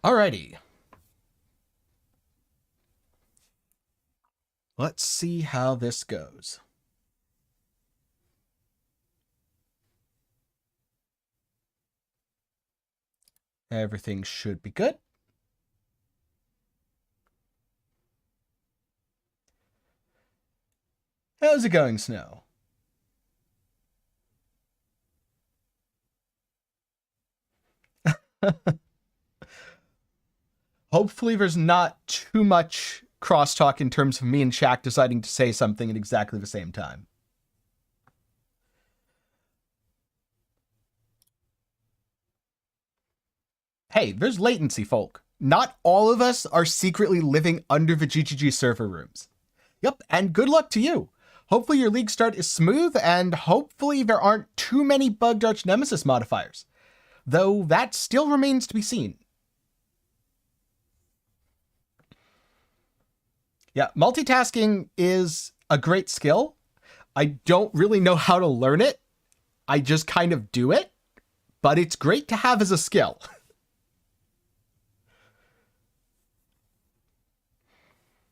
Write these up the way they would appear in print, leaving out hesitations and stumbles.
Alrighty. Let's see how this goes. Everything should be good. How's it going, Snow? Hopefully there's not too much crosstalk in terms of me and Shaq deciding to say something at exactly the same time. Hey, there's latency, folk. Not all of us are secretly living under the GGG server rooms. Yep, and good luck to you. Hopefully your league start is smooth, and hopefully there aren't too many bugged Archnemesis modifiers. Though that still remains to be seen. Yeah, multitasking is a great skill. I don't really know how to learn it. I just kind of do it. But it's great to have as a skill.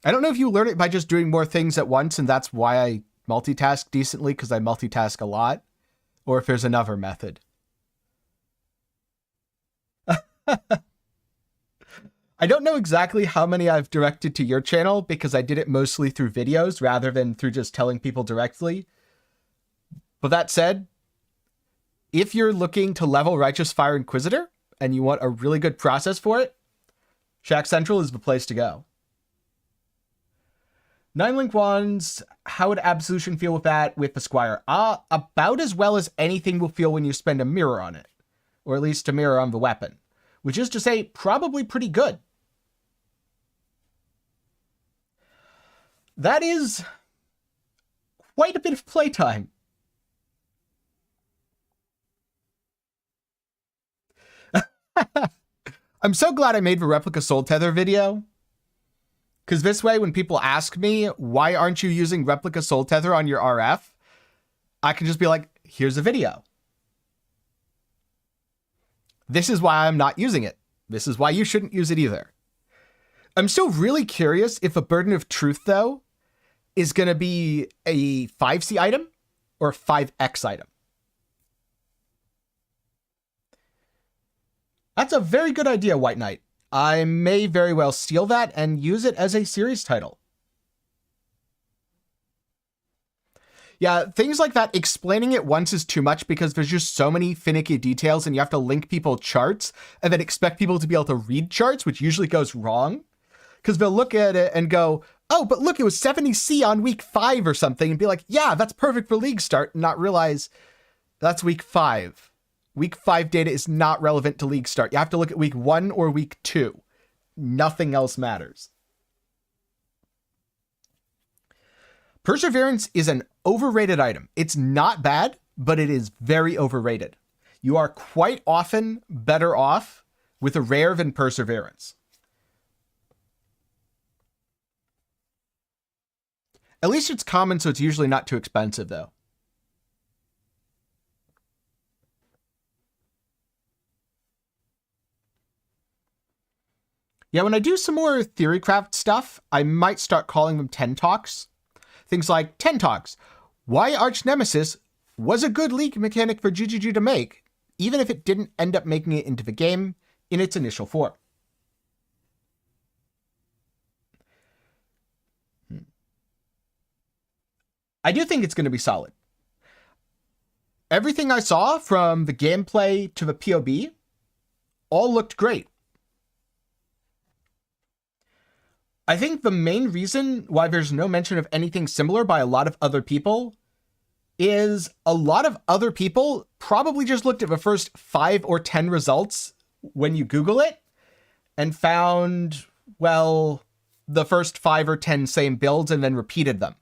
I don't know if you learn it by just doing more things at once, and that's why I multitask decently, because I multitask a lot, or if there's another method. I don't know exactly how many I've directed to your channel, because I did it mostly through videos rather than through just telling people directly. But that said, if you're looking to level Righteous Fire Inquisitor, and you want a really good process for it, Shack Central is the place to go. 9-link wands, how would Absolution feel with that with the Squire? About as well as anything will feel when you spend a mirror on it. Or at least a mirror on the weapon. Which is to say, probably pretty good. That is quite a bit of playtime. I'm so glad I made the replica soul tether video. Because this way, when people ask me, why aren't you using replica soul tether on your RF? I can just be like, here's a video. This is why I'm not using it. This is why you shouldn't use it either. I'm still really curious if a Burden of Truth, though, is going to be a 5C item or a 5X item. That's a very good idea, White Knight. I may very well steal that and use it as a series title. Yeah, things like that, explaining it once is too much because there's just so many finicky details and you have to link people charts and then expect people to be able to read charts, which usually goes wrong. Because they'll look at it and go, oh, but look, it was 70C on week 5 or something, and be like, yeah, that's perfect for league start, and not realize that's week 5. Week 5 data is not relevant to league start. You have to look at week 1 or week 2. Nothing else matters. Perseverance is an overrated item. It's not bad, but it is very overrated. You are quite often better off with a rare than Perseverance. At least it's common, so it's usually not too expensive, though. Yeah, when I do some more Theorycraft stuff, I might start calling them 10 Talks. Things like 10 Talks. Why Archnemesis was a good league mechanic for GGG to make, even if it didn't end up making it into the game in its initial form. I do think it's going to be solid. Everything I saw, from the gameplay to the POB, all looked great. I think the main reason why there's no mention of anything similar by a lot of other people is a lot of other people probably just looked at the first 5 or 10 results when you Google it and found, well, the first 5 or 10 same builds and then repeated them.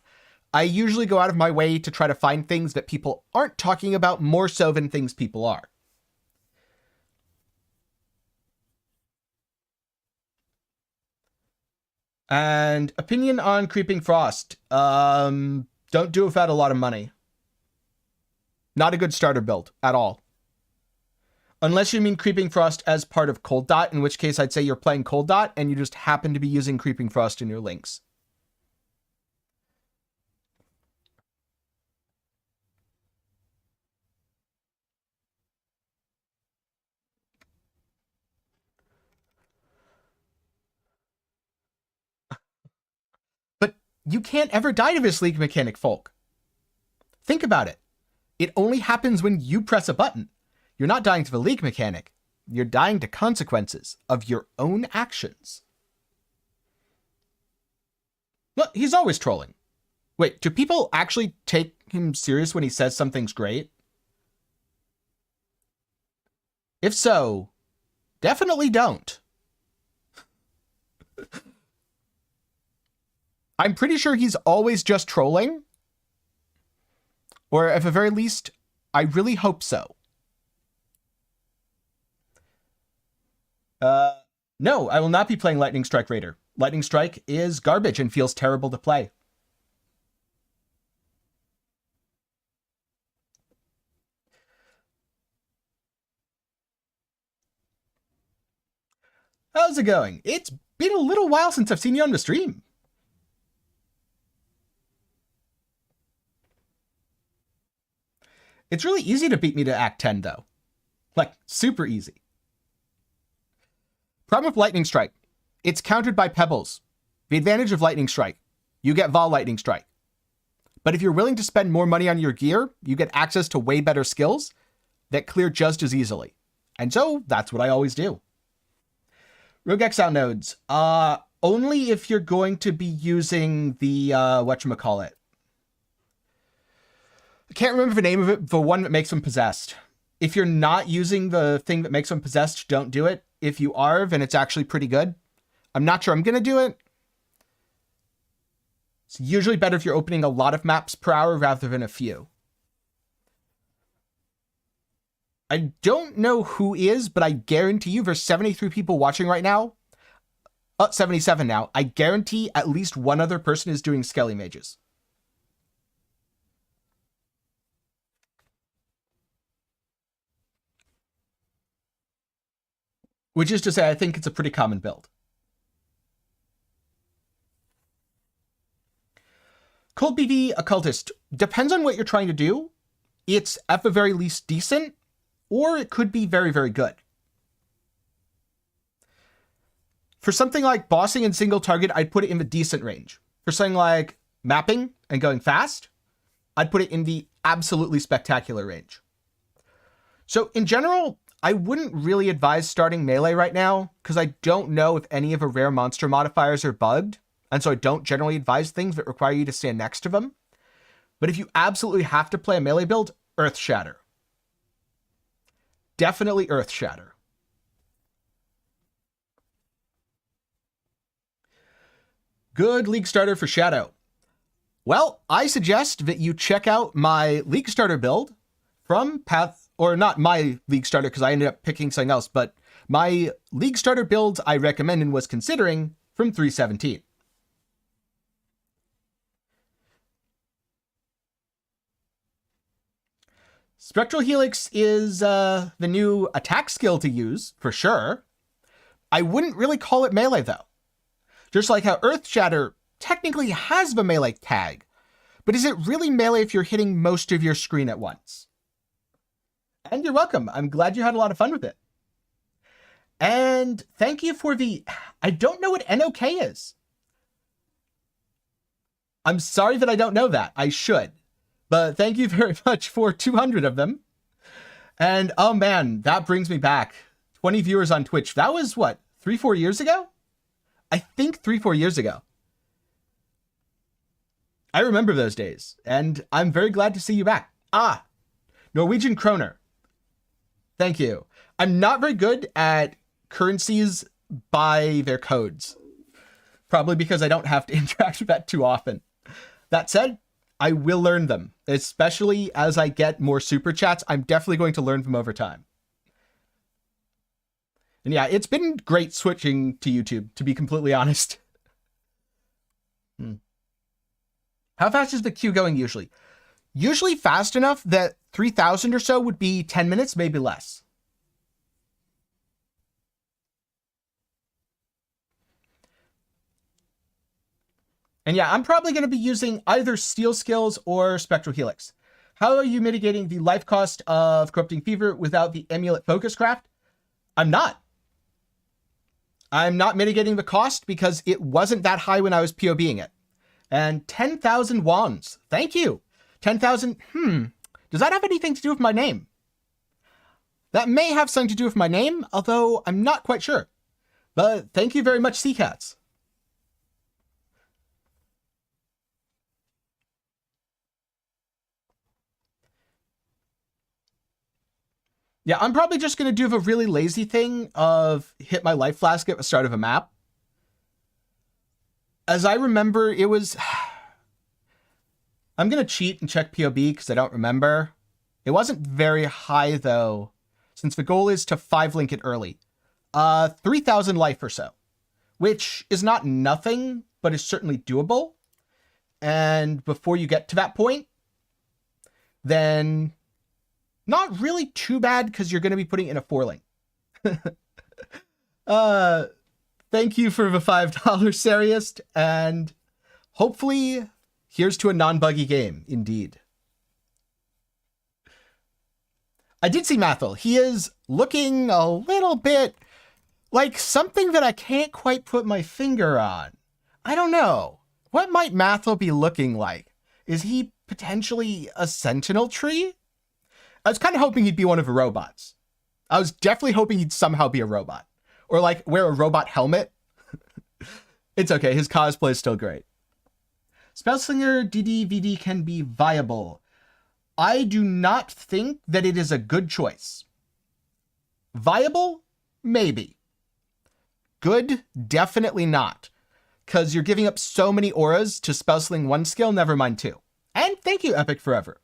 I usually go out of my way to try to find things that people aren't talking about more so than things people are. And opinion on Creeping Frost. Don't do it without a lot of money. Not a good starter build at all. Unless you mean Creeping Frost as part of Cold Dot, in which case I'd say you're playing Cold Dot and you just happen to be using Creeping Frost in your links. But you can't ever die to this League mechanic, folk. Think about it. It only happens when you press a button. You're not dying to the League mechanic. You're dying to consequences of your own actions. Look, he's always trolling. Wait, do people actually take him serious when he says something's great? If so, definitely don't. I'm pretty sure he's always just trolling. Or at the very least, I really hope so. No, I will not be playing Lightning Strike Raider. Lightning Strike is garbage and feels terrible to play. How's it going? It's been a little while since I've seen you on the stream. It's really easy to beat me to Act 10, though. Like, super easy. Problem with Lightning Strike. It's countered by Pebbles. The advantage of Lightning Strike. You get Vol Lightning Strike. But if you're willing to spend more money on your gear, you get access to way better skills that clear just as easily. And so, that's what I always do. Rogue Exile nodes. Only if you're going to be using the, whatchamacallit. I can't remember the name of it, the one that makes them possessed. If you're not using the thing that makes them possessed, don't do it. If you are, then it's actually pretty good. I'm not sure I'm going to do it. It's usually better if you're opening a lot of maps per hour rather than a few. I don't know who is, but I guarantee you there's 73 people watching right now. 77 now. I guarantee at least one other person is doing Skelly Mages. Which is to say, I think it's a pretty common build. Cold BV Occultist. Depends on what you're trying to do. It's at the very least decent, or it could be very, very good. For something like bossing and single target, I'd put it in the decent range. For something like mapping and going fast, I'd put it in the absolutely spectacular range. So in general, I wouldn't really advise starting melee right now, because I don't know if any of the rare monster modifiers are bugged, and so I don't generally advise things that require you to stand next to them. But if you absolutely have to play a melee build, Earth Shatter. Definitely Earth Shatter. Good League starter for Shadow. Well, I suggest that you check out my League starter build from Path, or not my League starter because I ended up picking something else, but my League starter build I recommend and was considering from 3.17. Spectral Helix is the new attack skill to use, for sure. I wouldn't really call it melee, though. Just like how Earth Shatter technically has the melee tag, but is it really melee if you're hitting most of your screen at once? And you're welcome. I'm glad you had a lot of fun with it. And thank you for the... I don't know what NOK is. I'm sorry that I don't know that. I should. But thank you very much for 200 of them. And oh man, that brings me back. 20 viewers on Twitch. That was what, 3-4 years ago? I think 3-4 years ago. I remember those days, and I'm very glad to see you back. Ah, Norwegian Kroner. Thank you. I'm not very good at currencies by their codes. Probably because I don't have to interact with that too often. That said, I will learn them, especially as I get more super chats. I'm definitely going to learn them over time. And yeah, it's been great switching to YouTube, to be completely honest. How fast is the queue going usually? Usually fast enough that 3,000 or so would be 10 minutes, maybe less. And yeah, I'm probably going to be using either Steel Skills or Spectral Helix. How are you mitigating the life cost of Corrupting Fever without the Amulet Focus Craft? I'm not. I'm not mitigating the cost because it wasn't that high when I was POBing it. And 10,000 wands. Thank you. 10,000. Does that have anything to do with my name? That may have something to do with my name, although I'm not quite sure. But thank you very much, Seacats. Yeah, I'm probably just going to do the really lazy thing of hit my life flask at the start of a map. As I remember, it was... I'm going to cheat and check POB because I don't remember. It wasn't very high, though, since the goal is to 5-link it early. 3,000 life or so, which is not nothing, but is certainly doable. And before you get to that point, then not really too bad because you're going to be putting in a 4-link. Thank you for the $5, Seriest, and hopefully here's to a non-buggy game, indeed. I did see Mathel. He is looking a little bit like something that I can't quite put my finger on. I don't know. What might Mathel be looking like? Is he potentially a Sentinel tree? I was kind of hoping he'd be one of the robots. I was definitely hoping he'd somehow be a robot. Or like wear a robot helmet. It's okay, his cosplay is still great. Spellslinger DDVD can be viable. I do not think that it is a good choice. Viable? Maybe. Good? Definitely not. Because you're giving up so many auras to Spellsling 1 skill, never mind 2. And thank you, Epic Forever.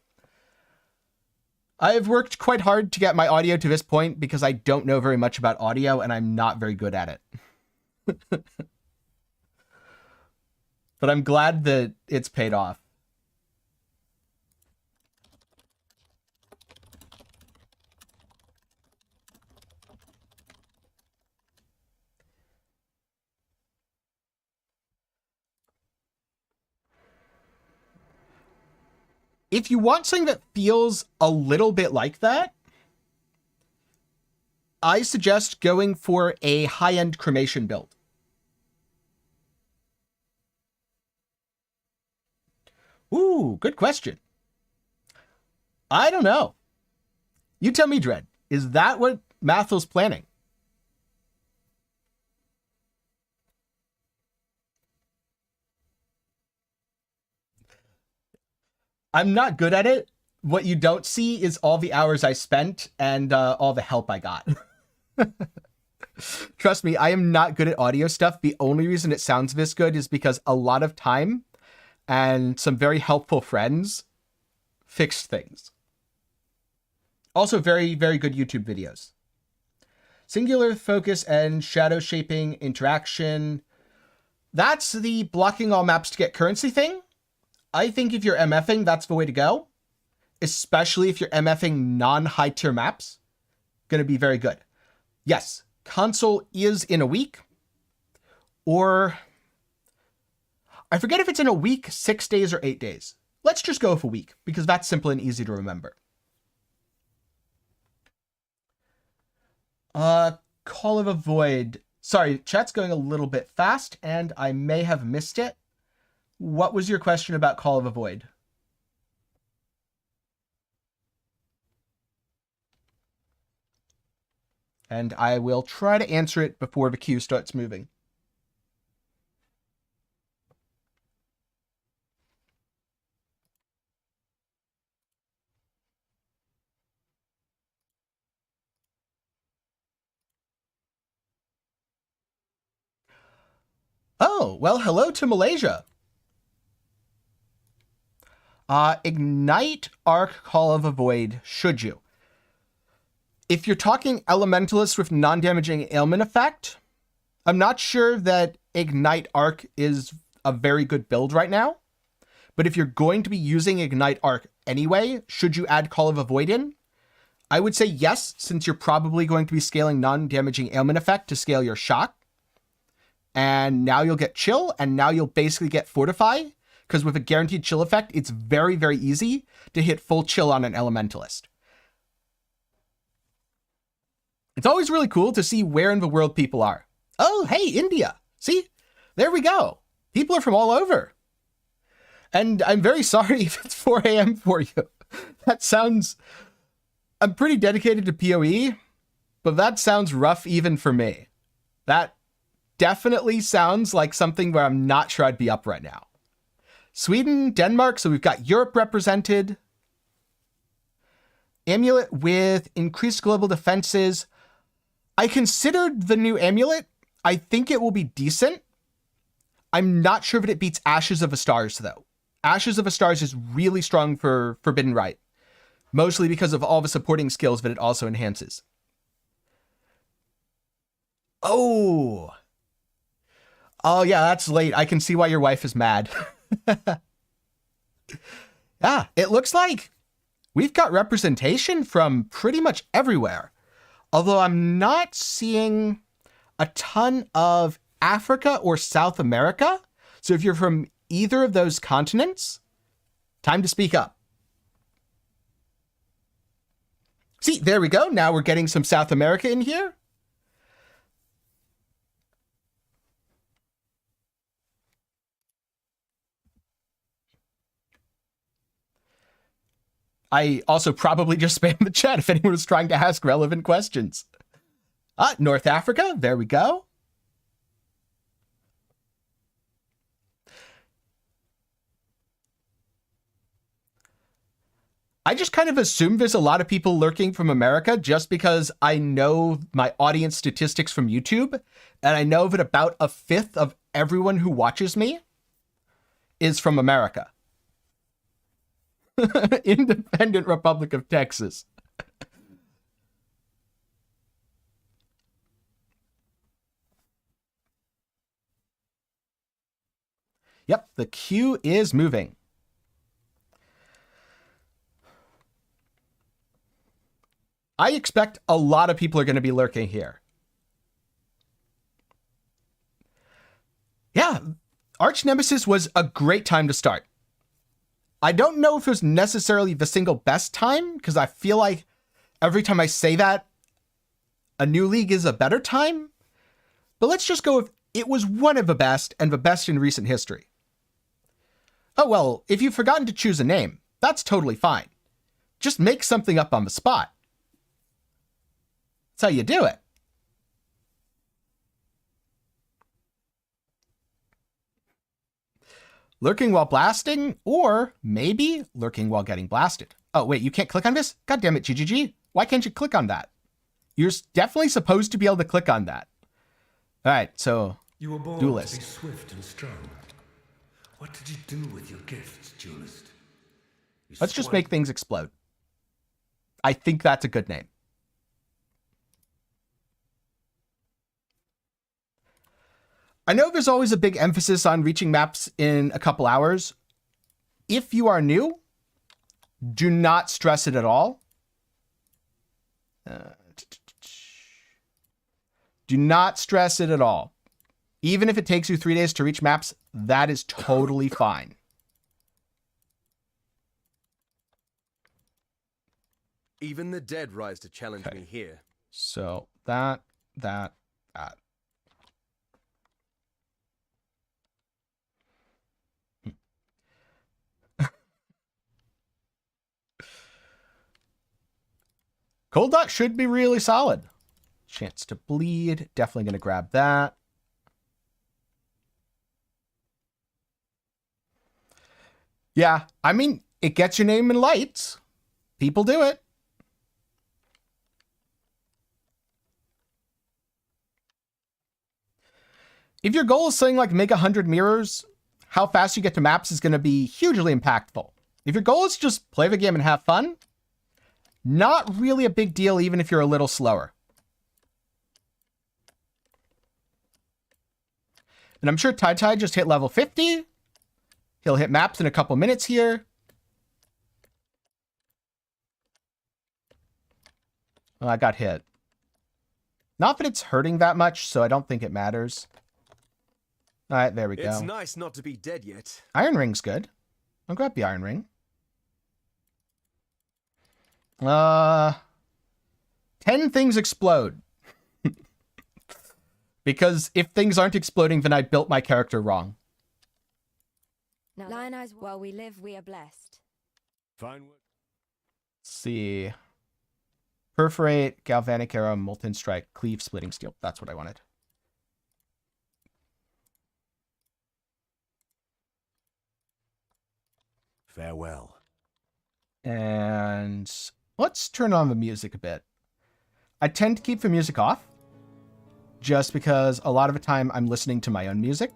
I've worked quite hard to get my audio to this point because I don't know very much about audio and I'm not very good at it. But I'm glad that it's paid off. If you want something that feels a little bit like that, I suggest going for a high-end cremation build. Ooh, good question. I don't know. You tell me, Dread. Is that what Mathel's planning? I'm not good at it. What you don't see is all the hours I spent and all the help I got. Trust me, I am not good at audio stuff. The only reason it sounds this good is because a lot of time and some very helpful friends fixed things. Also very, very good YouTube videos. Singular focus and shadow shaping interaction. That's the blocking all maps to get currency thing. I think if you're MFing, that's the way to go. Especially if you're MFing non-high tier maps. Gonna be very good. Yes, console is in a week. Or I forget if it's in a week, 6 days, or 8 days. Let's just go with a week, because that's simple and easy to remember. Call of a Void. Sorry, chat's going a little bit fast, and I may have missed it. What was your question about Call of a Void? And I will try to answer it before the queue starts moving. Oh, well, hello to Malaysia. Ignite Arc Call of a Void, should you? If you're talking Elementalist with non-damaging ailment effect, I'm not sure that Ignite Arc is a very good build right now. But if you're going to be using Ignite Arc anyway, should you add Call of a Void in? I would say yes, since you're probably going to be scaling non-damaging ailment effect to scale your shock. and now you'll get chill, and now you'll basically get fortify, because with a guaranteed chill effect, it's very, very easy to hit full chill on an elementalist. It's always really cool to see where in the world people are. Oh, hey, India. See? There we go. People are from all over. And I'm very sorry if it's 4 a.m. for you. That sounds... I'm pretty dedicated to PoE, but that sounds rough even for me. That definitely sounds like something where I'm not sure I'd be up right now. Sweden, Denmark, so we've got Europe represented. Amulet with increased global defenses. I considered the new amulet. I think it will be decent. I'm not sure if it beats Ashes of the Stars, though. Ashes of the Stars is really strong for Forbidden Rite, mostly because of all the supporting skills that it also enhances. Oh, yeah, that's late. I can see why your wife is mad. Yeah, it looks like we've got representation from pretty much everywhere. Although I'm not seeing a ton of Africa or South America. So if you're from either of those continents, time to speak up. See, there we go. Now we're getting some South America in here. I also probably just spammed the chat if anyone was trying to ask relevant questions. North Africa, there we go. I just kind of assume there's a lot of people lurking from America just because I know my audience statistics from YouTube, and I know that about a fifth of everyone who watches me is from America. Independent Republic of Texas. Yep, the queue is moving. I expect a lot of people are going to be lurking here. Yeah, Archnemesis was a great time to start. I don't know if it was necessarily the single best time, because I feel like every time I say that, a new league is a better time. But let's just go with it was one of the best, and the best in recent history. Oh, well, if you've forgotten to choose a name, that's totally fine. Just make something up on the spot. That's how you do it. Lurking while blasting, or maybe lurking while getting blasted. Oh, wait, you can't click on this? God damn it, GGG. Why can't you click on that? You're definitely supposed to be able to click on that. All right, so you were born duelist. To be swift and strong. What did you do with your gifts, duelist? Let's just make things explode. I think that's a good name. I know there's always a big emphasis on reaching maps in a couple hours. If you are new, do not stress it at all. Do not stress it at all. Even if it takes you 3 days to reach maps, that is totally fine. Even the dead rise to challenge me here. So that. Cold Dot should be really solid. Chance to bleed. Definitely going to grab that. Yeah, I mean, it gets your name in lights. People do it. If your goal is something like make 100 mirrors, how fast you get to maps is going to be hugely impactful. If your goal is just play the game and have fun, not really a big deal even if you're a little slower. And I'm sure Tai just hit level 50. He'll hit maps in a couple minutes here. Oh, I got hit. Not that it's hurting that much, so I don't think it matters. All right, there we It's go. nice not to be dead yet. Iron ring's good. I'll grab the iron ring. 10 things explode. Because if things aren't exploding, then I built my character wrong. Now, Lionize, while we live, we are blessed. Fine work. Let's see. Perforate, galvanic arrow, molten strike, cleave, splitting steel. That's what I wanted. Farewell. And let's turn on the music a bit. I tend to keep the music off just because a lot of the time I'm listening to my own music.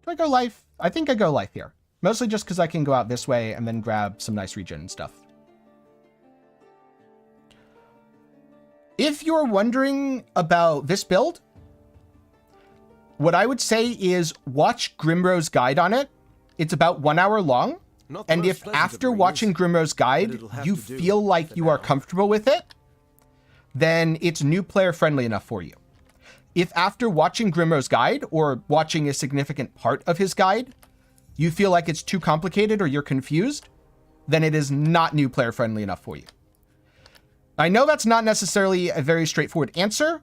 Do I go life? I think I go life here. Mostly just because I can go out this way and then grab some nice regen and stuff. If you're wondering about this build, what I would say is watch Grimrow's guide on it. It's about 1 hour long. And if after watching Grimrow's guide, you feel like you are comfortable with it, then it's new player friendly enough for you. If after watching Grimrow's guide or watching a significant part of his guide, you feel like it's too complicated or you're confused, then it is not new player friendly enough for you. I know that's not necessarily a very straightforward answer,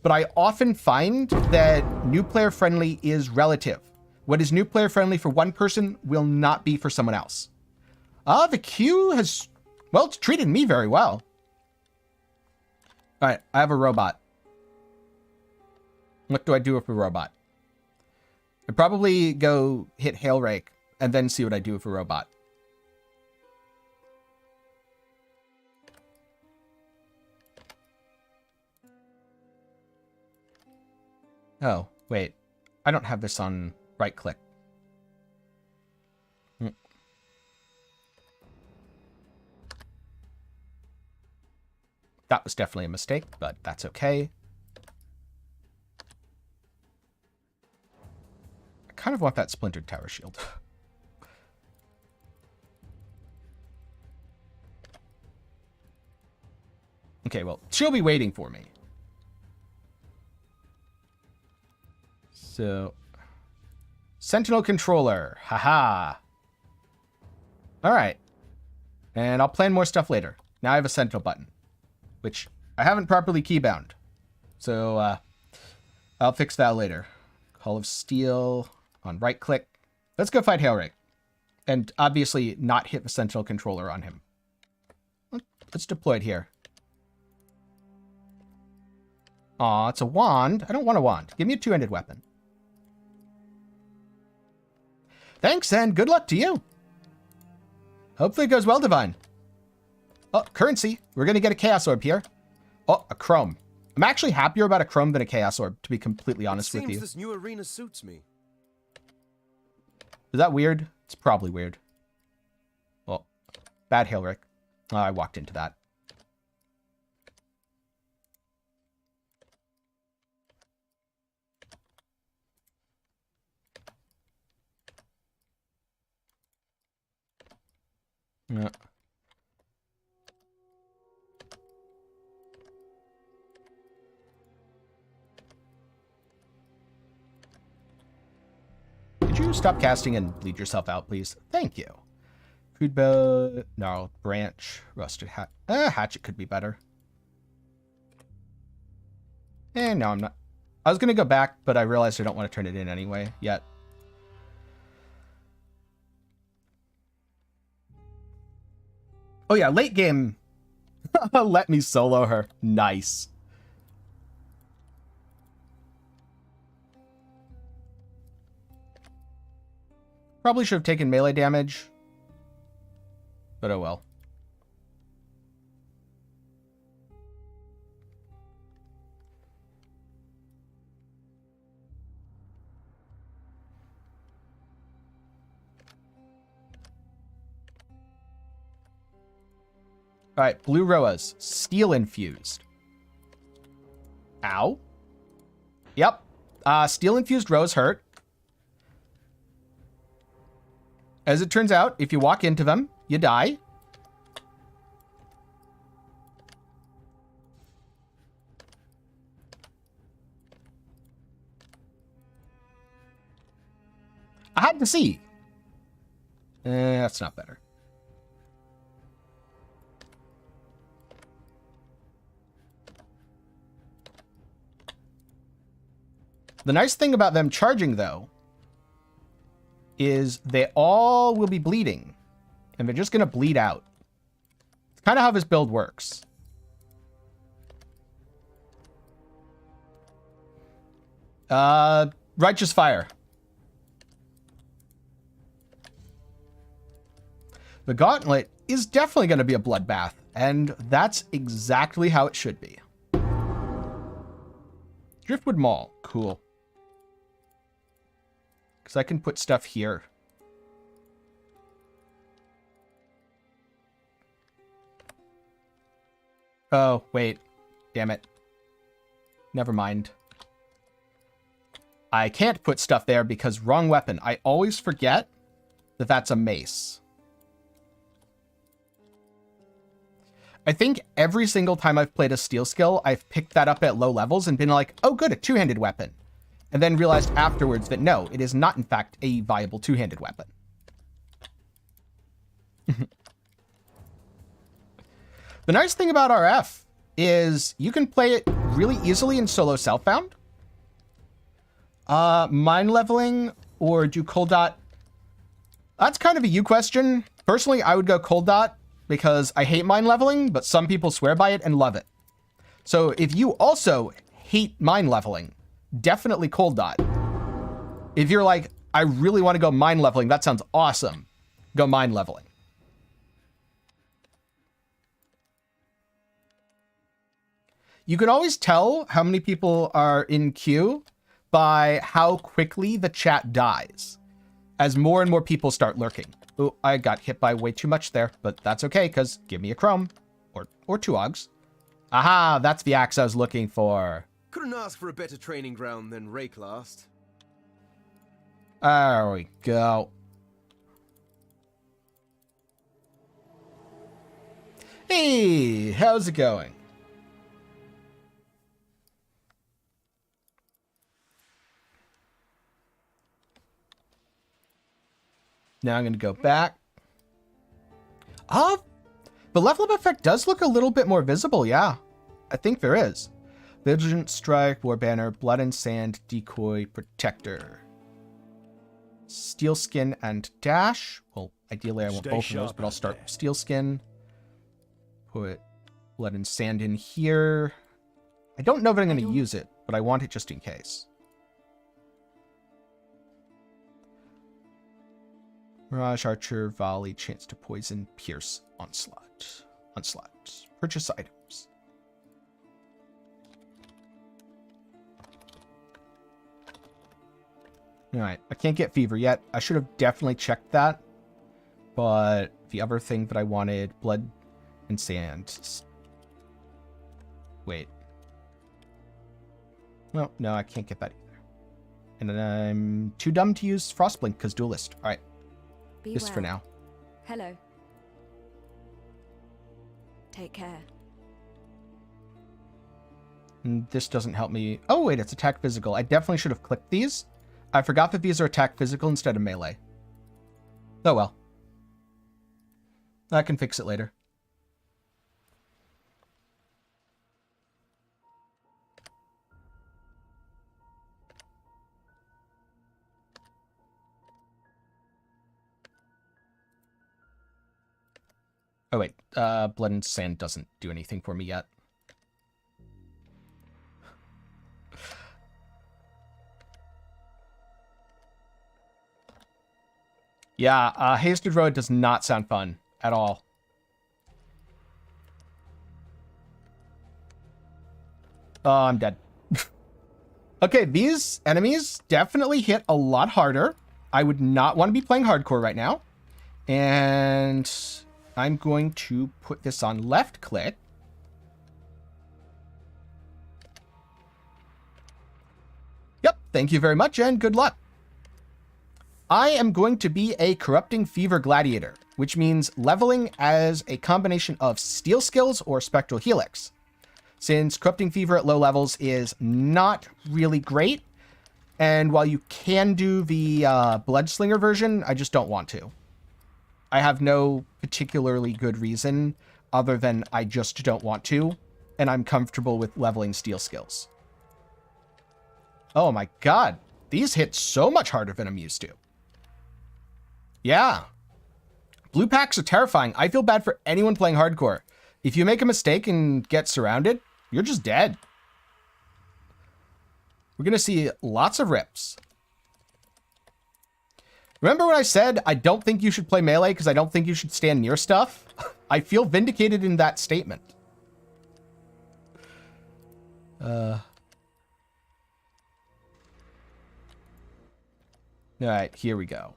but I often find that new player friendly is relative. What is new player friendly for one person will not be for someone else. The queue has, well, it's treated me very well. All right, I have a robot. What do I do with a robot? I'd probably go hit Hail Rake and then see what I do with a robot. Oh, wait. I don't have this on right click. That was definitely a mistake, but that's okay. I kind of want that splintered tower shield. Okay, well, she'll be waiting for me. So, Sentinel controller, haha. All right, and I'll plan more stuff later. Now I have a Sentinel button, which I haven't properly keybound. So I'll fix that later. Call of Steel on right click. Let's go fight Hailrake. And obviously not hit the Sentinel controller on him. Let's deploy it here. Aw, it's a wand. I don't want a wand. Give me a two-handed weapon. Thanks, and good luck to you. Hopefully it goes well, Divine. Oh, currency. We're going to get a Chaos Orb here. Oh, a Chrome. I'm actually happier about a Chrome than a Chaos Orb, to be completely honest with you. This new arena suits me. Is that weird? It's probably weird. Well, bad Hailrick. Oh, I walked into that. Yeah. Could you stop casting and bleed yourself out, please? Thank you. Food bow, gnarled branch, rusted hat. Hatchet could be better. No, I'm not. I was gonna go back, but I realized I don't want to turn it in anyway yet. Oh yeah, late game. Let me solo her. Nice. Probably should have taken melee damage. But oh well. All right, blue Roas, steel infused. Ow. Yep. Steel infused Roas hurt. As it turns out, if you walk into them, you die. I had to see. That's not better. The nice thing about them charging, though, is they all will be bleeding. And they're just going to bleed out. It's kind of how this build works. Righteous Fire. The Gauntlet is definitely going to be a bloodbath, and that's exactly how it should be. Driftwood Mall. Cool. Because I can put stuff here. Oh, wait. Damn it. Never mind. I can't put stuff there because wrong weapon. I always forget that that's a mace. I think every single time I've played a steel skill, I've picked that up at low levels and been like, oh good, a two-handed weapon. And then realized afterwards that no, it is not in fact a viable two-handed weapon. The nice thing about RF is you can play it really easily in solo self-bound. Mind leveling or do cold dot? That's kind of a you question. Personally, I would go cold dot because I hate mind leveling, but some people swear by it and love it. So if you also hate mind leveling, definitely cold dot. If you're like, I really want to go mind leveling, that sounds awesome, go mind leveling. You can always tell how many people are in queue by how quickly the chat dies as more and more people start lurking. Oh, I got hit by way too much there, but that's okay, because give me a chrome. Or two ogs. Aha, that's the axe I was looking for. Couldn't ask for a better training ground than Rake last. There we go. Hey, how's it going? Now I'm going to go back. The level up effect does look a little bit more visible, yeah. I think there is. Vigilant Strike, War Banner, Blood and Sand, Decoy, Protector. Steel Skin and Dash. Well, ideally I want both of those, but I'll start with Steel Skin. Put Blood and Sand in here. I don't know if I'm going to use it, but I want it just in case. Mirage, Archer, Volley, Chance to Poison, Pierce, Onslaught. Onslaught. Purchase items. Alright, I can't get Fever yet. I should have definitely checked that. But the other thing that I wanted, Blood and Sand. Wait. Well, no, I can't get that either. And then I'm too dumb to use Frostblink because Duelist. Alright. Just for now. Hello. Take care. And this doesn't help me. Oh, wait, it's attack physical. I definitely should have clicked these. I forgot that these are attack physical instead of melee. Oh, well. I can fix it later. Oh, wait. Blood and Sand doesn't do anything for me yet. Yeah, Hasted Road does not sound fun at all. Oh, I'm dead. Okay, these enemies definitely hit a lot harder. I would not want to be playing hardcore right now. And I'm going to put this on left click. Yep, thank you very much and good luck. I am going to be a Corrupting Fever Gladiator, which means leveling as a combination of Steel Skills or Spectral Helix. Since Corrupting Fever at low levels is not really great, And while you can do the Bloodslinger version, I just don't want to. I have no particularly good reason other than I just don't want to, and I'm comfortable with leveling steel skills. Oh my god, these hit so much harder than I'm used to. Yeah. Blue packs are terrifying. I feel bad for anyone playing hardcore. If you make a mistake and get surrounded, you're just dead. We're going to see lots of rips. Remember when I said I don't think you should play melee because I don't think you should stand near stuff? I feel vindicated in that statement. All right, here we go.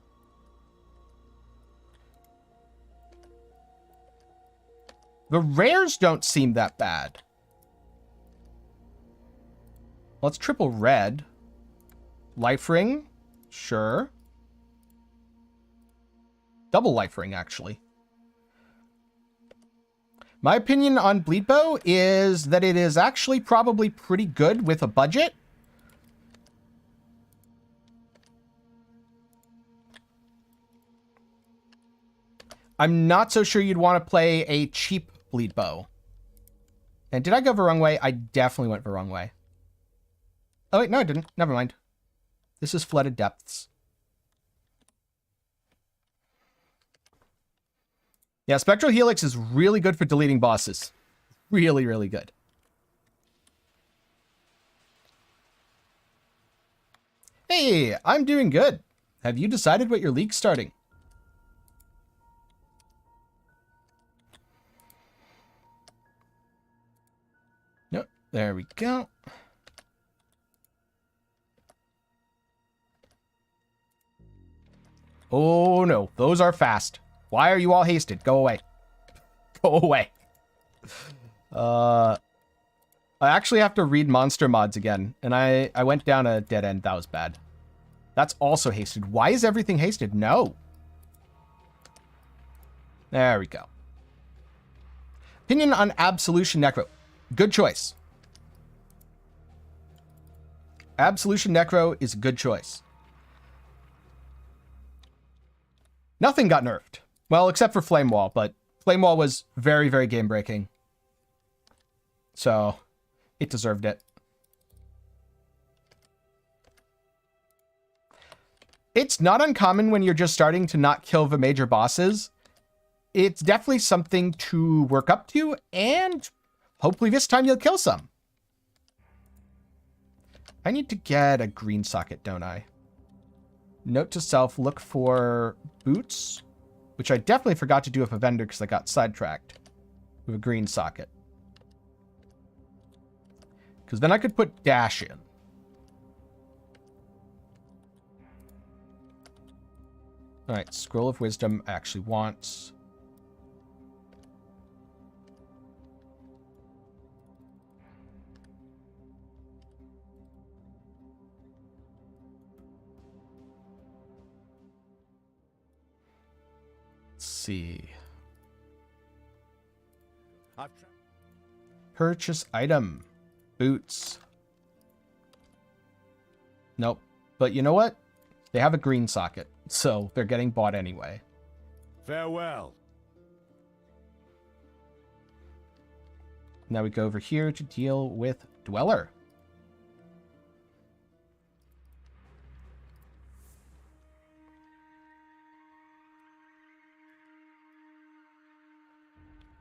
The rares don't seem that bad. Let's triple red. Life ring? Sure. Double life ring, actually. My opinion on Bleed Bow is that it is actually probably pretty good with a budget. I'm not so sure you'd want to play a cheap Bleed Bow. And did I go the wrong way? I definitely went the wrong way. Oh, wait, no, I didn't. Never mind. This is Flooded Depths. Yeah, Spectral Helix is really good for deleting bosses. Really, really good. Hey, I'm doing good. Have you decided what your league's starting? Nope, there we go. Oh no, those are fast. Why are you all hasted? Go away. Go away. I actually have to read monster mods again, and I went down a dead end. That was bad. That's also hasted. Why is everything hasted? No. There we go. Opinion on Absolution Necro. Good choice. Absolution Necro is a good choice. Nothing got nerfed. Well, except for Flame Wall, but Flame Wall was very, very game-breaking. So, it deserved it. It's not uncommon when you're just starting to not kill the major bosses. It's definitely something to work up to, and hopefully this time you'll kill some. I need to get a green socket, don't I? Note to self, look for boots, which I definitely forgot to do with a vendor because I got sidetracked with a green socket. Because then I could put dash in. All right, Scroll of Wisdom I actually want. See. Purchase item. Boots. Nope. But you know what? They have a green socket, so they're getting bought anyway. Farewell. Now we go over here to deal with Dweller.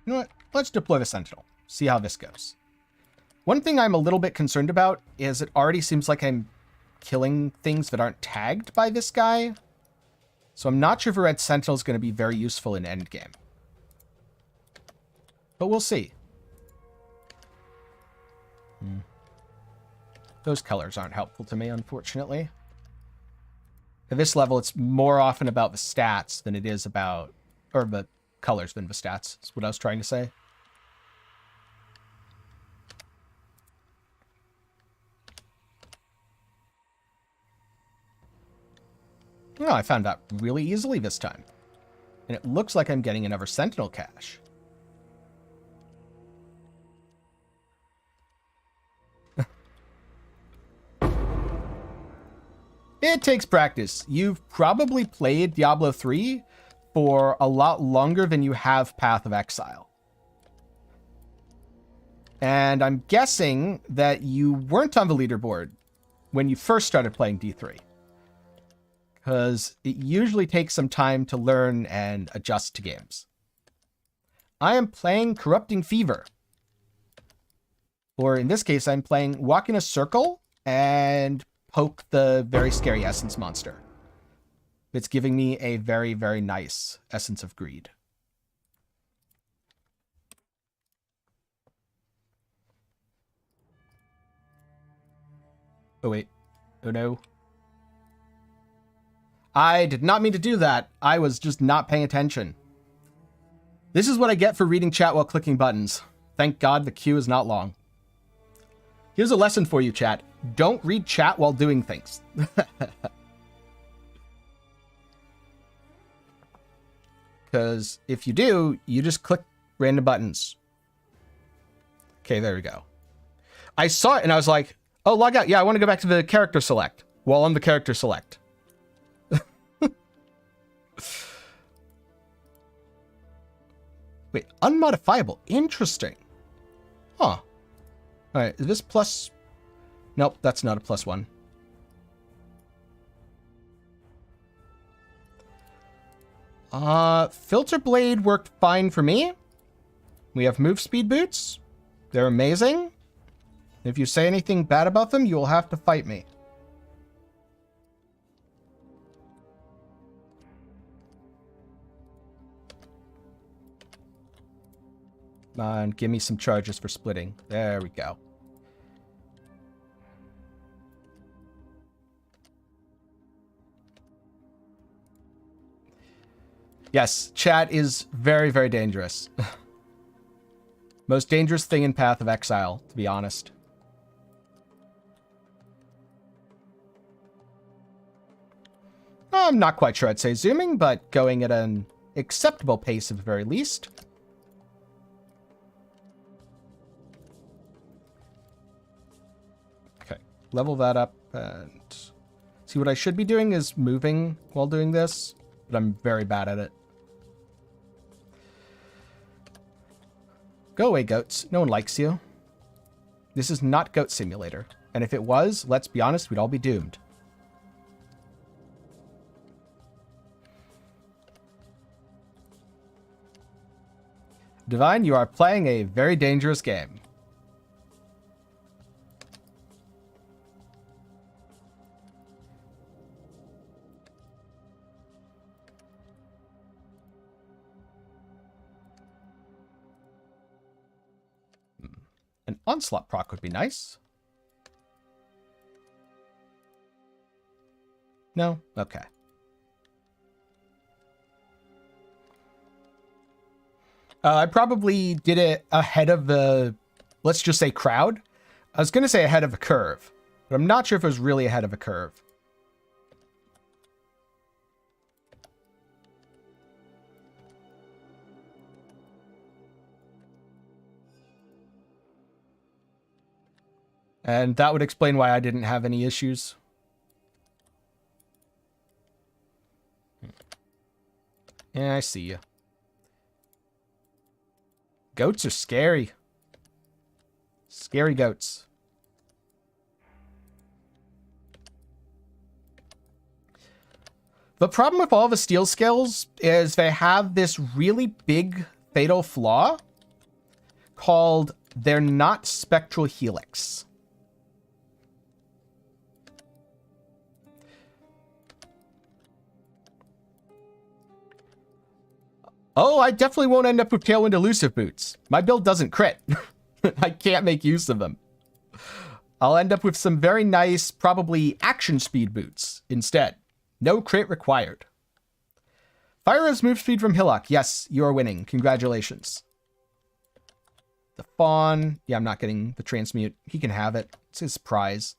You know what? Let's deploy the Sentinel. See how this goes. One thing I'm a little bit concerned about is it already seems like I'm killing things that aren't tagged by this guy. So I'm not sure if a Red Sentinel is going to be very useful in endgame. But we'll see. Those colors aren't helpful to me, unfortunately. At this level, it's more often about the stats than it is about... or the colors than the stats, is what I was trying to say. Oh, I found that really easily this time. And it looks like I'm getting another Sentinel cache. It takes practice. You've probably played Diablo 3 for a lot longer than you have Path of Exile. And I'm guessing that you weren't on the leaderboard when you first started playing D3. Because it usually takes some time to learn and adjust to games. I am playing Corrupting Fever. Or in this case, I'm playing Walk in a Circle and poke the very scary essence monster. It's giving me a very, very nice Essence of Greed. Oh, wait. Oh, no. I did not mean to do that. I was just not paying attention. This is what I get for reading chat while clicking buttons. Thank God the queue is not long. Here's a lesson for you, chat. Don't read chat while doing things. Because if you do, you just click random buttons. Okay, there we go. I saw it and I was like, oh, log out. Yeah, I want to go back to the character select. While I'm the character select. Wait, unmodifiable. Interesting. Huh. Alright, is this plus... Nope, that's not a +1. Filter Blade worked fine for me. We have move speed boots. They're amazing. If you say anything bad about them, you will have to fight me. Come on, give me some charges for splitting. There we go. Yes, chat is very, very dangerous. Most dangerous thing in Path of Exile, to be honest. I'm not quite sure I'd say zooming, but going at an acceptable pace at the very least. Okay, level that up and... See, what I should be doing is moving while doing this, but I'm very bad at it. Go away, goats. No one likes you. This is not Goat Simulator. And if it was, let's be honest, we'd all be doomed. Divine, you are playing a very dangerous game. An Onslaught proc would be nice. No? Okay. I probably did it ahead of the, let's just say, crowd. I was going to say ahead of a curve, but I'm not sure if it was really ahead of a curve. And that would explain why I didn't have any issues. Yeah, I see you. Goats are scary. Scary goats. The problem with all the steel skills is they have this really big fatal flaw called they're not spectral helix. Oh, I definitely won't end up with Tailwind Elusive Boots. My build doesn't crit. I can't make use of them. I'll end up with some very nice, probably action speed boots instead. No crit required. Fire has move speed from Hillock. Yes, you are winning. Congratulations. The Fawn. Yeah, I'm not getting the transmute. He can have it. It's his prize.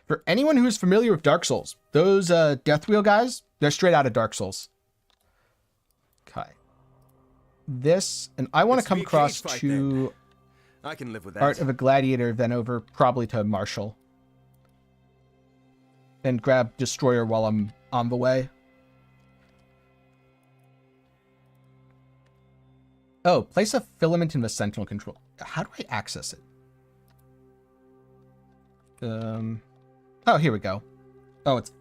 For anyone who's familiar with Dark Souls, those Death Wheel guys, they're straight out of Dark Souls. Okay. This, and I want to come across to I can live with that. Art of a Gladiator, then over probably to Marshall. And grab Destroyer while I'm on the way. Oh, place a filament in the Sentinel control. How do I access it? Oh, here we go. Oh, it's...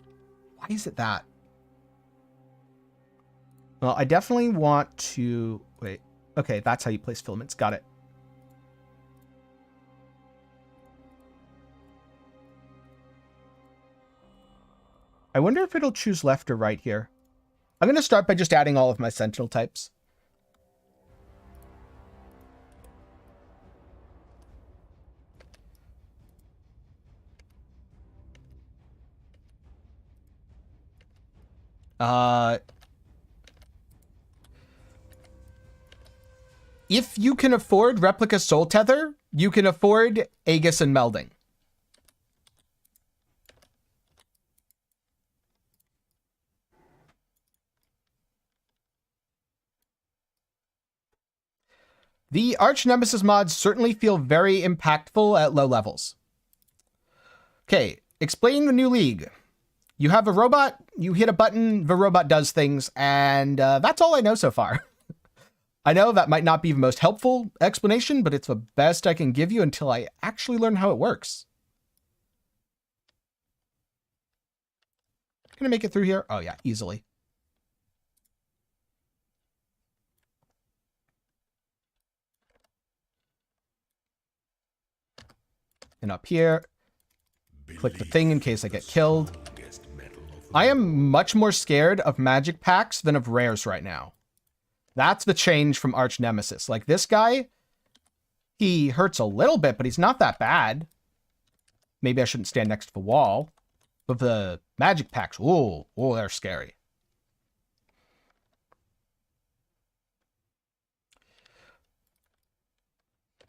Why is it that? Well, I definitely want to... Wait. Okay, that's how you place filaments. Got it. I wonder if it'll choose left or right here. I'm going to start by just adding all of my Sentinel types. If you can afford Replica Soul Tether, you can afford Aegis and Melding. The Archnemesis mods certainly feel very impactful at low levels. Okay, explain the new league. You have a robot, you hit a button, the robot does things, and that's all I know so far. I know that might not be the most helpful explanation, but it's the best I can give you until I actually learn how it works. Can I make it through here? Oh yeah, easily. And up here, click the thing in case I get killed. I am much more scared of magic packs than of rares right now. That's the change from Archnemesis. Like this guy, he hurts a little bit, but he's not that bad. Maybe I shouldn't stand next to the wall. But the magic packs, ooh, they're scary.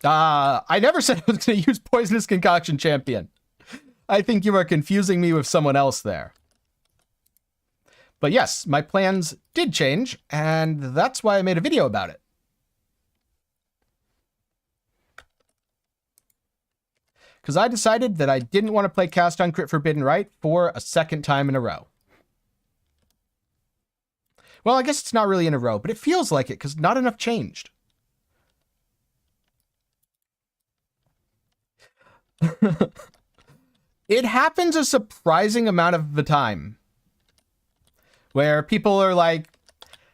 I never said I was going to use Poisonous Concoction Champion. I think you are confusing me with someone else there. But yes, my plans did change, and that's why I made a video about it. Because I decided that I didn't want to play Cast on Crit Forbidden Right for a second time in a row. Well, I guess it's not really in a row, but it feels like it because not enough changed. It happens a surprising amount of the time. Where people are like,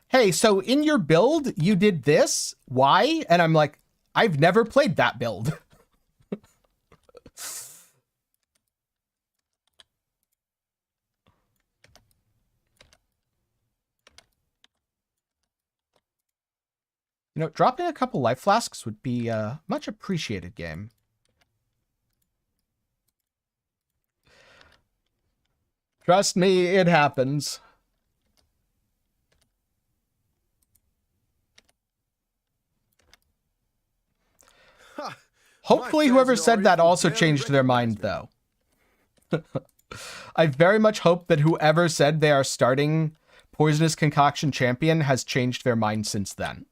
hey, so in your build, you did this? Why? And I'm like, I've never played that build. You know, dropping a couple life flasks would be a much appreciated game. Trust me, it happens. Hopefully whoever said that also changed their mind, though. I very much hope that whoever said they are starting Poisonous Concoction Champion has changed their mind since then.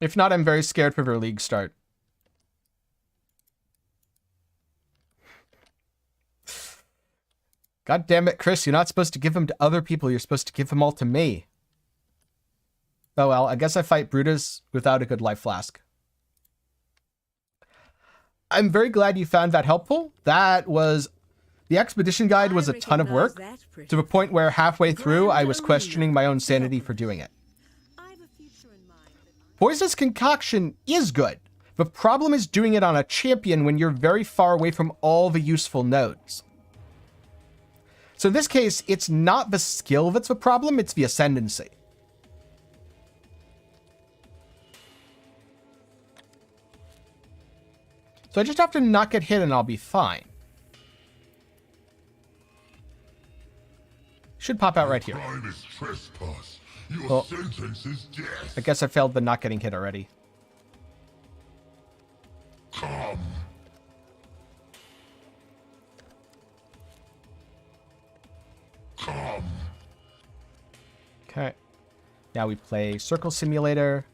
If not, I'm very scared for their league start. God damn it, Chris, you're not supposed to give them to other people. You're supposed to give them all to me. Oh well, I guess I fight Brutus without a good life flask. I'm very glad you found that helpful. That was... The expedition guide was a ton of work, to the point where halfway through I was questioning my own sanity for doing it. Poisonous Concoction is good. The problem is doing it on a champion when you're very far away from all the useful nodes. So in this case, it's not the skill that's the problem, it's the ascendancy. So I just have to not get hit and I'll be fine. Should pop out right here. Well, I guess I failed the not getting hit already. Come. Okay. Now we play Circle Simulator.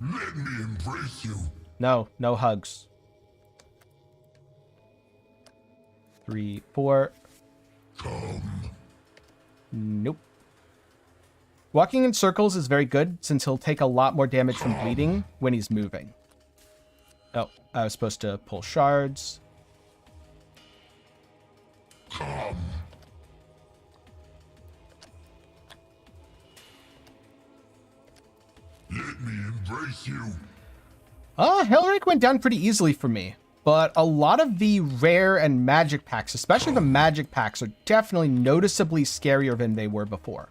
Let me embrace you. No, no hugs. 3, 4. Come. Nope. Walking in circles is very good since he'll take a lot more damage from bleeding when he's moving. Oh, I was supposed to pull shards. Come. Let me embrace you. Hellrick went down pretty easily for me. But a lot of the rare and magic packs, especially the magic packs, are definitely noticeably scarier than they were before.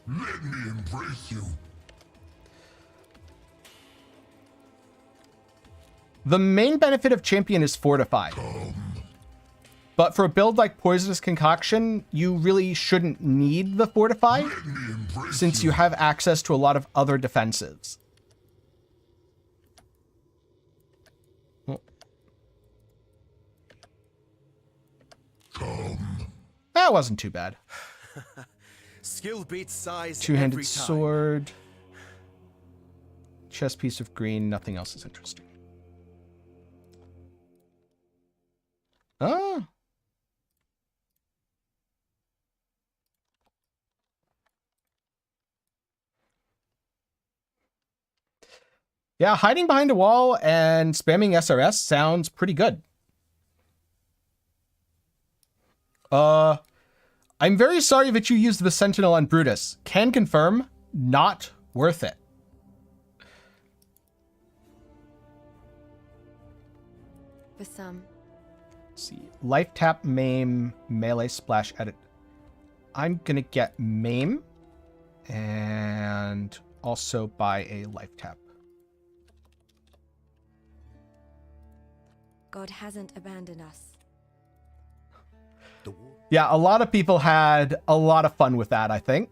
Let me embrace you. The main benefit of Champion is Fortify. But for a build like Poisonous Concoction, you really shouldn't need the Fortify, since you have access to a lot of other defenses. That wasn't too bad. Skill beats size. Two-handed every time. sword. Chest piece of green. Nothing else is interesting. Oh. Yeah, hiding behind a wall and spamming SRS sounds pretty good. I'm very sorry that you used the Sentinel on Brutus. Can confirm, not worth it. For some. Let's see. Life tap, maim, melee, splash, edit. I'm gonna get maim and also buy a life tap. God hasn't abandoned us. Yeah, a lot of people had a lot of fun with that, I think.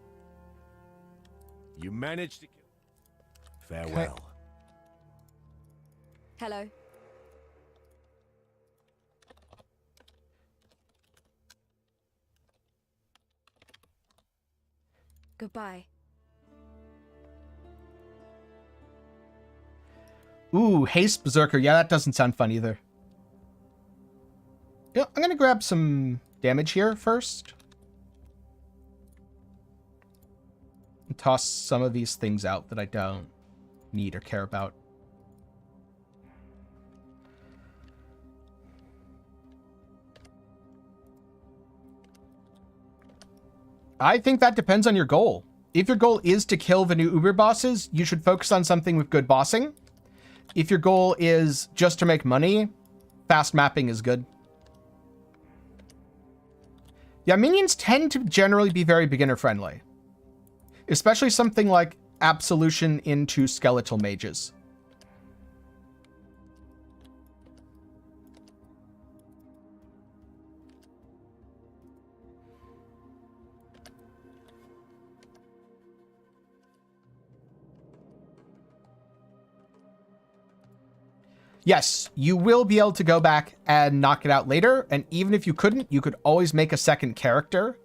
You managed to kill. Farewell. Okay. Hello. Goodbye. Ooh, Haste Berserker. Yeah, that doesn't sound fun either. Yeah, I'm gonna grab some damage here first. And toss some of these things out that I don't need or care about. I think that depends on your goal. If your goal is to kill the new Uber bosses, you should focus on something with good bossing. If your goal is just to make money, fast mapping is good. Yeah, minions tend to generally be very beginner friendly. Especially something like Absolution into skeletal mages. Yes, you will be able to go back and knock it out later, and even if you couldn't, you could always make a second character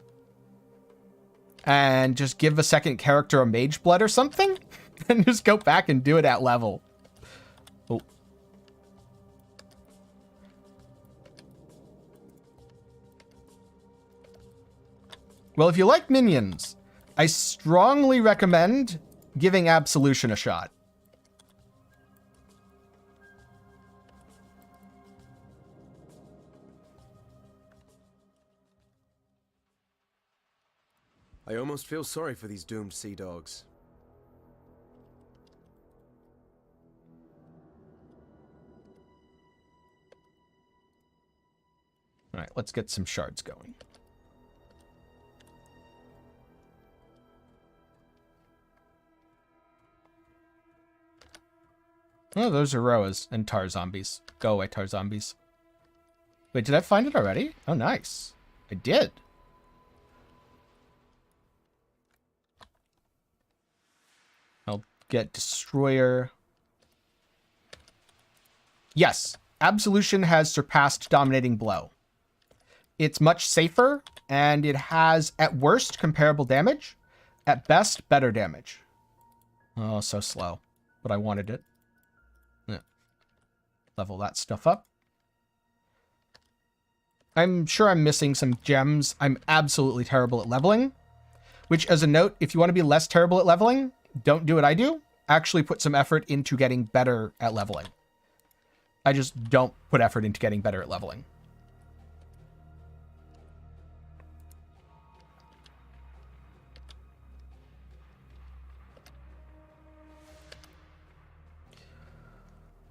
and just give the second character a mage blood or something, and just go back and do it at level. Oh. Well, if you like minions, I strongly recommend giving Absolution a shot. I almost feel sorry for these doomed sea dogs. All right, let's get some shards going. Oh, those are Roas and tar zombies. Go away, tar zombies. Wait, did I find it already? Oh, nice. I did. I'll get Destroyer. Yes, Absolution has surpassed Dominating Blow. It's much safer, and it has, at worst, comparable damage. At best, better damage. Oh, so slow. But I wanted it. Yeah. Level that stuff up. I'm sure I'm missing some gems. I'm absolutely terrible at leveling. Which, as a note, if you want to be less terrible at leveling, don't do what I do. Actually put some effort into getting better at leveling. I just don't put effort into getting better at leveling.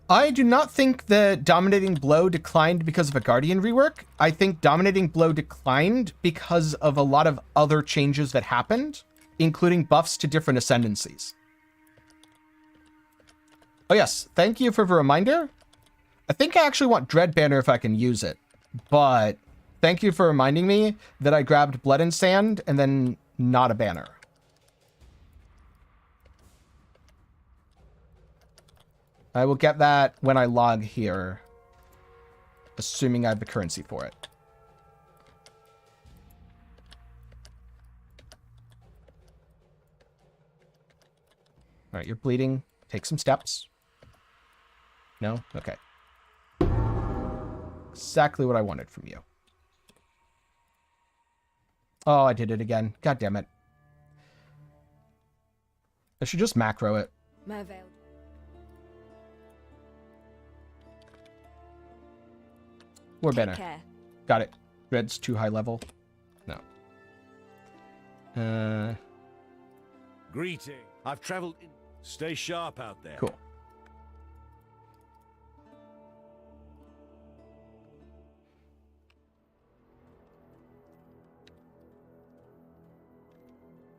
I do not think the Dominating Blow declined because of a Guardian rework. I think Dominating Blow declined because of a lot of other changes that happened, including buffs to different ascendancies. Oh yes, thank you for the reminder. I think I actually want Dread Banner if I can use it, but thank you for reminding me that I grabbed Blood and Sand and then not a banner. I will get that when I log here, assuming I have the currency for it. All right, you're bleeding. Take some steps. No? Okay. Exactly what I wanted from you. Oh, I did it again. God damn it. I should just macro it. My veil. Or Take banner. care. Got it. Red's too high level. No. Greeting. I've traveled in. Stay sharp out there. Cool.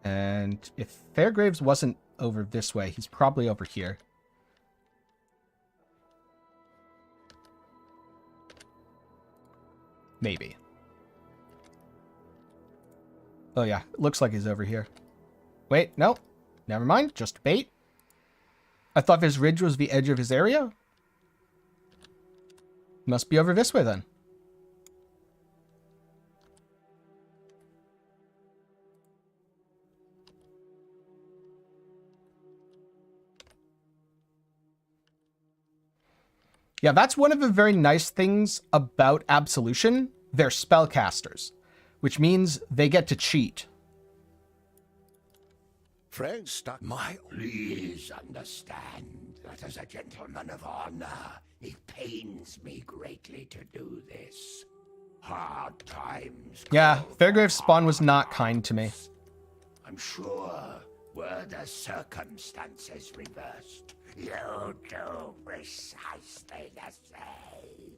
And if Fairgraves wasn't over this way, he's probably over here. Maybe. Oh yeah, it looks like he's over here. Wait, no. Never mind, just bait. I thought this ridge was the edge of his area. Must be over this way then. Yeah, that's one of the very nice things about Absolution. They're spellcasters, which means they get to cheat. Friend stuck my. Please understand that as a gentleman of honor, it pains me greatly to do this. Hard times. Yeah, call Fairgrave's for spawn was hard not kind to me. times. I'm sure were the circumstances reversed, you'd do precisely the same.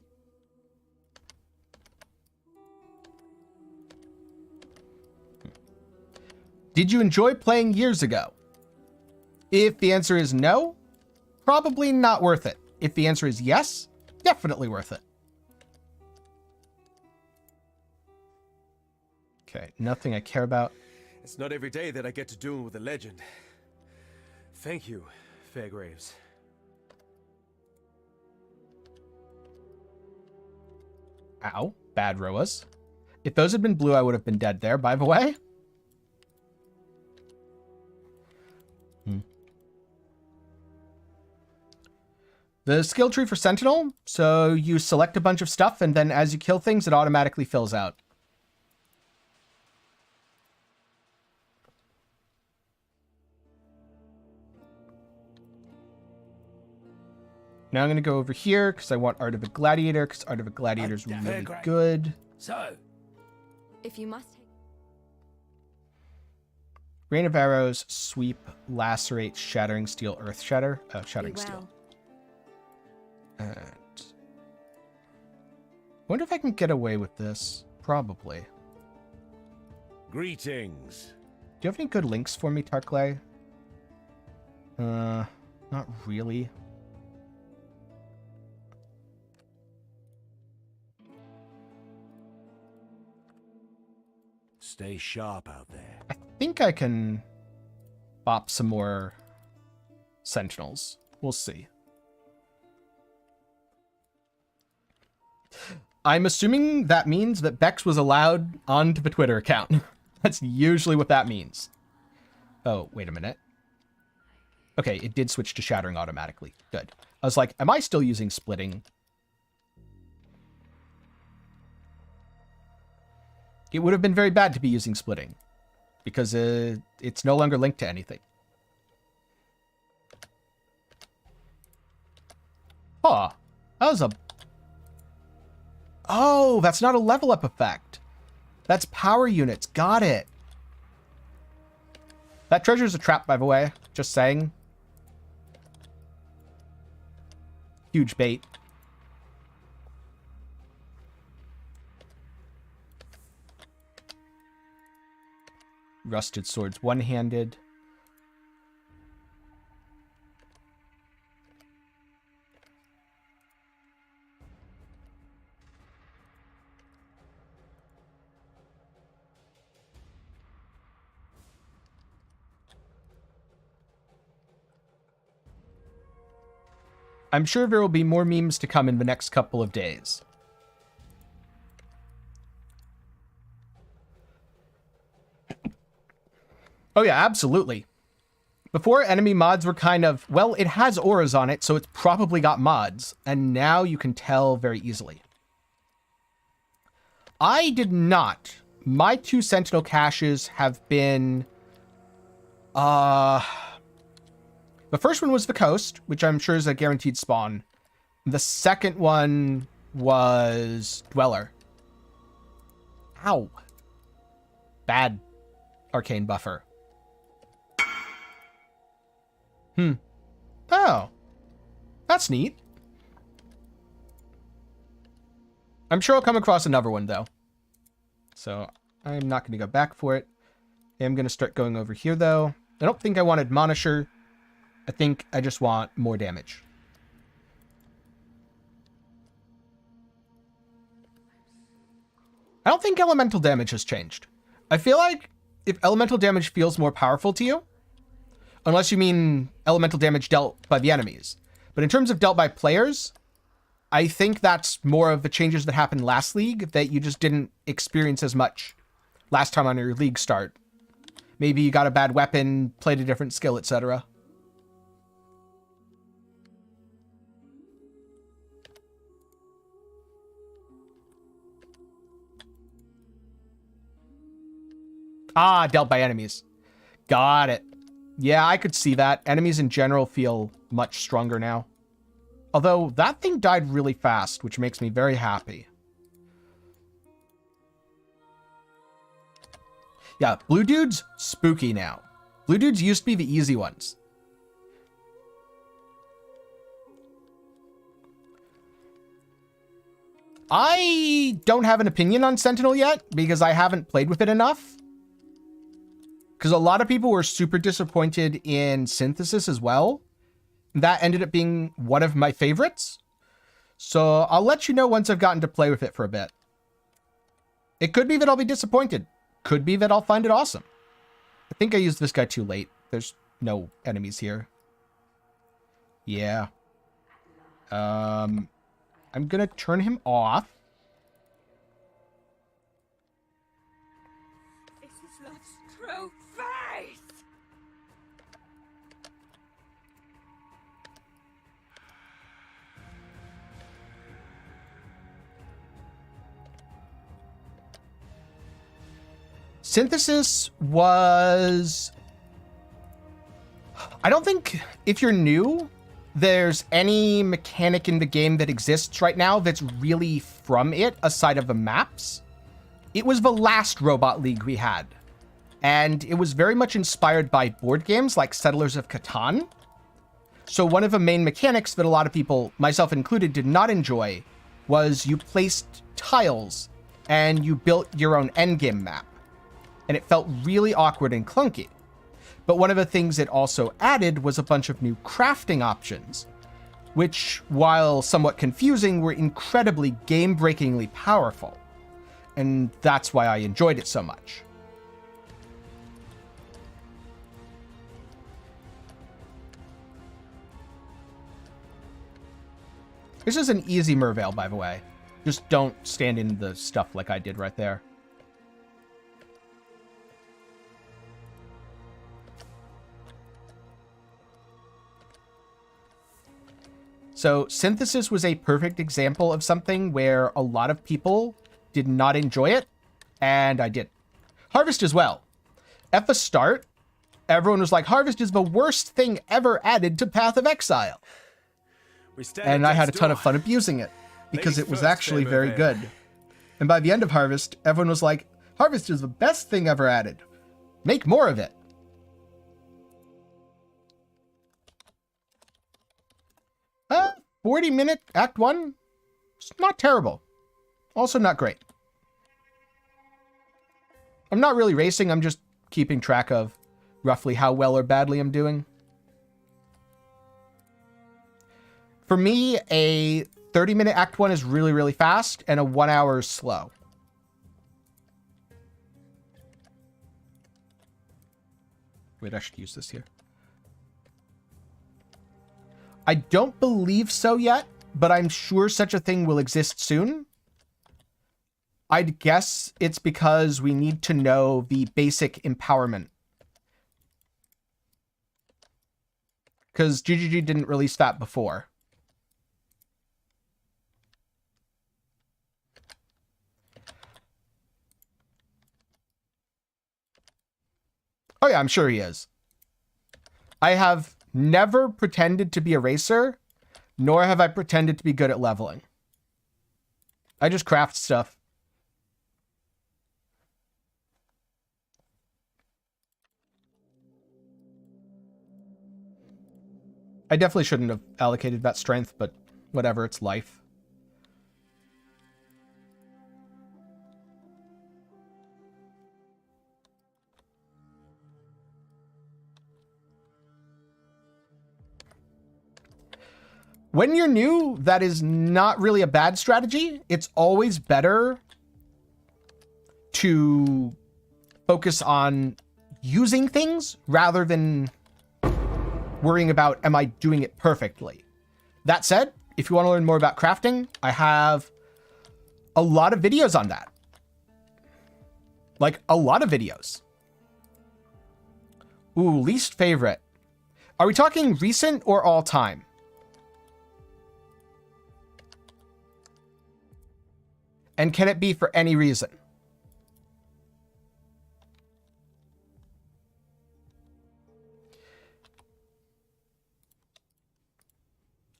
Did you enjoy playing years ago? If the answer is no, probably not worth it. If the answer is yes, definitely worth it. Okay, nothing I care about. It's not every day that I get to duel with a legend. Thank you, Fairgraves. Ow, bad Roas. If those had been blue, I would have been dead there, by the way. The skill tree for Sentinel, so you select a bunch of stuff, and then as you kill things, it automatically fills out. Now I'm going to go over here, because I want Art of a Gladiator, because Art of a Gladiator is really good. So, If you must take Rain of Arrows, Sweep, Lacerate, Shattering Steel, Earth Shatter. Shattering well. Steel. And wonder if I can get away with this. Probably. Greetings. Do you have any good links for me, Tarkley? Not really. Stay sharp out there. I think I can bop some more Sentinels. We'll see. I'm assuming that means that Bex was allowed onto the Twitter account. That's usually what that means. Oh, wait a minute. Okay, it did switch to shattering automatically. Good. I was like, am I still using splitting? It would have been very bad to be using splitting because it's no longer linked to anything. Huh. That was a... Oh, that's not a level up effect. That's power units. Got it. That treasure's a trap, by the way. Just saying. Huge bait. Rusted swords one-handed. I'm sure there will be more memes to come in the next couple of days. Oh yeah, absolutely. Before, enemy mods were kind of, well, it has auras on it, so it's probably got mods. And now you can tell very easily. I did not. My 2 Sentinel caches have been... The first one was the Coast, which I'm sure is a guaranteed spawn. The second one was Dweller. Ow. Bad arcane buffer. Oh. That's neat. I'm sure I'll come across another one, though. So I'm not going to go back for it. I'm going to start going over here, though. I don't think I want Admonisher. I think I just want more damage. I don't think elemental damage has changed. I feel like if elemental damage feels more powerful to you, unless you mean elemental damage dealt by the enemies. But in terms of dealt by players, I think that's more of the changes that happened last league that you just didn't experience as much last time on your league start. Maybe you got a bad weapon, played a different skill, etc. Ah, dealt by enemies. Got it. Yeah, I could see that. Enemies in general feel much stronger now. Although, that thing died really fast, which makes me very happy. Yeah, blue dudes, spooky now. Blue dudes used to be the easy ones. I don't have an opinion on Sentinel yet, because I haven't played with it enough. Because a lot of people were super disappointed in Synthesis as well. That ended up being one of my favorites. So I'll let you know once I've gotten to play with it for a bit. It could be that I'll be disappointed. Could be that I'll find it awesome. I think I used this guy too late. There's no enemies here. Yeah. I'm gonna turn him off. This is love's true face! Synthesis was... I don't think if you're new, there's any mechanic in the game that exists right now that's really from it, aside of the maps. It was the last Robot League we had. And it was very much inspired by board games like Settlers of Catan. So one of the main mechanics that a lot of people, myself included, did not enjoy was you placed tiles and you built your own endgame map. And it felt really awkward and clunky. But one of the things it also added was a bunch of new crafting options, which, while somewhat confusing, were incredibly game-breakingly powerful. And that's why I enjoyed it so much. This is an easy Merveil, by the way. Just don't stand in the stuff like I did right there. So synthesis was a perfect example of something where a lot of people did not enjoy it, and I did. Harvest as well. At the start, everyone was like, Harvest is the worst thing ever added to Path of Exile. And I had a ton of fun abusing it, because it was actually very good. And by the end of Harvest, everyone was like, Harvest is the best thing ever added. Make more of it. 40-minute Act 1? It's not terrible. Also not great. I'm not really racing, I'm just keeping track of roughly how well or badly I'm doing. For me, a 30-minute Act 1 is really, really fast, and a 1 hour is slow. Wait, I should use this here. I don't believe so yet, but I'm sure such a thing will exist soon. I'd guess it's because we need to know the basic empowerment. Because GGG didn't release that before. Oh yeah, I'm sure he is. I have never pretended to be a racer, nor have I pretended to be good at leveling. I just craft stuff. I definitely shouldn't have allocated that strength, but whatever, it's life. When you're new, that is not really a bad strategy. It's always better to focus on using things rather than worrying about, am I doing it perfectly? That said, if you want to learn more about crafting, I have a lot of videos on that. Like, a lot of videos. Ooh, least favorite. Are we talking recent or all time? And can it be for any reason?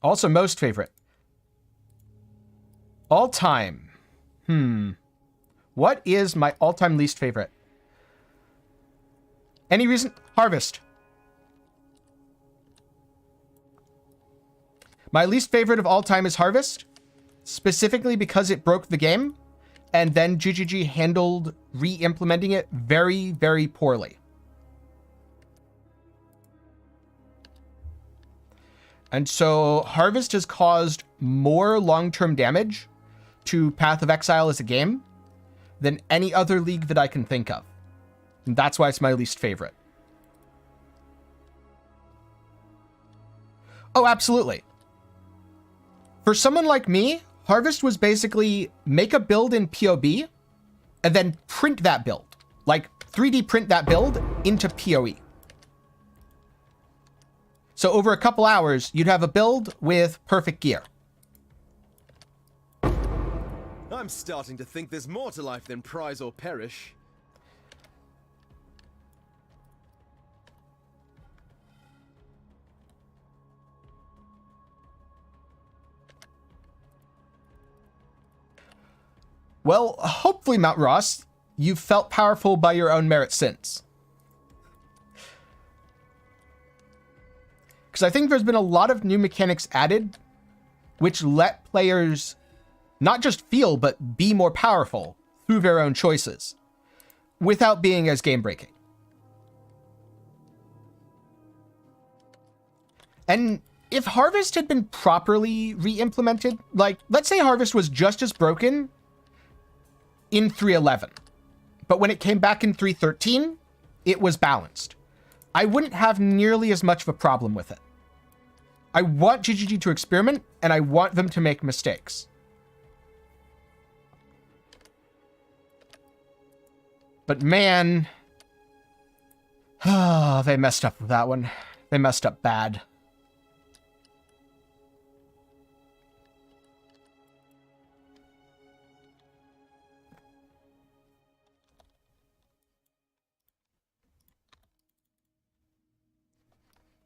Also, most favorite. All time. What is my all-time least favorite? Any reason? Harvest. My least favorite of all time is Harvest. Specifically because it broke the game, and then GGG handled re-implementing it very, very poorly. And so Harvest has caused more long-term damage to Path of Exile as a game than any other league that I can think of. And that's why it's my least favorite. Oh, absolutely. For someone like me, Harvest was basically make a build in POB and then print that build. Like 3D print that build into PoE. So over a couple hours, you'd have a build with perfect gear. I'm starting to think there's more to life than prize or perish. Well, hopefully, Mount Ross, you've felt powerful by your own merit since. Because I think there's been a lot of new mechanics added, which let players not just feel, but be more powerful through their own choices, without being as game-breaking. And if Harvest had been properly re-implemented, like, let's say Harvest was just as broken in 3.11, but when it came back in 3.13, it was balanced. I wouldn't have nearly as much of a problem with it. I want GGG to experiment, and I want them to make mistakes. But man, they messed up with that one. They messed up bad.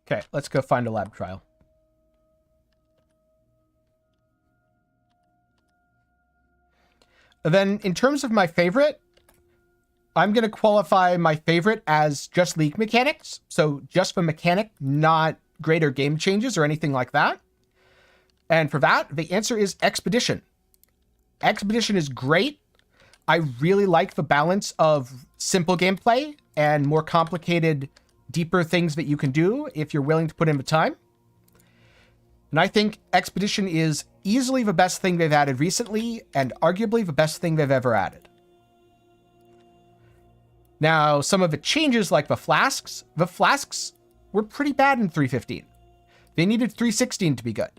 Okay, let's go find a lab trial. Then, in terms of my favorite, I'm going to qualify my favorite as just league mechanics. So just the mechanic, not greater game changes or anything like that. And for that, the answer is Expedition. Expedition is great. I really like the balance of simple gameplay and more complicated, deeper things that you can do if you're willing to put in the time. And I think Expedition is easily the best thing they've added recently, and arguably the best thing they've ever added. Now, some of the changes like the flasks were pretty bad in 3.15. They needed 3.16 to be good.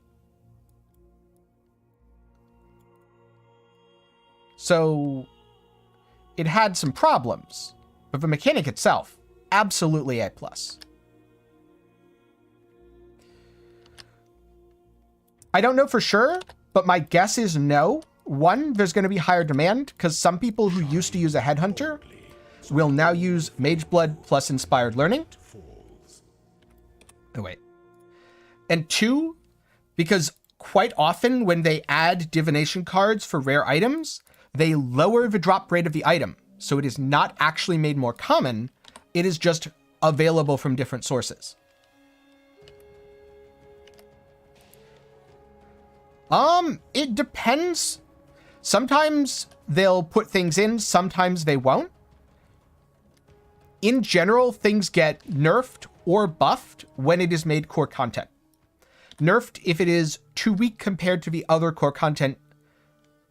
So it had some problems, but the mechanic itself, absolutely A+. I don't know for sure, but my guess is no. One, there's going to be higher demand because some people who used to use a headhunter will now use Mageblood plus Inspired Learning. Oh, wait. And two, because quite often when they add divination cards for rare items, they lower the drop rate of the item. So it is not actually made more common. It is just available from different sources. It depends. Sometimes they'll put things in, sometimes they won't. In general, things get nerfed or buffed when it is made core content. Nerfed if it is too weak compared to the other core content,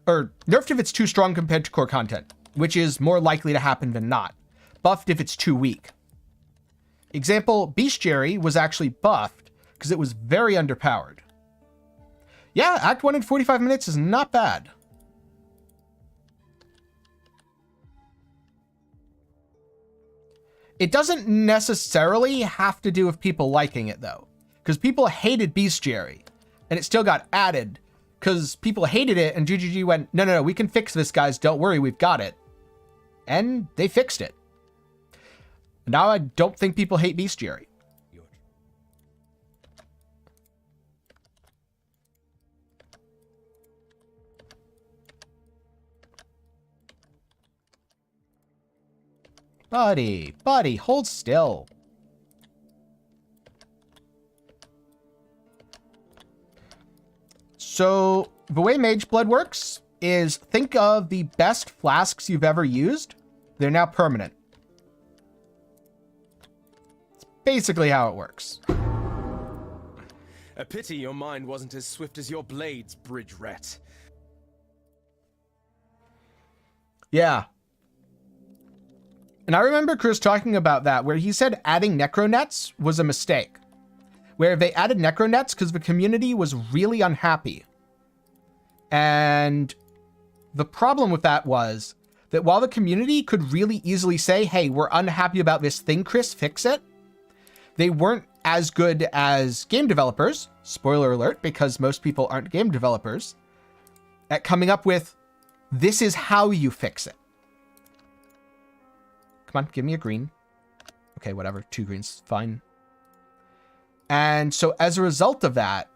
or nerfed if it's too strong compared to core content, which is more likely to happen than not. Buffed if it's too weak. Example, Bestiary was actually buffed because it was very underpowered. Yeah, Act 1 in 45 minutes is not bad. It doesn't necessarily have to do with people liking it, though. Because people hated Bestiary, and it still got added. Because people hated it, and GGG went, no, we can fix this, guys. Don't worry, we've got it. And they fixed it. Now I don't think people hate Bestiary. Buddy, hold still. So the way Mageblood works is think of the best flasks you've ever used. They're now permanent. It's basically how it works. A pity your mind wasn't as swift as your blades, bridge rat. Yeah. And I remember Chris talking about that, where he said adding necronets was a mistake. Where they added necronets because the community was really unhappy. And the problem with that was that while the community could really easily say, hey, we're unhappy about this thing, Chris, fix it, they weren't as good as game developers, spoiler alert, because most people aren't game developers, at coming up with, this is how you fix it. Come on, give me a green. Okay, whatever. 2 greens, fine. And so as a result of that,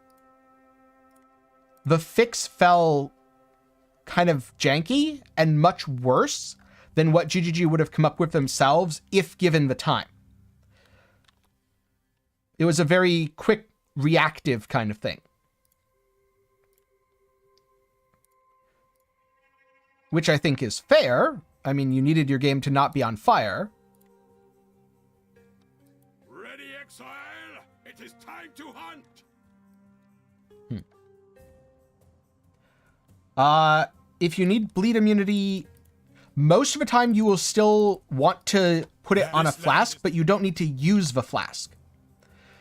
the fix fell kind of janky and much worse than what GGG would have come up with themselves if given the time. It was a very quick, reactive kind of thing. Which I think is fair. I mean, you needed your game to not be on fire. Ready, Exile? It is time to hunt! If you need bleed immunity, most of the time you will still want to put it on a flask, but you don't need to use the flask.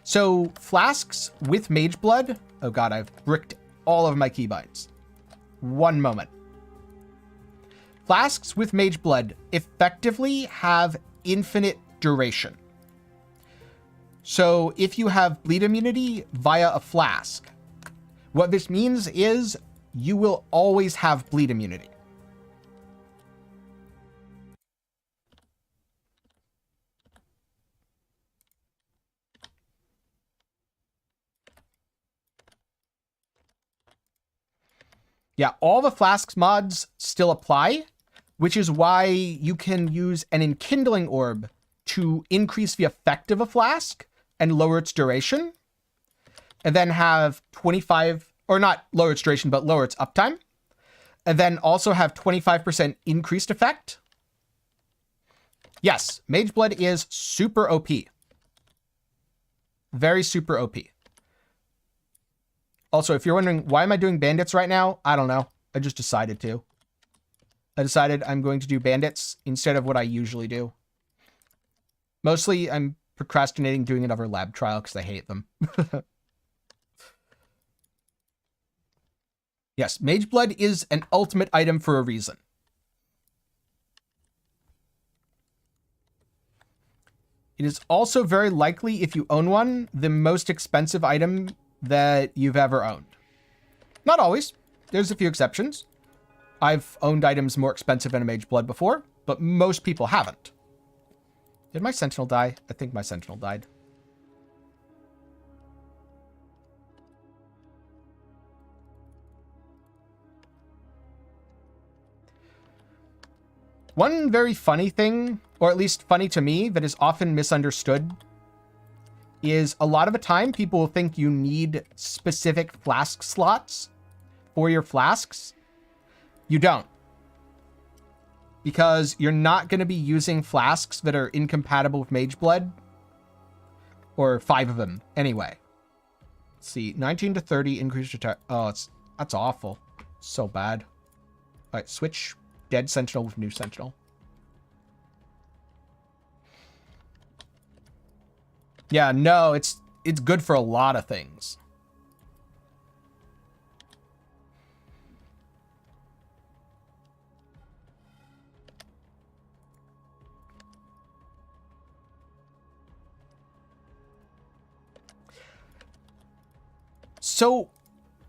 So flasks with Mageblood, oh god, I've bricked all of my keybinds. One moment. Flasks with Mage Blood effectively have infinite duration. So if you have bleed immunity via a flask, what this means is you will always have bleed immunity. Yeah, all the flasks mods still apply, which is why you can use an enkindling orb to increase the effect of a flask and lower its duration, and then have 25, or not lower its duration, but lower its uptime, and then also have 25% increased effect. Yes, Mage Blood is super OP. Very super OP. Also, if you're wondering, why am I doing bandits right now? I don't know. I just decided to. I decided I'm going to do bandits instead of what I usually do. Mostly, I'm procrastinating doing another lab trial because I hate them. Yes, Mage Blood is an ultimate item for a reason. It is also very likely, if you own one, the most expensive item that you've ever owned. Not always. There's a few exceptions. I've owned items more expensive than a Mage Blood before, but most people haven't. Did my Sentinel die? I think my Sentinel died. One very funny thing, or at least funny to me, that is often misunderstood is a lot of the time people will think you need specific flask slots for your flasks. You don't. Because you're not going to be using flasks that are incompatible with Mage Blood. Or 5 of them, anyway. Let's see, 19 to 30 increased attack. Oh, that's awful. So bad. Alright, switch dead Sentinel with new Sentinel. Yeah, no, it's good for a lot of things. So,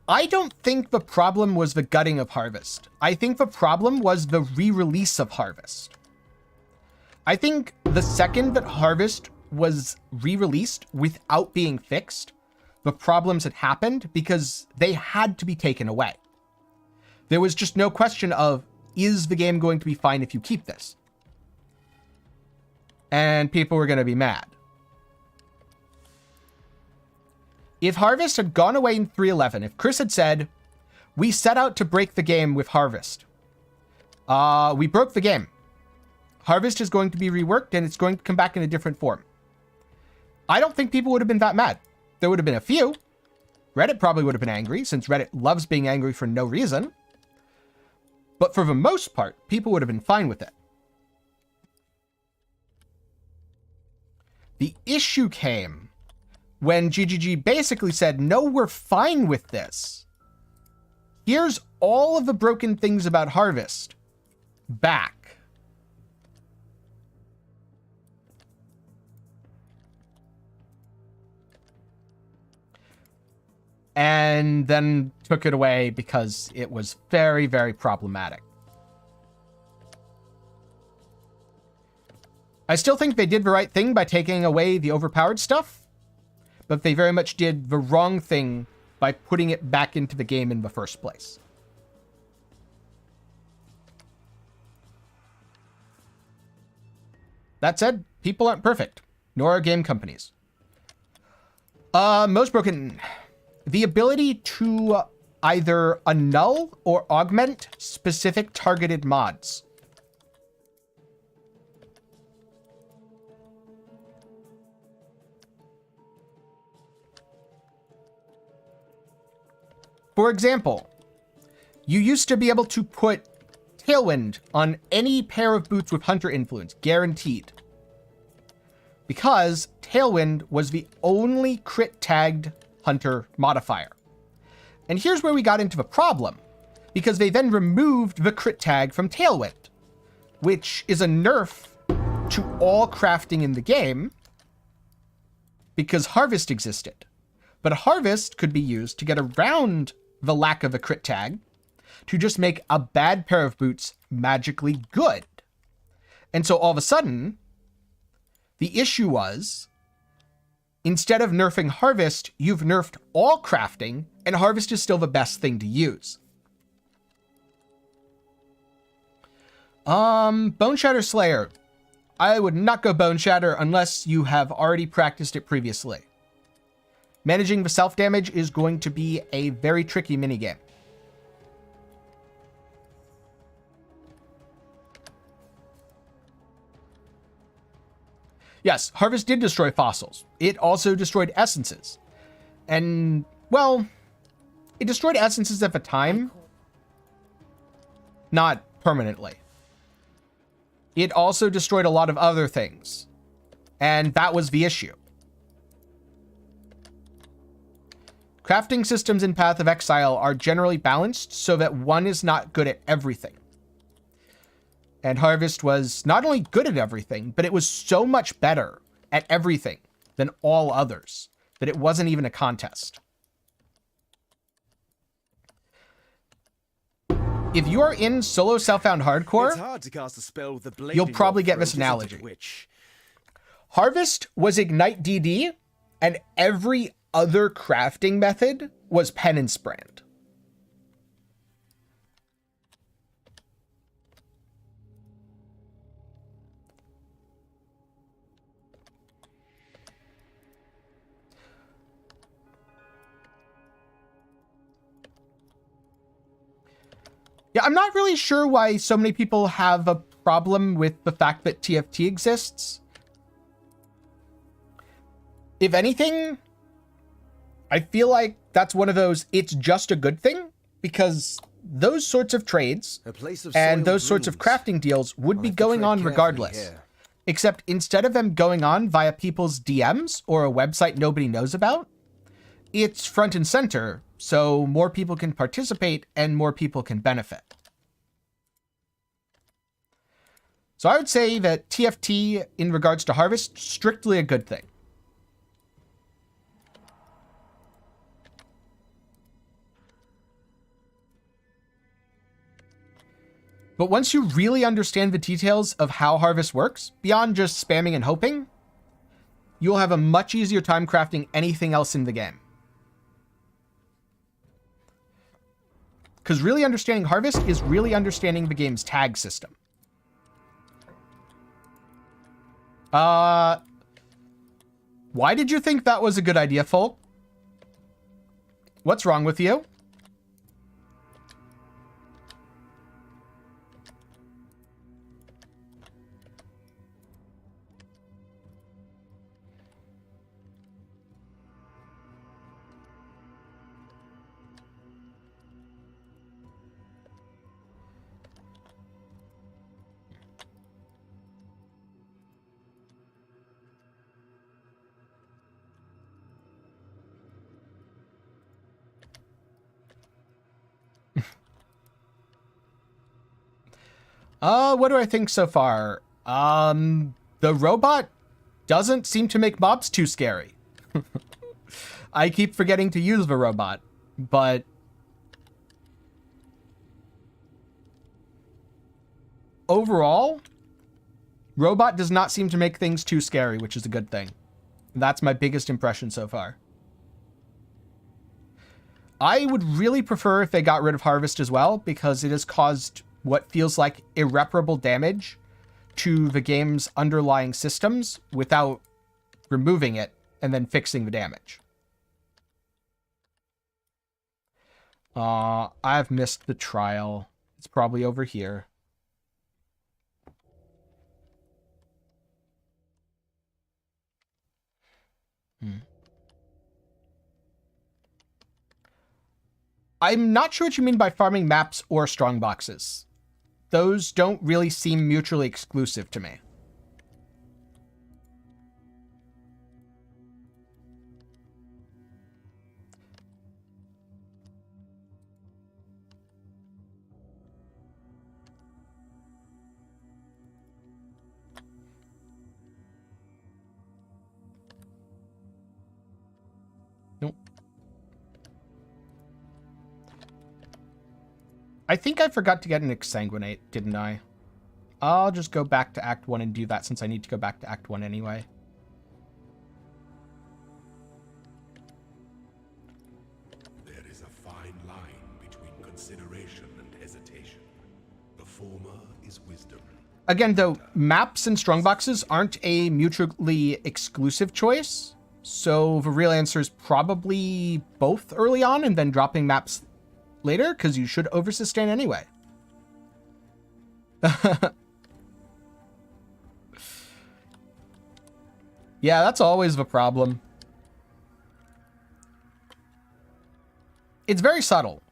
I don't think the problem was the gutting of Harvest. I think the problem was the re-release of Harvest. I think the second that Harvest was re-released without being fixed, the problems had happened because they had to be taken away. There was just no question of, is the game going to be fine if you keep this? And people were going to be mad. If Harvest had gone away in 3.11, if Chris had said, we set out to break the game with Harvest, we broke the game. Harvest is going to be reworked and it's going to come back in a different form. I don't think people would have been that mad. There would have been a few. Reddit probably would have been angry, since Reddit loves being angry for no reason. But for the most part, people would have been fine with it. The issue came when GGG basically said, no, we're fine with this. Here's all of the broken things about Harvest back. And then took it away because it was very, very problematic. I still think they did the right thing by taking away the overpowered stuff, but they very much did the wrong thing by putting it back into the game in the first place. That said, people aren't perfect, nor are game companies. Most broken... The ability to either annul or augment specific targeted mods. For example, you used to be able to put Tailwind on any pair of boots with Hunter influence, guaranteed. Because Tailwind was the only crit tagged Hunter modifier. And here's where we got into the problem, because they then removed the crit tag from Tailwind. which is a nerf to all crafting in the game because Harvest existed. But Harvest could be used to get around the lack of a crit tag to just make a bad pair of boots magically good. And so all of a sudden, the issue was, instead of nerfing Harvest, you've nerfed all crafting, and Harvest is still the best thing to use. Bone Shatter Slayer. I would not go Bone Shatter unless you have already practiced it previously. Managing the self-damage is going to be a very tricky minigame. Yes, Harvest did destroy fossils. It also destroyed essences. And, well, it destroyed essences at the time. Not permanently. It also destroyed a lot of other things. And that was the issue. Crafting systems in Path of Exile are generally balanced so that one is not good at everything. And Harvest was not only good at everything, but it was so much better at everything than all others that it wasn't even a contest. If you are in solo Self-Found Hardcore, It's hard to cast a spell with the blade you'll in probably your get this throat, isn't analogy. it, witch? Harvest was Ignite DD, and every other crafting method was Penance Brand. Yeah, I'm not really sure why so many people have a problem with the fact that TFT exists. If anything, I feel like that's one of those, it's just a good thing, because those sorts of trades A place of and soiled those sorts of dreams. crafting deals would I'll be have to going tread on carefully regardless. here. Except instead of them going on via people's DMs or a website nobody knows about, it's front and center, so more people can participate and more people can benefit. So I would say that TFT, in regards to Harvest, strictly a good thing. But once you really understand the details of how Harvest works, beyond just spamming and hoping, you'll have a much easier time crafting anything else in the game. Because really understanding Harvest is really understanding the game's tag system. Why did you think that was a good idea, Folk? What's wrong with you? What do I think so far? The robot doesn't seem to make mobs too scary. I keep forgetting to use the robot, but overall, robot does not seem to make things too scary, which is a good thing. That's my biggest impression so far. I would really prefer if they got rid of Harvest as well, because it has caused what feels like irreparable damage to the game's underlying systems without removing it and then fixing the damage. I've missed the trial. It's probably over here. I'm not sure what you mean by farming maps or strongboxes. Those don't really seem mutually exclusive to me. I think I forgot to get an exsanguinate, didn't I? I'll just go back to Act 1 and do that since I need to go back to Act 1 anyway. There is a fine line between consideration and hesitation. The former is wisdom. Again, though, maps and strongboxes aren't a mutually exclusive choice. So the real answer is probably both early on and then dropping maps later, because you should oversustain anyway. Yeah, that's always the problem. It's very subtle.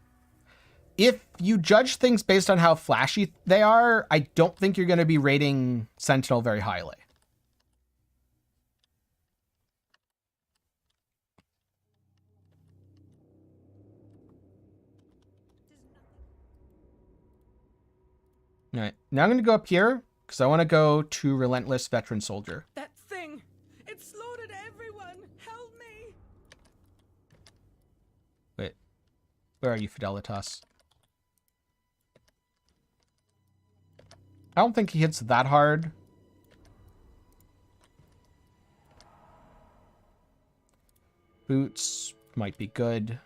If you judge things based on how flashy they are, I don't think you're going to be rating Sentinel very highly. All right, now I'm going to go up here because I want to go to Relentless Veteran Soldier. That thing! It slaughtered everyone! Help me! Wait, where are you, Fidelitas? I don't think he hits that hard. Boots might be good.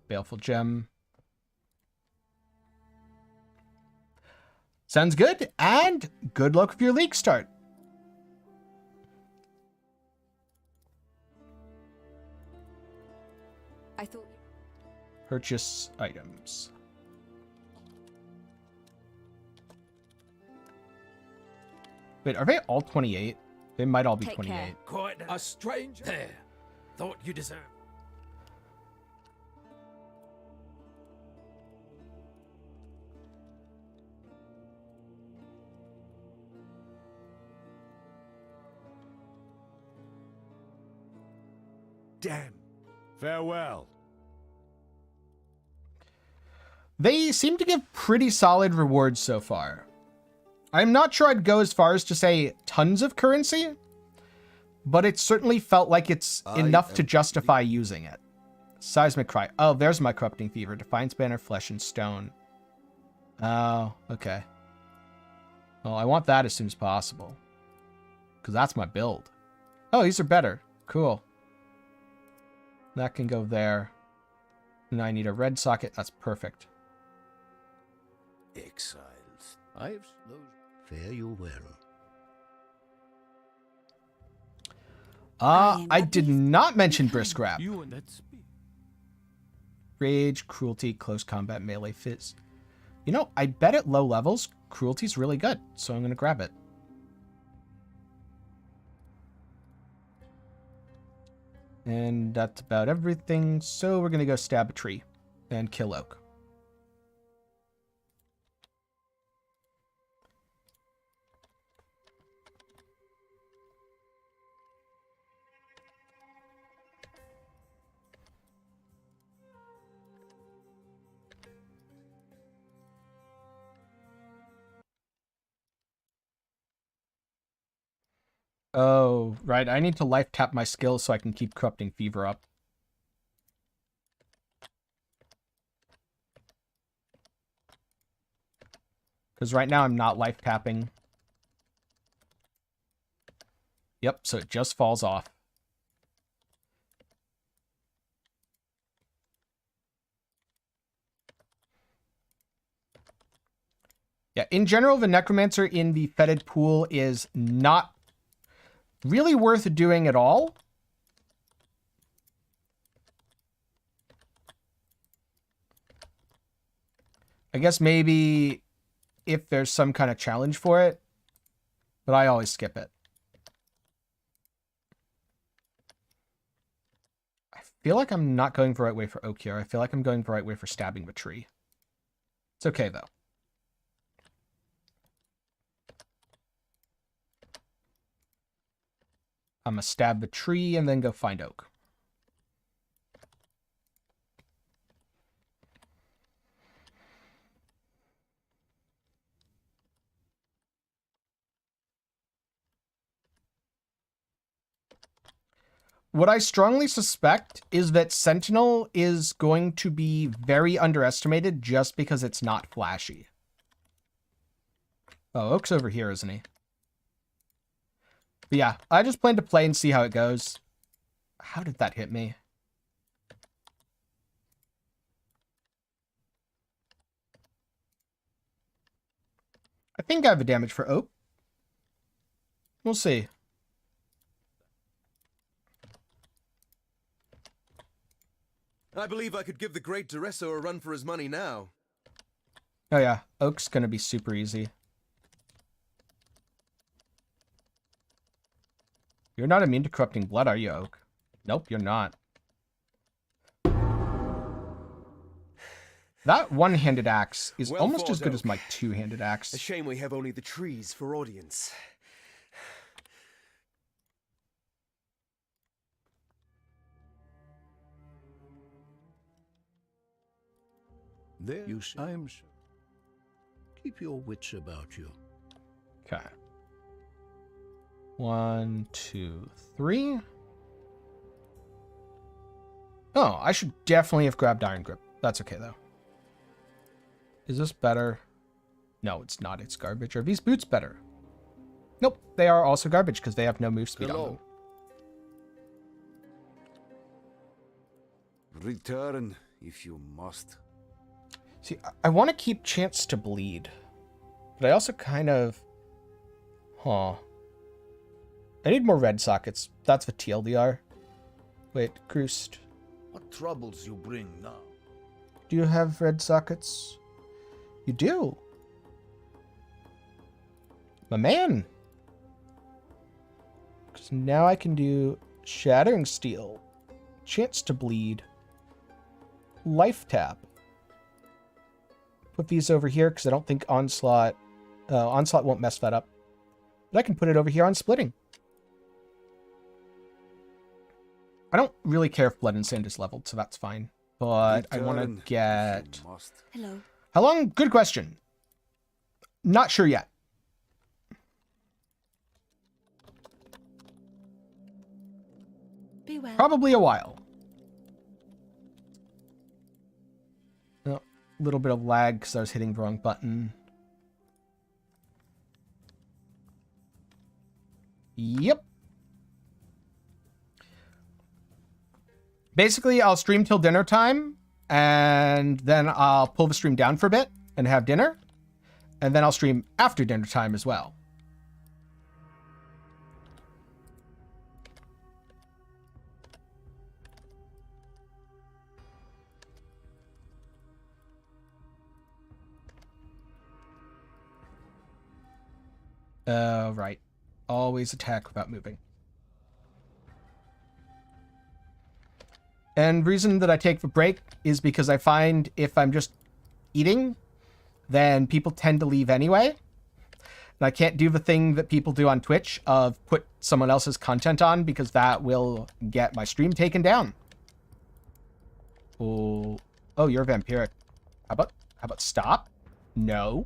Baleful Gem. Sounds good, and good luck with your league start. I thought... Purchase items. Wait, are they all 28? They might all be Take 28. care. Quite a stranger. There. Thought you deserved. Damn. Farewell. They seem to give pretty solid rewards so far. I'm not sure I'd go as far as to say tons of currency, but it certainly felt like it's enough to justify using it. Seismic Cry. Oh, there's my Corrupting Fever. Defiance Banner, Flesh and Stone. Oh, okay. Well, I want that as soon as possible, because that's my build. Oh, these are better. Cool. That can go there. And I need a red socket. That's perfect. Exiles. I've those. Fare you well. I did not mention Brisk Wrap. You and that speed. Rage, Cruelty, Close Combat, Melee, Fizz. You know, I bet at low levels, Cruelty's really good, so I'm going to grab it. And that's about everything, so we're going to go stab a tree and kill Oak. Oh, right. I need to life tap my skills so I can keep Corrupting Fever up. Because right now I'm not life tapping. Yep, so it just falls off. Yeah, in general, the Necromancer in the Fetid pool is not really worth doing at all. I guess maybe if there's some kind of challenge for it, but I always skip it. I feel like I'm not going the right way for Oak here. I feel like I'm going the right way for stabbing the tree. It's okay, though. I'm gonna stab the tree and then go find Oak. What I strongly suspect is that Sentinel is going to be very underestimated just because it's not flashy. Oh, Oak's over here, isn't he? But yeah, I just plan to play and see how it goes. How did that hit me? I think I have a damage for Oak. We'll see. I believe I could give the great Duresso a run for his money now. Oh yeah, Oak's gonna be super easy. You're not immune to corrupting blood, are you, Oak? Nope, you're not. That one-handed axe is Well almost fought, as good Oak. as my two-handed axe. A shame we have only the trees for audience. There you see. I'm sure. Keep your wits about you. Okay. 1, 2, 3. Oh, I should definitely have grabbed Iron Grip. That's okay, though. Is this better? No, it's not. It's garbage. Are these boots better? Nope. They are also garbage because they have no move speed on them. Return if you must. See, I want to keep chance to bleed. But I also kind of... Huh. I need more red sockets. That's what TLDR. Wait, Groost. What troubles you bring now? Do you have red sockets? You do. My man. Because now I can do Shattering Steel. Chance to bleed. Life Tap. Put these over here because I don't think Onslaught... Onslaught won't mess that up. But I can put it over here on Splitting. I don't really care if Blood and Sand is leveled, so that's fine. But I want to Return get... if you must. Hello. How long? Good question. Not sure yet. Be well. Probably a while. A little bit of lag because I was hitting the wrong button. Yep. Basically, I'll stream till dinner time, and then I'll pull the stream down for a bit and have dinner, and then I'll stream after dinner time as well. Right. Always attack without moving. And reason that I take the break is because I find if I'm just eating, then people tend to leave anyway. And I can't do the thing that people do on Twitch of put someone else's content on because that will get my stream taken down. Oh, you're vampiric. How about stop? No.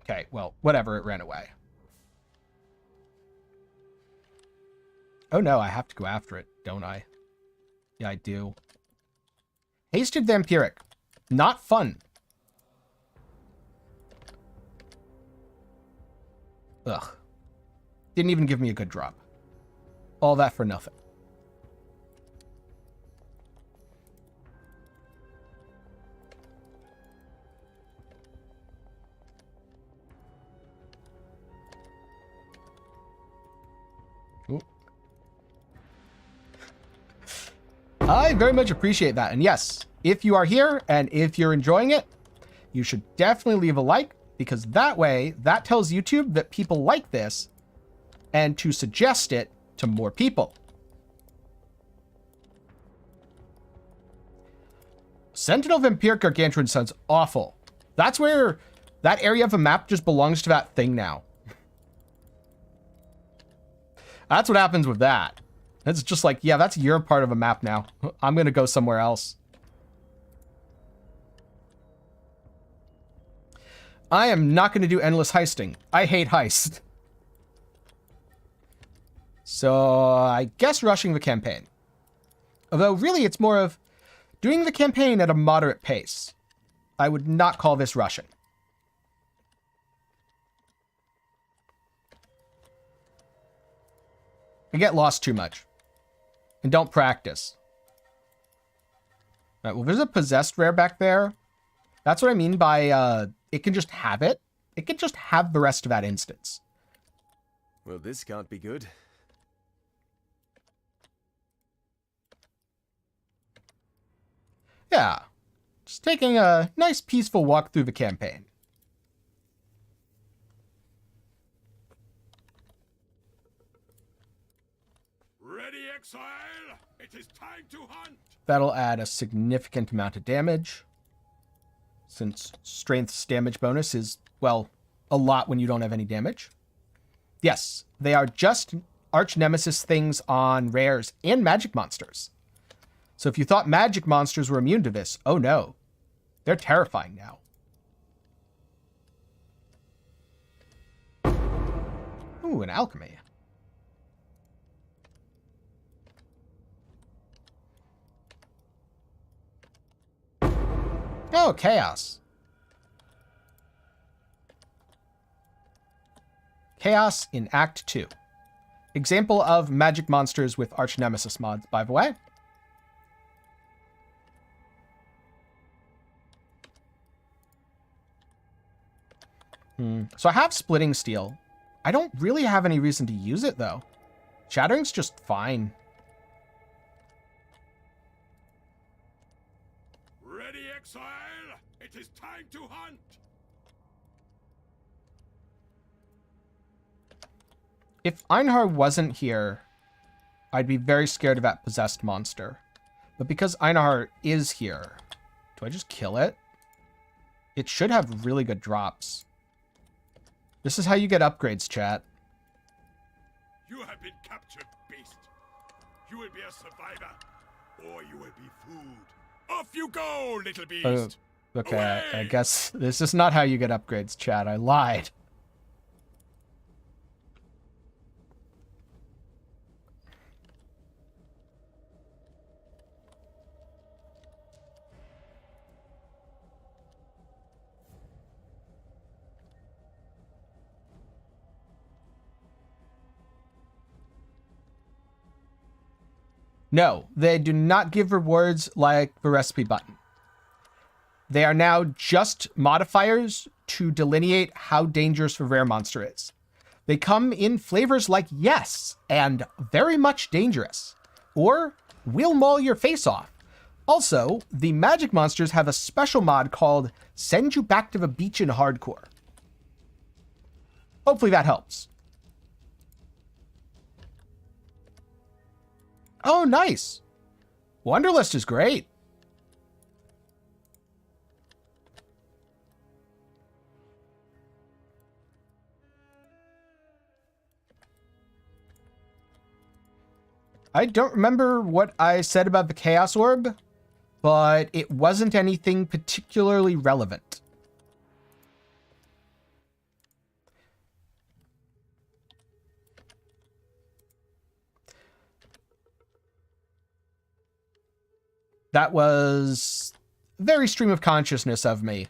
Okay, well, whatever, it ran away. Oh no, I have to go after it, don't I? Yeah, I do. Hasted Vampiric. Not fun. Ugh. Didn't even give me a good drop. All that for nothing. Ooh. I very much appreciate that. And yes, if you are here and if you're enjoying it, you should definitely leave a like, because that way, that tells YouTube that people like this and to suggest it to more people. Sentinel Vampiric Gargantuan sounds awful. That's where that area of a map just belongs to that thing now. That's what happens with that. It's just like, yeah, that's your part of a map now. I'm going to go somewhere else. I am not going to do endless heisting. I hate heist. So I guess rushing the campaign. Although really it's more of doing the campaign at a moderate pace. I would not call this rushing. I get lost too much. And don't practice. Alright, well there's a possessed rare back there. That's what I mean by it can just have it. It can just have the rest of that instance. Well, this can't be good. Yeah. Just taking a nice peaceful walk through the campaign. Ready, Exile? It is time to hunt! That'll add a significant amount of damage. Since Strength's damage bonus is, well, a lot when you don't have any damage. Yes, they are just Archnemesis things on rares and magic monsters. So if you thought magic monsters were immune to this, oh no. They're terrifying now. Ooh, an alchemy. Oh, chaos. Chaos in Act 2. Example of magic monsters with Archnemesis mods, by the way. So I have Splitting Steel. I don't really have any reason to use it, though. Shattering's just fine. Ready, Exile? It is time to hunt! If Einhar wasn't here, I'd be very scared of that possessed monster. But because Einhar is here, do I just kill it? It should have really good drops. This is how you get upgrades, chat. You have been captured, beast. You will be a survivor, or you will be food. Off you go, little beast! Okay, I Away! guess this is not how you get upgrades, chat. I lied. No, they do not give rewards like the recipe button. They are now just modifiers to delineate how dangerous the rare monster is. They come in flavors like yes and very much dangerous, or will maul your face off. Also, the magic monsters have a special mod called Send You Back to the Beach in Hardcore. Hopefully that helps. Oh, nice. Wonderlist is great. I don't remember what I said about the Chaos Orb, but it wasn't anything particularly relevant. That was very stream of consciousness of me.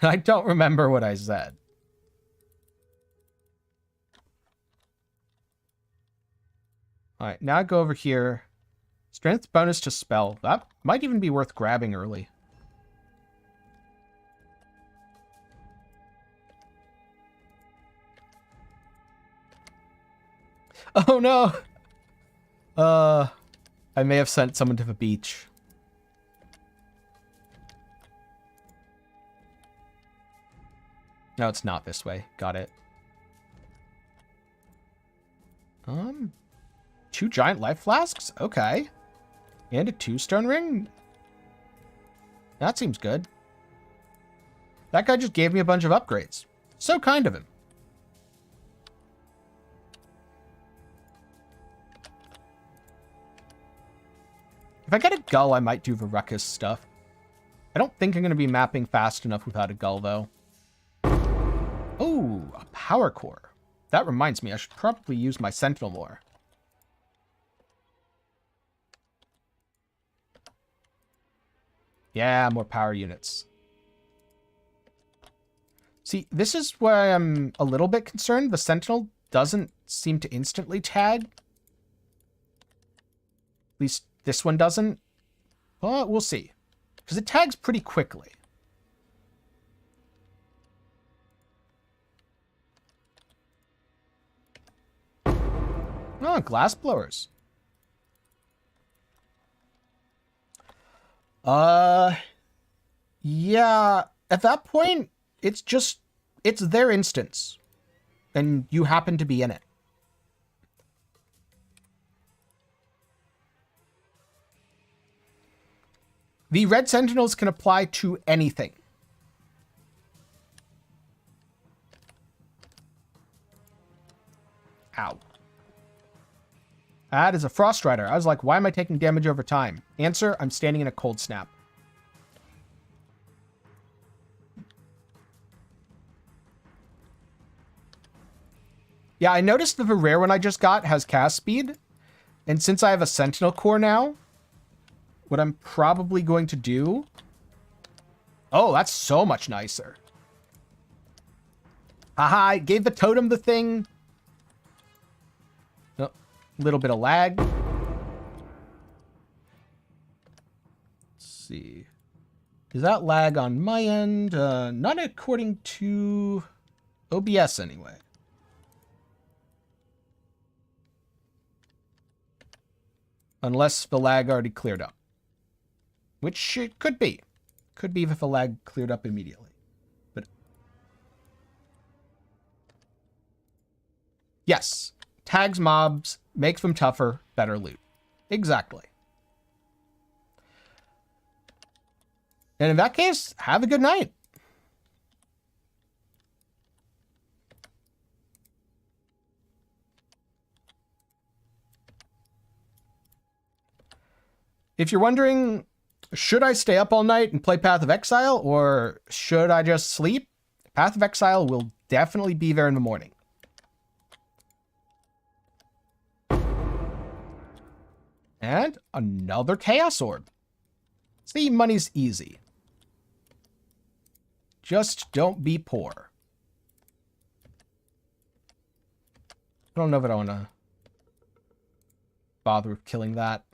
I don't remember what I said. All right, now I go over here. Strength bonus to spell. That might even be worth grabbing early. Oh no! I may have sent someone to the beach. No, it's not this way. Got it. 2 giant life flasks? Okay. And a 2 stone ring? That seems good. That guy just gave me a bunch of upgrades. So kind of him. If I get a gull, I might do the ruckus stuff. I don't think I'm going to be mapping fast enough without a gull, though. Oh, a power core. That reminds me, I should probably use my Sentinel more. Yeah, more power units. See, this is where I'm a little bit concerned. The Sentinel doesn't seem to instantly tag. At least this one doesn't. But we'll see. Because it tags pretty quickly. Oh, glass blowers. Yeah, at that point, it's their instance. And you happen to be in it. The red sentinels can apply to anything. Ow. That is a Frost Rider. I was like, why am I taking damage over time? Answer, I'm standing in a cold snap. Yeah, I noticed that the rare one I just got has cast speed. And since I have a Sentinel core now, what I'm probably going to do... Oh, that's so much nicer. Haha, I gave the totem the thing. A little bit of lag. Let's see. Is that lag on my end? Not according to OBS anyway. Unless the lag already cleared up. Which it could be. Could be if the lag cleared up immediately. But yes. Tags mobs, makes them tougher, better loot. Exactly. And in that case, have a good night. If you're wondering, should I stay up all night and play Path of Exile, or should I just sleep? Path of Exile will definitely be there in the morning. And another Chaos Orb. See, money's easy. Just don't be poor. I don't know if I want to bother with killing that.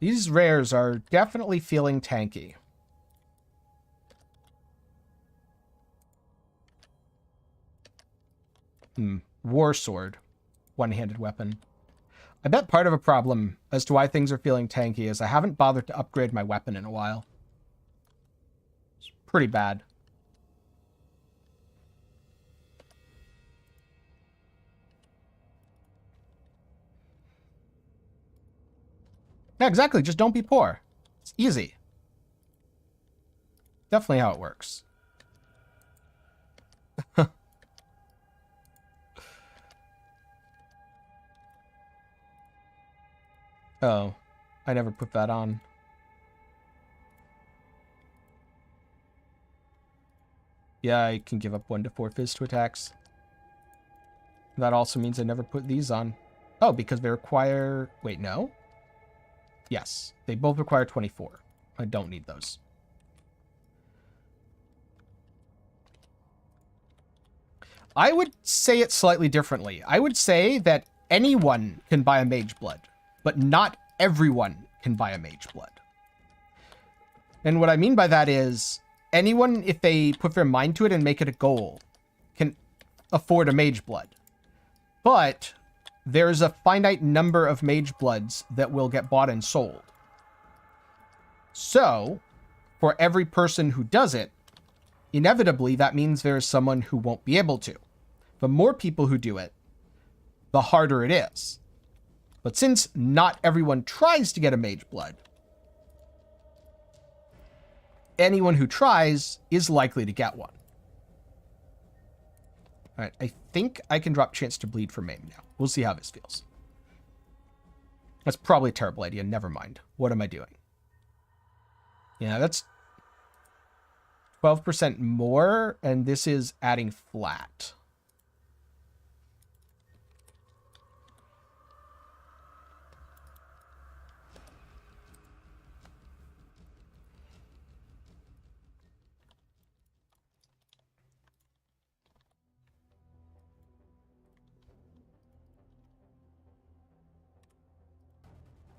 These rares are definitely feeling tanky. War Sword. One-handed weapon. I bet part of a problem as to why things are feeling tanky is I haven't bothered to upgrade my weapon in a while. It's pretty bad. Yeah, exactly. Just don't be poor. It's easy. Definitely how it works. Oh, I never put that on. Yeah, I can give up 1 to 4 fizz to attacks. That also means I never put these on. Oh, because they require... Wait, no? Yes, they both require 24. I don't need those. I would say it slightly differently. I would say that anyone can buy a Mage Blood, but not everyone can buy a Mage Blood. And what I mean by that is anyone, if they put their mind to it and make it a goal, can afford a Mage Blood. But there's a finite number of Mage Bloods that will get bought and sold. So, for every person who does it, inevitably that means there is someone who won't be able to. The more people who do it, the harder it is. But since not everyone tries to get a Mage Blood, anyone who tries is likely to get one. Alright, I think I can drop Chance to Bleed for Maim now. We'll see how this feels. That's probably a terrible idea. Never mind. What am I doing? Yeah, that's 12% more, and this is adding flat.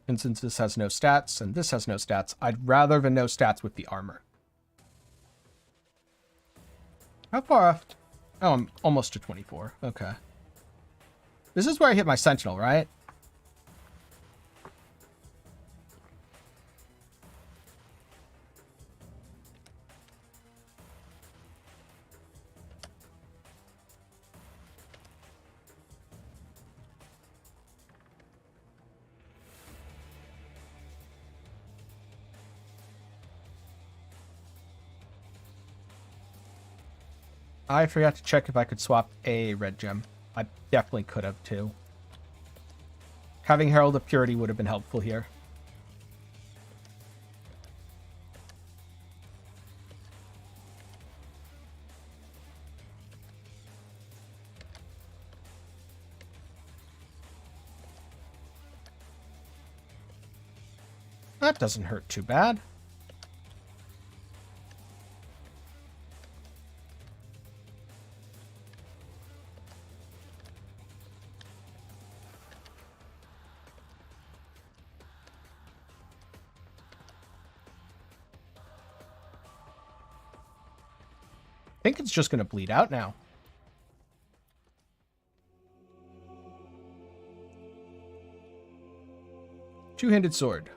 And since this has no stats and this has no stats, I'd rather the no stats with the armor. How far off? Oh, I'm almost to 24. Okay. This is where I hit my Sentinel, right? I forgot to check if I could swap a red gem. I definitely could have, too. Having Herald of Purity would have been helpful here. That doesn't hurt too bad. I think it's just going to bleed out now. Two-handed sword.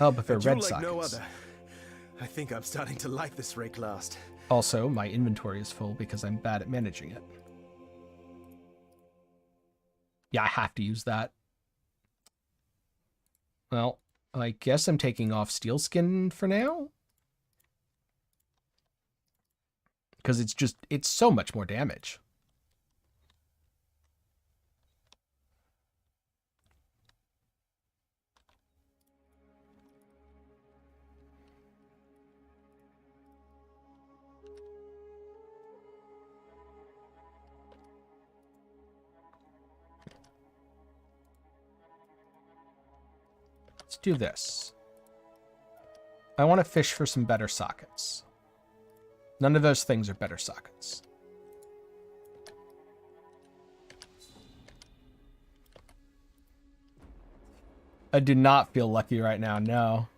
Oh, but they're red sockets. No other. I think I'm starting to like this rake last. Also, my inventory is full because I'm bad at managing it. Yeah, I have to use that. Well, I guess I'm taking off steel skin for now. Because it's so much more damage. Let's do this. I want to fish for some better sockets. None of those things are better sockets. I do not feel lucky right now, no.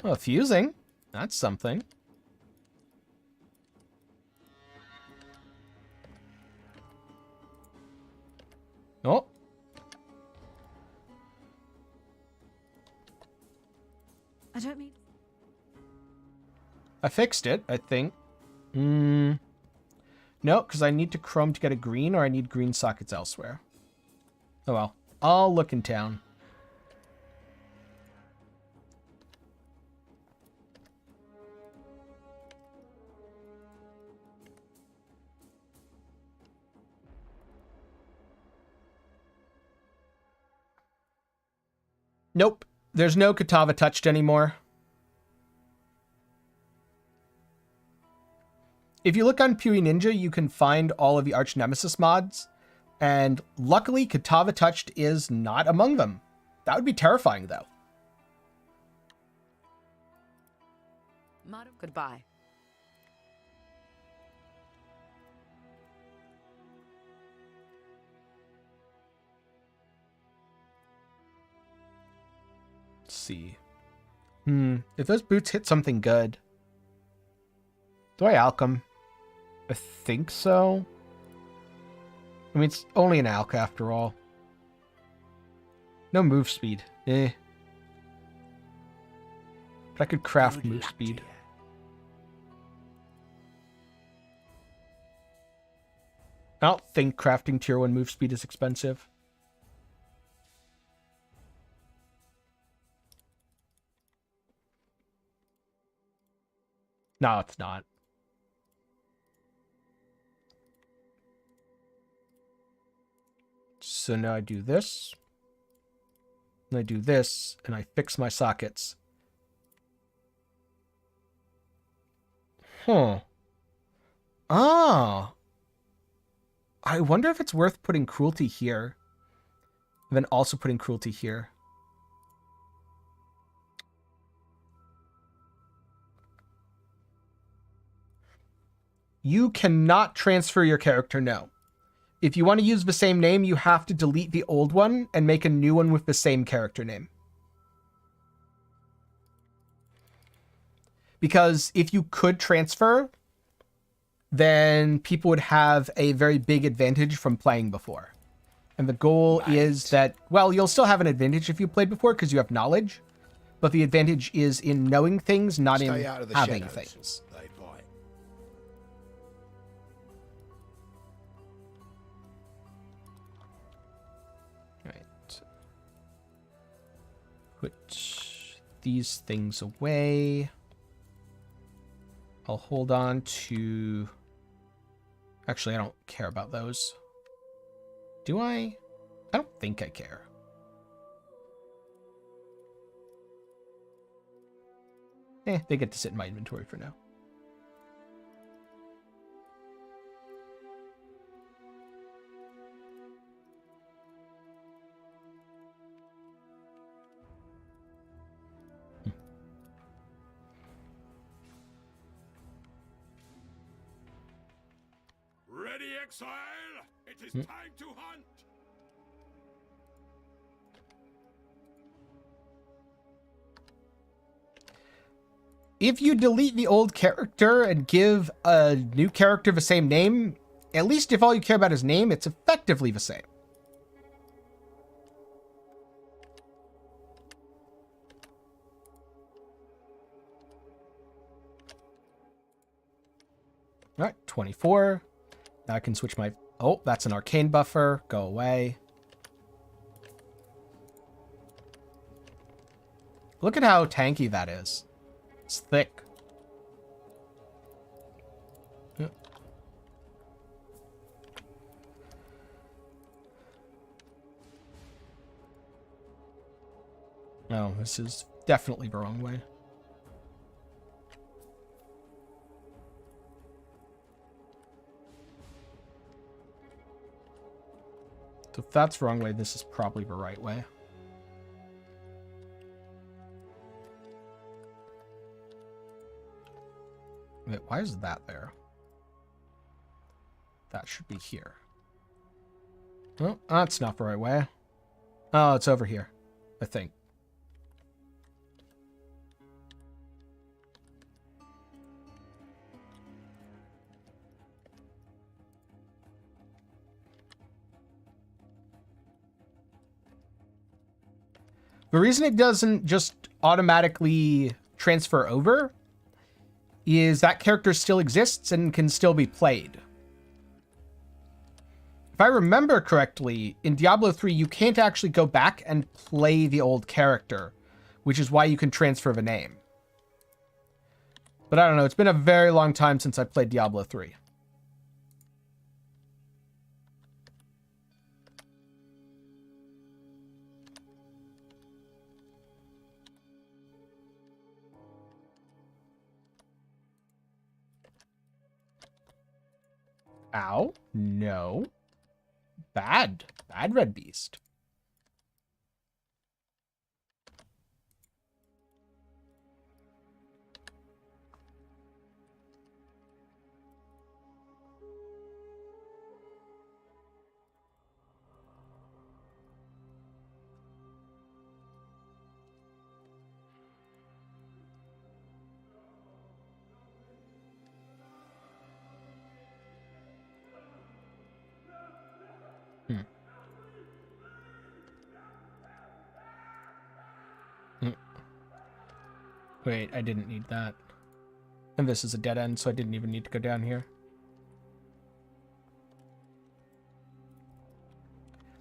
Oh, fusing. That's something. Oh. I don't mean... I fixed it, I think. No, because I need to chrome to get a green, or I need green sockets elsewhere. Oh well. I'll look in town. Nope. There's no Katava touched anymore. If you look on Pewee Ninja, you can find all of the Archnemesis mods, and luckily Katava Touched is not among them. That would be terrifying, though. Goodbye. Let's see. If those boots hit something good. Do I alchem? I think so. I mean, it's only an alch after all. No move speed. Eh. But I could craft move speed. I don't think crafting tier 1 move speed is expensive. No, it's not. So now I do this. And I do this, and I fix my sockets. Huh. Ah. I wonder if it's worth putting cruelty here. And then also putting cruelty here. You cannot transfer your character, no. if you want to use the same name, you have to delete the old one and make a new one with the same character name. Because if you could transfer, then people would have a very big advantage from playing before. And the goal is that, well, you'll still have an advantage if you played before because you have knowledge, but the advantage is in knowing things, not in having things. Right. Put these things away. I'll hold on to... Actually, I don't care about those. Do I? I don't think I care. They get to sit in my inventory for now. Ready, Exile? It is time to hunt. If you delete the old character and give a new character the same name, at least if all you care about is name, it's effectively the same. All right, 24. Now I can switch my... Oh, that's an arcane buffer. Go away. Look at how tanky that is. It's thick. Yep. No, this is definitely the wrong way. So if that's the wrong way, this is probably the right way. Wait, why is that there? That should be here. Oh, that's not the right way. Oh, it's over here, I think. The reason it doesn't just automatically transfer over is that character still exists and can still be played. If I remember correctly, in Diablo 3, you can't actually go back and play the old character, which is why you can transfer the name. But I don't know, it's been a very long time since I played Diablo 3. Ow. No. Bad. Bad red beast. Wait, I didn't need that. And this is a dead end, so I didn't even need to go down here.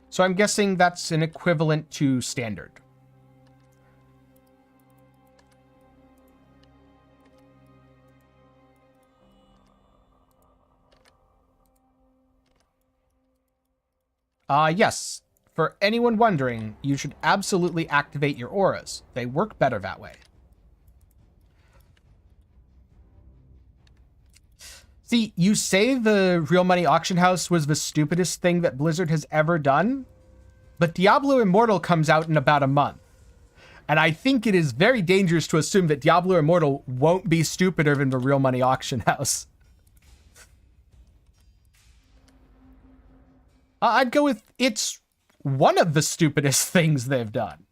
So I'm guessing that's an equivalent to standard. Yes. For anyone wondering, you should absolutely activate your auras. They work better that way. See, you say the Real Money Auction House was the stupidest thing that Blizzard has ever done, but Diablo Immortal comes out in about a month. And I think it is very dangerous to assume that Diablo Immortal won't be stupider than the Real Money Auction House. I'd go with it's one of the stupidest things they've done.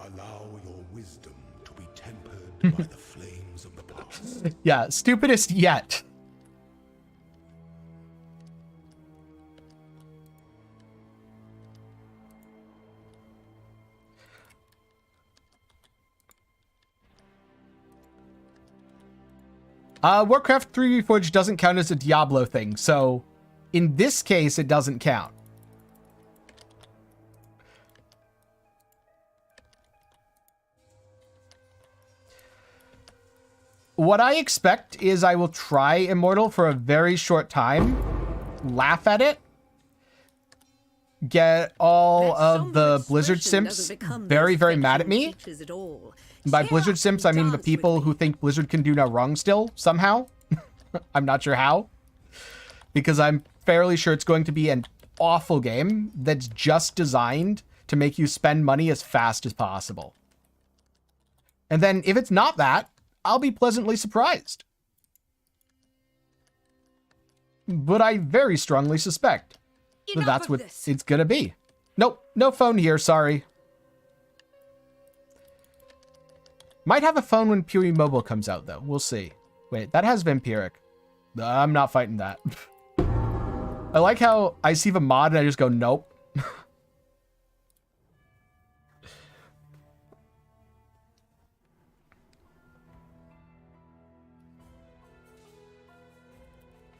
Allow your wisdom to be tempered by the flames of the past. Yeah, stupidest yet. Warcraft 3 Reforged doesn't count as a Diablo thing, so in this case, it doesn't count. What I expect is I will try Immortal for a very short time, laugh at it, get all of the Blizzard simps very, very mad at me. By Blizzard simps, I mean the people who think Blizzard can do no wrong still, somehow. I'm not sure how. Because I'm fairly sure it's going to be an awful game that's just designed to make you spend money as fast as possible. And then if it's not that, I'll be pleasantly surprised. But I very strongly suspect that that's what it's gonna be. Nope, no phone here, sorry. Might have a phone when Puri Mobile comes out, though. We'll see. Wait, that has Vampiric. I'm not fighting that. I like how I see the mod and I just go, nope.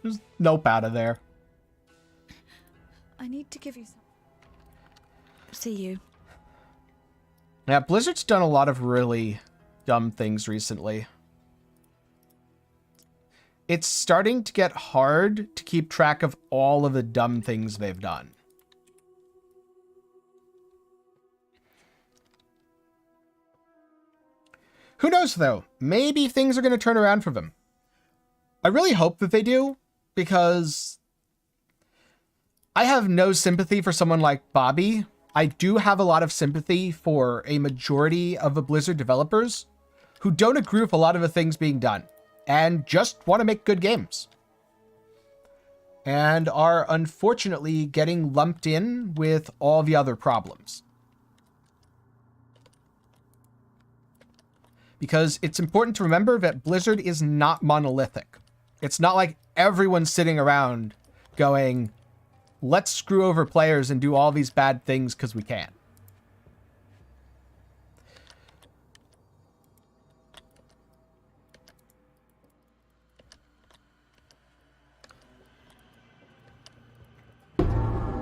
Just nope out of there. I need to give you some. See you. Yeah, Blizzard's done a lot of really dumb things recently. It's starting to get hard to keep track of all of the dumb things they've done. Who knows, though? Maybe things are going to turn around for them. I really hope that they do, because I have no sympathy for someone like Bobby. I do have a lot of sympathy for a majority of the Blizzard developers who don't agree with a lot of the things being done and just want to make good games. And are unfortunately getting lumped in with all the other problems. Because it's important to remember that Blizzard is not monolithic. It's not like everyone's sitting around going, let's screw over players and do all these bad things because we can.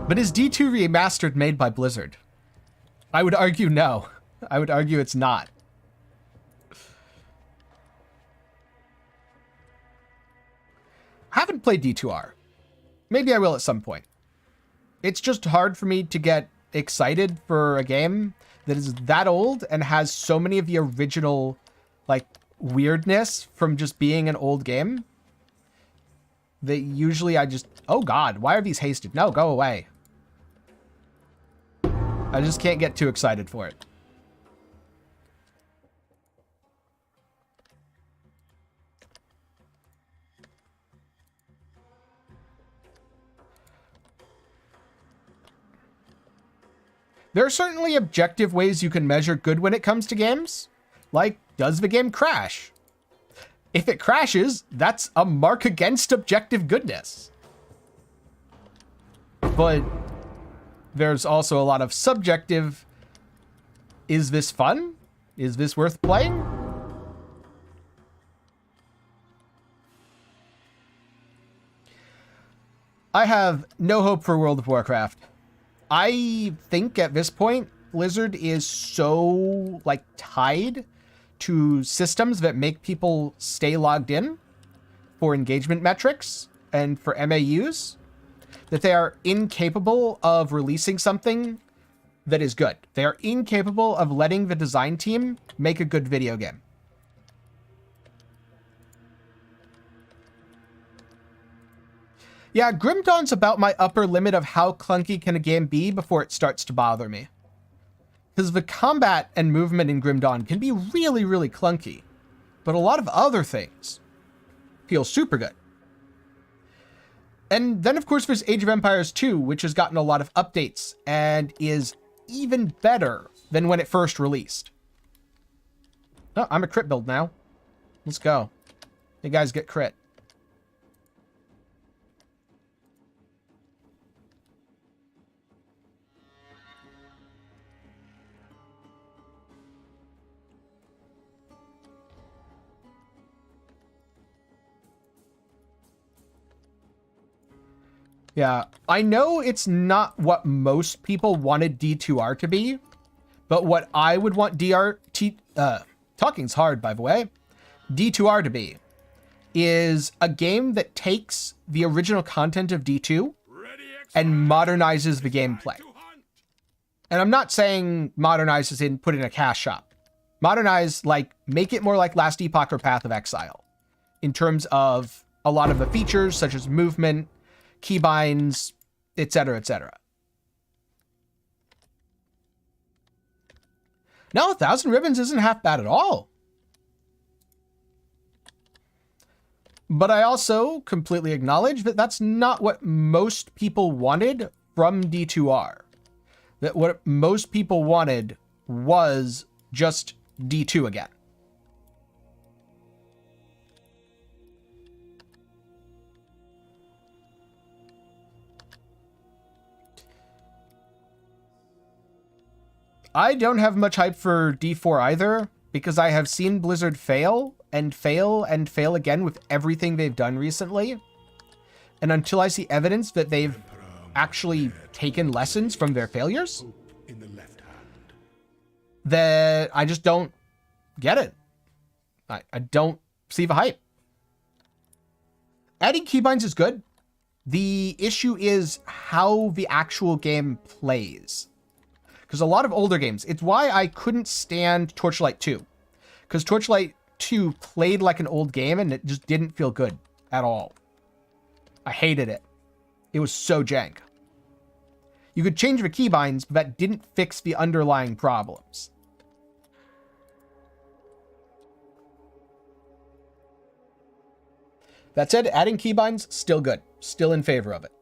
But is D2 Remastered made by Blizzard? I would argue no. I would argue it's not. Haven't played D2R. Maybe I will at some point. It's just hard for me to get excited for a game that is that old and has so many of the original, like, weirdness from just being an old game that usually I just, oh god, why are these hasted? No, go away. I just can't get too excited for it. There are certainly objective ways you can measure good when it comes to games. Like, does the game crash? If it crashes, that's a mark against objective goodness. But there's also a lot of subjective, is this fun? Is this worth playing? I have no hope for World of Warcraft. I think at this point, Blizzard is so, like, tied to systems that make people stay logged in for engagement metrics and for MAUs that they are incapable of releasing something that is good. They are incapable of letting the design team make a good video game. Yeah, Grim Dawn's about my upper limit of how clunky can a game be before it starts to bother me. Because the combat and movement in Grim Dawn can be really, really clunky. But a lot of other things feel super good. And then, of course, there's Age of Empires 2, which has gotten a lot of updates and is even better than when it first released. Oh, I'm a crit build now. Let's go. You guys get crit. Yeah, I know it's not what most people wanted D2R to be, but what I would want talking's hard, by the way, D2R to be is a game that takes the original content of D2 and modernizes the gameplay. And I'm not saying modernize as in put in a cash shop. Modernize, like, make it more like Last Epoch or Path of Exile in terms of a lot of the features such as movement, keybinds, etc., etc. No, 1,000 Ribbons isn't half bad at all. But I also completely acknowledge that that's not what most people wanted from D2R. That what most people wanted was just D2 again. I don't have much hype for D4 either, because I have seen Blizzard fail and fail and fail again with everything they've done recently. And until I see evidence that they've actually taken lessons from their failures, that I just don't get it. I don't see the hype. Adding keybinds is good. The issue is how the actual game plays. Because a lot of older games, it's why I couldn't stand Torchlight 2. Because Torchlight 2 played like an old game and it just didn't feel good at all. I hated it. It was so jank. You could change the keybinds, but that didn't fix the underlying problems. That said, adding keybinds, still good. Still in favor of it.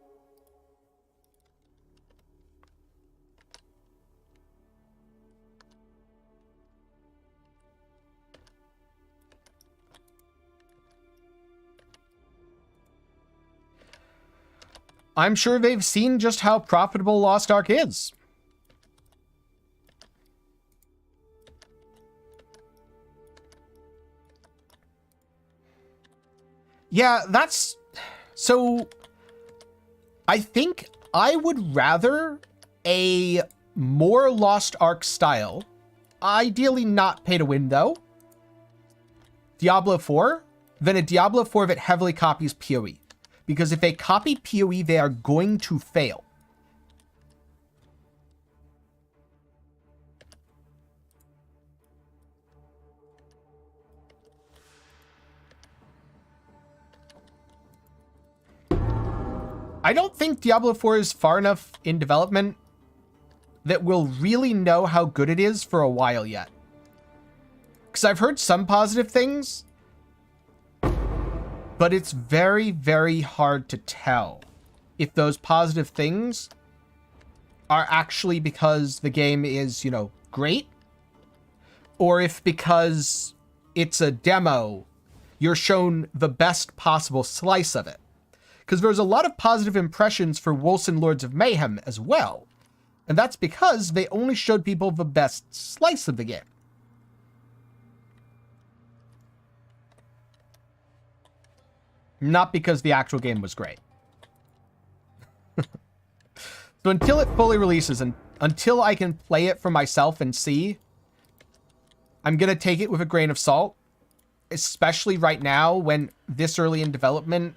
I'm sure they've seen just how profitable Lost Ark is. Yeah, that's... So, I think I would rather a more Lost Ark style, ideally not pay to win though, Diablo 4, than a Diablo 4 that heavily copies PoE. Because if they copy PoE, they are going to fail. I don't think Diablo 4 is far enough in development that we'll really know how good it is for a while yet. Because I've heard some positive things, but it's very, very hard to tell if those positive things are actually because the game is, you know, great, or if because it's a demo, you're shown the best possible slice of it. Because there's a lot of positive impressions for Wolcen Lords of Mayhem as well, and that's because they only showed people the best slice of the game. Not because the actual game was great. So until it fully releases and until I can play it for myself and see, I'm going to take it with a grain of salt, especially right now when this early in development.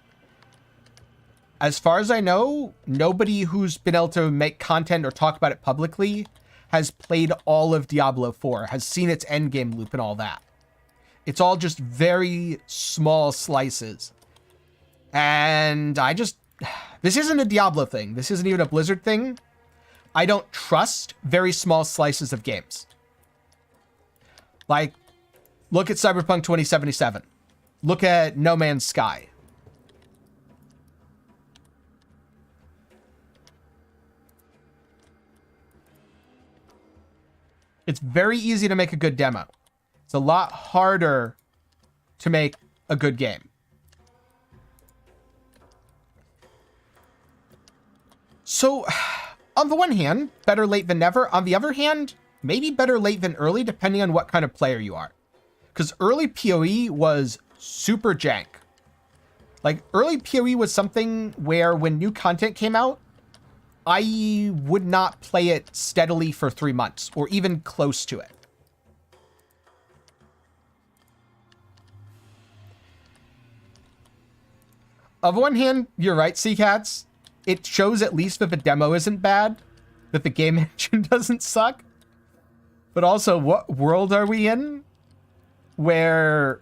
As far as I know, nobody who's been able to make content or talk about it publicly has played all of Diablo 4, has seen its endgame loop and all that. It's all just very small slices. And I just this isn't a Diablo thing. This isn't even a Blizzard thing. I don't trust very small slices of games. Like, look at Cyberpunk 2077. Look at No Man's Sky. It's very easy to make a good demo. It's a lot harder to make a good game. So, on the one hand, better late than never. On the other hand, maybe better late than early, depending on what kind of player you are. Because early PoE was super jank. Like, early PoE was something where when new content came out, I would not play it steadily for 3 months, or even close to it. On one hand, you're right, Seacats. It shows at least that the demo isn't bad, that the game engine doesn't suck. But also, what world are we in where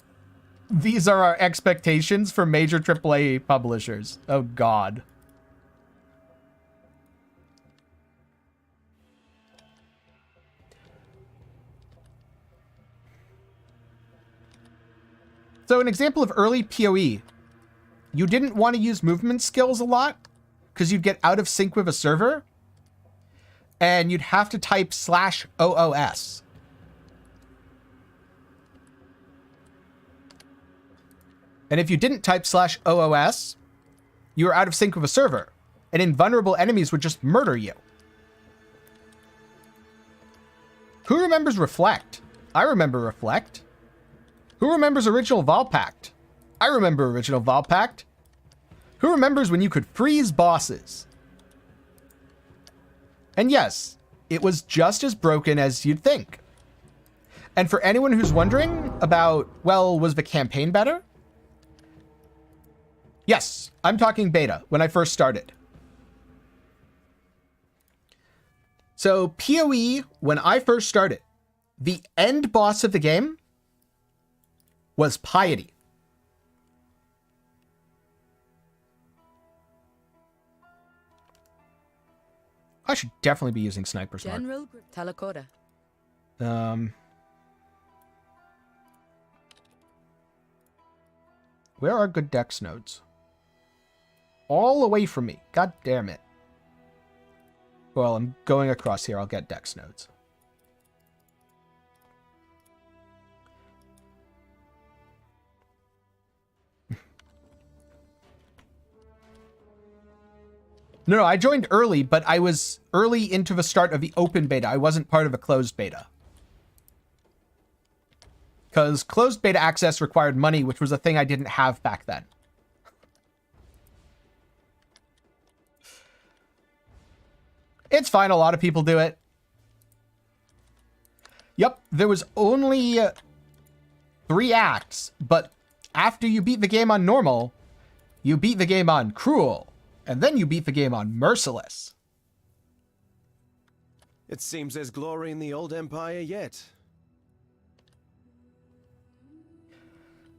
these are our expectations for major AAA publishers? Oh, God. So an example of early PoE, you didn't want to use movement skills a lot because you'd get out of sync with a server and you'd have to type /OOS. And if you didn't type /OOS, you were out of sync with a server and invulnerable enemies would just murder you. Who remembers Reflect? I remember Reflect. Who remembers original Volpact? I remember original Volpact. Who remembers when you could freeze bosses? And yes, it was just as broken as you'd think. And for anyone who's wondering about, well, was the campaign better? Yes, I'm talking beta, when I first started. So PoE, when I first started, the end boss of the game was Piety. I should definitely be using Sniper Smart. General Talakoda. Where are good dex nodes? All away from me. God damn it. Well, I'm going across here. I'll get dex nodes. No, I joined early, but I was early into the start of the open beta. I wasn't part of a closed beta. Because closed beta access required money, which was a thing I didn't have back then. It's fine, a lot of people do it. Yep, there was only 3 acts, but after you beat the game on normal, you beat the game on cruel. And then you beat the game on Merciless. It seems there's glory in the old empire yet.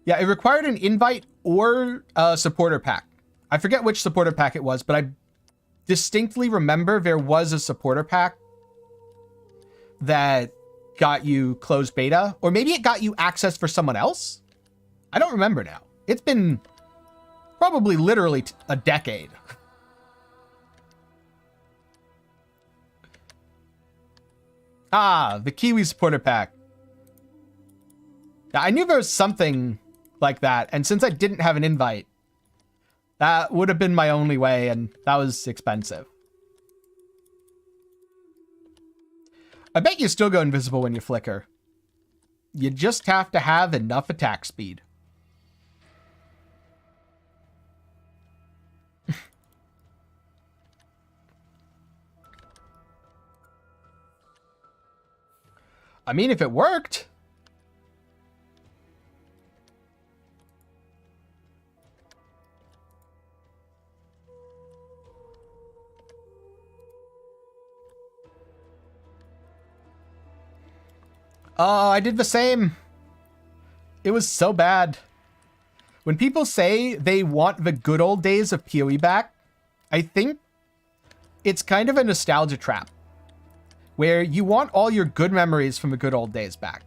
Yeah, it required an invite or a supporter pack. I forget which supporter pack it was, but I distinctly remember there was a supporter pack that got you closed beta. Or maybe it got you access for someone else? I don't remember now. It's been probably literally a decade. Ah, the Kiwi supporter pack. I knew there was something like that, and since I didn't have an invite, that would have been my only way, and that was expensive. I bet you still go invisible when you flicker. You just have to have enough attack speed. I mean, if it worked. Oh, I did the same. It was so bad. When people say they want the good old days of PoE back, I think it's kind of a nostalgia trap where you want all your good memories from the good old days back.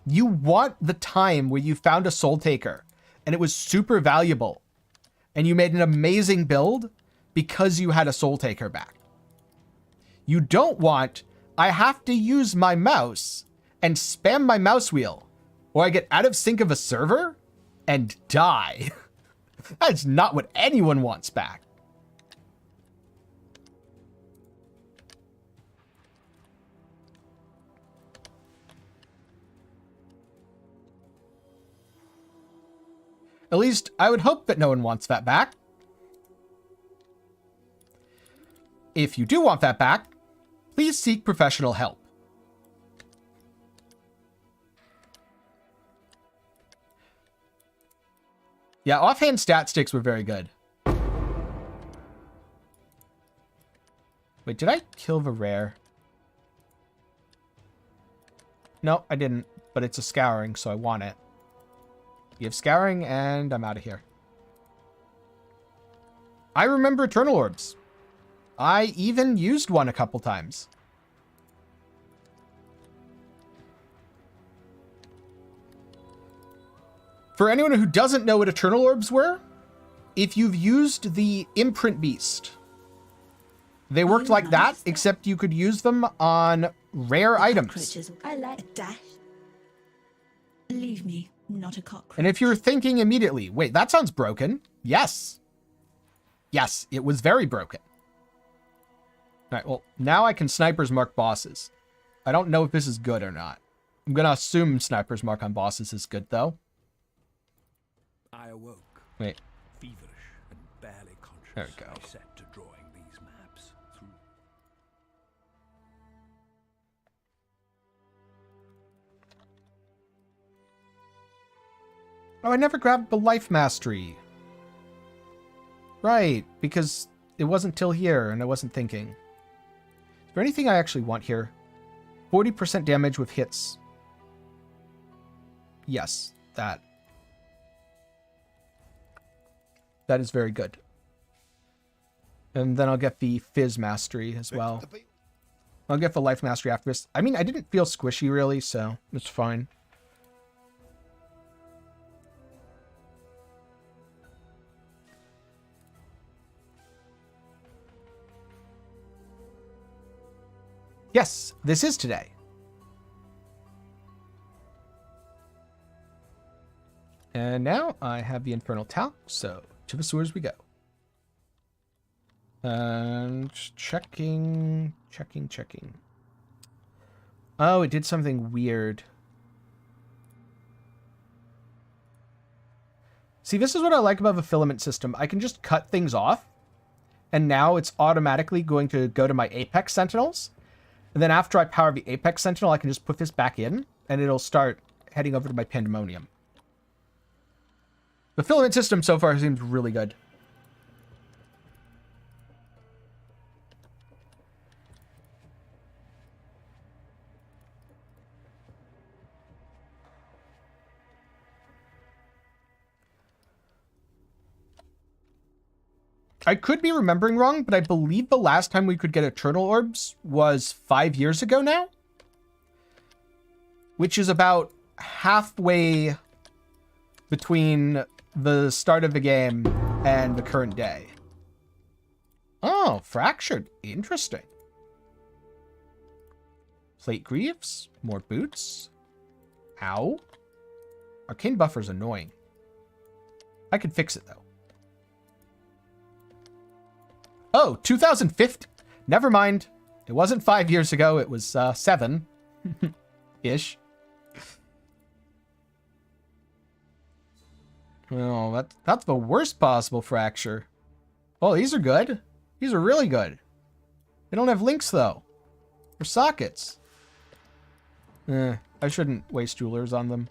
You want the time where you found a soul taker and it was super valuable and you made an amazing build because you had a soul taker back. You don't want, I have to use my mouse and spam my mouse wheel or I get out of sync of a server and die. That's not what anyone wants back. At least, I would hope that no one wants that back. If you do want that back, please seek professional help. Yeah, offhand stat sticks were very good. Wait, did I kill the rare? No, I didn't, but it's a scouring, so I want it. You have scouring, and I'm out of here. I remember Eternal Orbs. I even used one a couple times. For anyone who doesn't know what Eternal Orbs were, if you've used the Imprint Beast, they worked like that, except you could use them on rare items. I like a dash. Believe me, not a cockroach. And if you're thinking immediately, wait, that sounds broken. Yes. Yes, it was very broken. All right, well, now I can sniper's mark bosses. I don't know if this is good or not. I'm going to assume sniper's mark on bosses is good, though. I awoke. Wait. Feverish and barely conscious. There we go. I set to drawing these maps through. Oh, I never grabbed the life mastery. Right, because it wasn't till here and I wasn't thinking. Is there anything I actually want here? 40% damage with hits. Yes, that. That is very good. And then I'll get the Fizz Mastery as well. I'll get the Life Mastery after this. I mean, I didn't feel squishy really, so it's fine. Yes, this is today. And now I have the Infernal Talc, so to the sewers we go. And checking. Oh, it did something weird. See, this is what I like about the filament system. I can just cut things off, and now it's automatically going to go to my Apex Sentinels. And then after I power the Apex Sentinel, I can just put this back in, and it'll start heading over to my Pandemonium. The filament system so far seems really good. I could be remembering wrong, but I believe the last time we could get Eternal Orbs was 5 years ago now. Which is about halfway between the start of the game and the current day. Oh, fractured. Interesting. Plate Greaves. More boots. Ow. Arcane Buffer's annoying. I could fix it, though. Oh, 2050. Never mind. It wasn't 5 years ago. It was 7. Ish. Oh, that's the worst possible fracture. Oh, these are good. These are really good. They don't have links, though. Or sockets. I shouldn't waste jewelers on them.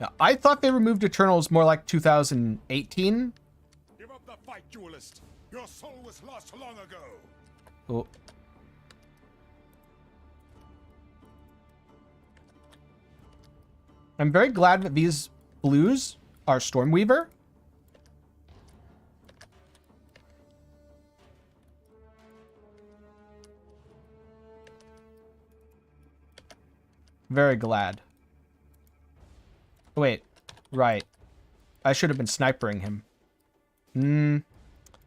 Now, I thought they removed Eternals more like 2018. Give up the fight, duelist. Your soul was lost long ago. Oh. I'm very glad that these blues are Stormweaver. Very glad. Wait, right. I should have been snipering him.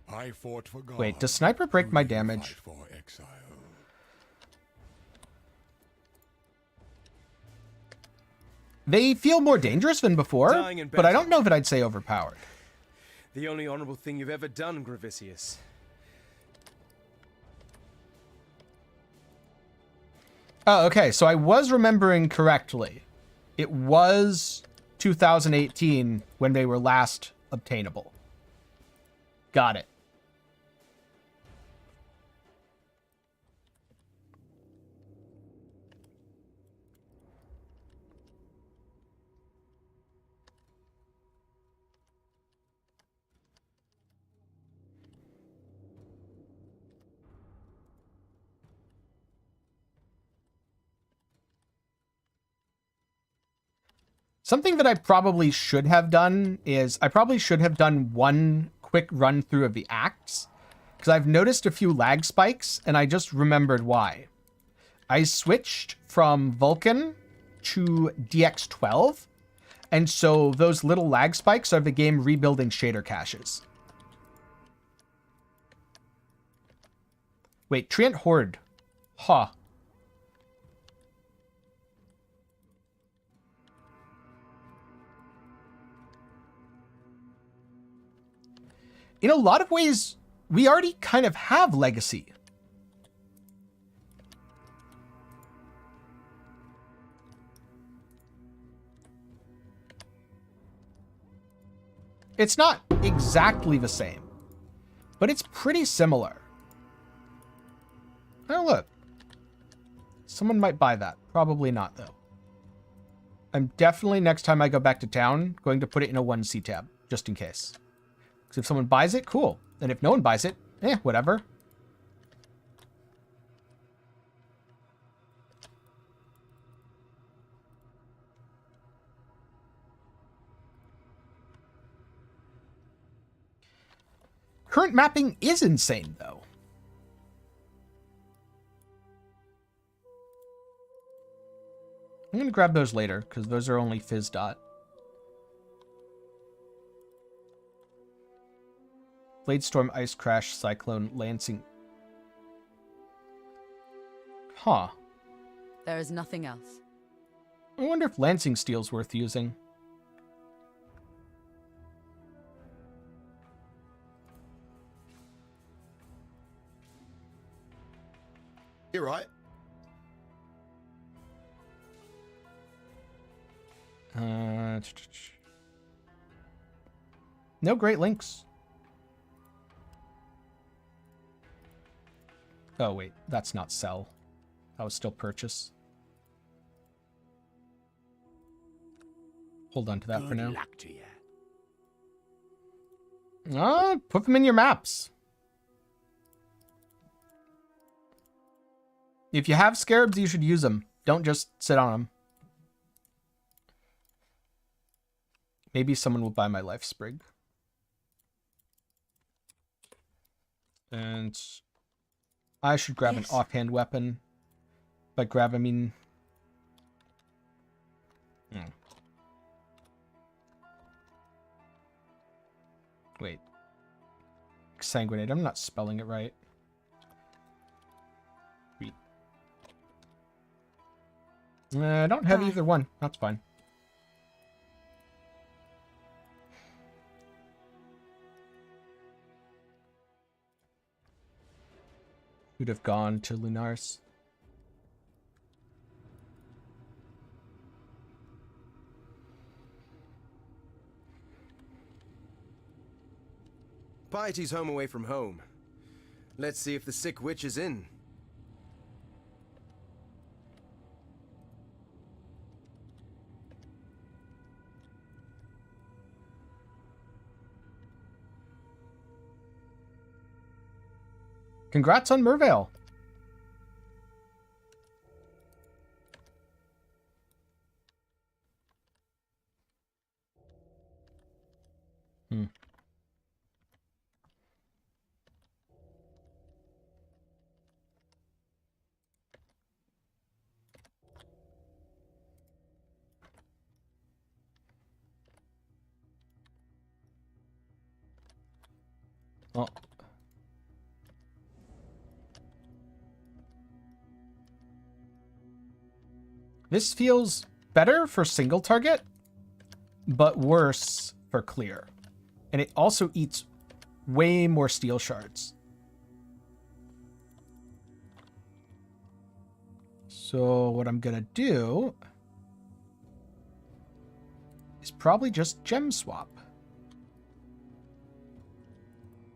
I fought for God. Wait, does sniper break my damage? Fight for Exile. They feel more dangerous than before, Dying in but I battle. don't know that I'd say overpowered. The only honorable thing you've ever done, Gravicius. Oh, okay, so I was remembering correctly. It was 2018 when they were last obtainable. Got it. Something that I probably should have done is I probably should have done one quick run through of the acts, because I've noticed a few lag spikes and I just remembered why. I switched from Vulcan to DX12, and so those little lag spikes are the game rebuilding shader caches. Wait, Treant Horde. Huh. In a lot of ways, we already kind of have Legacy. It's not exactly the same, but it's pretty similar. Oh, look. Someone might buy that. Probably not, though. I'm definitely, next time I go back to town, going to put it in a 1C tab, just in case. Because if someone buys it, cool. And if no one buys it, whatever. Current mapping is insane, though. I'm going to grab those later, because those are only Fizz dot. Bladestorm, Ice Crash, Cyclone, Lancing. Huh. There is nothing else. I wonder if Lancing Steel's worth using. You're right. No Great Links. Oh, wait. That's not sell. That was still purchase. Hold on to that for now. Good luck to you. Put them in your maps. If you have scarabs, you should use them. Don't just sit on them. Maybe someone will buy my life sprig. And I should grab an offhand weapon. By grab, I mean... Wait. Exsanguinate. I'm not spelling it right. I don't have either one. That's fine. Who'd have gone to Lunaris? Piety's home away from home. Let's see if the sick witch is in. Congrats on Mervale. Oh. This feels better for single target, but worse for clear. And it also eats way more steel shards. So what I'm gonna do is probably just gem swap.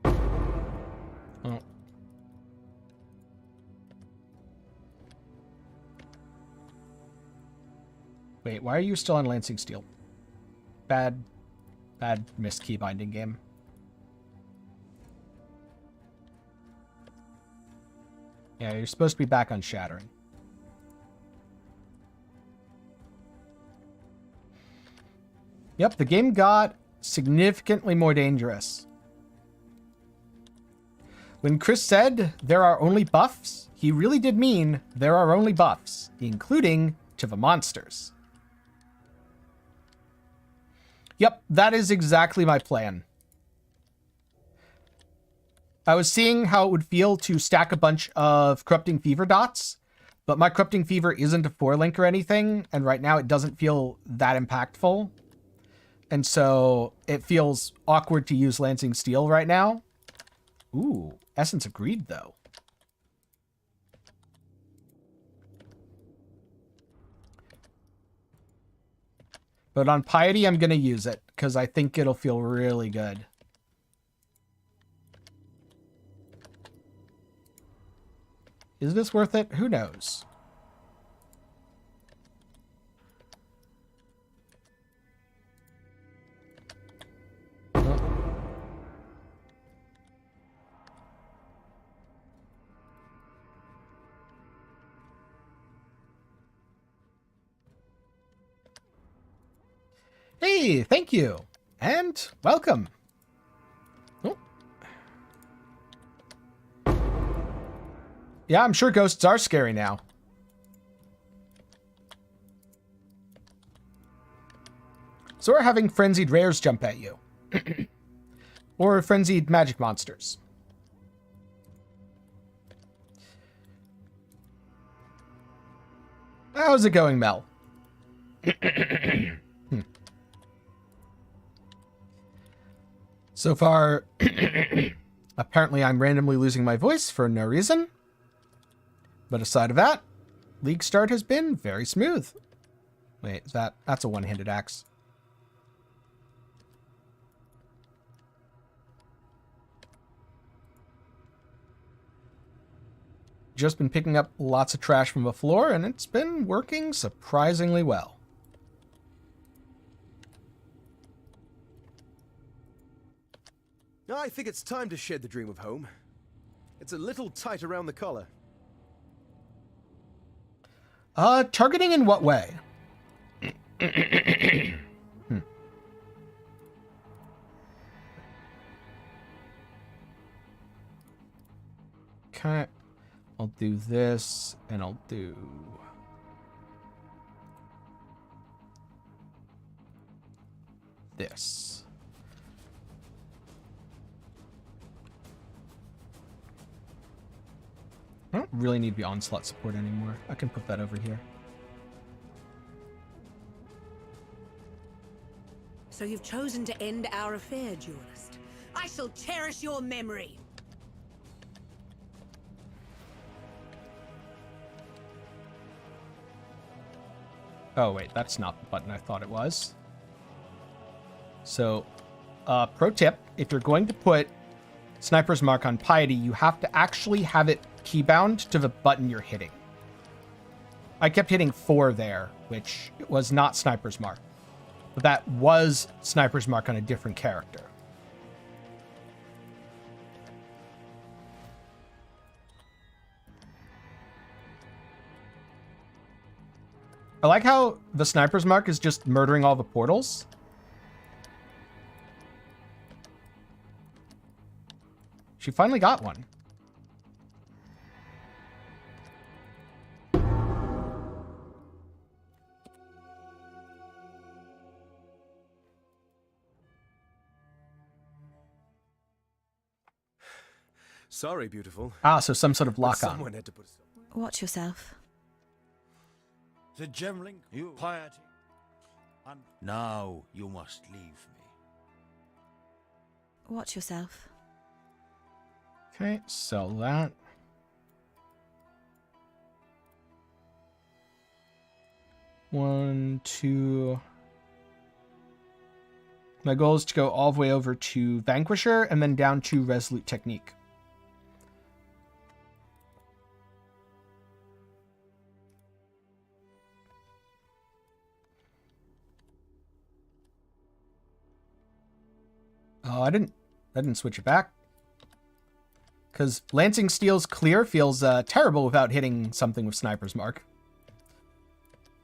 Oh. Wait, why are you still on Lancing Steel? Bad missed key binding game. Yeah, you're supposed to be back on Shattering. Yep, the game got significantly more dangerous. When Chris said there are only buffs, he really did mean there are only buffs, including to the monsters. Yep, that is exactly my plan. I was seeing how it would feel to stack a bunch of Corrupting Fever dots, but my Corrupting Fever isn't a 4-link or anything, and right now it doesn't feel that impactful. And so it feels awkward to use Lancing Steel right now. Ooh, Essence of Greed, though. But on Piety, I'm going to use it, because I think it'll feel really good. Is this worth it? Who knows? Hey, thank you. And welcome. Oh. Yeah, I'm sure ghosts are scary now. So we're having frenzied rares jump at you. Or frenzied magic monsters. How's it going, Mel? So far, apparently I'm randomly losing my voice for no reason. But aside of that, League start has been very smooth. Wait, that's a one-handed axe. Just been picking up lots of trash from the floor, and it's been working surprisingly well. I think it's time to shed the dream of home. It's a little tight around the collar. Targeting in what way? Okay. I'll do this, and I'll do this. I don't really need to be onslaught support anymore. I can put that over here. So you've chosen to end our affair, duelist. I shall cherish your memory. Oh, wait, that's not the button I thought it was. So, pro tip, if you're going to put Sniper's Mark on Piety, you have to actually have it keybound to the button you're hitting. I kept hitting 4 there, which was not Sniper's Mark. But that was Sniper's Mark on a different character. I like how the Sniper's Mark is just murdering all the portals. She finally got one. Sorry, beautiful. Ah, so some sort of But lock-on. someone had to put a stop. Watch yourself. The gemling, you piety. And now you must leave me. Watch yourself. Okay, sell that. One, two. My goal is to go all the way over to Vanquisher and then down to Resolute Technique. Oh, I didn't switch it back. Because Lancing Steel's clear feels terrible without hitting something with Sniper's Mark.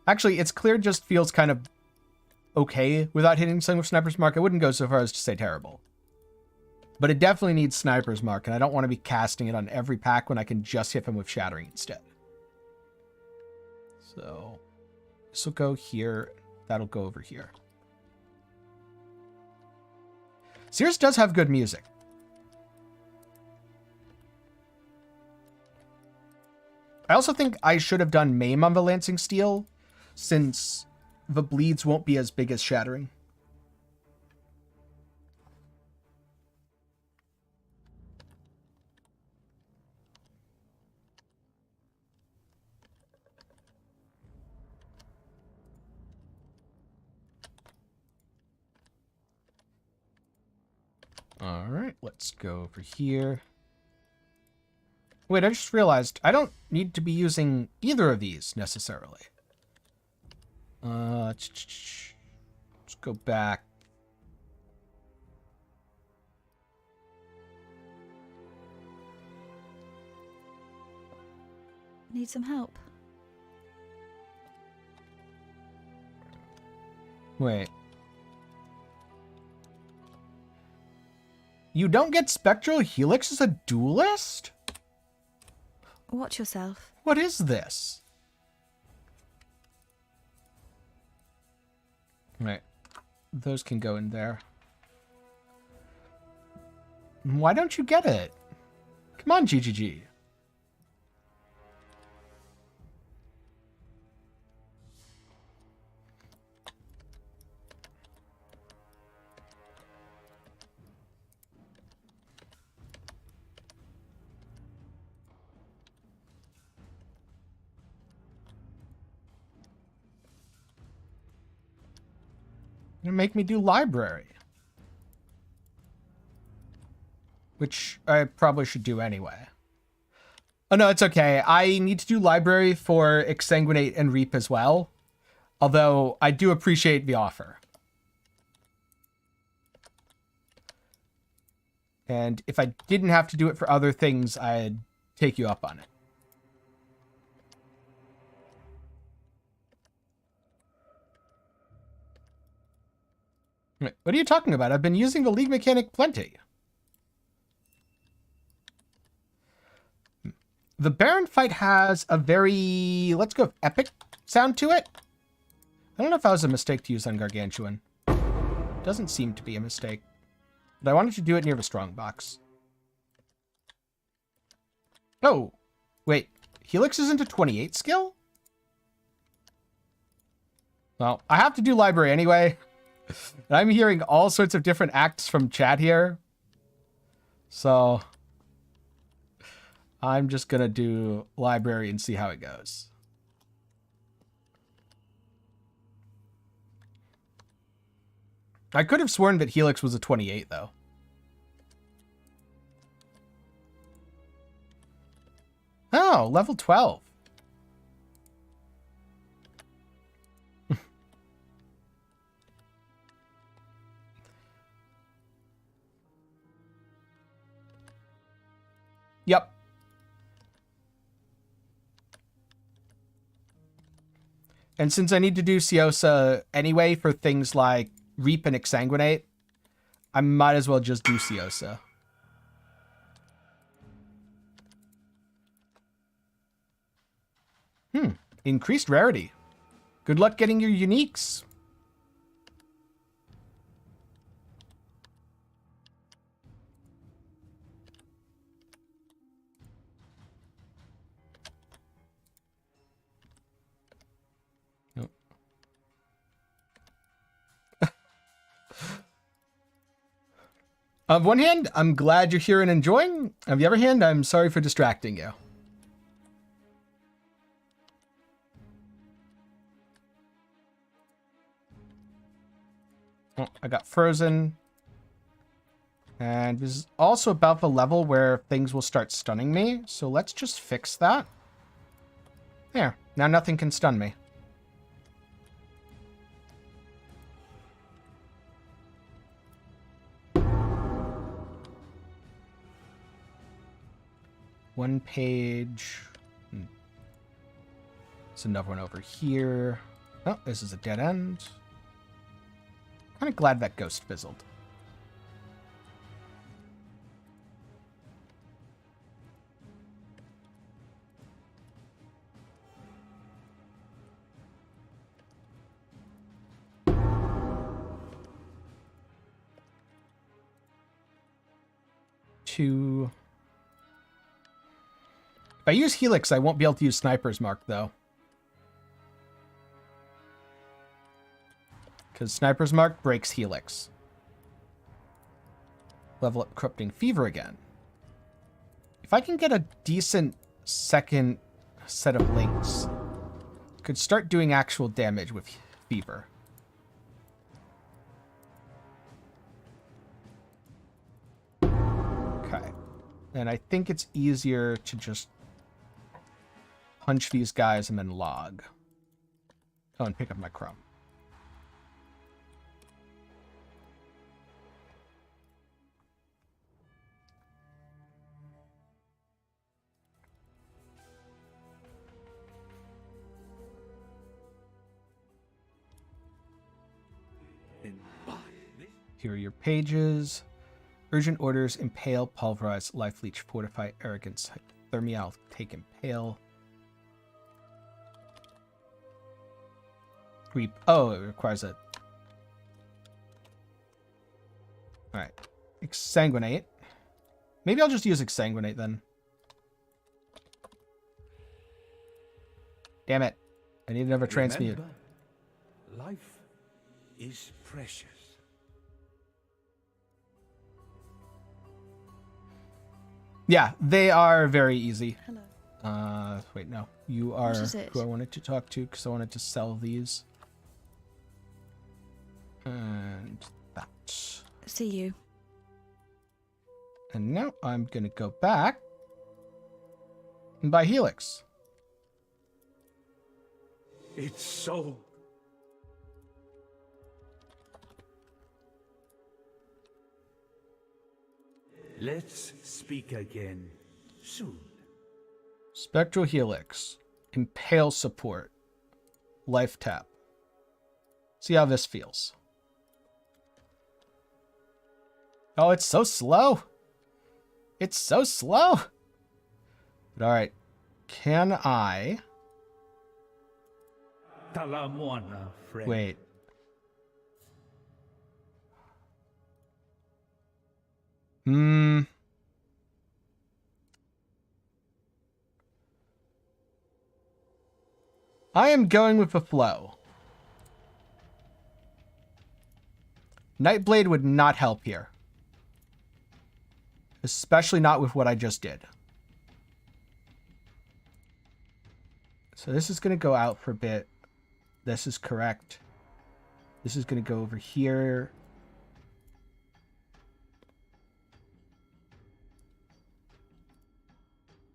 Actually, its clear just feels kind of okay without hitting something with Sniper's Mark. I wouldn't go so far as to say terrible. But it definitely needs Sniper's Mark, and I don't want to be casting it on every pack when I can just hit him with Shattering instead. So, this will go here. That'll go over here. Sears does have good music. I also think I should have done Maim on the Lancing Steel, since the bleeds won't be as big as Shattering. All right, let's go over here. Wait, I just realized I don't need to be using either of these necessarily. Let's go back. Need some help? Wait. You don't get Spectral Helix as a duelist? Watch yourself. What is this? Right. Those can go in there. Why don't you get it? Come on, GGG. Gonna make me do library. Which I probably should do anyway. Oh no, it's okay. I need to do library for Exsanguinate and Reap as well. Although I do appreciate the offer. And if I didn't have to do it for other things, I'd take you up on it. Wait, what are you talking about? I've been using the League mechanic plenty. The Baron fight has a very, let's go, epic sound to it. I don't know if that was a mistake to use on Gargantuan. Doesn't seem to be a mistake. But I wanted to do it near the strongbox. Oh, wait. Helix isn't a 28 skill? Well, I have to do library anyway. And I'm hearing all sorts of different acts from chat here. So I'm just going to do library and see how it goes. I could have sworn that Helix was a 28, though. Oh, level 12. Yep. And since I need to do Ciosa anyway for things like Reap and Exsanguinate, I might as well just do Ciosa. Increased rarity. Good luck getting your uniques. On one hand, I'm glad you're here and enjoying. On the other hand, I'm sorry for distracting you. Oh, I got frozen. And this is also about the level where things will start stunning me. So let's just fix that. There. Now nothing can stun me. One page. There's another one over here. Oh, this is a dead end. Kind of glad that ghost fizzled. If I use Helix, I won't be able to use Sniper's Mark, though. Because Sniper's Mark breaks Helix. Level up Corrupting Fever again. If I can get a decent second set of links, could start doing actual damage with Fever. Okay. And I think it's easier to just punch these guys and then log. Oh, and pick up my crumb. Here are your pages. Urgent orders: impale, pulverize, life leech, fortify, arrogance, thermial, take, impale. Creep. Oh, it requires a... Alright. Exsanguinate. Maybe I'll just use Exsanguinate then. Damn it. I need another transmute. Life is precious. Yeah, they are very easy. Hello. Wait, no. You are who I wanted to talk to because I wanted to sell these. And that. See you. And now I'm going to go back and buy Helix. It's so... Let's speak again soon. Spectral Helix. Impale support. Life tap. See how this feels. Oh, it's so slow. It's so slow. But all right. Can I... Wait. I am going with the flow. Nightblade would not help here. Especially not with what I just did. So this is going to go out for a bit. This is correct. This is going to go over here.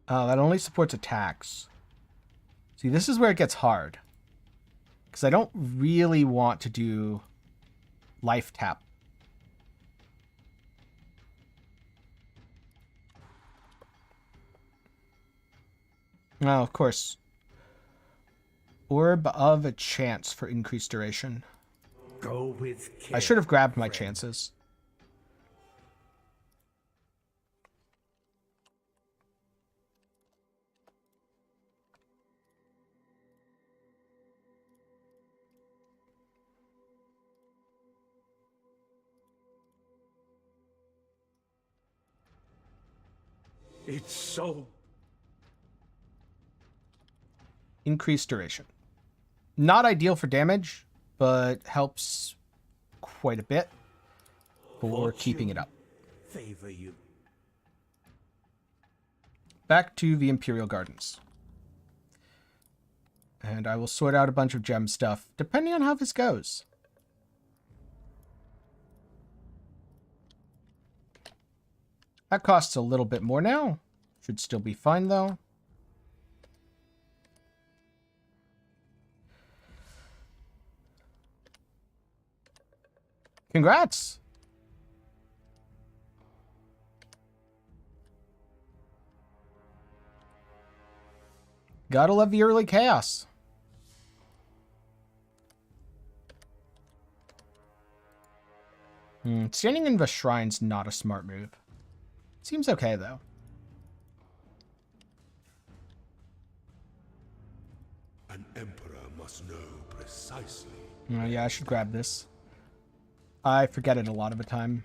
That only supports attacks. See, this is where it gets hard. Because I don't really want to do life tap. Oh, of course. Orb of a chance for increased duration. Go with care, I should have grabbed my chances. It's so... Increased duration. Not ideal for damage, but helps quite a bit. But we're keeping it up. favor you. Back to the Imperial Gardens. And I will sort out a bunch of gem stuff, depending on how this goes. That costs a little bit more now. Should still be fine, though. Congrats! Gotta love the early chaos. Standing in the shrine's not a smart move. Seems okay, though. An emperor must know precisely. Oh, yeah, I should grab this. I forget it a lot of the time.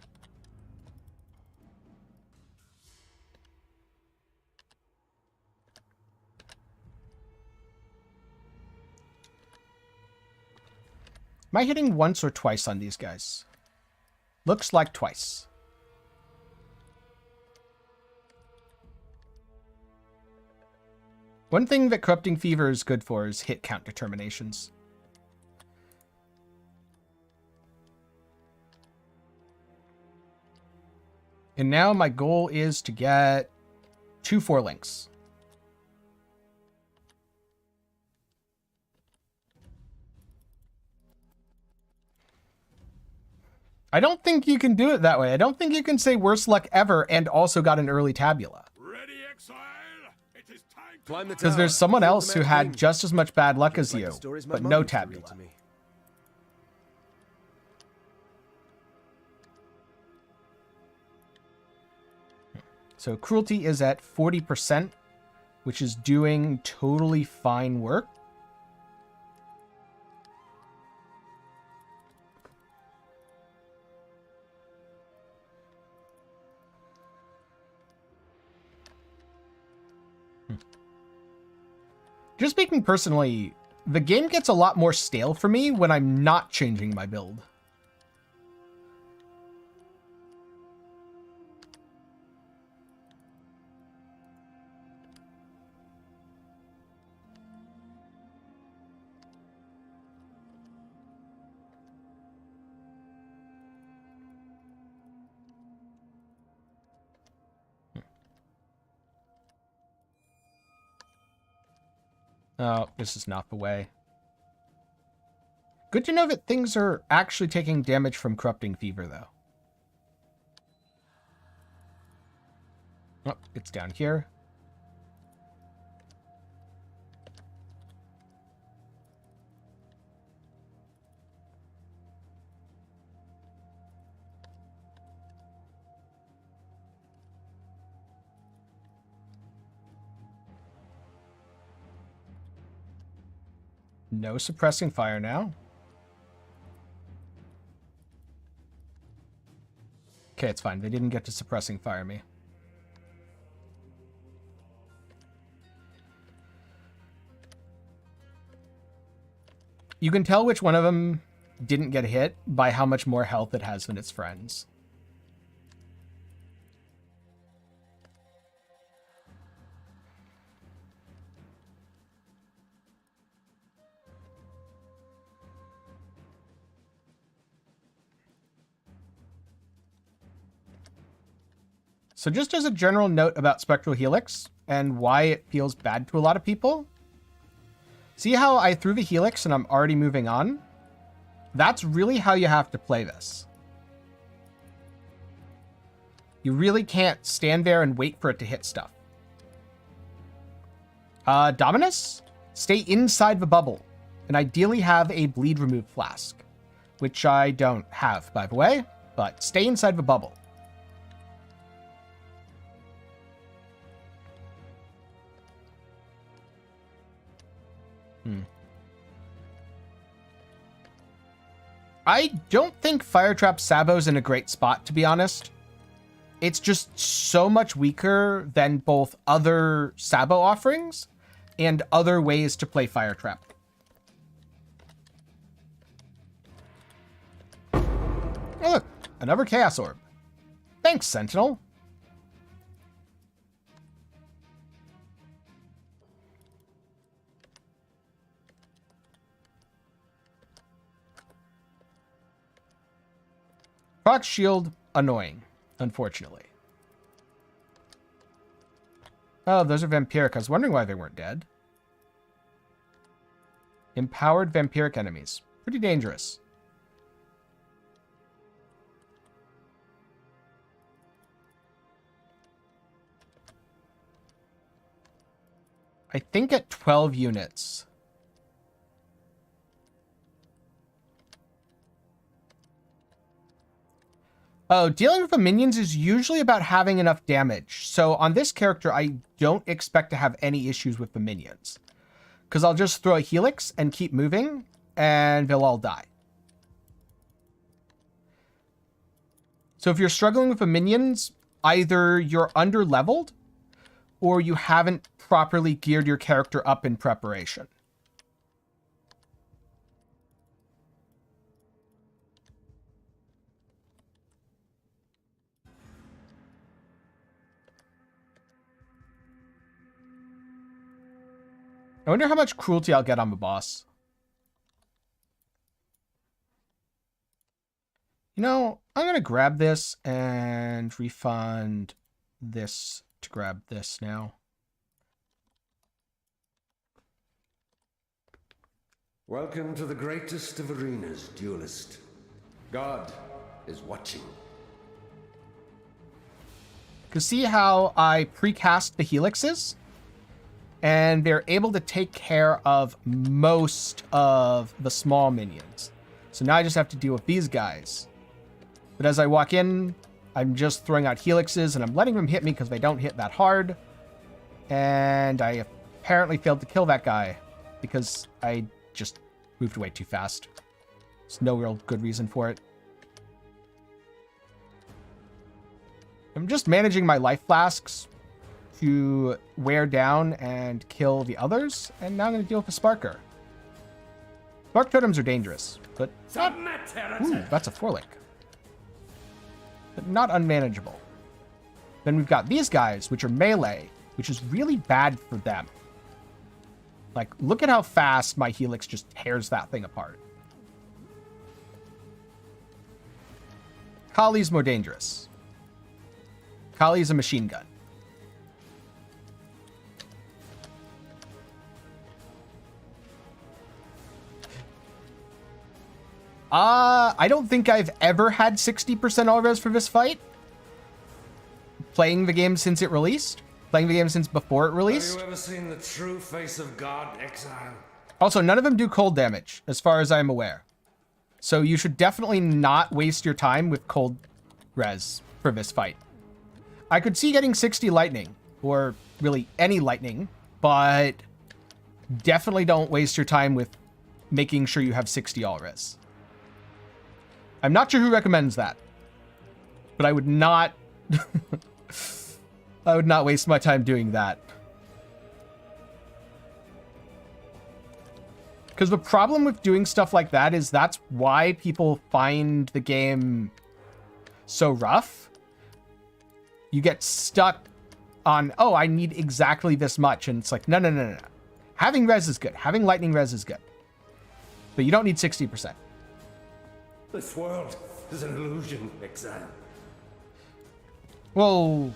Am I hitting once or twice on these guys? Looks like twice. One thing that Corrupting Fever is good for is hit count determinations. And now my goal is to get 2 4 links. I don't think you can do it that way. I don't think you can say worst luck ever and also got an early tabula. Ready, Exile? It is time to Climb the Because tower. there's someone Feel the else who mad had thing. just as much bad luck as Like you, the stories my but mum no used to read tabula. to me. So cruelty is at 40%, which is doing totally fine work. Just speaking personally, the game gets a lot more stale for me when I'm not changing my build. Oh, this is not the way. Good to know that things are actually taking damage from Corrupting Fever, though. Oh, it's down here. No suppressing fire now. Okay, it's fine. They didn't get to suppressing fire me. You can tell which one of them didn't get hit by how much more health it has than its friends. So just as a general note about Spectral Helix and why it feels bad to a lot of people, see how I threw the Helix and I'm already moving on? That's really how you have to play this. You really can't stand there and wait for it to hit stuff. Dominus? Stay inside the bubble and ideally have a bleed remove flask, which I don't have, by the way, but stay inside the bubble. I don't think Firetrap Sabo's in a great spot, to be honest. It's just so much weaker than both other Sabo offerings and other ways to play Firetrap. Oh look, another Chaos Orb. Thanks, Sentinel. Proc shield, annoying, unfortunately. Oh, those are vampiric. I was wondering why they weren't dead. Empowered vampiric enemies. Pretty dangerous. I think at 12 units. Oh, dealing with the minions is usually about having enough damage. So on this character, I don't expect to have any issues with the minions. Because I'll just throw a helix and keep moving, and they'll all die. So if you're struggling with the minions, either you're under-leveled, or you haven't properly geared your character up in preparation. I wonder how much cruelty I'll get on the boss. You know, I'm going to grab this and refund this to grab this now. Welcome to the greatest of arenas, duelist. God is watching. You can see how I precast the helixes? And they're able to take care of most of the small minions. So now I just have to deal with these guys. But as I walk in, I'm just throwing out helixes and I'm letting them hit me because they don't hit that hard. And I apparently failed to kill that guy because I just moved away too fast. There's no real good reason for it. I'm just managing my life flasks to wear down and kill the others, and now I'm going to deal with the Sparker. Spark totems are dangerous, but not... Ooh, that's a 4-link. But not unmanageable. Then we've got these guys, which are melee, which is really bad for them. Like, look at how fast my Helix just tears that thing apart. Kali's more dangerous. Kali's a machine gun. I don't think I've ever had 60% all res for this fight. Playing the game since it released. Playing the game since before it released. Have you ever seen the true face of God, Exile? Also, none of them do cold damage, as far as I'm aware. So you should definitely not waste your time with cold res for this fight. I could see getting 60 lightning, or really any lightning, but definitely don't waste your time with making sure you have 60 all res. I'm not sure who recommends that, but I would not I would not waste my time doing that. Because the problem with doing stuff like that is that's why people find the game so rough. You get stuck on, oh, I need exactly this much. And it's like, no, no, no, no, no. Having res is good. Having lightning res is good. But you don't need 60%. This world is an illusion, Exile. Well,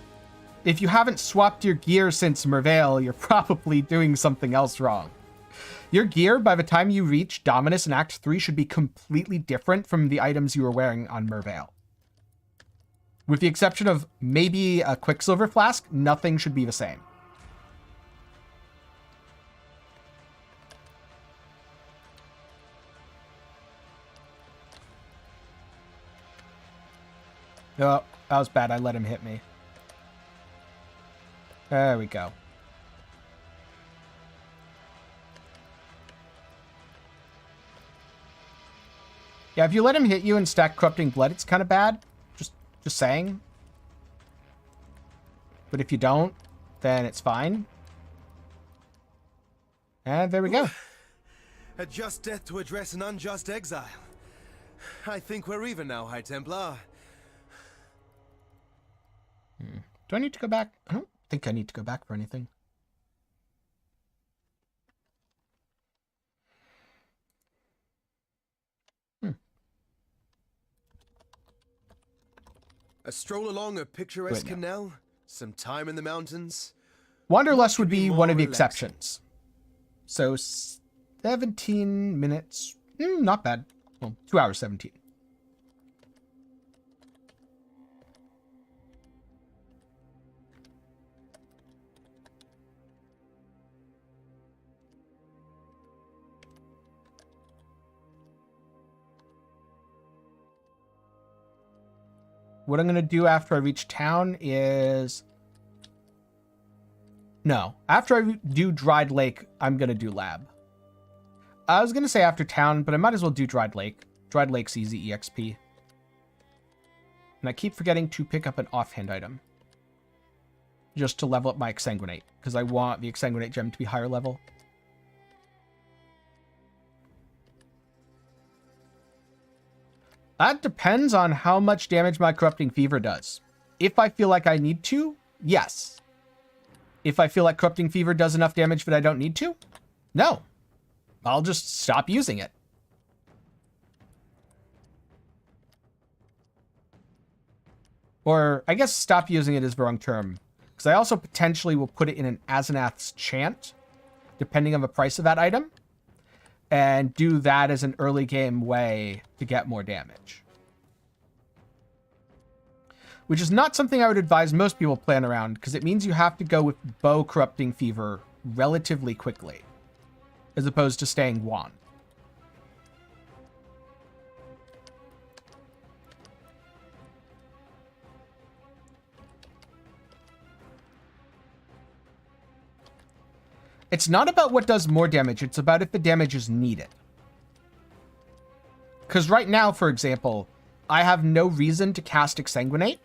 if you haven't swapped your gear since Merveil, you're probably doing something else wrong. Your gear, by the time you reach Dominus in Act 3, should be completely different from the items you were wearing on Merveil. With the exception of maybe a Quicksilver Flask, nothing should be the same. Oh, that was bad. I let him hit me. There we go. Yeah, if you let him hit you and stack Corrupting Blood, it's kind of bad. Just saying. But if you don't, then it's fine. And there we go. A just death to address an unjust exile. I think we're even now, High Templar. Do I need to go back? I don't think I need to go back for anything. A stroll along a picturesque canal, some time in the mountains. Wanderlust would be one of the exceptions. So 17 minutes. Not bad. Well, 2 hours 17. What I'm going to do after I reach town is... No. After I do Dried Lake, I'm going to do lab. I was going to say after town, but I might as well do Dried Lake. Dried Lake's easy EXP. And I keep forgetting to pick up an offhand item. Just to level up my Exsanguinate. Because I want the Exsanguinate gem to be higher level. That depends on how much damage my Corrupting Fever does. If I feel like I need to, yes. If I feel like Corrupting Fever does enough damage that I don't need to, no. I'll just stop using it. Or, I guess stop using it is the wrong term. Because I also potentially will put it in an Azanath's Chant, depending on the price of that item. And do that as an early game way to get more damage. Which is not something I would advise most people plan around, because it means you have to go with Bow Corrupting Fever relatively quickly, as opposed to staying Wand. It's not about what does more damage, it's about if the damage is needed. Because right now, for example, I have no reason to cast Exsanguinate,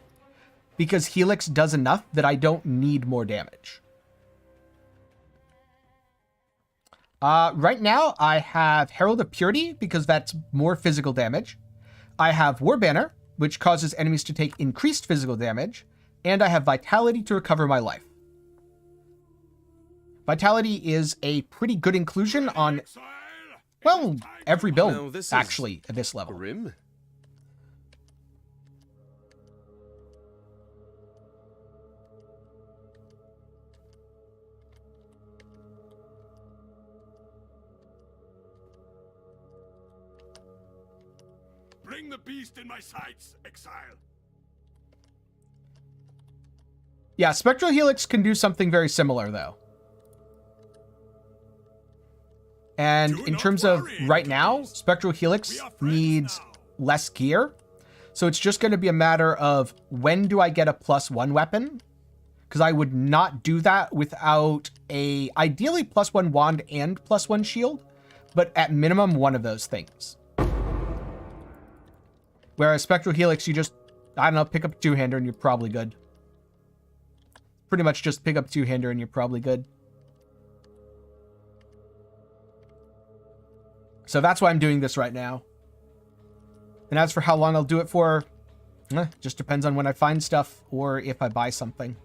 because Helix does enough that I don't need more damage. Right now, I have Herald of Purity, because that's more physical damage. I have War Banner, which causes enemies to take increased physical damage. And I have Vitality to recover my life. Vitality is a pretty good inclusion on, well, every build, actually, at this level. Grim? Bring the beast in my sights, Exile. Yeah, Spectral Helix can do something very similar, though. And in terms of right now, Spectral Helix needs less gear. So it's just going to be a matter of when do I get a +1 weapon? Because I would not do that without a ideally +1 wand and +1 shield, but at minimum one of those things. Whereas Spectral Helix, you just, I don't know, pick up a two-hander and you're probably good. Pretty much just pick up a two-hander and you're probably good. So that's why I'm doing this right now. And as for how long I'll do it for, just depends on when I find stuff or if I buy something.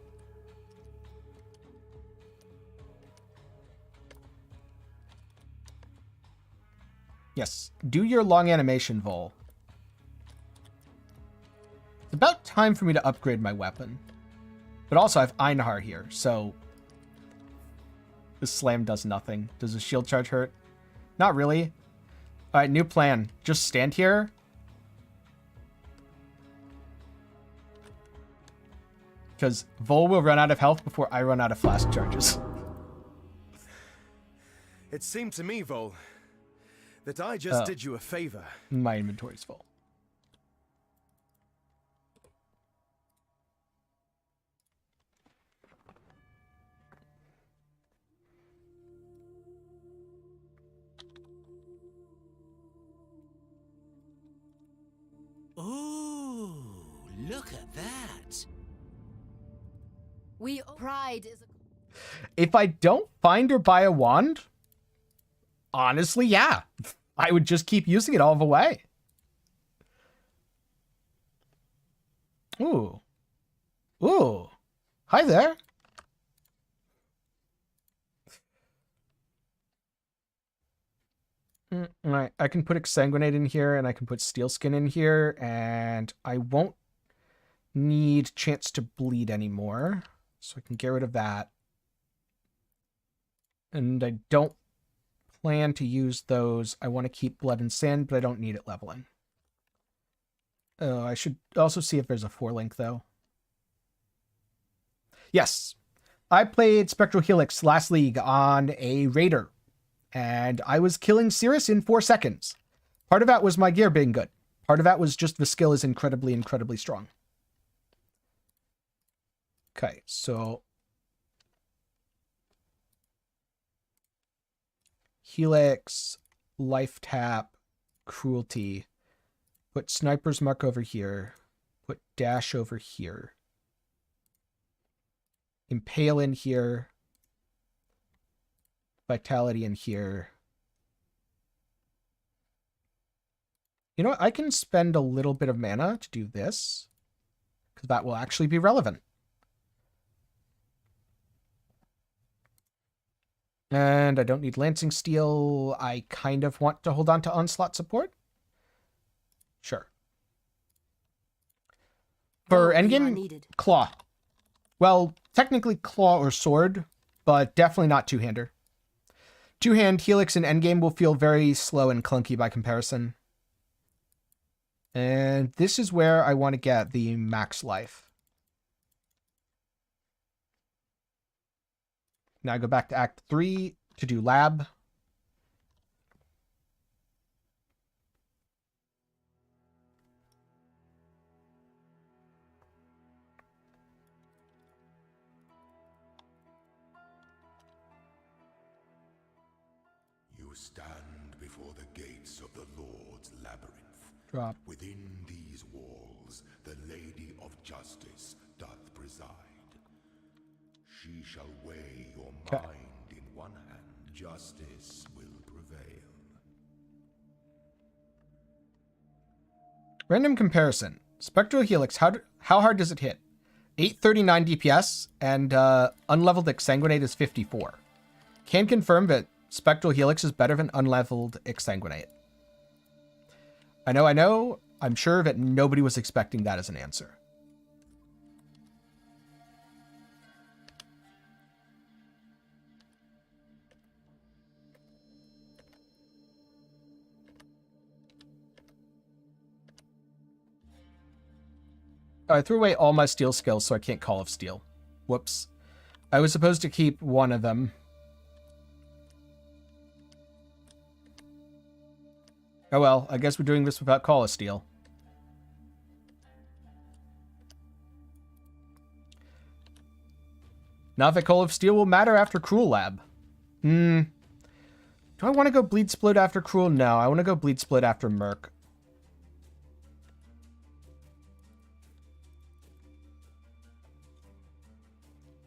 Yes, do your long animation, Vol. It's about time for me to upgrade my weapon. But also I have Einhar here, so... This slam does nothing. Does a shield charge hurt? Not really. Alright, new plan. Just stand here. Because Vol will run out of health before I run out of flask charges. It seemed to me, Vol, that I just did you a favor. My inventory's full. Ooh, look at that. Pride is If I don't find or buy a wand, honestly, yeah. I would just keep using it all the way. Ooh. Ooh. Hi there. Alright, I can put Exsanguinate in here, and I can put Steel Skin in here, and I won't need Chance to Bleed anymore, so I can get rid of that. And I don't plan to use those. I want to keep Blood and Sand, but I don't need it leveling. I should also see if there's a 4-link, though. Yes, I played Spectral Helix last league on a Raider, and I was killing Cirrus in 4 seconds. Part of that was my gear being good. Part of that was just the skill is incredibly, incredibly strong. Okay, so Helix, Life Tap, Cruelty. Put Sniper's Mark over here. Put Dash over here. Impale in here. Vitality in here. You know what? I can spend a little bit of mana to do this, because that will actually be relevant. And I don't need Lancing Steel. I kind of want to hold on to Onslaught support. Sure. For endgame, Claw. Well, technically Claw or Sword, but definitely not two-hander. Two-hand Helix in endgame will feel very slow and clunky by comparison. And this is where I want to get the max life. Now I go back to Act 3 to do Lab. You stand before the gates of the Lord's labyrinth. Drop. Within these walls, the Lady of Justice doth preside. She shall weigh your mind in one hand. Justice will prevail. Random comparison. Spectral Helix, how hard does it hit? 839 DPS, and unleveled Exsanguinate is 54. Can confirm that Spectral Helix is better than unleveled Exsanguinate. I know. I'm sure that nobody was expecting that as an answer. I threw away all my steel skills, so I can't Call of Steel. Whoops. I was supposed to keep one of them. Oh well, I guess we're doing this without Call of Steel. Not that Call of Steel will matter after Cruel Lab. Do I want to go Bleed Split after Cruel? No, I want to go Bleed Split after Merc.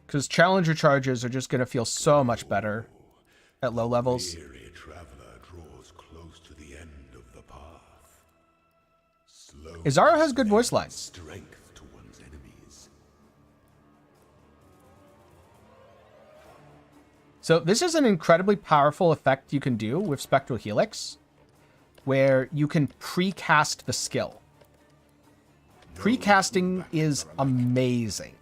Because Challenger charges are just going to feel so much better at low levels. Weary traveler draws close to the end of the path. Izaro has good voice lines. Strength to one's enemies. So this is an incredibly powerful effect you can do with Spectral Helix, where you can precast the skill. Precasting is amazing.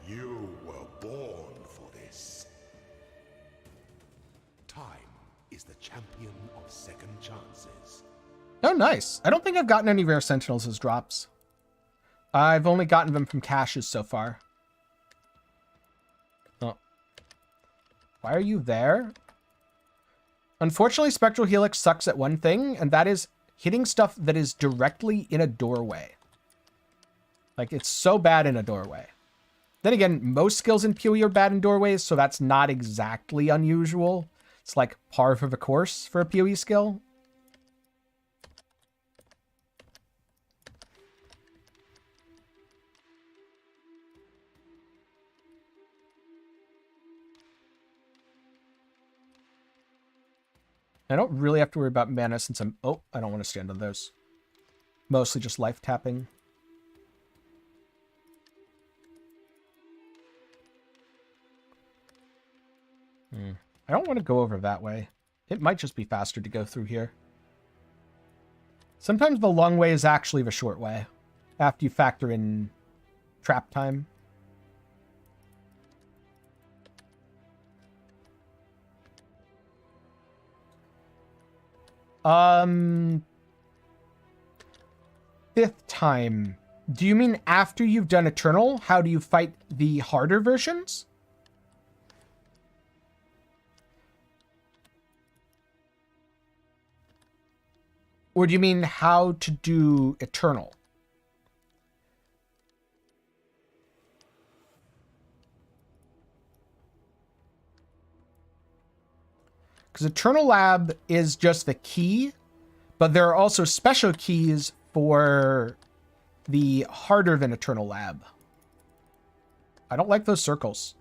You were born for this. Time is the champion of second chances. Oh, nice. I don't think I've gotten any rare Sentinels as drops. I've only gotten them from caches so far. Oh. Why are you there? Unfortunately, Spectral Helix sucks at one thing, and that is hitting stuff that is directly in a doorway. Like, it's so bad in a doorway. Then again, most skills in PoE are bad in doorways, so that's not exactly unusual. It's like par for the course for a PoE skill. I don't really have to worry about mana since I'm... Oh, I don't want to stand on those. Mostly just life tapping. I don't want to go over that way. It might just be faster to go through here. Sometimes the long way is actually the short way, after you factor in trap time. Fifth time. Do you mean after you've done Eternal? How do you fight the harder versions? Or do you mean how to do Eternal? Because Eternal Lab is just the key, but there are also special keys for the harder than Eternal Lab. I don't like those circles.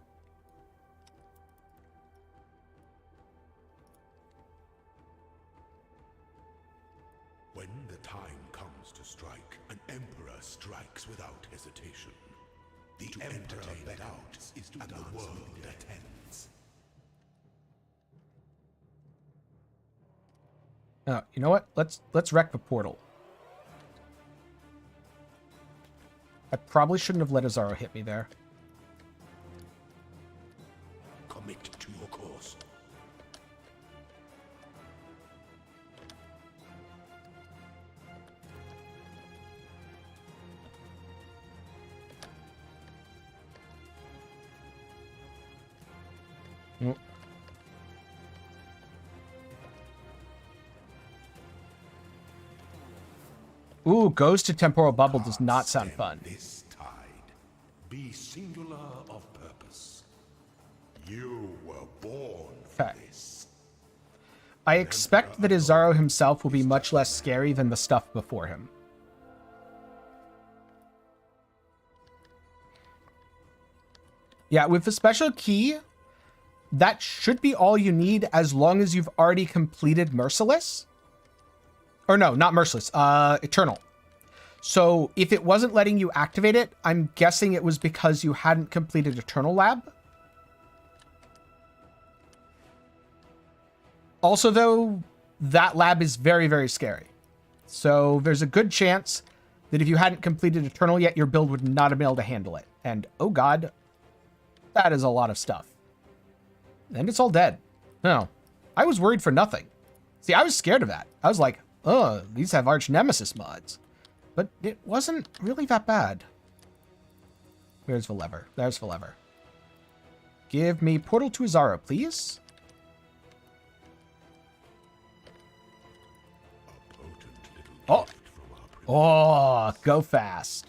When the time comes to strike, an emperor strikes without hesitation. The emperor beckons, and the world attends. Oh, you know what? Let's wreck the portal. I probably shouldn't have let Azaro hit me there. Commit to your course. Ooh, goes to temporal bubble does not sound fun. This tide. Be singular of purpose. You were born for this. I expect that Azaro himself will be much less scary than the stuff before him. Yeah, with the special key, that should be all you need as long as you've already completed Merciless. Or no, not Merciless, Eternal. So if it wasn't letting you activate it, I'm guessing it was because you hadn't completed Eternal Lab. Also, though, that lab is very, very scary. So there's a good chance that if you hadn't completed Eternal yet, your build would not have been able to handle it. And, oh god, that is a lot of stuff. And it's all dead. No, I was worried for nothing. See, I was scared of that. I was like, oh, these have Archnemesis mods. But it wasn't really that bad. Where's the lever? There's the lever. Give me Portal to Azaro, please. Oh! Oh, go fast.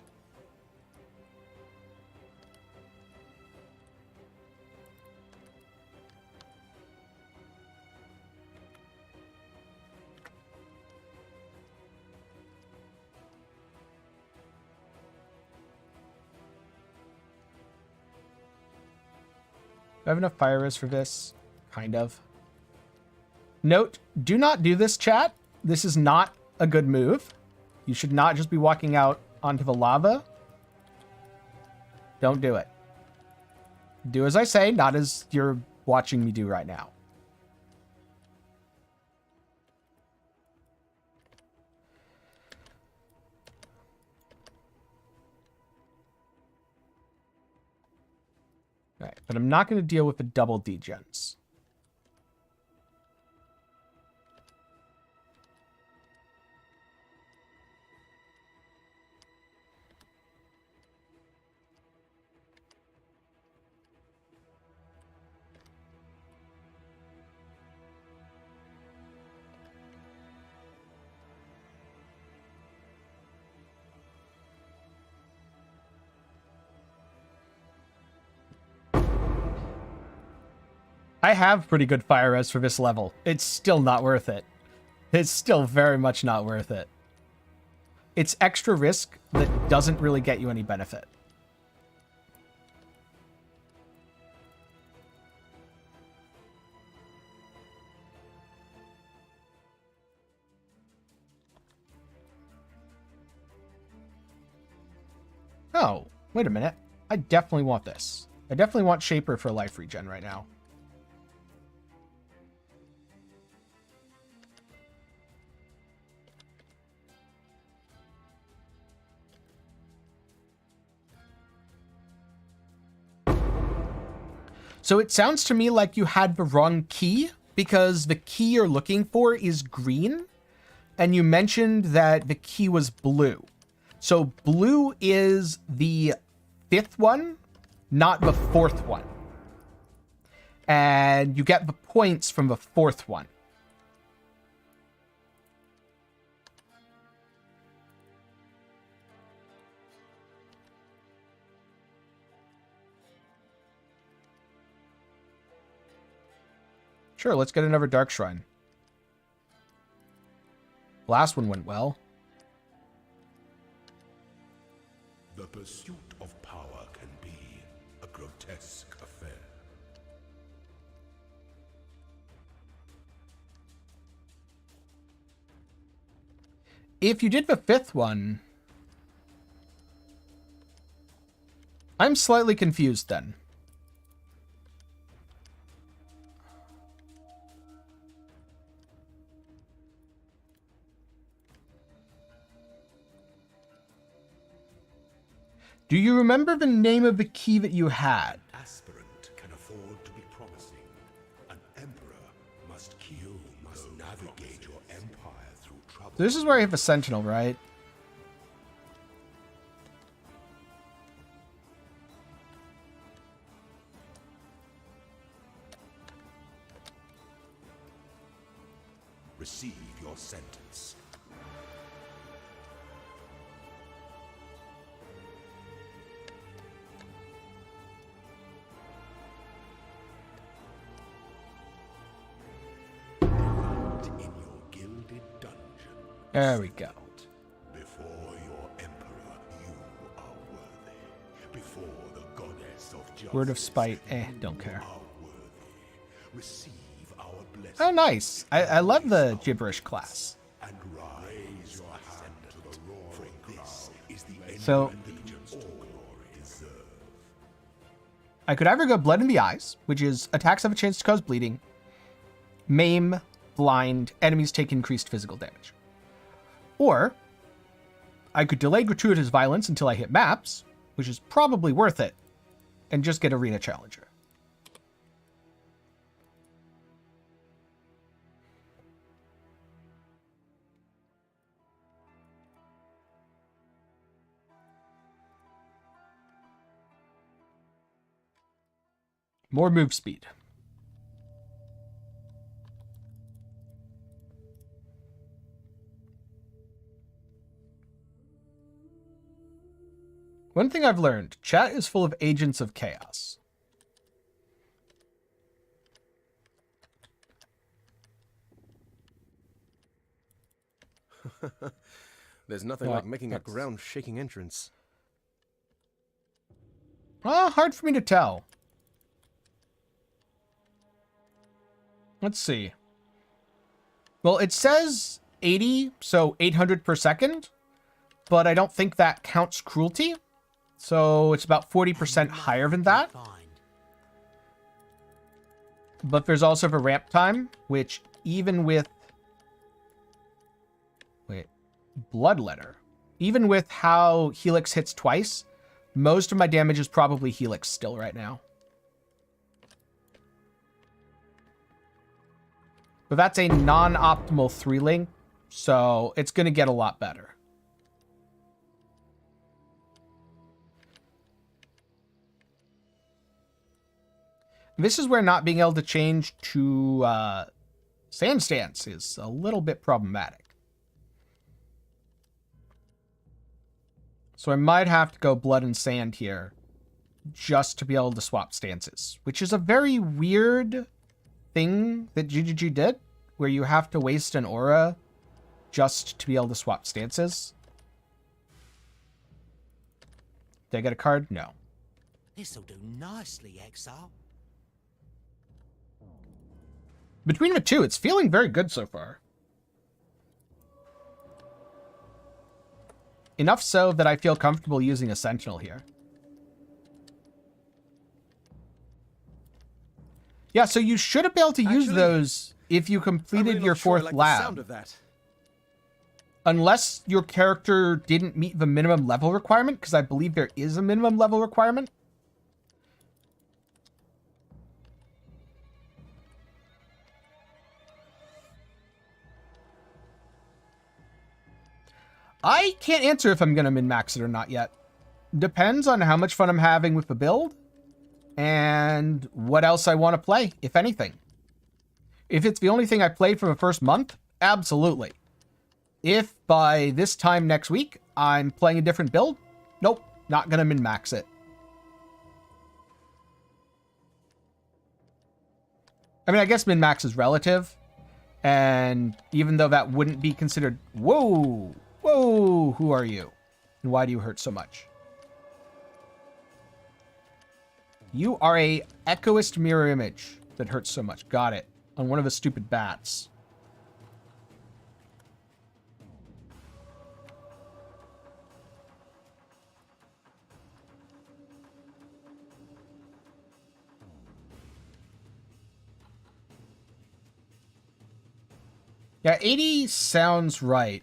Do I have enough fire res for this? Kind of. Note, do not do this, chat. This is not a good move. You should not just be walking out onto the lava. Don't do it. Do as I say, not as you're watching me do right now. All right, but I'm not going to deal with the double degens. I have pretty good fire res for this level. It's still not worth it. It's still very much not worth it. It's extra risk that doesn't really get you any benefit. Oh, wait a minute. I definitely want this. I definitely want Shaper for life regen right now. So it sounds to me like you had the wrong key, because the key you're looking for is green, and you mentioned that the key was blue. So blue is the 5th one, not the 4th one. And you get the points from the 4th one. Sure, let's get another Dark Shrine. Last one went well. The pursuit of power can be a grotesque affair. If you did the 5th one, I'm slightly confused then. Do you remember the name of the key that you had? Aspirant can afford to be promising. An emperor must navigate your empire through trouble. This is where I have a sentinel, right? Receive your sentence. There we go. Before your emperor, you are worthy. Before the goddess of justice, Word of spite, don't care. Receive our blessing. Oh, nice. I love the gibberish class. And raise your hand to the roaring this is the end So, I could either go Blood in the Eyes, which is attacks have a chance to cause bleeding, maim, blind, enemies take increased physical damage. Or, I could delay gratuitous violence until I hit maps, which is probably worth it, and just get Arena Challenger. More move speed. One thing I've learned, chat is full of agents of chaos. There's nothing like making a ground-shaking entrance. Hard for me to tell. Let's see. Well, it says 80, so 800 per second, but I don't think that counts cruelty. So it's about 40% higher than that. But there's also the ramp time, which even with... Wait. Bloodletter. Even with how Helix hits twice, most of my damage is probably Helix still right now. But that's a non-optimal 3-link, so it's going to get a lot better. This is where not being able to change to Sand Stance is a little bit problematic. So I might have to go Blood and Sand here just to be able to swap stances, which is a very weird thing that GGG did, where you have to waste an aura just to be able to swap stances. Did I get a card? No. This'll do nicely, Exile. Between the two, it's feeling very good so far. Enough so that I feel comfortable using a Sentinel here. Yeah, so you should have been able to use those if you completed your fourth lab. Unless your character didn't meet the minimum level requirement, because I believe there is a minimum level requirement. I can't answer if I'm going to min-max it or not yet. Depends on how much fun I'm having with the build and what else I want to play, if anything. If it's the only thing I played for the first month, absolutely. If by this time next week I'm playing a different build, nope, not going to min-max it. I mean, I guess min-max is relative. And even though that wouldn't be considered... Whoa! Whoa! Who are you? And why do you hurt so much? You are a echoist mirror image that hurts so much. Got it. On one of the stupid bats. Yeah, 80 sounds right.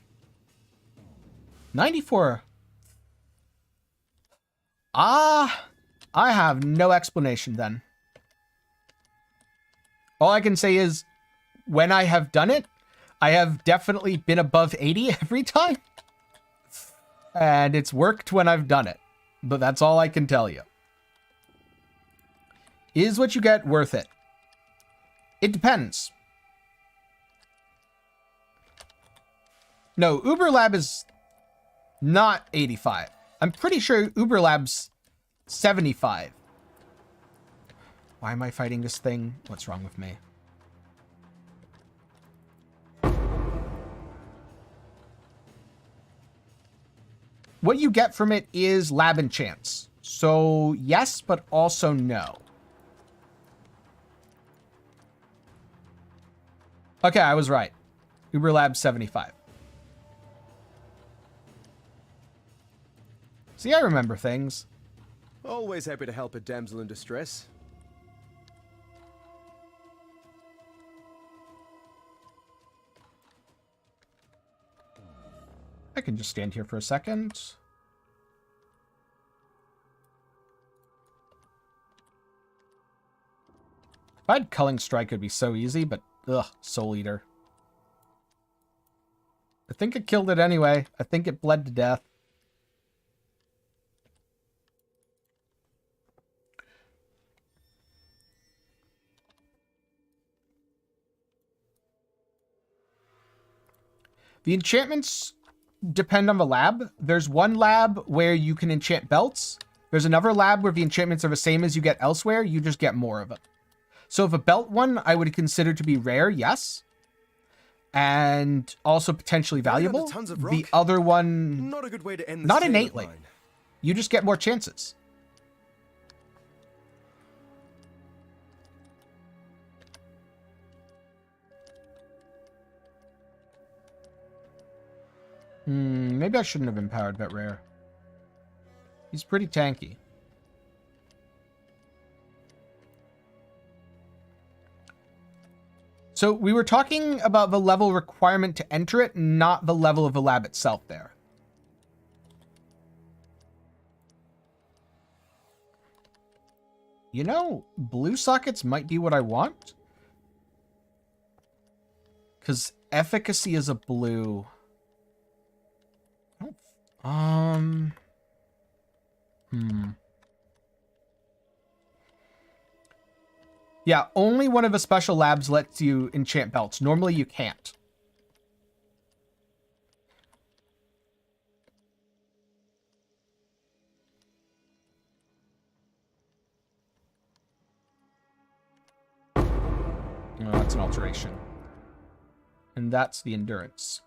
94. I have no explanation then. All I can say is, when I have done it, I have definitely been above 80 every time. And it's worked when I've done it. But that's all I can tell you. Is what you get worth it? It depends. No, Uberlab is not 85. I'm pretty sure Uberlab's 75. Why am I fighting this thing? What's wrong with me? What you get from it is lab enchants. So yes, but also no. Okay, I was right. Uberlab 75. See, I remember things. Always happy to help a damsel in distress. I can just stand here for a second. If I had Culling Strike, it'd be so easy, but ugh, Soul Eater. I think it killed it anyway. I think it bled to death. The enchantments depend on the lab. There's one lab where you can enchant belts. There's another lab where the enchantments are the same as you get elsewhere. You just get more of them. So if a belt one, I would consider to be rare, yes. And also potentially valuable. The other one, not a good way to end not innately. You just get more chances. Maybe I shouldn't have empowered that rare. He's pretty tanky. So we were talking about the level requirement to enter it, not the level of the lab itself there. You know, blue sockets might be what I want. Because efficacy is a blue. Yeah, only one of the special labs lets you enchant belts. Normally you can't. Oh, that's an alteration. And that's the endurance.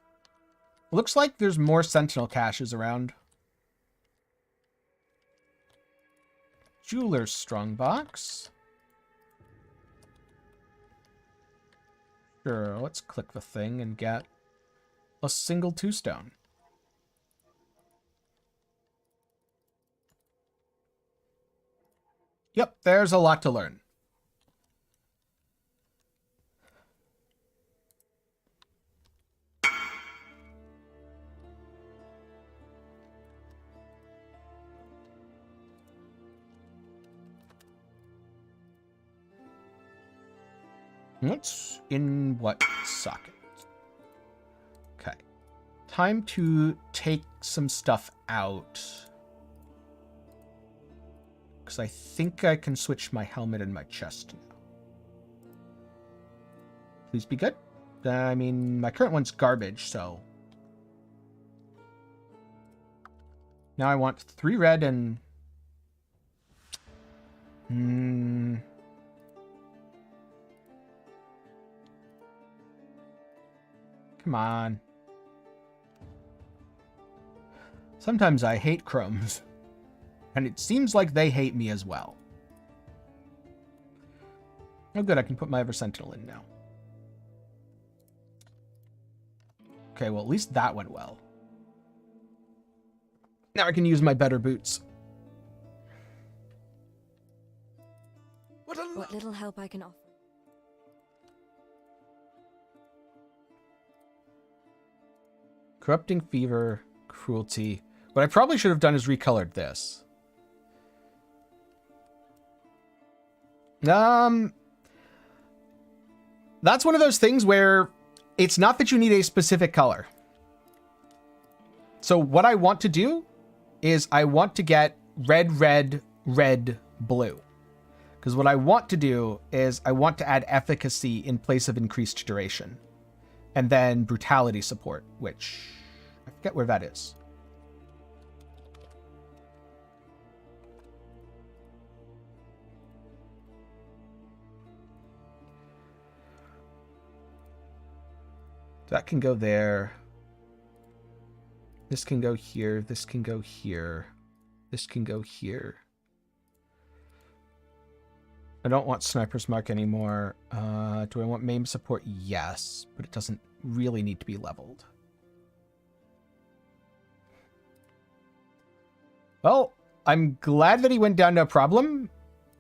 Looks like there's more Sentinel caches around. Jeweler's Strongbox. Sure, let's click the thing and get a single 2-stone. Yep, there's a lot to learn. What's in what socket? Okay. Time to take some stuff out. Because I think I can switch my helmet and my chest now. Please be good. I mean, my current one's garbage, so... Now I want 3 red and... Come on. Sometimes I hate chromes. And it seems like they hate me as well. Oh good, I can put my Ever Sentinel in now. Okay, well at least that went well. Now I can use my better boots. What little help I can offer. Corrupting Fever, Cruelty. What I probably should have done is recolored this. That's one of those things where it's not that you need a specific color. So what I want to do is I want to get red, red, red, blue. Because what I want to do is I want to add efficacy in place of increased duration. And then brutality support, which I forget where that is. That can go there. This can go here. This can go here. This can go here. I don't want Sniper's Mark anymore. Do I want MAME support? Yes, but it doesn't really need to be leveled. Well, I'm glad that he went down no problem.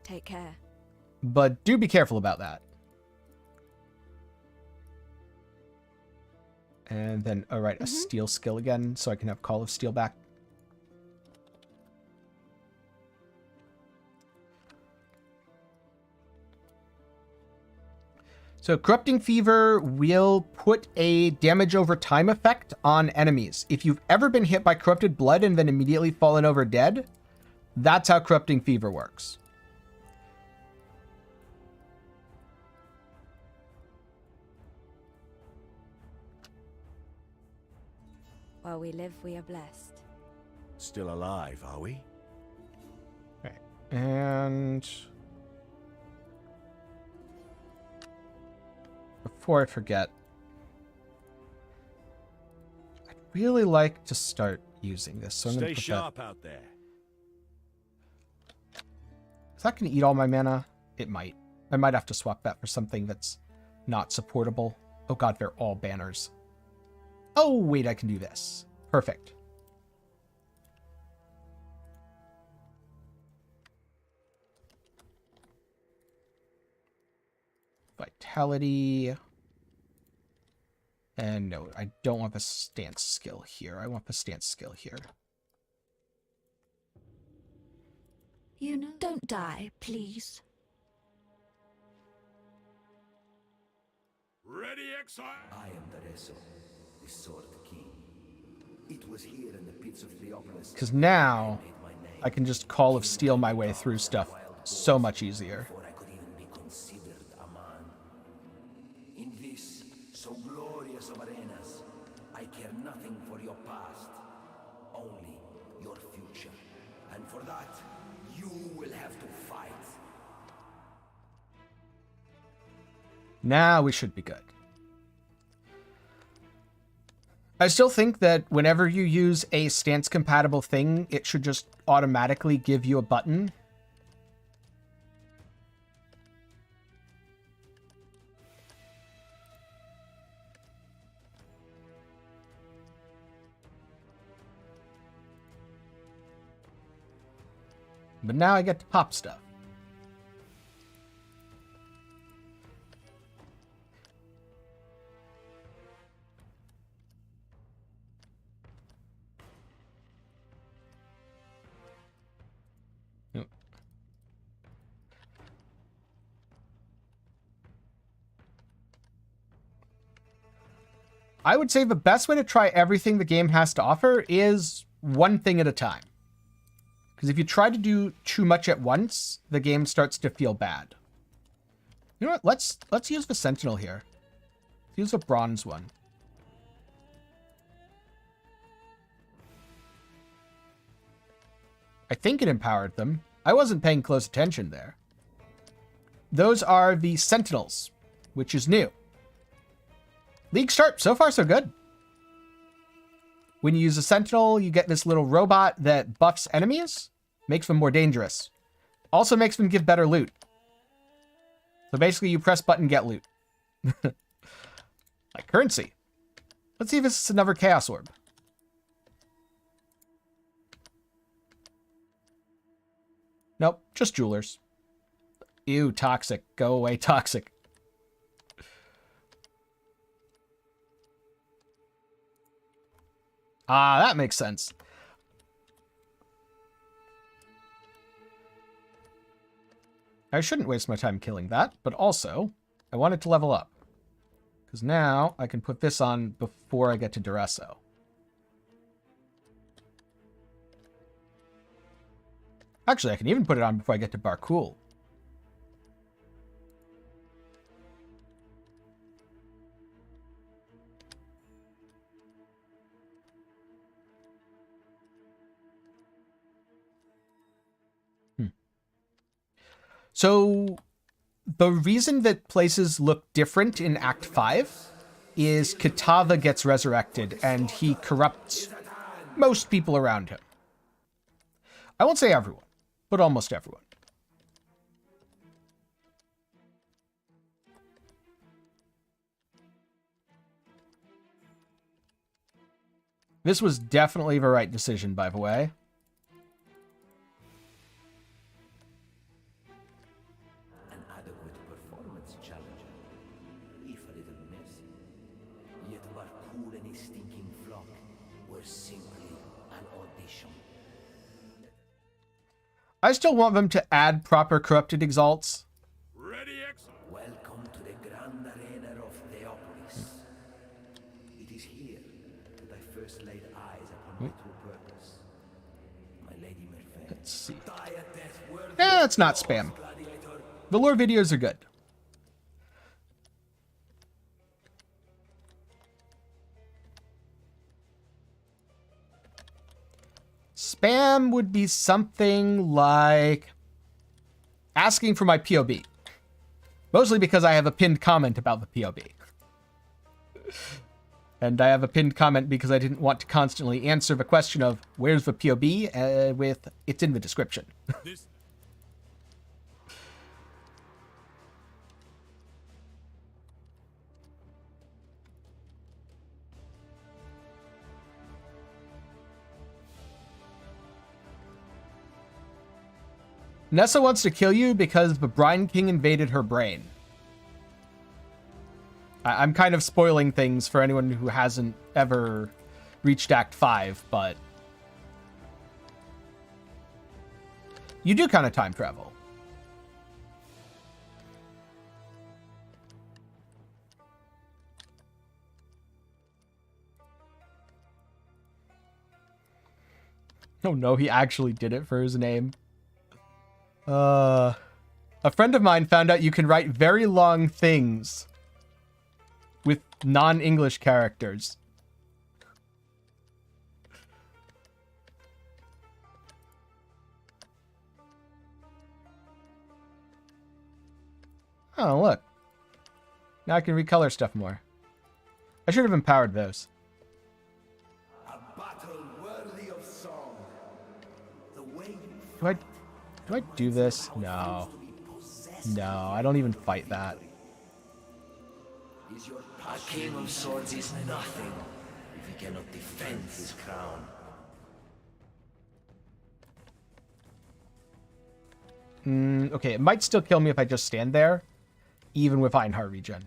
Take care. But do be careful about that. And then, all right, a steel skill again, so I can have Call of Steel back. So Corrupting Fever will put a damage over time effect on enemies. If you've ever been hit by Corrupted Blood and then immediately fallen over dead, that's how Corrupting Fever works. While we live, we are blessed. Still alive, are we? Okay. And before I forget, I'd really like to start using this. So I'm Stay gonna put sharp out there. Is that going to eat all my mana? It might. I might have to swap that for something that's not supportable. Oh god, they're all banners. Oh, wait, I can do this. Perfect. Vitality. And no, I don't want the stance skill here. I want the stance skill here. You know, don't die, please. Ready, Exile? I am the Reso, the Sword King. It was here in the pits of Theopolis. Because now I can just Call of Steel my way through stuff so much easier. Before I could even be considered a man. In this so glorious of arenas, I care nothing for your past, only your future. And for that, you will have to fight. Now we should be good. I still think that whenever you use a stance compatible thing, it should just automatically give you a button. But now I get to pop stuff. I would say the best way to try everything the game has to offer is one thing at a time. Because if you try to do too much at once, the game starts to feel bad. You know what? Let's use the Sentinel here. Use a bronze one. I think it empowered them. I wasn't paying close attention there. Those are the Sentinels, which is new. League start, so far so good. When you use a Sentinel, you get this little robot that buffs enemies, makes them more dangerous. Also makes them give better loot. So basically you press button, get loot. Like currency. Let's see if this is another Chaos Orb. Nope, just jewelers. Ew, toxic. Go away, toxic. Ah, that makes sense. I shouldn't waste my time killing that, but also, I want it to level up. Because now, I can put this on before I get to Duresso. Actually, I can even put it on before I get to Barcool. So, the reason that places look different in Act 5 is Kitava gets resurrected, and he corrupts most people around him. I won't say everyone, but almost everyone. This was definitely the right decision, by the way. I still want them to add proper corrupted exalts. Ready, Exile. Welcome to the Grand Arena of Theopolis. It is here that I first laid eyes upon my true purpose. My Lady Merveille. Let's see. It's not spam. The lore videos are good. Spam would be something like asking for my POB. Mostly because I have a pinned comment about the POB. And I have a pinned comment because I didn't want to constantly answer the question of where's the POB with it's in the description. Nessa wants to kill you because the Brine King invaded her brain. I'm kind of spoiling things for anyone who hasn't ever reached Act 5, but you do kind of time travel. Oh no, he actually did it for his name. A friend of mine found out you can write very long things with non-English characters. Oh, look. Now I can recolor stuff more. I should have empowered those. A battle worthy of song. The way Do I do this? No. No, I don't even fight that. A king of swords is nothing if he cannot defend his crown. Okay, it might still kill me if I just stand there, even with Einhar regen.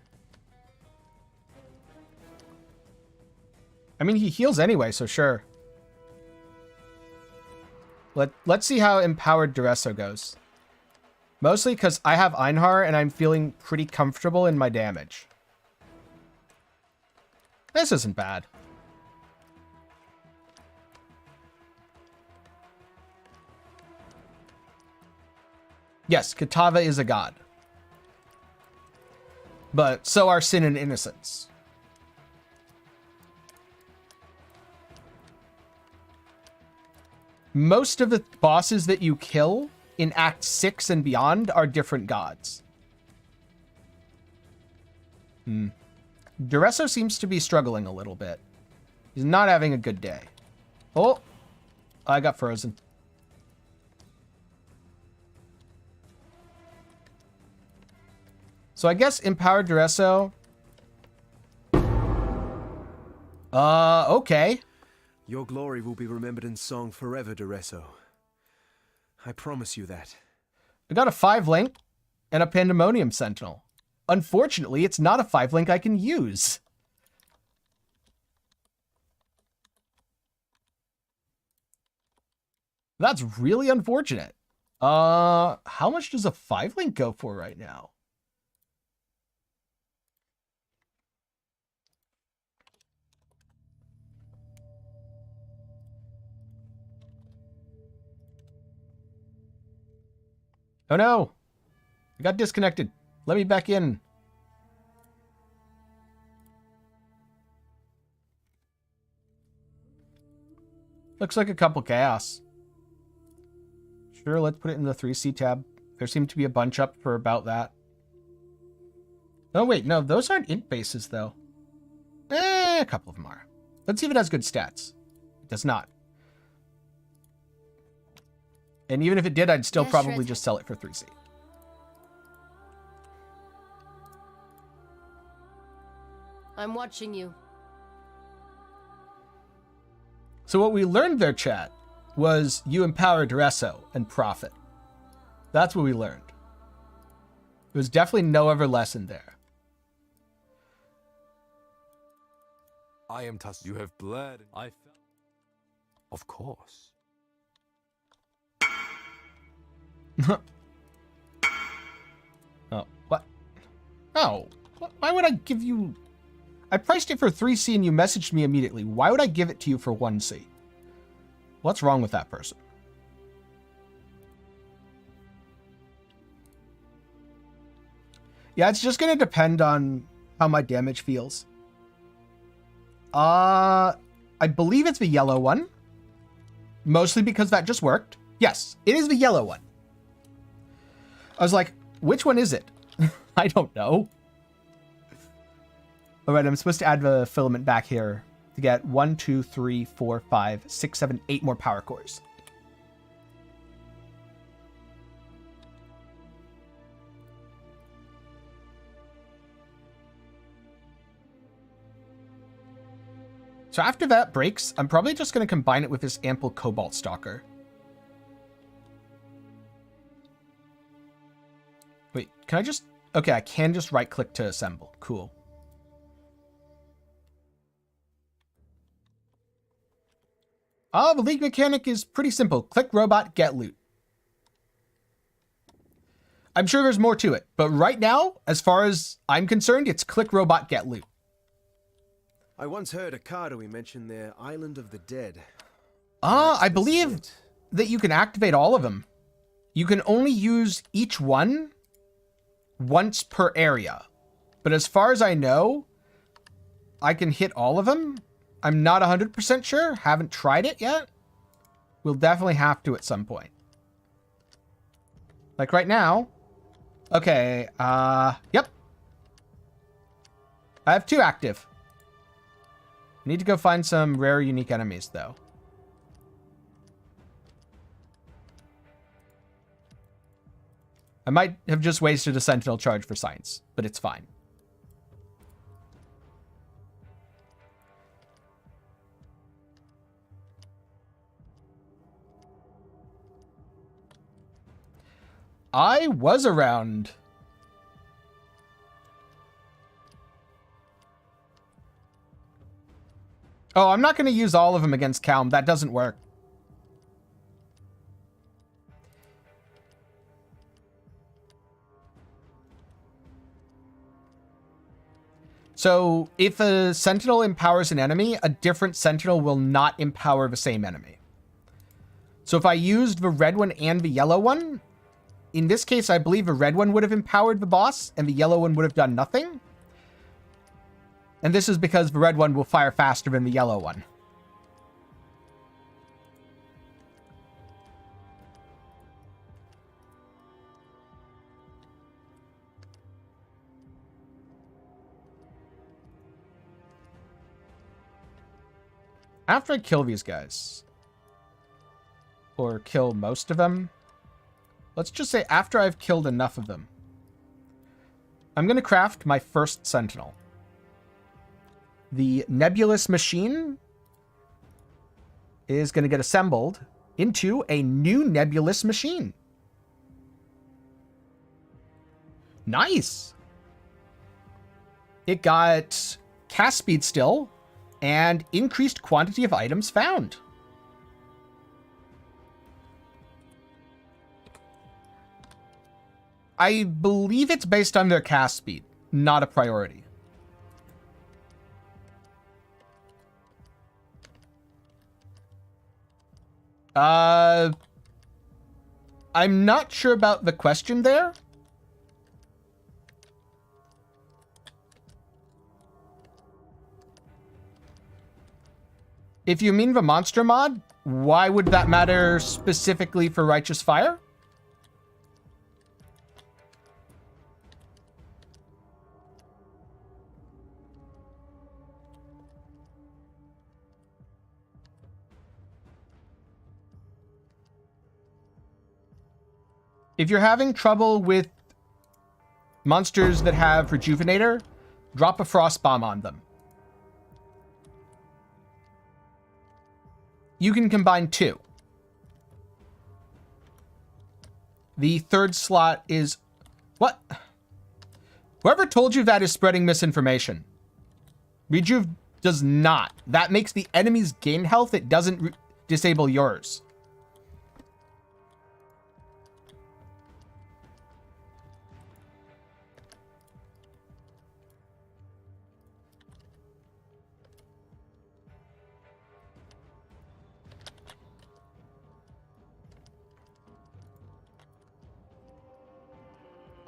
I mean, he heals anyway, so sure. Let's see how empowered Duresso goes. Mostly because I have Einhar and I'm feeling pretty comfortable in my damage. This isn't bad. Yes, Kitava is a god. But so are sin and innocence. Most of the bosses that you kill in Act 6 and beyond are different gods. Duresso seems to be struggling a little bit. He's not having a good day. Oh, I got frozen. So I guess Empowered Duresso. Okay. Your glory will be remembered in song forever, Duresso. I promise you that. I got a 5-link and a Pandemonium Sentinel. Unfortunately, it's not a 5-link I can use. That's really unfortunate. How much does a 5-link go for right now? Oh no, I got disconnected. Let me back in. Looks like a couple chaos. Sure, let's put it in the 3C tab. There seemed to be a bunch up for about that. Oh wait, no, those aren't int bases though. A couple of them are. Let's see if it has good stats. It does not. And even if it did, I'd still probably just sell it for 3C. I'm watching you. So what we learned there, chat, was you empower Duresso and profit. That's what we learned. There was definitely no other lesson there. I am Tuss. You have bled. I felt. Of course. Oh, what? Oh, why would I give you... I priced it for 3C and you messaged me immediately. Why would I give it to you for 1C? What's wrong with that person? Yeah, it's just going to depend on how my damage feels. I believe it's the yellow one. Mostly because that just worked. Yes, it is the yellow one. I was like, which one is it? I don't know. All right, I'm supposed to add the filament back here to get 1, 2, 3, 4, 5, 6, 7, 8 more power cores. So after that breaks, I'm probably just going to combine it with this ample cobalt stalker. Wait, can I just... Okay, I can just right-click to assemble. Cool. The league mechanic is pretty simple. Click robot, get loot. I'm sure there's more to it, but right now, as far as I'm concerned, it's click robot, get loot. I once heard Akadoi mention their Island of the Dead. I believe that you can activate all of them. You can only use each one once per area. But as far as I know, I can hit all of them. I'm not 100% sure. Haven't tried it yet. We'll definitely have to at some point. Like right now. Okay, yep. I have 2 active. I need to go find some rare unique enemies though. I might have just wasted a Sentinel charge for science, but it's fine. I was around. Oh, I'm not going to use all of them against Calm. That doesn't work. So if a Sentinel empowers an enemy, a different Sentinel will not empower the same enemy. So if I used the red one and the yellow one, in this case, I believe the red one would have empowered the boss and the yellow one would have done nothing. And this is because the red one will fire faster than the yellow one. After I kill these guys, or kill most of them, let's just say after I've killed enough of them, I'm going to craft my first Sentinel. The Nebulous Machine is going to get assembled into a new Nebulous Machine. Nice! It got cast speed still, and increased quantity of items found. I believe it's based on their cast speed, not a priority. I'm not sure about the question there. If you mean the monster mod, why would that matter specifically for Righteous Fire? If you're having trouble with monsters that have Rejuvenator, drop a Frost Bomb on them. You can combine two. The third slot is... What? Whoever told you that is spreading misinformation. Rejuve does not. That makes the enemies gain health. It doesn't disable yours.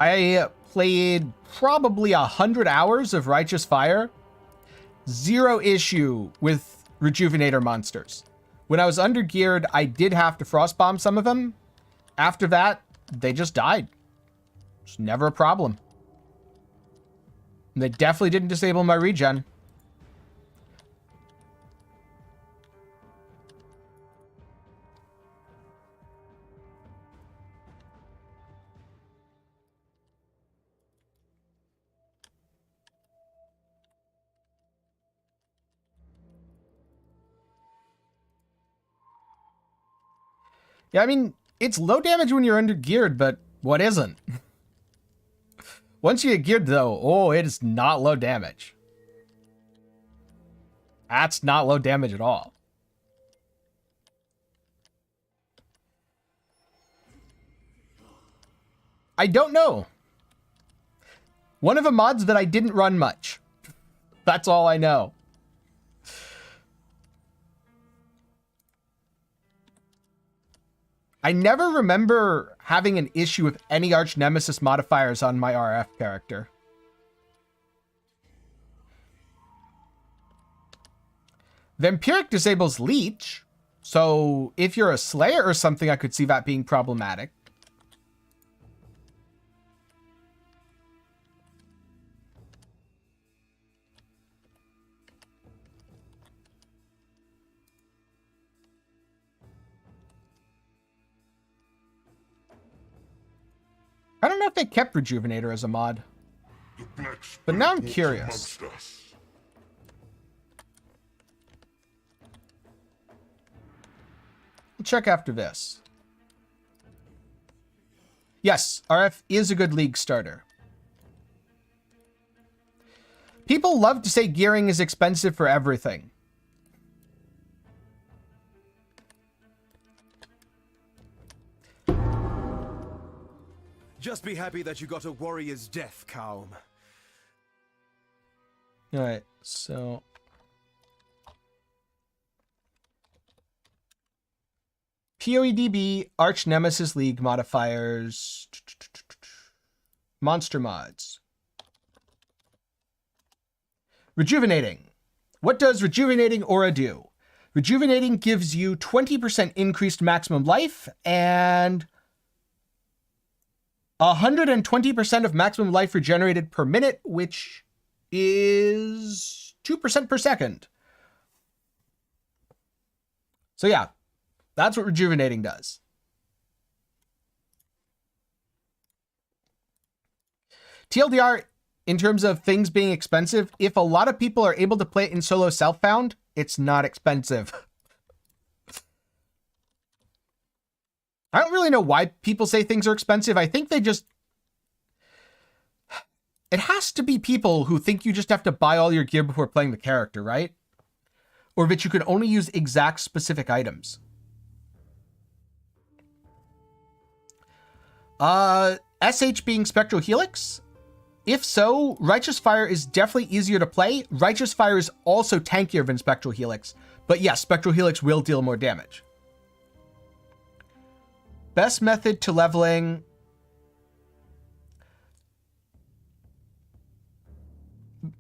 I played probably 100 hours of Righteous Fire. Zero issue with Rejuvenator monsters. When I was undergeared, I did have to Frost Bomb some of them. After that, they just died. It's never a problem. And they definitely didn't disable my regen. Yeah, I mean, it's low damage when you're under geared, but what isn't? Once you get geared, though, oh, it is not low damage. That's not low damage at all. I don't know. One of the mods that I didn't run much. That's all I know. I never remember having an issue with any Archnemesis modifiers on my RF character. Vampiric disables Leech, so if you're a Slayer or something, I could see that being problematic. I don't know if they kept Rejuvenator as a mod. But now I'm curious. We'll check after this. Yes, RF is a good league starter. People love to say gearing is expensive for everything. Just be happy that you got a warrior's death, Calm. All right, so PoEDB, Archnemesis League modifiers, monster mods. Rejuvenating. What does Rejuvenating Aura do? Rejuvenating gives you 20% increased maximum life and 120% of maximum life regenerated per minute, which is 2% per second. So yeah, that's what Rejuvenating does. TLDR, in terms of things being expensive, if a lot of people are able to play it in solo self-found, it's not expensive. I don't really know why people say things are expensive. I think they just... It has to be people who think you just have to buy all your gear before playing the character, right? Or that you can only use exact specific items. SH being Spectral Helix? If so, Righteous Fire is definitely easier to play. Righteous Fire is also tankier than Spectral Helix. But yes, Spectral Helix will deal more damage. Best method to leveling.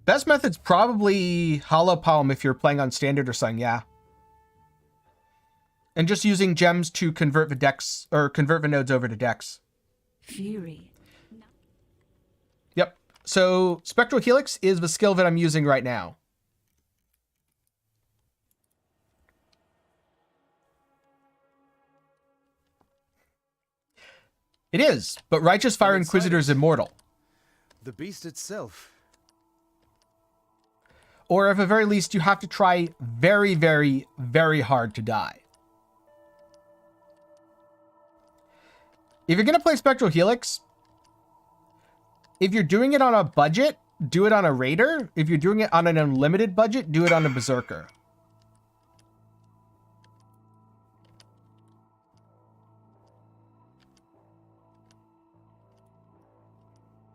Best method's probably Hollow Palm if you're playing on Standard or something, yeah. And just using gems to convert the decks, or convert the nodes over to decks. Fury. Yep. So Spectral Helix is the skill that I'm using right now. It is, but Righteous Fire Inquisitor is immortal. The beast itself. Or at the very least, you have to try very, very, very hard to die. If you're going to play Spectral Helix, if you're doing it on a budget, do it on a Raider. If you're doing it on an unlimited budget, do it on a Berserker.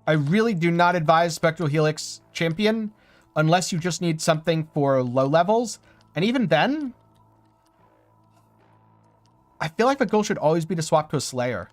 I really do not advise Spectral Helix Champion unless you just need something for low levels. And even then, I feel like the goal should always be to swap to a Slayer.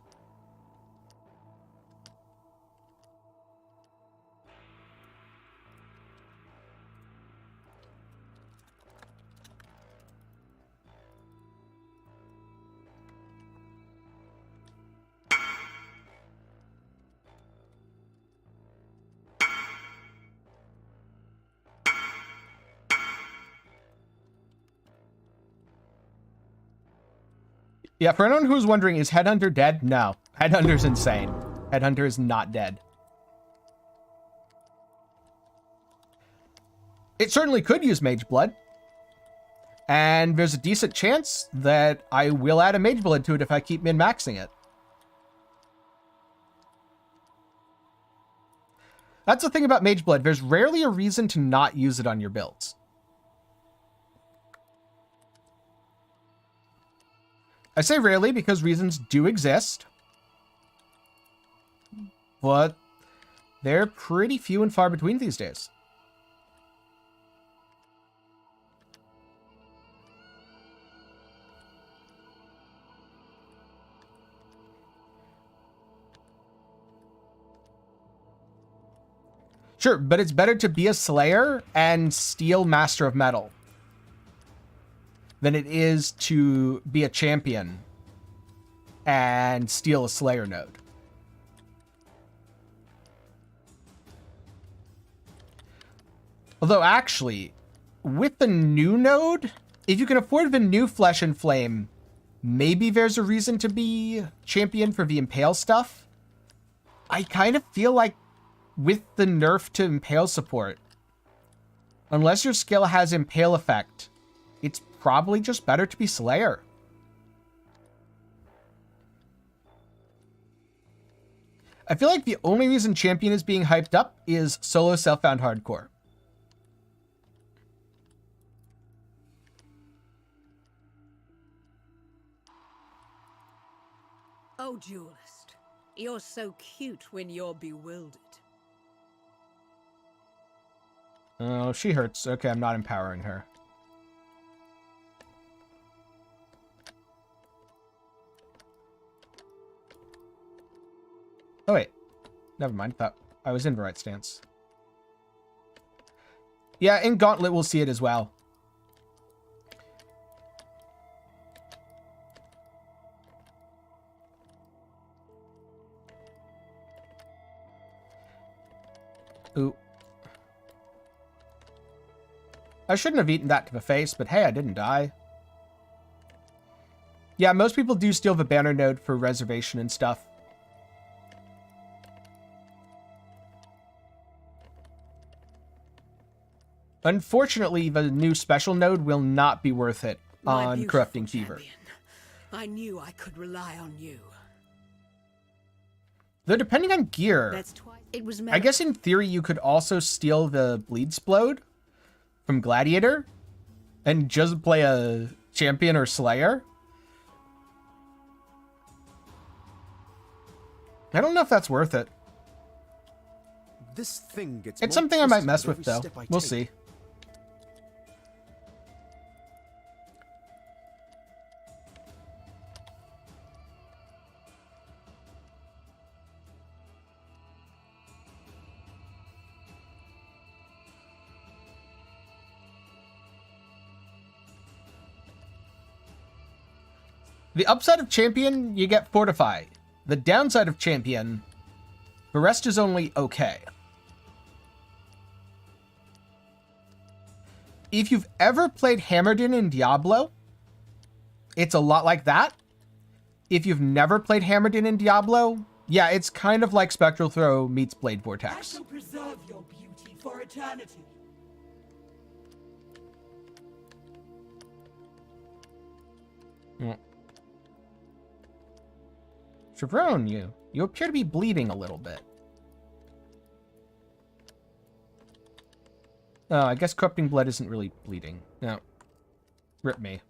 Yeah, for anyone who's wondering, is Headhunter dead? No. Headhunter's insane. Headhunter is not dead. It certainly could use Mage Blood. And there's a decent chance that I will add a Mage Blood to it if I keep min-maxing it. That's the thing about Mage Blood. There's rarely a reason to not use it on your builds. I say rarely because reasons do exist, but they're pretty few and far between these days. Sure, but it's better to be a Slayer and steal Master of Metal than it is to be a champion and steal a Slayer node. Although actually, with the new node, if you can afford the new Flesh and Flame, maybe there's a reason to be champion for the Impale stuff. I kind of feel like with the nerf to Impale support, unless your skill has Impale effect, it's probably just better to be Slayer. I feel like the only reason Champion is being hyped up is solo self-found hardcore. Oh, duelist, you're so cute when you're bewildered. Oh, she hurts. Okay, I'm not empowering her. Oh, wait. Never mind. Thought I was in the right stance. Yeah, in Gauntlet, we'll see it as well. Ooh. I shouldn't have eaten that to the face, but hey, I didn't die. Yeah, most people do steal the banner node for reservation and stuff. Unfortunately, the new special node will not be worth it on Corrupting Fever. I knew I could rely on you. Though depending on gear, it was I guess in theory you could also steal the Bleedsplode from Gladiator and just play a champion or Slayer. I don't know if that's worth it. This thing gets It's more something I might twisted mess with with, every though. step I We'll take. see. The upside of Champion, you get Fortify. The downside of Champion, the rest is only okay. If you've ever played Hammerden in Diablo, it's a lot like that. If you've never played Hammerden in Diablo, yeah, it's kind of like Spectral Throw meets Blade Vortex. I shall preserve your beauty for eternity. Chevron, you appear to be bleeding a little bit. Oh, I guess corrupting blood isn't really bleeding. No. Rip me.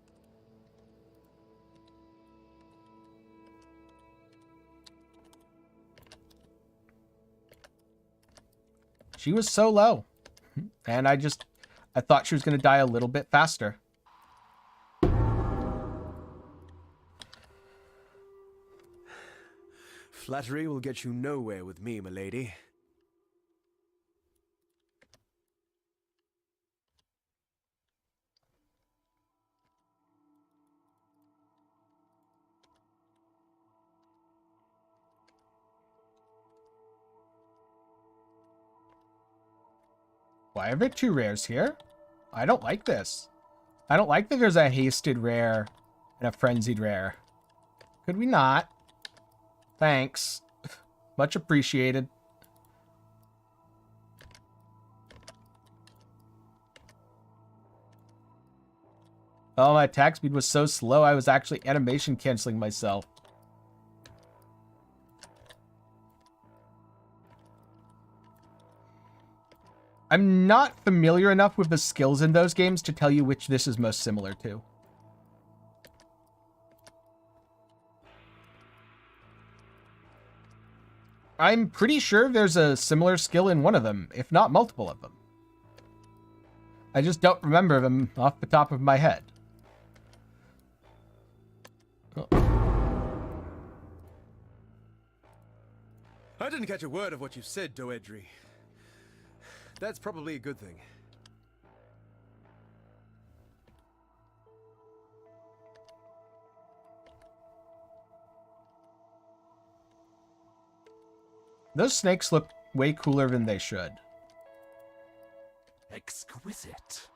She was so low. And I thought she was going to die a little bit faster. Flattery will get you nowhere with me, milady. Why are there 2 rares here? I don't like this. I don't like that there's a hasted rare and a frenzied rare. Could we not? Thanks. Much appreciated. Oh, my attack speed was so slow, I was actually animation canceling myself. I'm not familiar enough with the skills in those games to tell you which this is most similar to. I'm pretty sure there's a similar skill in one of them, if not multiple of them. I just don't remember them off the top of my head. Oh. I didn't catch a word of what you said, Doedri. That's probably a good thing. Those snakes look way cooler than they should. Exquisite.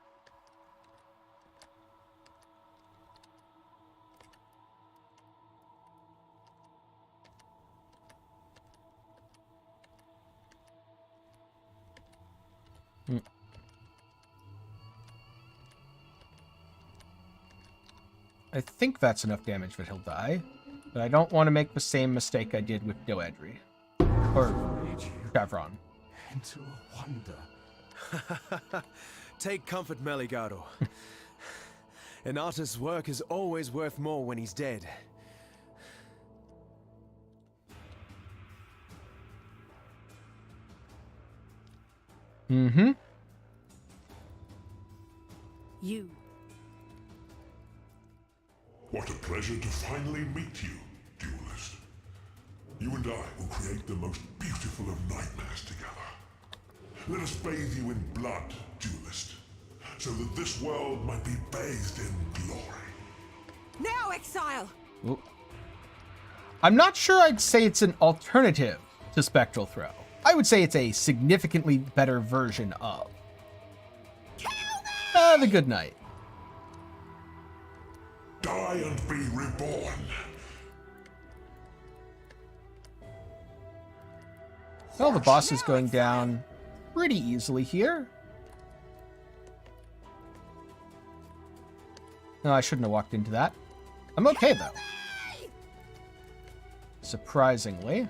I think that's enough damage that he'll die, but I don't want to make the same mistake I did with Doedri. Or Chevron. Into a wonder. Take comfort, Meligado. An artist's work is always worth more when he's dead. Mm-hmm. You. What a pleasure to finally meet you, duelist. You and I will create the most beautiful of nightmares together. Let us bathe you in blood, duelist, so that this world might be bathed in glory. Now, Exile! Ooh. I'm not sure I'd say it's an alternative to Spectral Throw. I would say it's a significantly better version of. The Good Night. Die and be reborn. Well, the boss is going down pretty easily here. No, I shouldn't have walked into that. I'm okay, though. Surprisingly.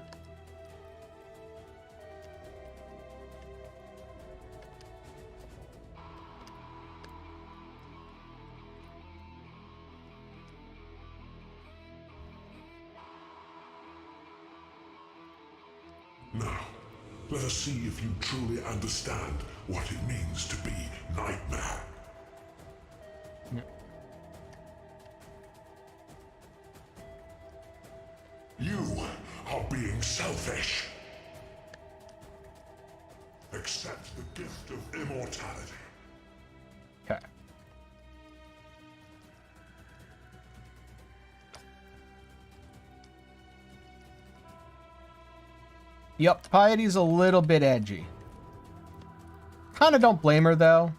Now, let us see if you truly understand what it means to be Nightmare. You are being selfish. Accept the gift of immortality. Okay. Yep, Piety's a little bit edgy. Kinda don't blame her, though.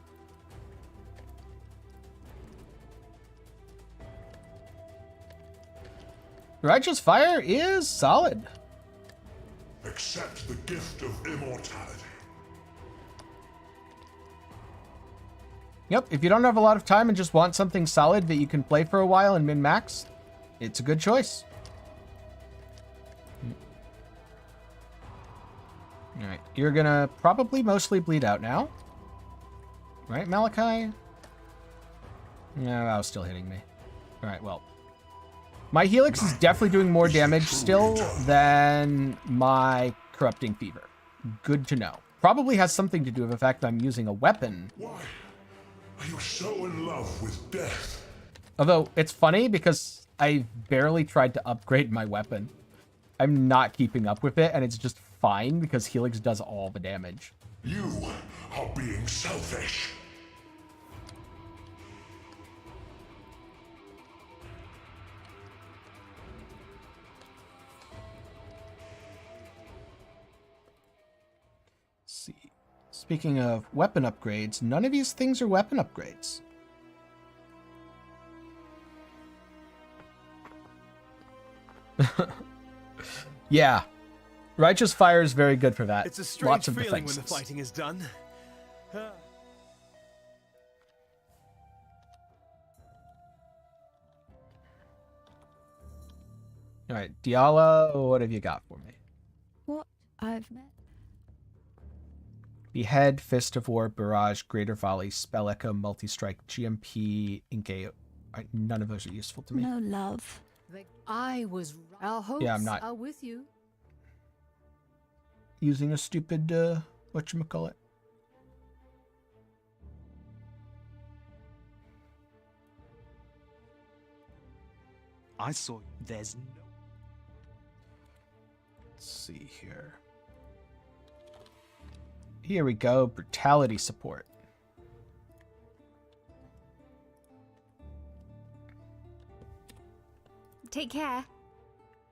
Righteous Fire is solid. Accept the gift of immortality. Yep, if you don't have a lot of time and just want something solid that you can play for a while and min-max, it's a good choice. Alright, you're gonna probably mostly bleed out now. Right, Malachi? No, that was still hitting me. Alright, well. My Helix is definitely doing more damage still than my Corrupting Fever. Good to know. Probably has something to do with the fact that I'm using a weapon. Why are you so in love with death? Although, it's funny because I barely tried to upgrade my weapon. I'm not keeping up with it, and it's just fine because Helix does all the damage. You are being selfish. See. Speaking of weapon upgrades, none of these things are weapon upgrades. Yeah. Righteous Fire is very good for that. It's a strange Lots of feeling defenses. when the fighting is done. All right, Diala, what have you got for me? What I've met. Behead, Fist of War, Barrage, Greater Volley, Spell Echo, Multi-Strike, GMP, Inkay. None of those are useful to me. No love. I was. Our hopes Yeah, I'm not. are with you. Using a stupid, whatchamacallit. I saw there's no... Let's see here. Here we go, Brutality support. Take care.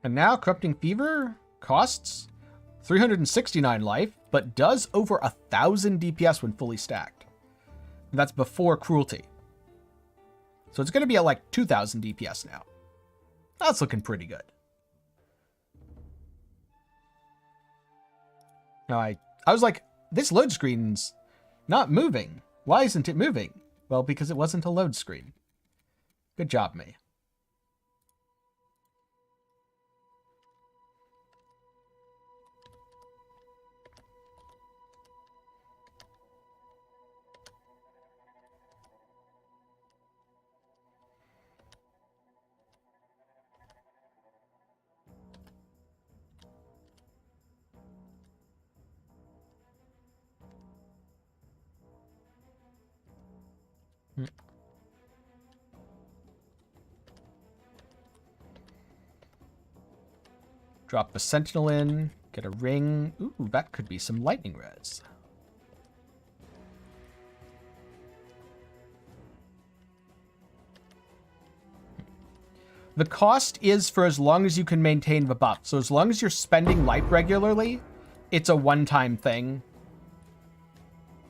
And now Corrupting Fever costs 369 life, but does over 1,000 DPS when fully stacked. And that's before Cruelty. So it's going to be at like 2,000 DPS now. That's looking pretty good. Now I was like, this load screen's not moving. Why isn't it moving? Well, because it wasn't a load screen. Good job, me. Drop the Sentinel in. Get a ring. Ooh, that could be some lightning res. The cost is for as long as you can maintain the buff. So as long as you're spending life regularly, it's a one-time thing.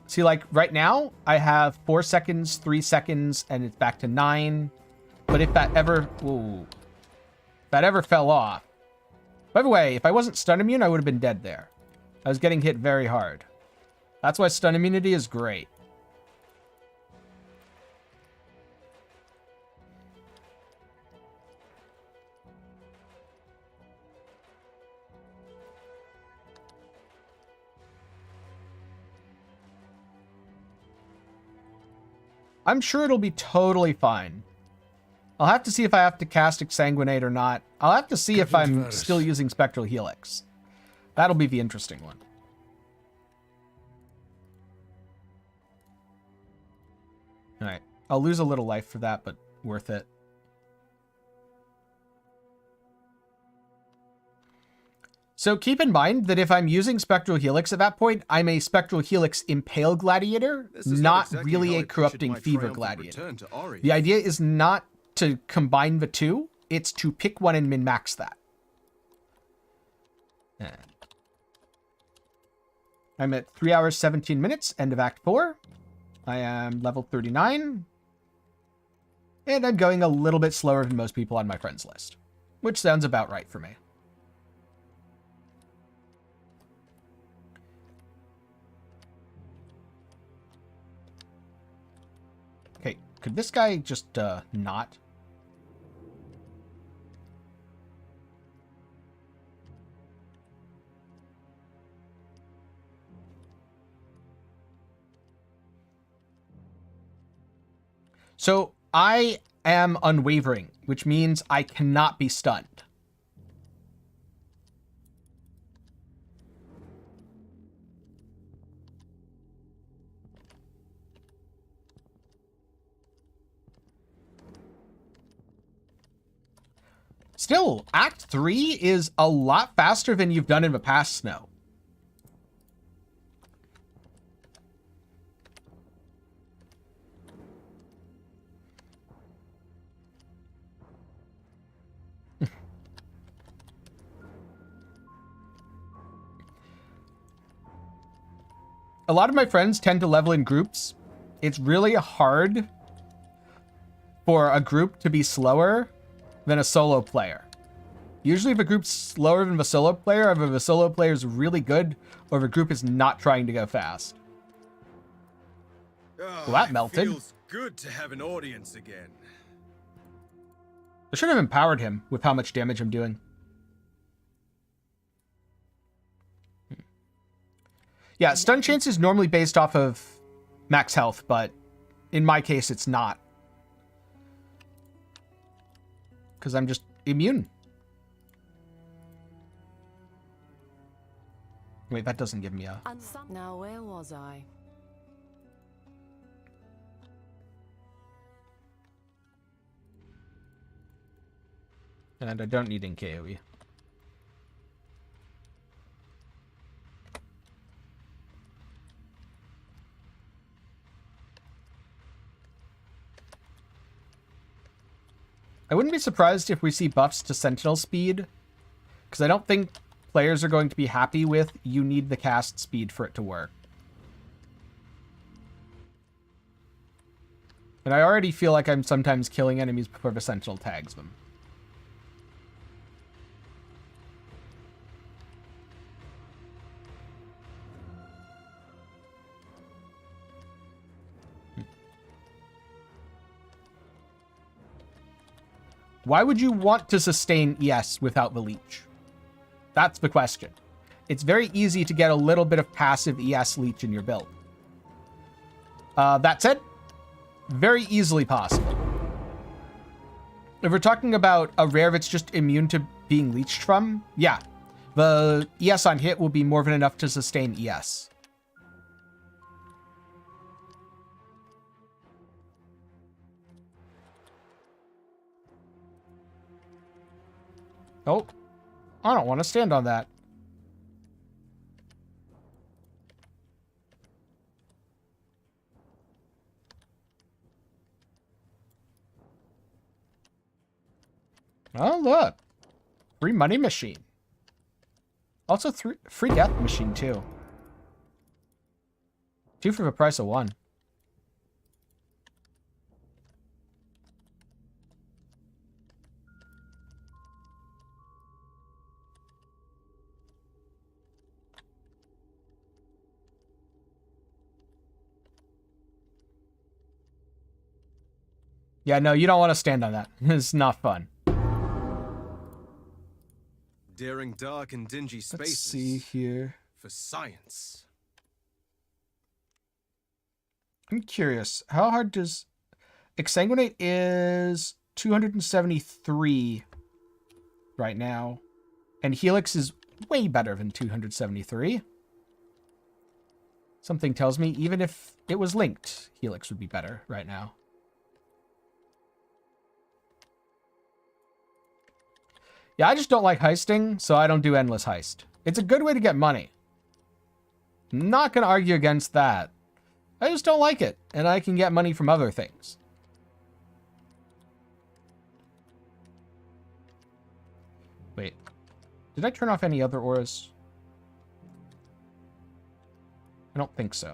See, like right now, I have 4 seconds, 3 seconds, and it's back to 9. But if that ever... Ooh, if that ever fell off... By the way, if I wasn't stun immune, I would have been dead there. I was getting hit very hard. That's why stun immunity is great. I'm sure it'll be totally fine. I'll have to see if I have to cast Exsanguinate or not. I'll have to see if I'm still using Spectral Helix. That'll be the interesting one. Alright. I'll lose a little life for that, but worth it. So keep in mind that if I'm using Spectral Helix at that point, I'm a Spectral Helix Impale Gladiator, not exactly really how a I Corrupting pictured my Fever triumphant Gladiator. return to Ori. The idea is not to combine the two, it's to pick one and min-max that. And I'm at 3 hours, 17 minutes, end of Act 4. I am level 39. And I'm going a little bit slower than most people on my friends list, which sounds about right for me. Okay, could this guy just not? So I am unwavering, which means I cannot be stunned. Still, Act 3 is a lot faster than you've done in the past, Snow. A lot of my friends tend to level in groups. It's really hard for a group to be slower than a solo player. Usually if a group's slower than the solo player, either the solo player is really good, or the group is not trying to go fast. Oh, Well, that melted. Feels good to have an audience again. I should have empowered him with how much damage I'm doing. Yeah, stun chance is normally based off of max health, but in my case, it's not. Because I'm just immune. Wait, that doesn't give me a... Now, where was I? And I don't need Tenkiei. I wouldn't be surprised if we see buffs to Sentinel speed, because I don't think players are going to be happy with you need the cast speed for it to work. And I already feel like I'm sometimes killing enemies before the Sentinel tags them. Why would you want to sustain ES without the leech? That's the question. It's very easy to get a little bit of passive ES leech in your build. That said, very easily possible. If we're talking about a rare that's just immune to being leeched from, yeah, the ES on hit will be more than enough to sustain ES. Oh, I don't want to stand on that. Oh, look. Free money machine. Also, free death machine, too. 2 for the price of 1. Yeah, no, you don't want to stand on that. It's not fun. Daring dark and dingy spaces. Let's see here. For science. I'm curious. How hard does... Exsanguinate is 273 right now. And Helix is way better than 273. Something tells me even if it was linked, Helix would be better right now. Yeah, I just don't like heisting, so I don't do endless heist. It's a good way to get money. I'm not going to argue against that. I just don't like it, and I can get money from other things. Wait, did I turn off any other auras? I don't think so.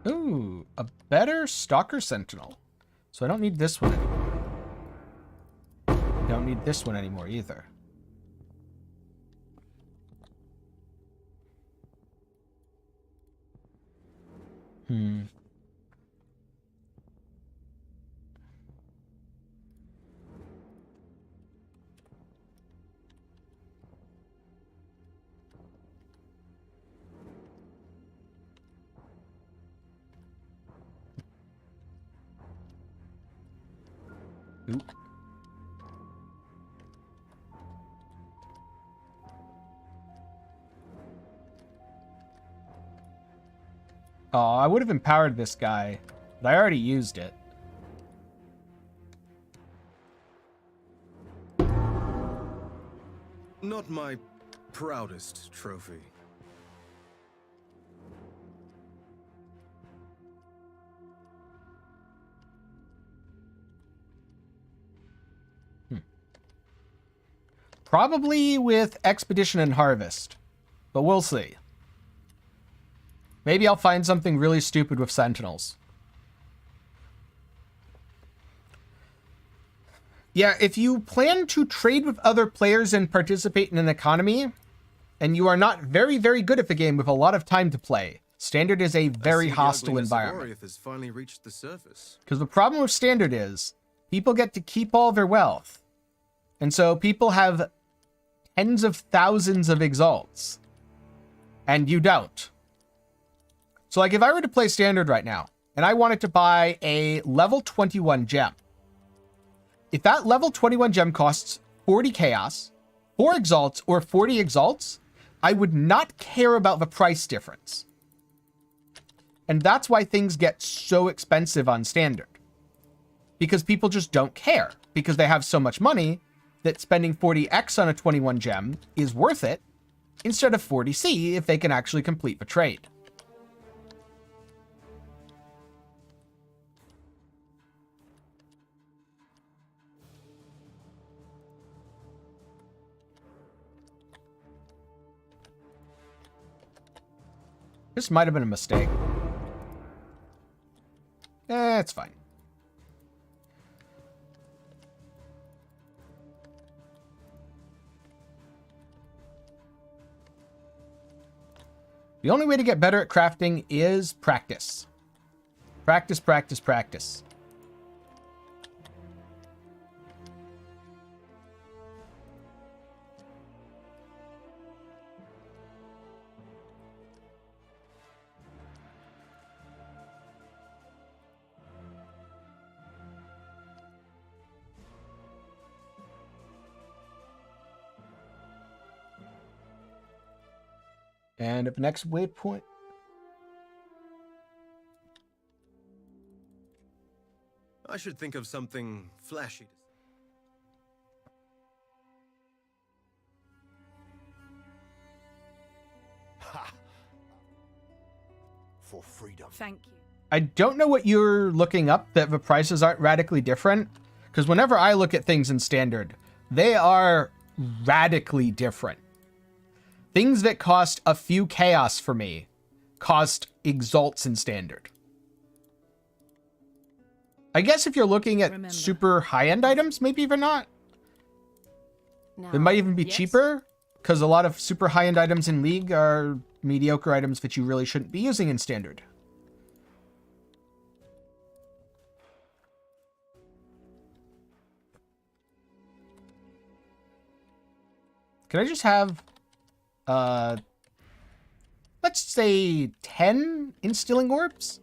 Ooh, a better Stalker Sentinel. So I don't need this one anymore. Don't need this one anymore either. Ooh. Oh, I would have empowered this guy, but I already used it. Not my proudest trophy. Probably with Expedition and Harvest, but we'll see. Maybe I'll find something really stupid with Sentinels. Yeah, if you plan to trade with other players and participate in an economy, and you are not very, very good at the game with a lot of time to play, Standard is a very hostile environment. Has finally reached the surface. Because the problem with Standard is, people get to keep all their wealth. And so people have tens of thousands of exalts. And you don't. So like if I were to play Standard right now, and I wanted to buy a level 21 gem, if that level 21 gem costs 40 chaos, 4 exalts, or 40 exalts, I would not care about the price difference. And that's why things get so expensive on Standard. Because people just don't care. Because they have so much money that spending 40x on a 21 gem is worth it, instead of 40c if they can actually complete the trade. This might have been a mistake. It's fine. The only way to get better at crafting is practice. Practice, practice, practice. And at the next waypoint... I should think of something flashy. Ha! For freedom. Thank you. I don't know what you're looking up that the prices aren't radically different, because whenever I look at things in standard, they are radically different. Things that cost a few chaos for me cost exalts in standard. I guess if you're looking at super high-end items, maybe even not. It might even be cheaper, because a lot of super high-end items in League are mediocre items that you really shouldn't be using in standard. Can I just have, let's say 10 instilling orbs?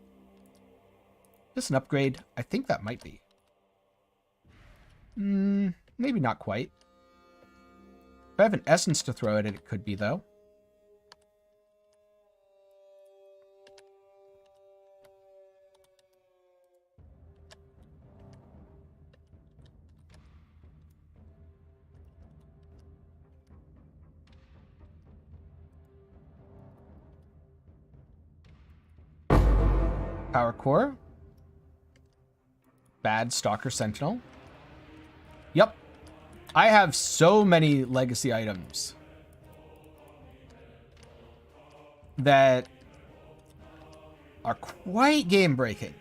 Just an upgrade. I think that might be. Maybe not quite. If I have an essence to throw at it, it could be, though. Power Core. Bad Stalker Sentinel. Yep. I have so many legacy items that are quite game-breaking.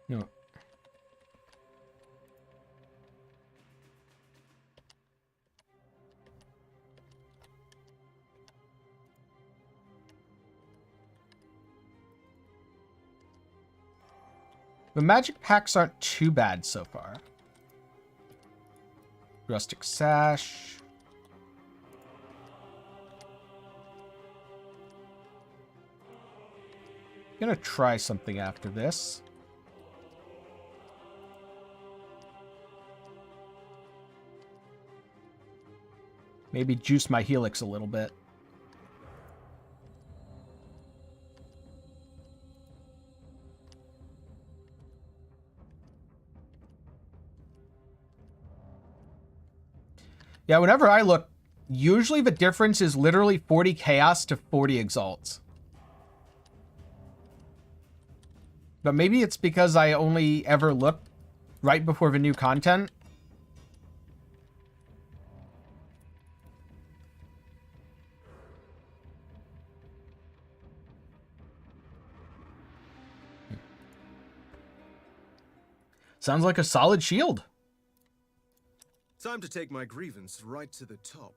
No. The magic packs aren't too bad so far. Rustic Sash. Gonna try something after this. Maybe juice my Helix a little bit. Yeah, whenever I look, usually the difference is literally 40 chaos to 40 exalts. But maybe it's because I only ever look right before the new content. Sounds like a solid shield. Time to take my grievance right to the top.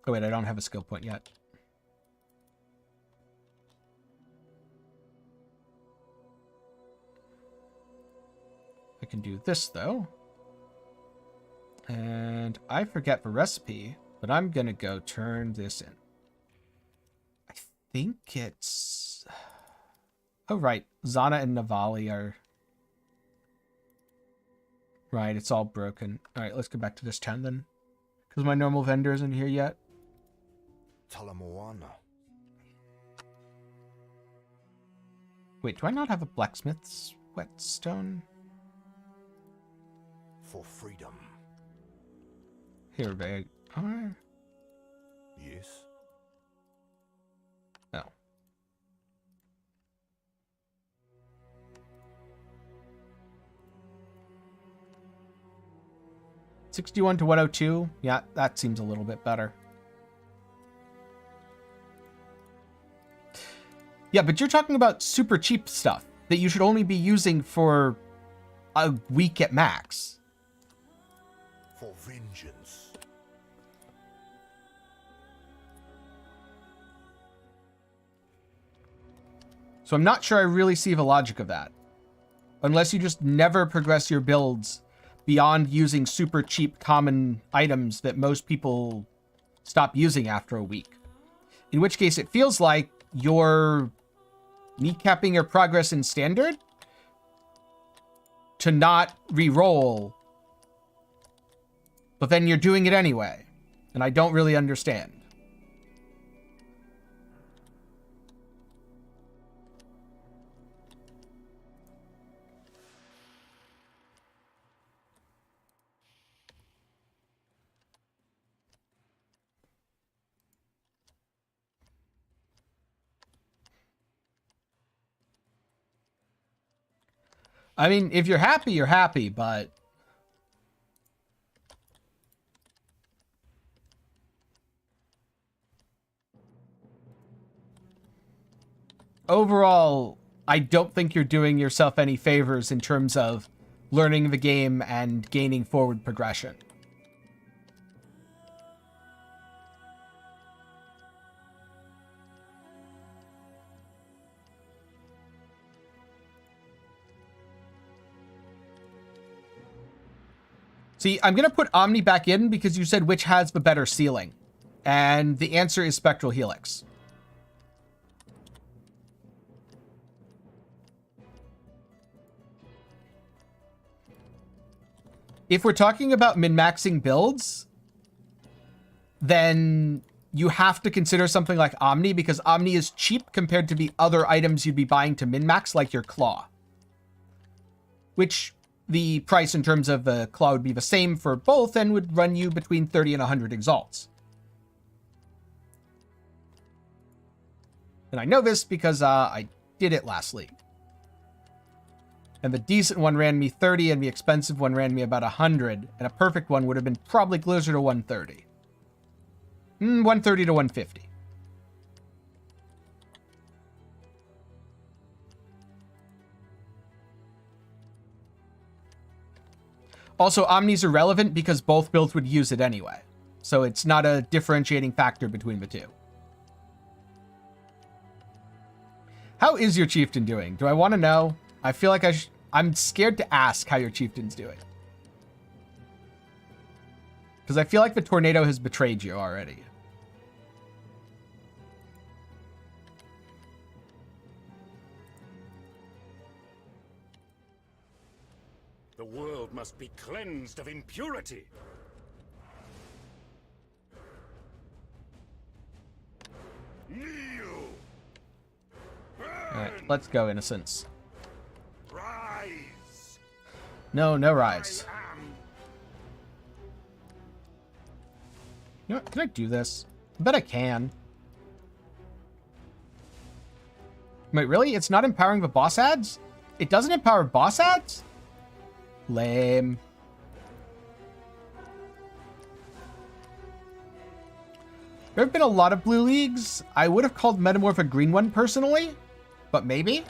Oh wait, I don't have a skill point yet. I can do this though. And I forget the recipe, but I'm gonna go turn this in. I think it's... Oh right, Zana and Navali are... Right, it's all broken. Alright, let's go back to this town then. Because my normal vendor isn't here yet. Talamoana. Wait, do I not have a blacksmith's whetstone? For freedom. Here they are. Yes. Oh. $61 to 102. Yeah, that seems a little bit better. Yeah, but you're talking about super cheap stuff that you should only be using for a week at max. For vengeance. So I'm not sure I really see the logic of that. Unless you just never progress your builds beyond using super cheap common items that most people stop using after a week. In which case it feels like you're kneecapping your progress in standard to not re-roll, but then you're doing it anyway, and I don't really understand. I mean, if you're happy, but overall, I don't think you're doing yourself any favors in terms of learning the game and gaining forward progression. See, I'm going to put Omni back in because you said which has the better ceiling. And the answer is Spectral Helix. If we're talking about min-maxing builds, then you have to consider something like Omni because Omni is cheap compared to the other items you'd be buying to min-max, like your Claw. Which the price in terms of the Claw would be the same for both and would run you between 30 and 100 exalts. And I know this because I did it last league. And the decent one ran me 30 and the expensive one ran me about 100. And a perfect one would have been probably closer to 130. 130 to 150. Also, Omni's irrelevant because both builds would use it anyway. So it's not a differentiating factor between the two. How is your chieftain doing? Do I want to know? I feel like I'm scared to ask how your chieftain's doing. Because I feel like the tornado has betrayed you already. The world must be cleansed of impurity. Kneel! Alright, let's go, Innocence. Rise! No rise. You know what? Can I do this? I bet I can. Wait, really? It's not empowering the boss ads? It doesn't empower boss ads? Lame. There have been a lot of blue leagues. I would have called Metamorph a green one personally, but maybe?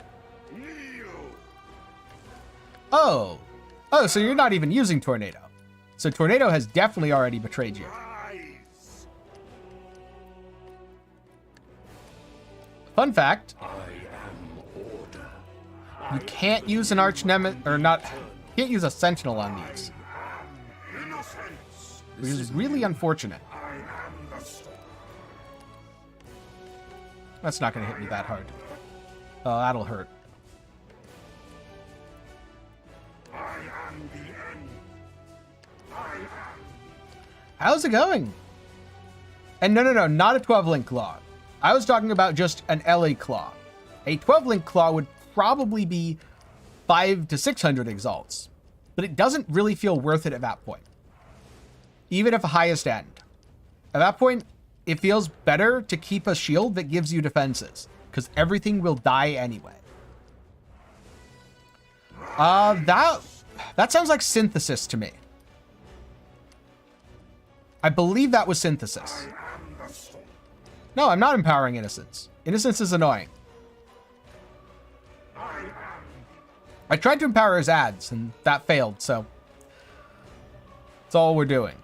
Oh, so you're not even using Tornado. So Tornado has definitely already betrayed you. Fun fact. You can't use an Archnemesis, or not, can't use a Sentinel on these. Which is really unfortunate. That's not going to hit me that hard. Oh, that'll hurt. How's it going? And no, not a 12-link claw. I was talking about just an LA claw. A 12-link claw would probably be 500 to 600 exalts, but it doesn't really feel worth it at that point. Even at the highest end. At that point, it feels better to keep a shield that gives you defenses, because everything will die anyway. That sounds like Synthesis to me. I believe that was Synthesis. No, I'm not empowering Innocence. Innocence is annoying. I tried to empower his ads, and that failed, so that's all we're doing.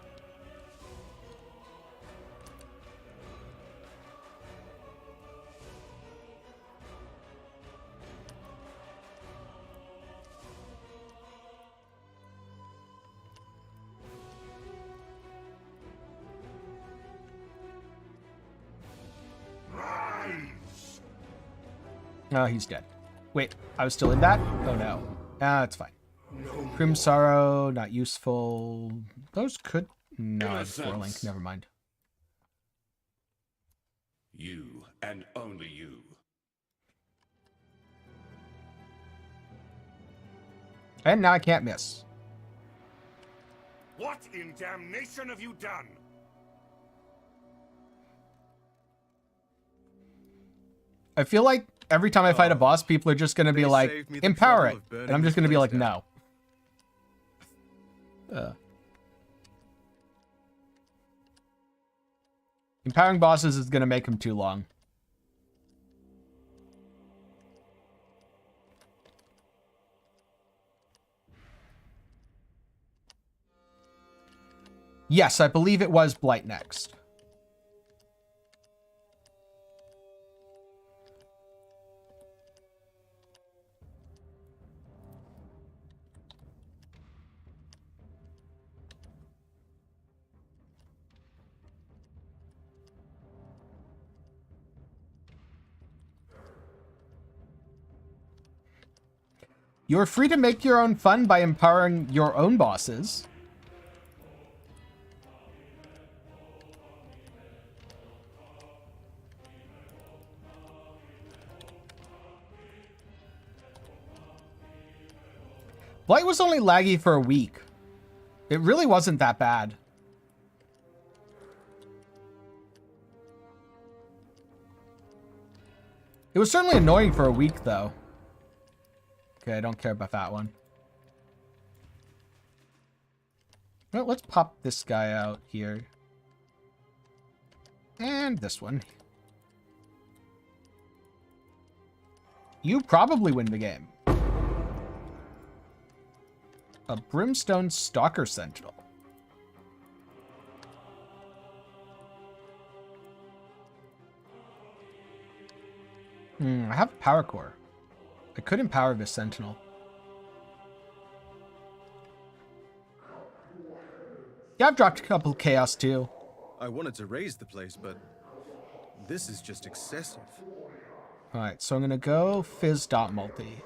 Oh, he's dead. Wait, I was still in that? Oh no. Ah, it's fine. Crim Sorrow, not useful. Those could... No, it's Link. Never mind. You, and only you. And now I can't miss. What in damnation have you done? I feel like every time I fight a boss, people are just going to be like, empower it. And I'm just going to be like, no. Empowering bosses is going to make them too long. Yes, I believe it was Blight next. You're free to make your own fun by empowering your own bosses. Blight was only laggy for a week. It really wasn't that bad. It was certainly annoying for a week, though. Okay, I don't care about that one. Well, let's pop this guy out here. And this one. You probably win the game. A Brimstone Stalker Sentinel. I have a power core. I could empower this Sentinel. Yeah, I've dropped a couple Chaos too. I wanted to raise the place, but this is just excessive. Alright, so I'm gonna go Fizz.multi.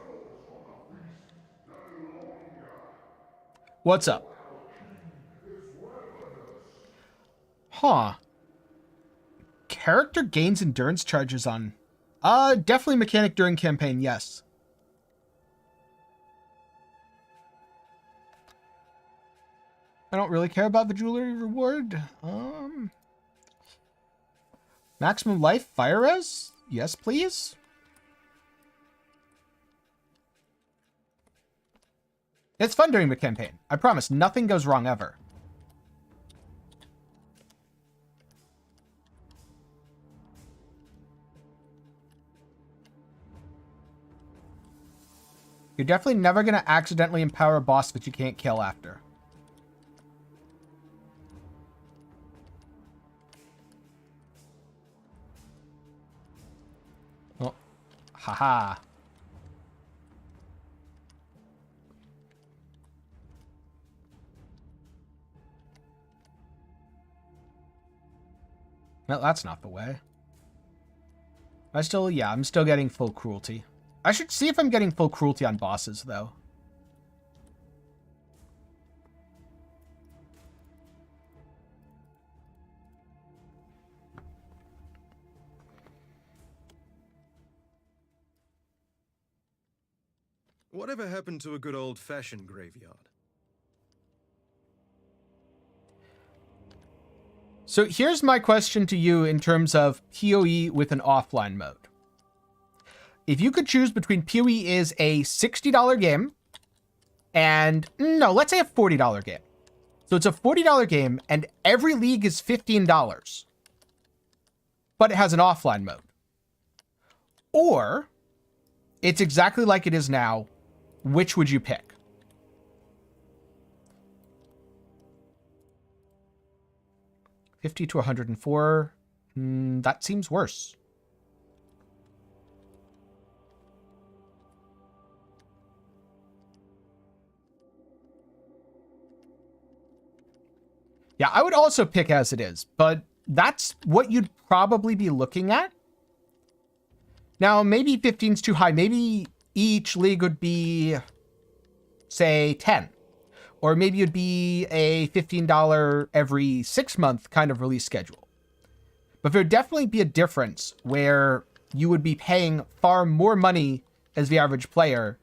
What's up? Huh. Character gains endurance charges on... definitely mechanic during campaign, yes. I don't really care about the jewelry reward. Maximum life, fire res? Yes, please. It's fun during the campaign. I promise, nothing goes wrong ever. You're definitely never going to accidentally empower a boss that you can't kill after. Oh, haha. No, that's not the way. I'm still getting full cruelty. I should see if I'm getting full cruelty on bosses, though. Whatever happened to a good old-fashioned graveyard? So here's my question to you in terms of PoE with an offline mode. If you could choose between PoE is a $60 game and, no, let's say a $40 game. So it's a $40 game and every league is $15, but it has an offline mode. Or it's exactly like it is now. Which would you pick? $50 to $104. That seems worse. Yeah, I would also pick as it is, but that's what you'd probably be looking at. Now, maybe 15's too high. Maybe each league would be, say, 10. Or maybe it'd be a $15 every 6-month kind of release schedule. But there'd definitely be a difference where you would be paying far more money as the average player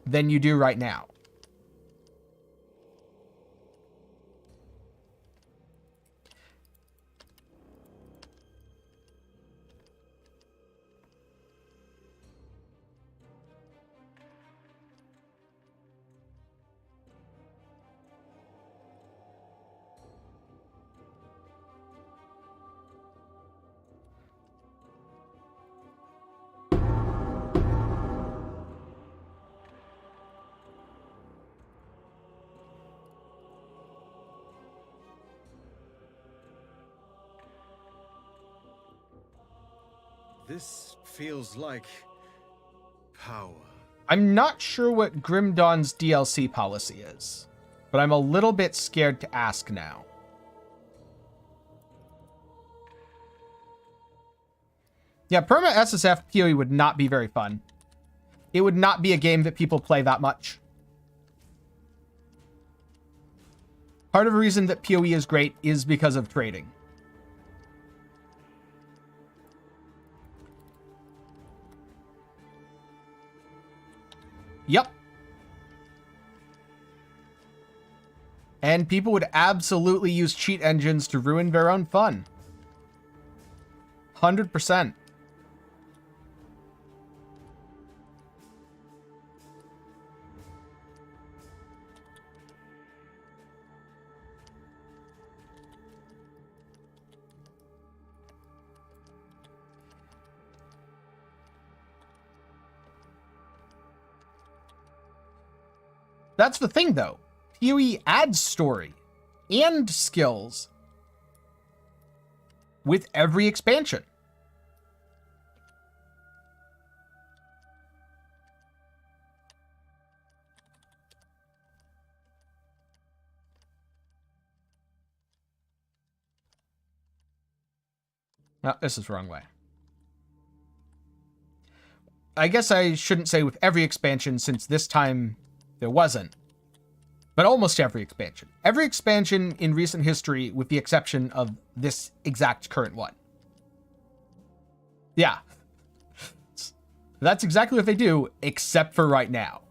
than you do right now. This feels like power. I'm not sure what Grim Dawn's DLC policy is, but I'm a little bit scared to ask now. Yeah, perma SSF PoE would not be very fun. It would not be a game that people play that much. Part of the reason that PoE is great is because of trading. Yep. And people would absolutely use cheat engines to ruin their own fun. 100%. That's the thing, though. PoE adds story and skills with every expansion. No, this is the wrong way. I guess I shouldn't say with every expansion, since this time there wasn't. But almost every expansion. Every expansion in recent history, with the exception of this exact current one. Yeah. That's exactly what they do, except for right now.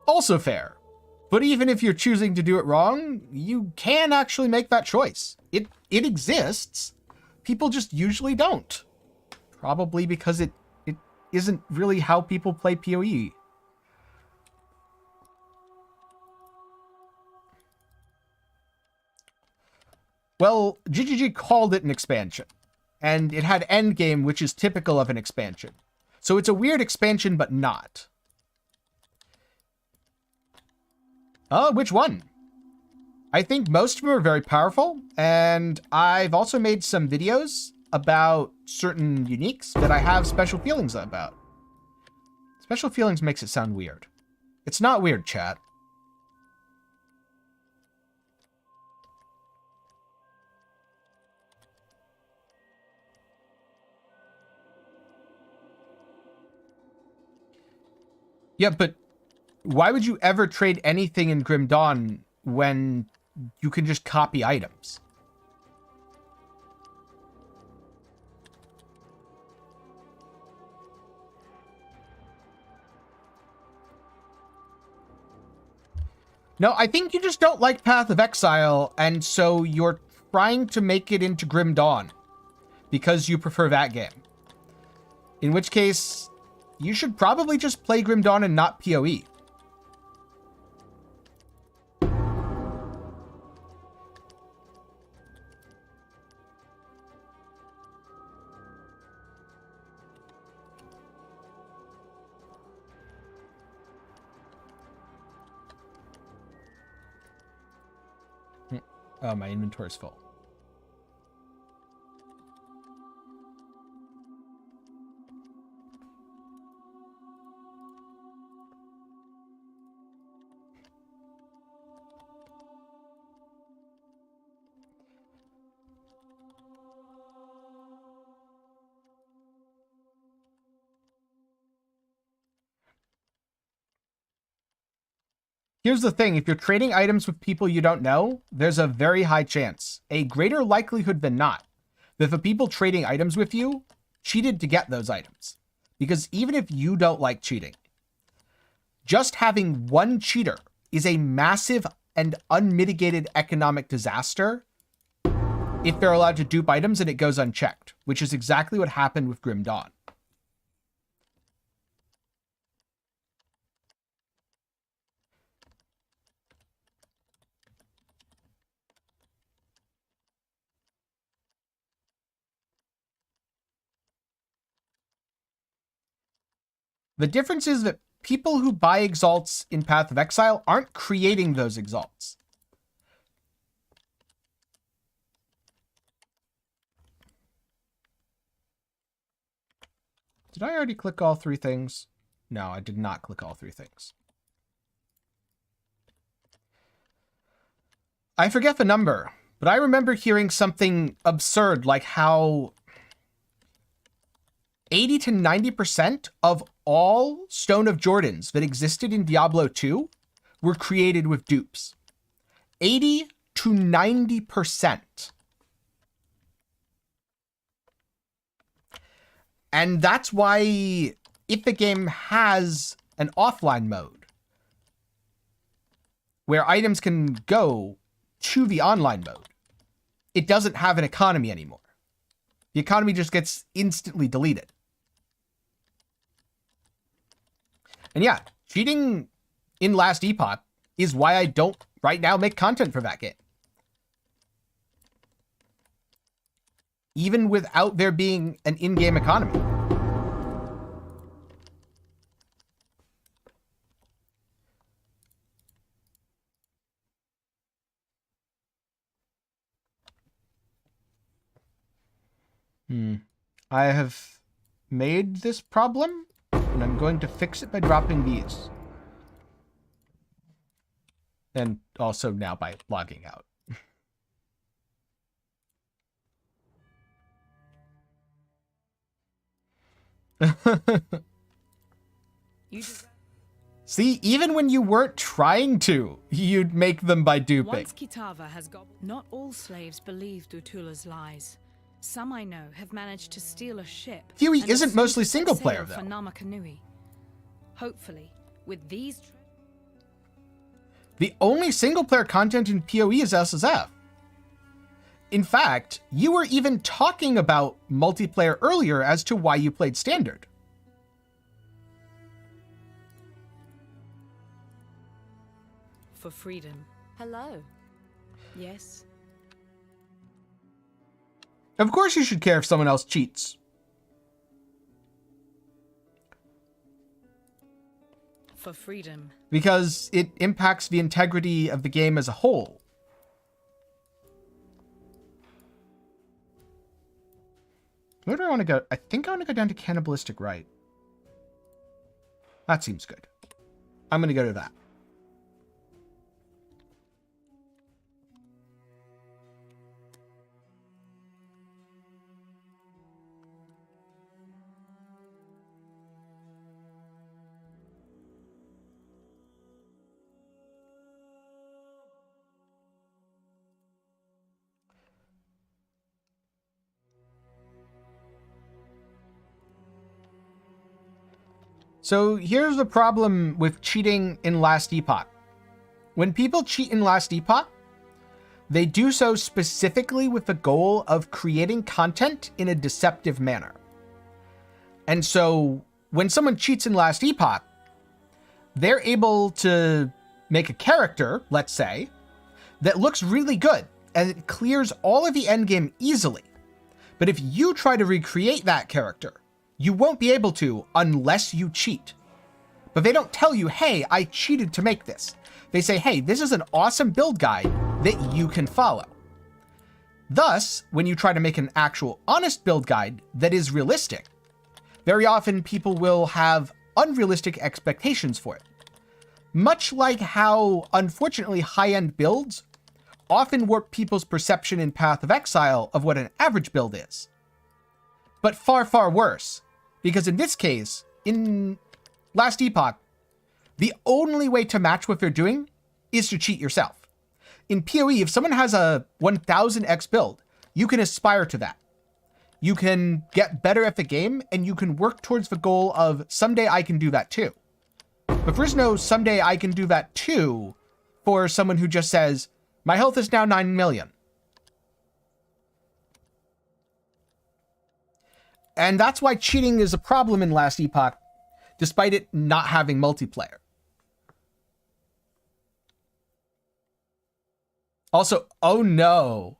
Also fair. But even if you're choosing to do it wrong, you can actually make that choice. It exists. People just usually don't. Probably because it isn't really how people play PoE. Well, GGG called it an expansion, and it had endgame, which is typical of an expansion. So it's a weird expansion, but not. Which one? I think most of them are very powerful, and I've also made some videos about certain uniques that I have special feelings about. Special feelings makes it sound weird. It's not weird, chat. Yeah, but why would you ever trade anything in Grim Dawn when you can just copy items? No, I think you just don't like Path of Exile, and so you're trying to make it into Grim Dawn because you prefer that game. In which case, you should probably just play Grim Dawn and not PoE. Oh, my inventory's full. Here's the thing, if you're trading items with people you don't know, there's a very high chance, a greater likelihood than not, that the people trading items with you cheated to get those items. Because even if you don't like cheating, just having one cheater is a massive and unmitigated economic disaster if they're allowed to dupe items and it goes unchecked, which is exactly what happened with Grim Dawn. The difference is that people who buy exalts in Path of Exile aren't creating those exalts. Did I already click all three things? No, I did not click all three things. I forget the number, but I remember hearing something absurd like how 80 to 90% of all Stone of Jordans that existed in Diablo 2 were created with dupes. 80 to 90%. And that's why if the game has an offline mode where items can go to the online mode, it doesn't have an economy anymore. The economy just gets instantly deleted. And yeah, cheating in Last Epoch is why I don't right now make content for that game. Even without there being an in-game economy. I have made this problem, and I'm going to fix it by dropping these. And also now by logging out. See, even when you weren't trying to, you'd make them by duping. Once Kitava has got... Not all slaves believe Dutula's lies. Some I know have managed to steal a ship. Huey isn't mostly single player, though. For Namakanui. Hopefully, with these... The only single player content in PoE is SSF. In fact, you were even talking about multiplayer earlier as to why you played Standard. For freedom. Hello. Yes. Of course you should care if someone else cheats. For freedom. Because it impacts the integrity of the game as a whole. Where do I want to go? I think I want to go down to Cannibalistic Rite. That seems good. I'm going to go to that. So here's the problem with cheating in Last Epoch. When people cheat in Last Epoch, they do so specifically with the goal of creating content in a deceptive manner. And so when someone cheats in Last Epoch, they're able to make a character, let's say, that looks really good and it clears all of the endgame easily. But if you try to recreate that character, you won't be able to unless you cheat. But they don't tell you, hey, I cheated to make this. They say, hey, this is an awesome build guide that you can follow. Thus, when you try to make an actual honest build guide that is realistic, very often people will have unrealistic expectations for it. Much like how, unfortunately, high-end builds often warp people's perception in Path of Exile of what an average build is. But far, far worse. Because in this case, in Last Epoch, the only way to match what they're doing is to cheat yourself. In PoE, if someone has a 1000x build, you can aspire to that. You can get better at the game, and you can work towards the goal of someday I can do that too. But there's no someday I can do that too for someone who just says, my health is now 9 million. And that's why cheating is a problem in Last Epoch, despite it not having multiplayer. Also, oh no.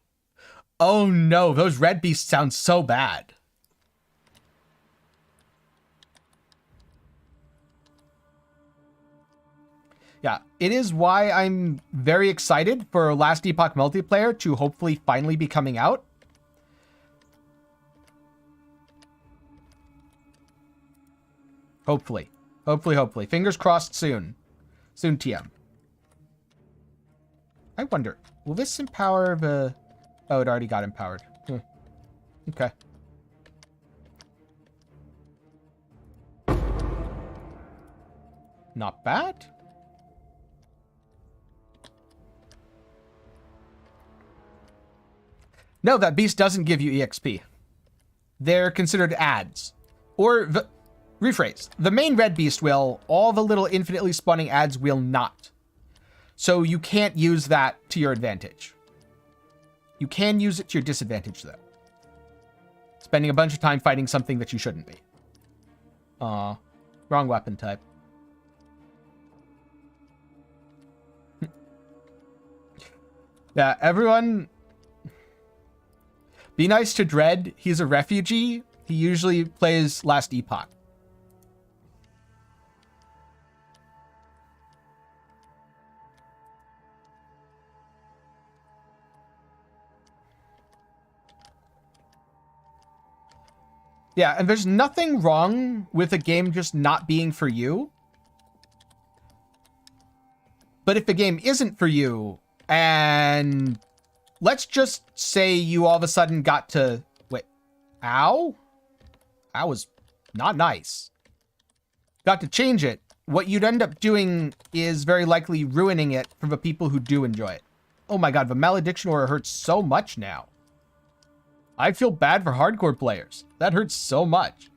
Oh no, those red beasts sound so bad. Yeah, it is why I'm very excited for Last Epoch multiplayer to hopefully finally be coming out. Hopefully. Hopefully. Fingers crossed soon. Soon, TM. I wonder, will this empower the... Oh, it already got empowered. Okay. Not bad. No, that beast doesn't give you EXP. They're considered ads. Or, rephrase, the main red beast will, all the little infinitely spawning ads will not. So you can't use that to your advantage. You can use it to your disadvantage, though. Spending a bunch of time fighting something that you shouldn't be. Aw, wrong weapon type. Yeah, everyone... Be nice to Dread. He's a refugee. He usually plays Last Epoch. Yeah, and there's nothing wrong with a game just not being for you. But if the game isn't for you, and let's just say you all of a sudden got to... Wait. Ow? That was not nice. Got to change it. What you'd end up doing is very likely ruining it for the people who do enjoy it. Oh my god, the malediction aura hurts so much now. I feel bad for hardcore players. That hurts so much.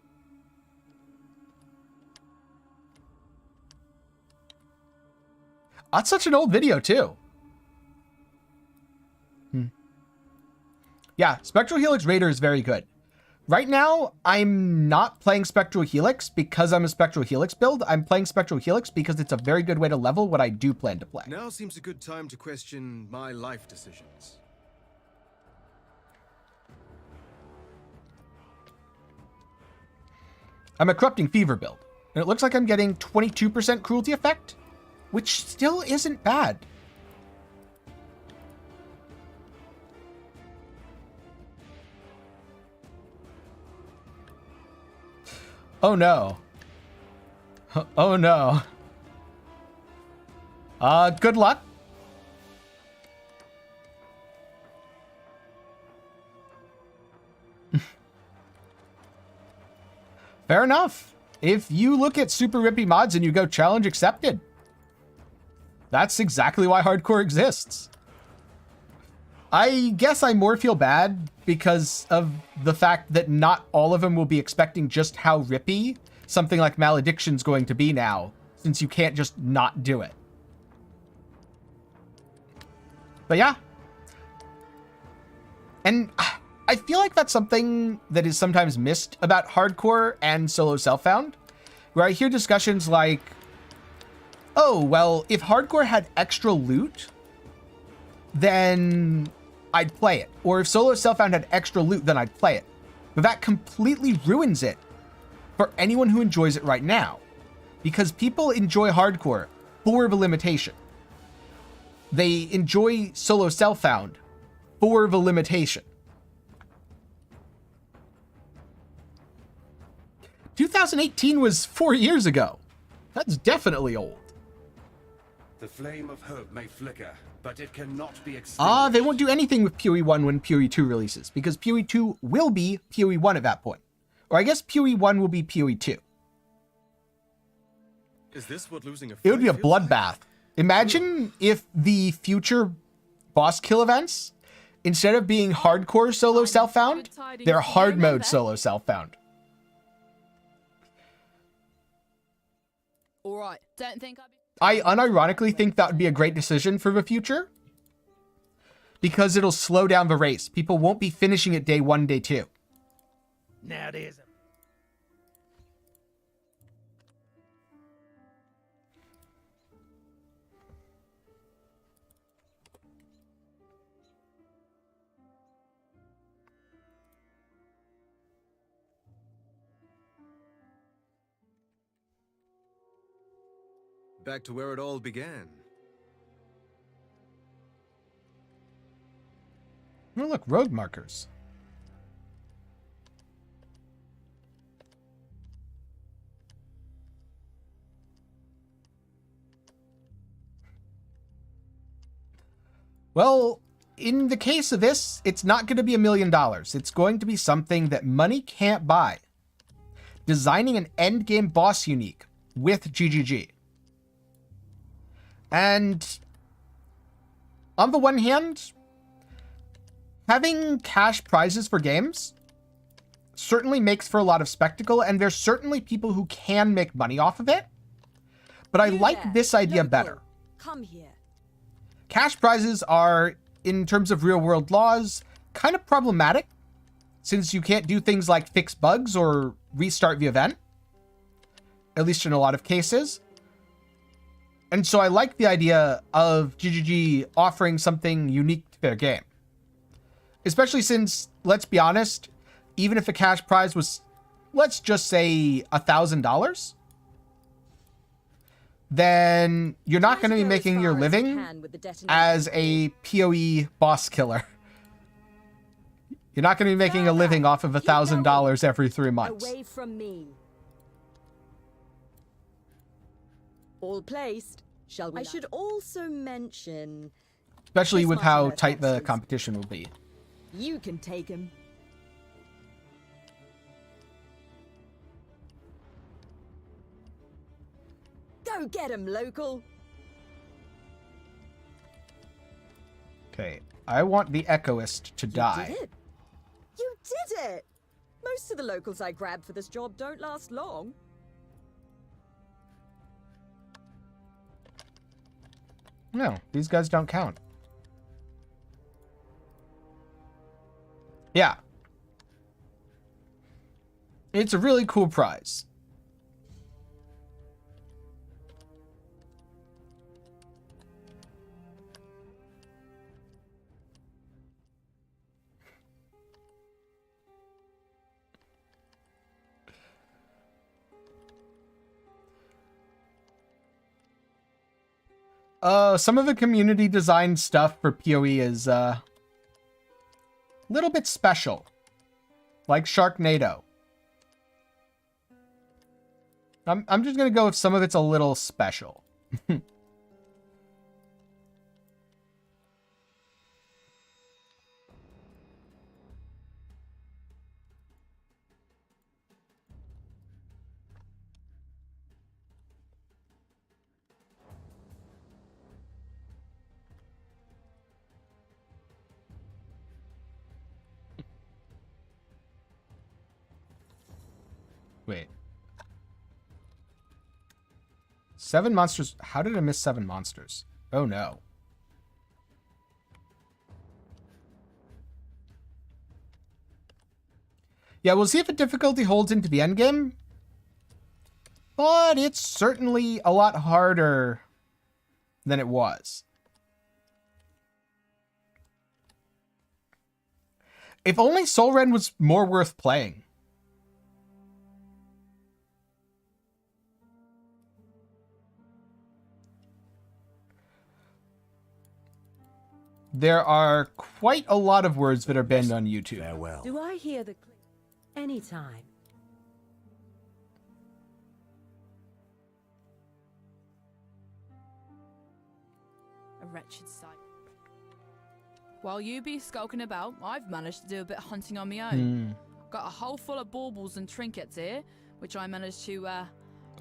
That's such an old video, too. Yeah, Spectral Helix Raider is very good. Right now, I'm not playing Spectral Helix because I'm a Spectral Helix build. I'm playing Spectral Helix because it's a very good way to level what I do plan to play. Now seems a good time to question my life decisions. I'm a Corrupting Fever build, and it looks like I'm getting 22% cruelty effect, which still isn't bad. Oh no. Oh no. Good luck. Fair enough. If you look at super rippy mods and you go challenge accepted, that's exactly why hardcore exists. I guess I more feel bad because of the fact that not all of them will be expecting just how rippy something like Malediction's going to be now, since you can't just not do it. But yeah. And I feel like that's something that is sometimes missed about hardcore and solo self-found, where I hear discussions like, oh, well, if hardcore had extra loot, then I'd play it. Or if solo self-found had extra loot, then I'd play it. But that completely ruins it for anyone who enjoys it right now. Because people enjoy hardcore for the limitation. They enjoy solo self-found for the limitation. 2018 was 4 years ago. That's definitely old. The flame of hope may flicker, but it cannot be extinguished. They won't do anything with PoE 1 when PoE 2 releases, because PoE 2 will be PoE 1 at that point. Or I guess PoE 1 will be PoE 2. Is this what losing a It would be a fight feels bloodbath. Imagine if the future boss kill events, instead of being hardcore solo self-found, they're hard mode solo self-found. All right, don't think I unironically think that would be a great decision for the future, because it'll slow down the race. People won't be finishing it day 1, day 2. Now there's a... Back to where it all began. Oh, look, road markers. Well, in the case of this, it's not going to be $1 million. It's going to be something that money can't buy. Designing an endgame boss unique with GGG. And on the one hand, having cash prizes for games certainly makes for a lot of spectacle, and there's certainly people who can make money off of it. But I like this idea better. Come here. Cash prizes are, in terms of real-world laws, kind of problematic, since you can't do things like fix bugs or restart the event, at least in a lot of cases. And so I like the idea of GGG offering something unique to their game. Especially since, let's be honest, even if a cash prize was, let's just say $1,000, then you're not going to be making your living as a PoE boss killer. You're not going to be making a living off of $1,000 every 3 months. Away from me. All placed. Shall we? I should also mention, especially with how tight the competition will be. You can take him. Go get him, local. Okay, I want the Echoist to die. You did it. You did it. Most of the locals I grabbed for this job don't last long. No, these guys don't count. Yeah. It's a really cool prize. Some of the community design stuff for PoE is a little bit special. Like Sharknado. I'm just gonna go with some of it's a little special. Wait. 7 monsters. How did I miss 7 monsters? Oh no. Yeah, we'll see if the difficulty holds into the endgame. But it's certainly a lot harder than it was. If only Solren was more worth playing. There are quite a lot of words that are banned on YouTube. Farewell. Do I hear the click? Anytime. A wretched sight. While you be skulking about, I've managed to do a bit of hunting on my own. Got a hole full of baubles and trinkets here, which I managed to,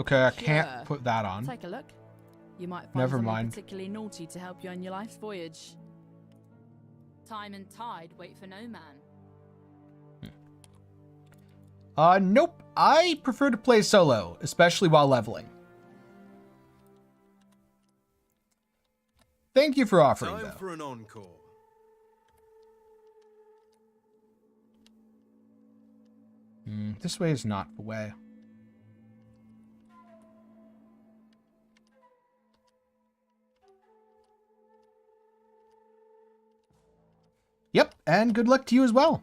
okay, I can't put that on. Take a look. You might find Never someone mind. particularly naughty to help you on your life's voyage. Time and tide wait for no man. Nope. I prefer to play solo, especially while leveling. Thank you for offering, Time though. for an encore. This way is not the way. Yep, and good luck to you as well.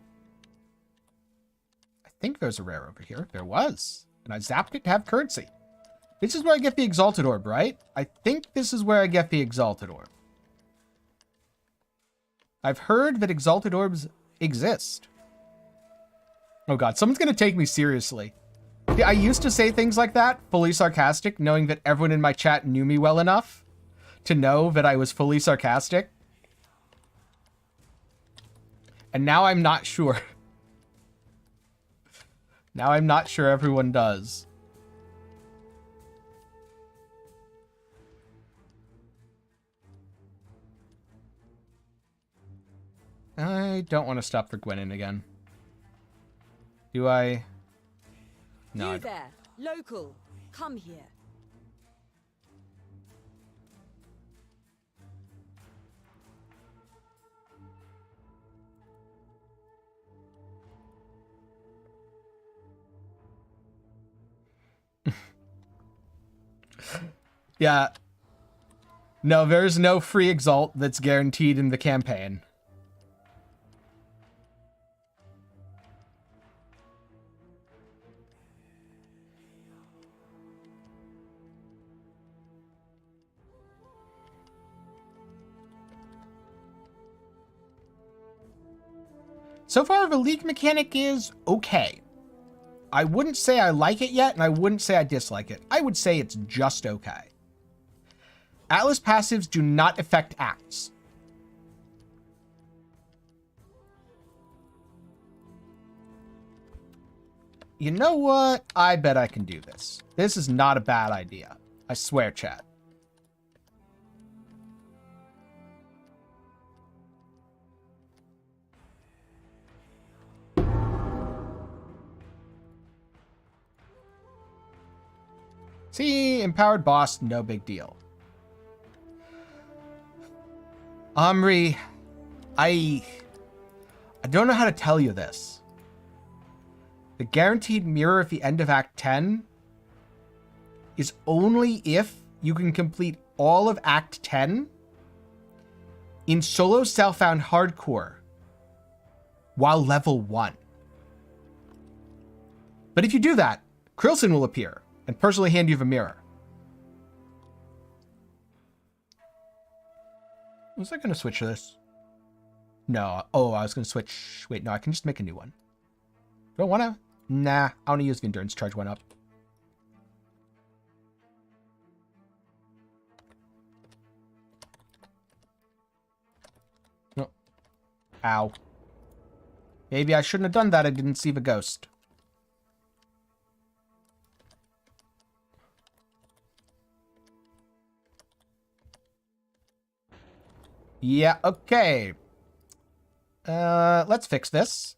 I think there's a rare over here. There was. And I zapped it to have currency. This is where I get the Exalted Orb, right? I think this is where I get the Exalted Orb. I've heard that Exalted Orbs exist. Oh god, someone's gonna take me seriously. Yeah, I used to say things like that, fully sarcastic, knowing that everyone in my chat knew me well enough to know that I was fully sarcastic. And now I'm not sure. Now I'm not sure everyone does. I don't want to stop for Gwenin again. Do I? No. You there, local, come here. Yeah. No, there's no free Exalt that's guaranteed in the campaign. So far, the league mechanic is okay. I wouldn't say I like it yet, and I wouldn't say I dislike it. I would say it's just okay. Atlas passives do not affect acts. You know what? I bet I can do this. This is not a bad idea. I swear, chat. See, empowered boss, no big deal. Omri, I don't know how to tell you this. The guaranteed mirror at the end of Act 10 is only if you can complete all of Act 10 in solo self-found hardcore while level 1. But if you do that, Krilson will appear and personally hand you the mirror. Was I going to switch to this? No. Oh, I was going to switch. Wait, no, I can just make a new one. Don't want to? Nah, I want to use the endurance charge one up. No. Ow. Maybe I shouldn't have done that. I didn't see the ghost. Yeah, okay. Let's fix this.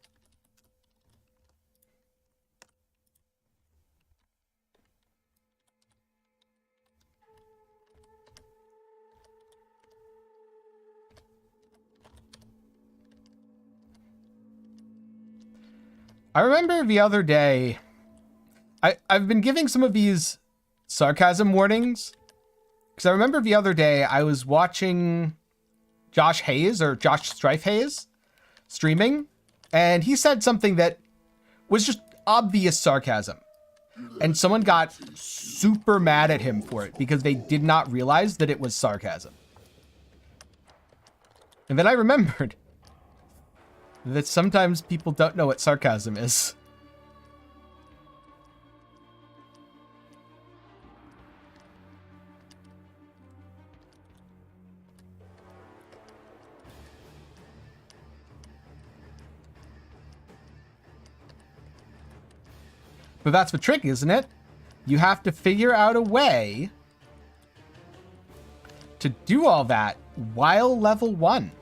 I remember the other day, I've been giving some of these sarcasm warnings, because I remember the other day I was watching Josh Hayes, or Josh Strife Hayes, streaming, and he said something that was just obvious sarcasm. And someone got super mad at him for it because they did not realize that it was sarcasm. And then I remembered that sometimes people don't know what sarcasm is. But that's the trick, isn't it? You have to figure out a way to do all that while level 1.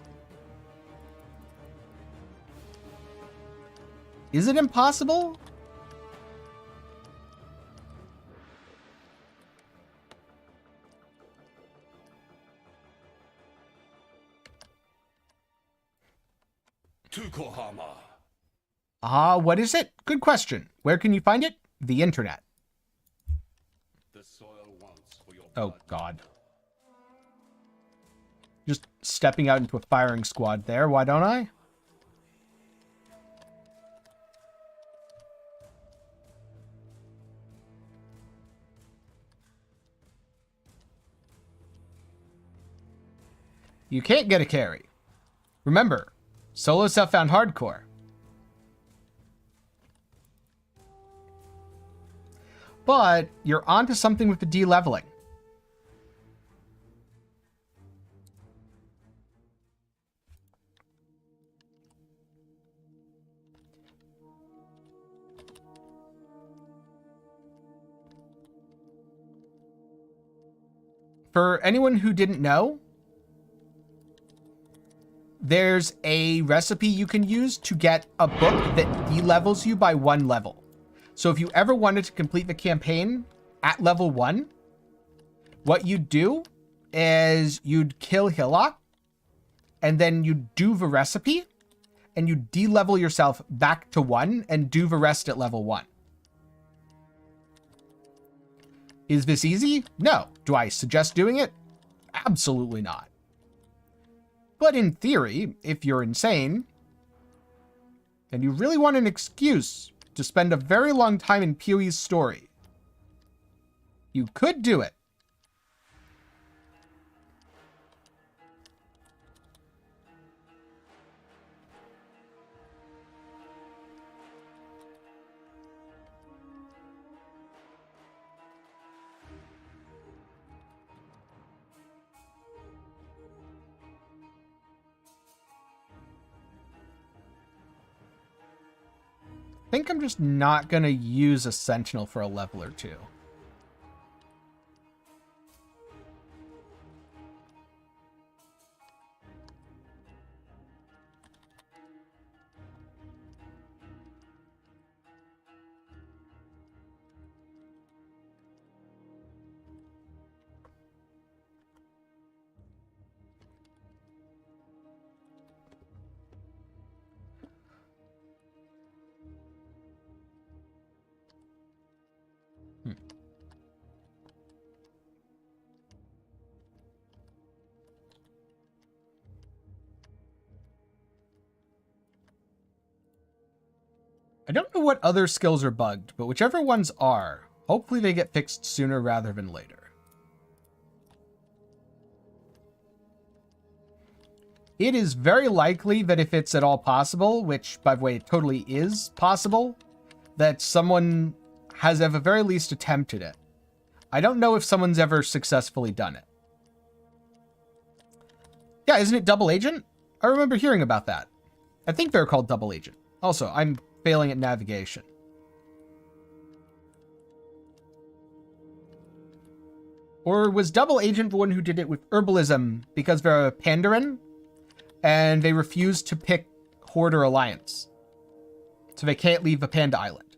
Is it impossible? What is it? Good question. Where can you find it? The internet. Oh, God. Just stepping out into a firing squad there. Why don't I? You can't get a carry. Remember, solo self-found hardcore. But you're onto something with the de-leveling. For anyone who didn't know, there's a recipe you can use to get a book that de-levels you by 1 level. So if you ever wanted to complete the campaign at level 1, what you'd do is you'd kill Hillock, and then you'd do the recipe, and you de-level yourself back to 1 and do the rest at level 1. Is this easy? No. Do I suggest doing it? Absolutely not. But in theory, if you're insane, and you really want an excuse to spend a very long time in PoE's story, you could do it. I think I'm just not going to use a Sentinel for a level or 2. I don't know what other skills are bugged, but whichever ones are, hopefully they get fixed sooner rather than later. It is very likely that if it's at all possible, which, by the way, it totally is possible, that someone has at the very least attempted it. I don't know if someone's ever successfully done it. Yeah, isn't it Double Agent? I remember hearing about that. I think they're called Double Agent. Also, I'm failing at navigation. Or was Double Agent the one who did it with herbalism because they're a Pandaren and they refuse to pick Horde or Alliance, so they can't leave the Panda Island?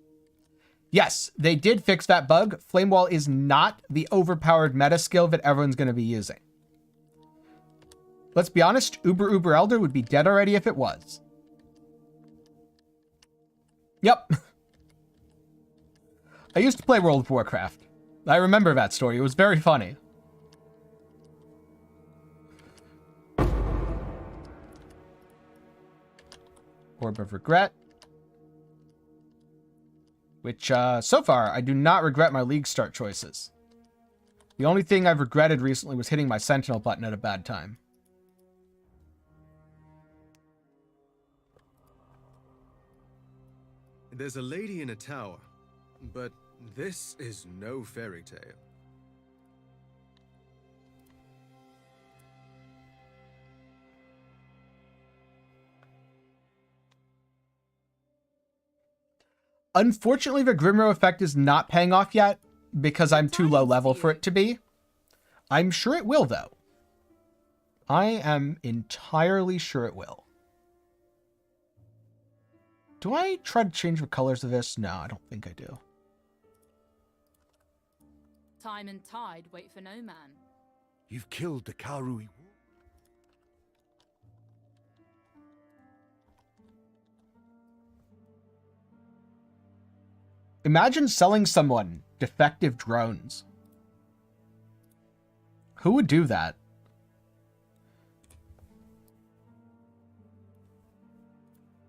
Yes, they did fix that bug. Flame Wall is not the overpowered meta skill that everyone's going to be using. Let's be honest, Uber Elder would be dead already if it was. Yep. I used to play World of Warcraft. I remember that story. It was very funny. Orb of Regret. Which, so far, I do not regret my League start choices. The only thing I've regretted recently was hitting my Sentinel button at a bad time. There's a lady in a tower, but this is no fairy tale. Unfortunately, the Grimro effect is not paying off yet because I'm too low level for it to be. I'm sure it will, though. I am entirely sure it will. Do I try to change the colors of this? No, I don't think I do. Time and tide wait for no man. You've killed the Karui. Imagine selling someone defective drones. Who would do that?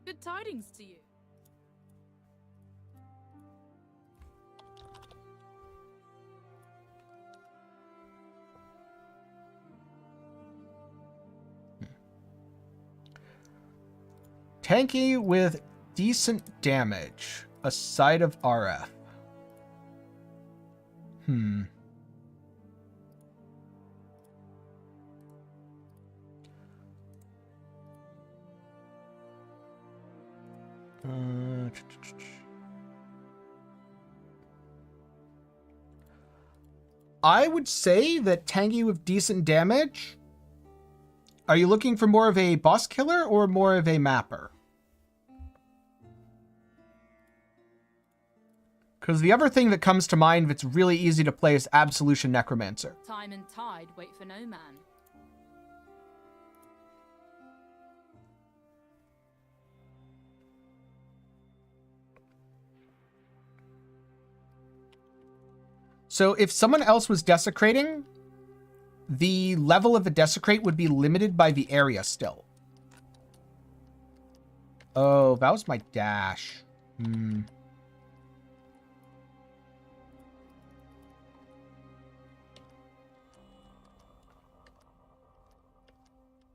Good tidings to you. Tenkiei with decent damage. A side of RF. I would say that Tenkiei with decent damage. Are you looking for more of a boss killer or more of a mapper? Because the other thing that comes to mind that's really easy to play is Absolution Necromancer. Time and tide wait for no man. So if someone else was desecrating, the level of the desecrate would be limited by the area still. Oh, that was my dash.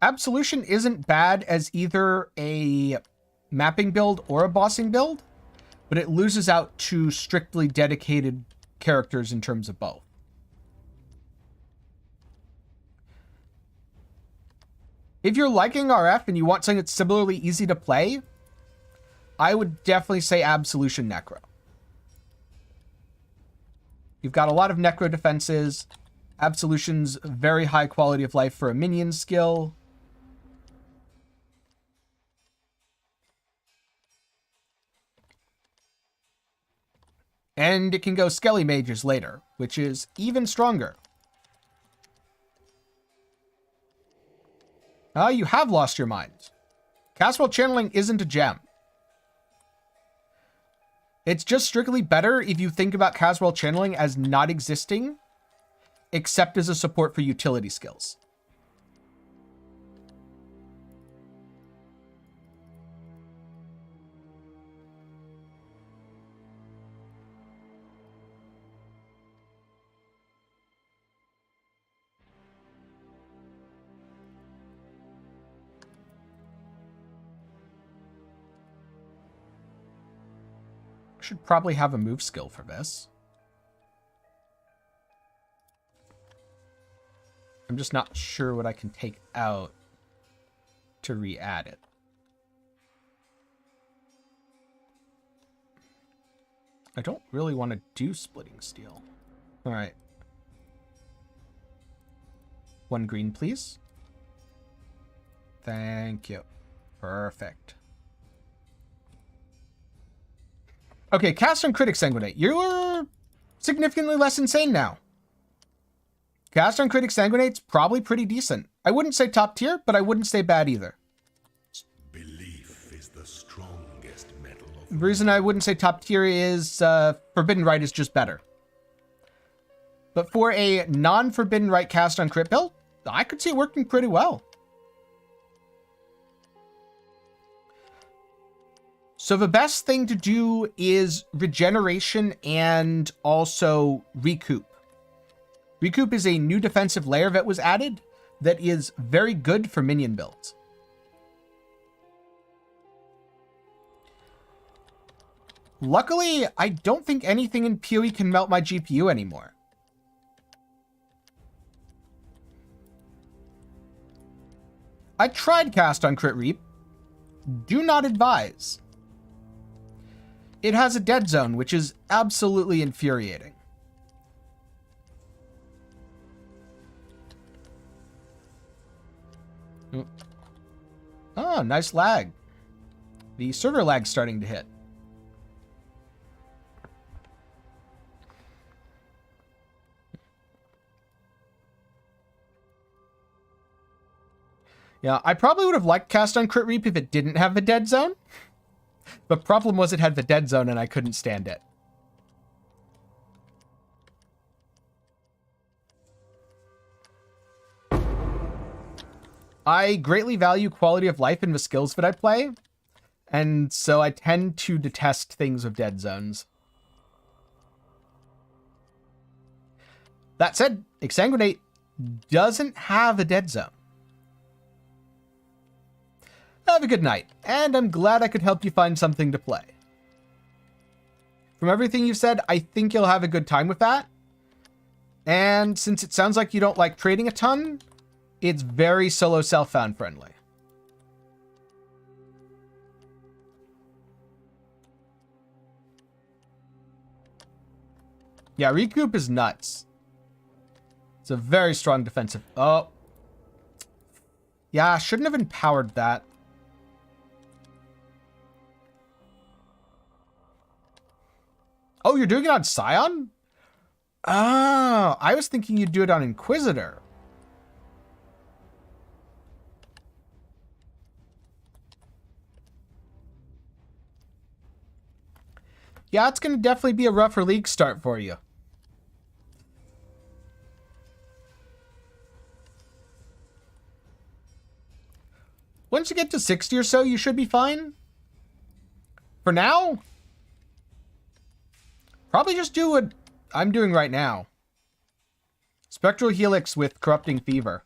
Absolution isn't bad as either a mapping build or a bossing build, but it loses out to strictly dedicated characters in terms of both. If you're liking RF and you want something that's similarly easy to play, I would definitely say Absolution Necro. You've got a lot of Necro defenses. Absolution's very high quality of life for a minion skill. And it can go Skelly Mages later, which is even stronger. You have lost your mind. Casserole Channeling isn't a gem. It's just strictly better if you think about Casserole Channeling as not existing, except as a support for utility skills. Should probably have a move skill for this. I'm just not sure what I can take out to re-add it. I don't really want to do Splitting Steel. All right. 1 green, please. Thank you. Perfect. Okay, cast on Critic Sanguinate. You're significantly less insane now. Cast on Critic Sanguinate's probably pretty decent. I wouldn't say top tier, but I wouldn't say bad either. Belief is the strongest metal of The reason I wouldn't say top tier is Forbidden Rite is just better. But for a non-Forbidden Rite cast on crit build, I could see it working pretty well. So the best thing to do is regeneration and also recoup. Recoup is a new defensive layer that was added that is very good for minion builds. Luckily, I don't think anything in PoE can melt my GPU anymore. I tried cast on Crit Reap. Do not advise. It has a dead zone, which is absolutely infuriating. Oh, nice lag. The server lag's starting to hit. Yeah, I probably would have liked Cast on Crit Reap if it didn't have the dead zone. The problem was it had the dead zone and I couldn't stand it. I greatly value quality of life in the skills that I play, and so I tend to detest things with dead zones. That said, Exsanguinate doesn't have a dead zone. Have a good night, and I'm glad I could help you find something to play. From everything you've said, I think you'll have a good time with that. And since it sounds like you don't like trading a ton, it's very solo self-found friendly. Yeah, Recoup is nuts. It's a very strong defensive. Oh. Yeah, I shouldn't have empowered that. Oh, you're doing it on Scion? Oh, I was thinking you'd do it on Inquisitor. Yeah, it's going to definitely be a rougher league start for you. Once you get to 60 or so, you should be fine. For now, probably just do what I'm doing right now. Spectral Helix with Corrupting Fever.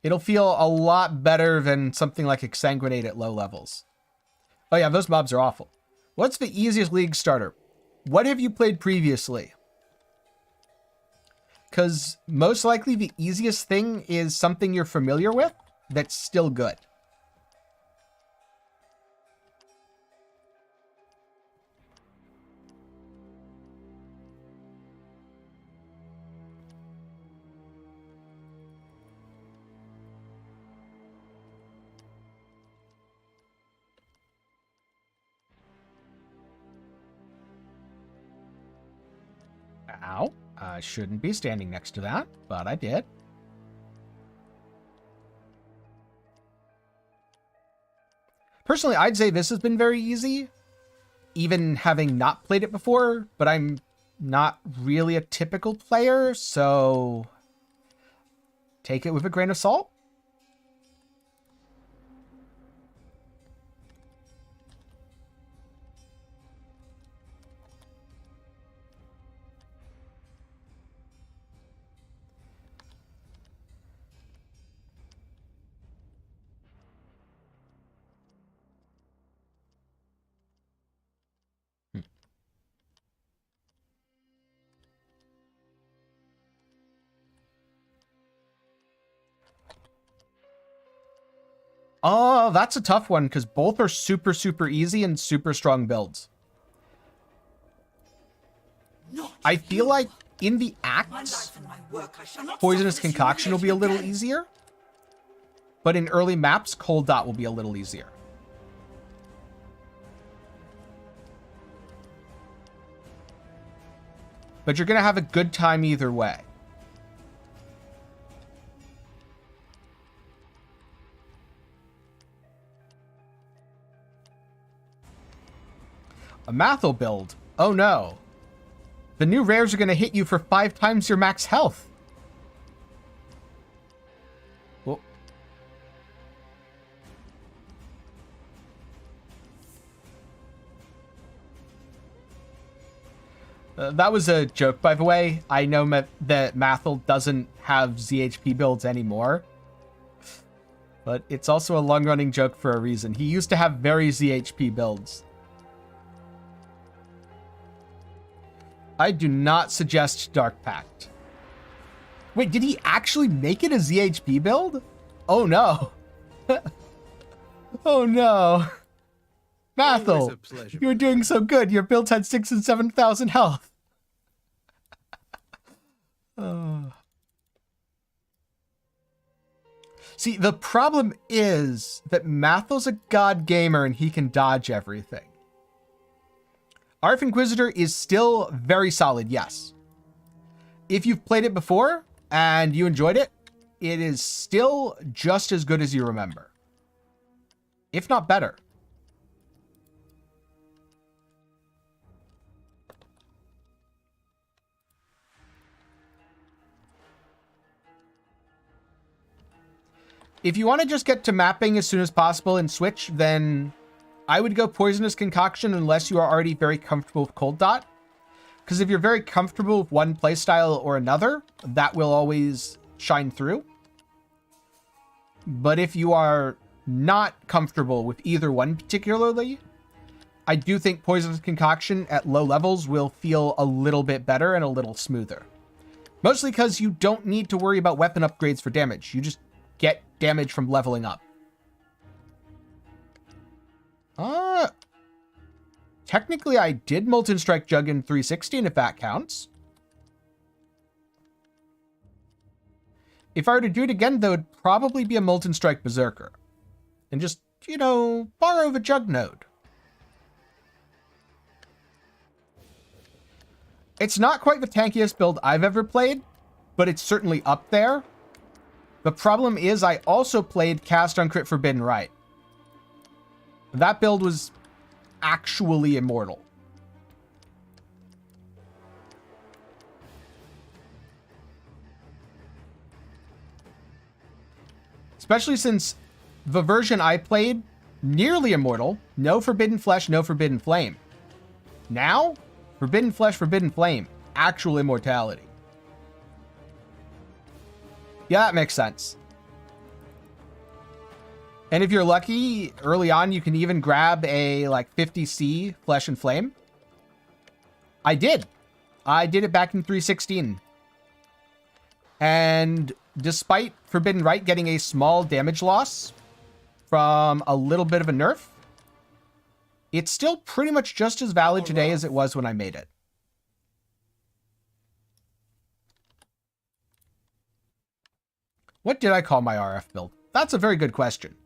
It'll feel a lot better than something like Exsanguinate at low levels. Oh yeah, those mobs are awful. What's the easiest league starter? What have you played previously? Because most likely the easiest thing is something you're familiar with that's still good. Ow. I shouldn't be standing next to that, but I did. Personally, I'd say this has been very easy, even having not played it before, but I'm not really a typical player, so take it with a grain of salt. Oh, that's a tough one because both are super, super easy and super strong builds. I feel like in the Acts, Poisonous Concoction will be a little easier. But in early maps, Cold Dot will be a little easier. But you're going to have a good time either way. A Mathel build. Oh no. The new rares are going to hit you for 5 times your max health. Well, that was a joke, by the way. I know that Mathel doesn't have ZHP builds anymore. But it's also a long-running joke for a reason. He used to have very ZHP builds. I do not suggest Dark Pact. Wait, did he actually make it a ZHP build? Oh no. Oh no. Mathel, you were doing so good. Your builds had 6,000 and 7,000 health. See, the problem is that Mathel's a god gamer and he can dodge everything. RF Inquisitor is still very solid, yes. If you've played it before and you enjoyed it, it is still just as good as you remember. If not better. If you want to just get to mapping as soon as possible and switch, then I would go Poisonous Concoction unless you are already very comfortable with Cold Dot. Because if you're very comfortable with one playstyle or another, that will always shine through. But if you are not comfortable with either one particularly, I do think Poisonous Concoction at low levels will feel a little bit better and a little smoother. Mostly because you don't need to worry about weapon upgrades for damage. You just get damage from leveling up. Technically I did Molten Strike Jug in 3.16 if that counts. If I were to do it again, though, it'd probably be a Molten Strike Berserker. And just, you know, borrow the Jug node. It's not quite the tankiest build I've ever played, but it's certainly up there. The problem is I also played Cast on Crit Forbidden Right. That build was actually immortal. Especially since the version I played, nearly immortal, no Forbidden Flesh, no Forbidden Flame. Now, Forbidden Flesh, Forbidden Flame, actual immortality. Yeah, that makes sense. And if you're lucky, early on, you can even grab a, like, 50C Flesh and Flame. I did. I did it back in 3.16. And despite Forbidden Right getting a small damage loss from a little bit of a nerf, it's still pretty much just as valid today as it was when I made it. What did I call my RF build? That's a very good question,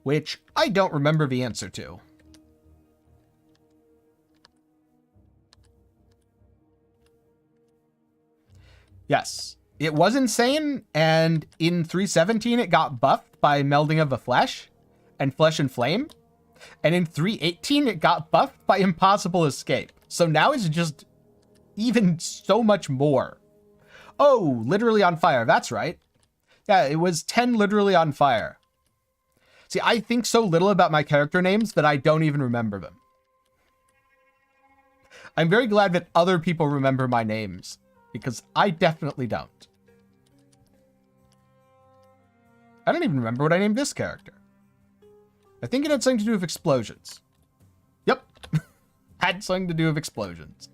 which I don't remember the answer to. Yes, it was insane, and in 3.17 it got buffed by Melding of the Flesh and Flesh and Flame, and in 3.18 it got buffed by Impossible Escape. So now it's just even so much more. Oh, literally on fire, that's right. Yeah, it was 10 literally on fire. See, I think so little about my character names that I don't even remember them. I'm very glad that other people remember my names, because I definitely don't. I don't even remember what I named this character. I think it had something to do with explosions. Yep. Had something to do with explosions.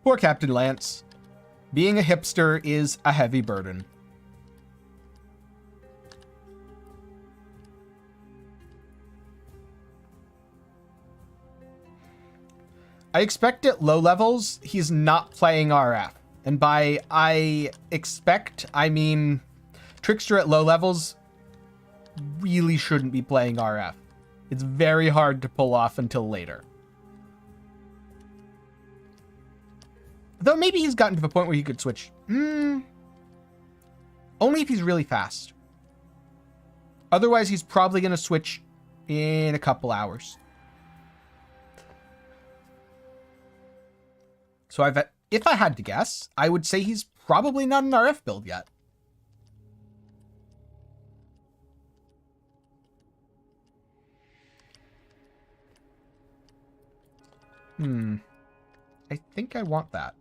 Poor Captain Lance. Being a hipster is a heavy burden. I expect at low levels, he's not playing RF. And by I expect, I mean Trickster at low levels really shouldn't be playing RF. It's very hard to pull off until later. Though maybe he's gotten to the point where he could switch. Only if he's really fast. Otherwise, he's probably going to switch in a couple hours. So if I had to guess, I would say he's probably not an RF build yet. I think I want that.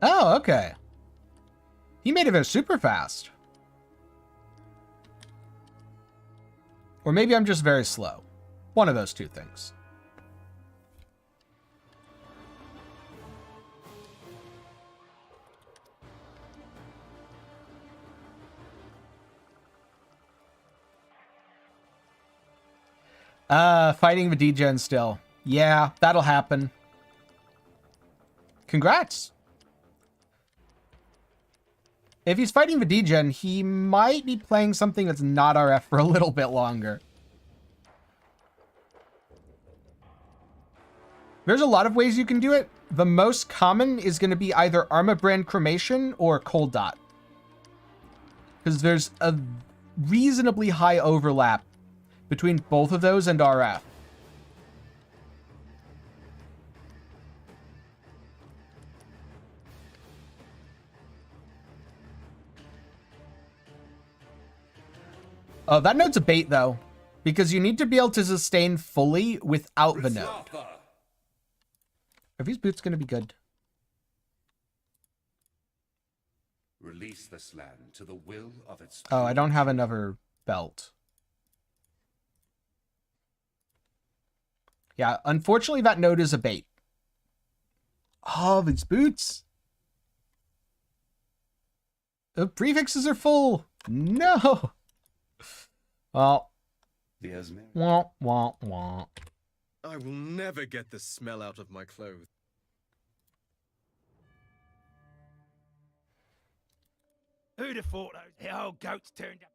Oh, okay. He made it there super fast. Or maybe I'm just very slow. One of those two things. Fighting the degen still. Yeah, that'll happen. Congrats. If he's fighting the degen, he might be playing something that's not RF for a little bit longer. There's a lot of ways you can do it. The most common is going to be either Arma Brand Cremation or Cold Dot. Because there's a reasonably high overlap between both of those and RF. Oh, that node's a bait, though, because you need to be able to sustain fully without the node. Are these boots going to be good? Release this land to the will of its... Oh, I don't have another belt. Yeah, unfortunately, that node is a bait. Oh, these boots. The prefixes are full. No. Well. Wah, wah, wah. I will never get the smell out of my clothes. Who'd have thought those old goats turned up?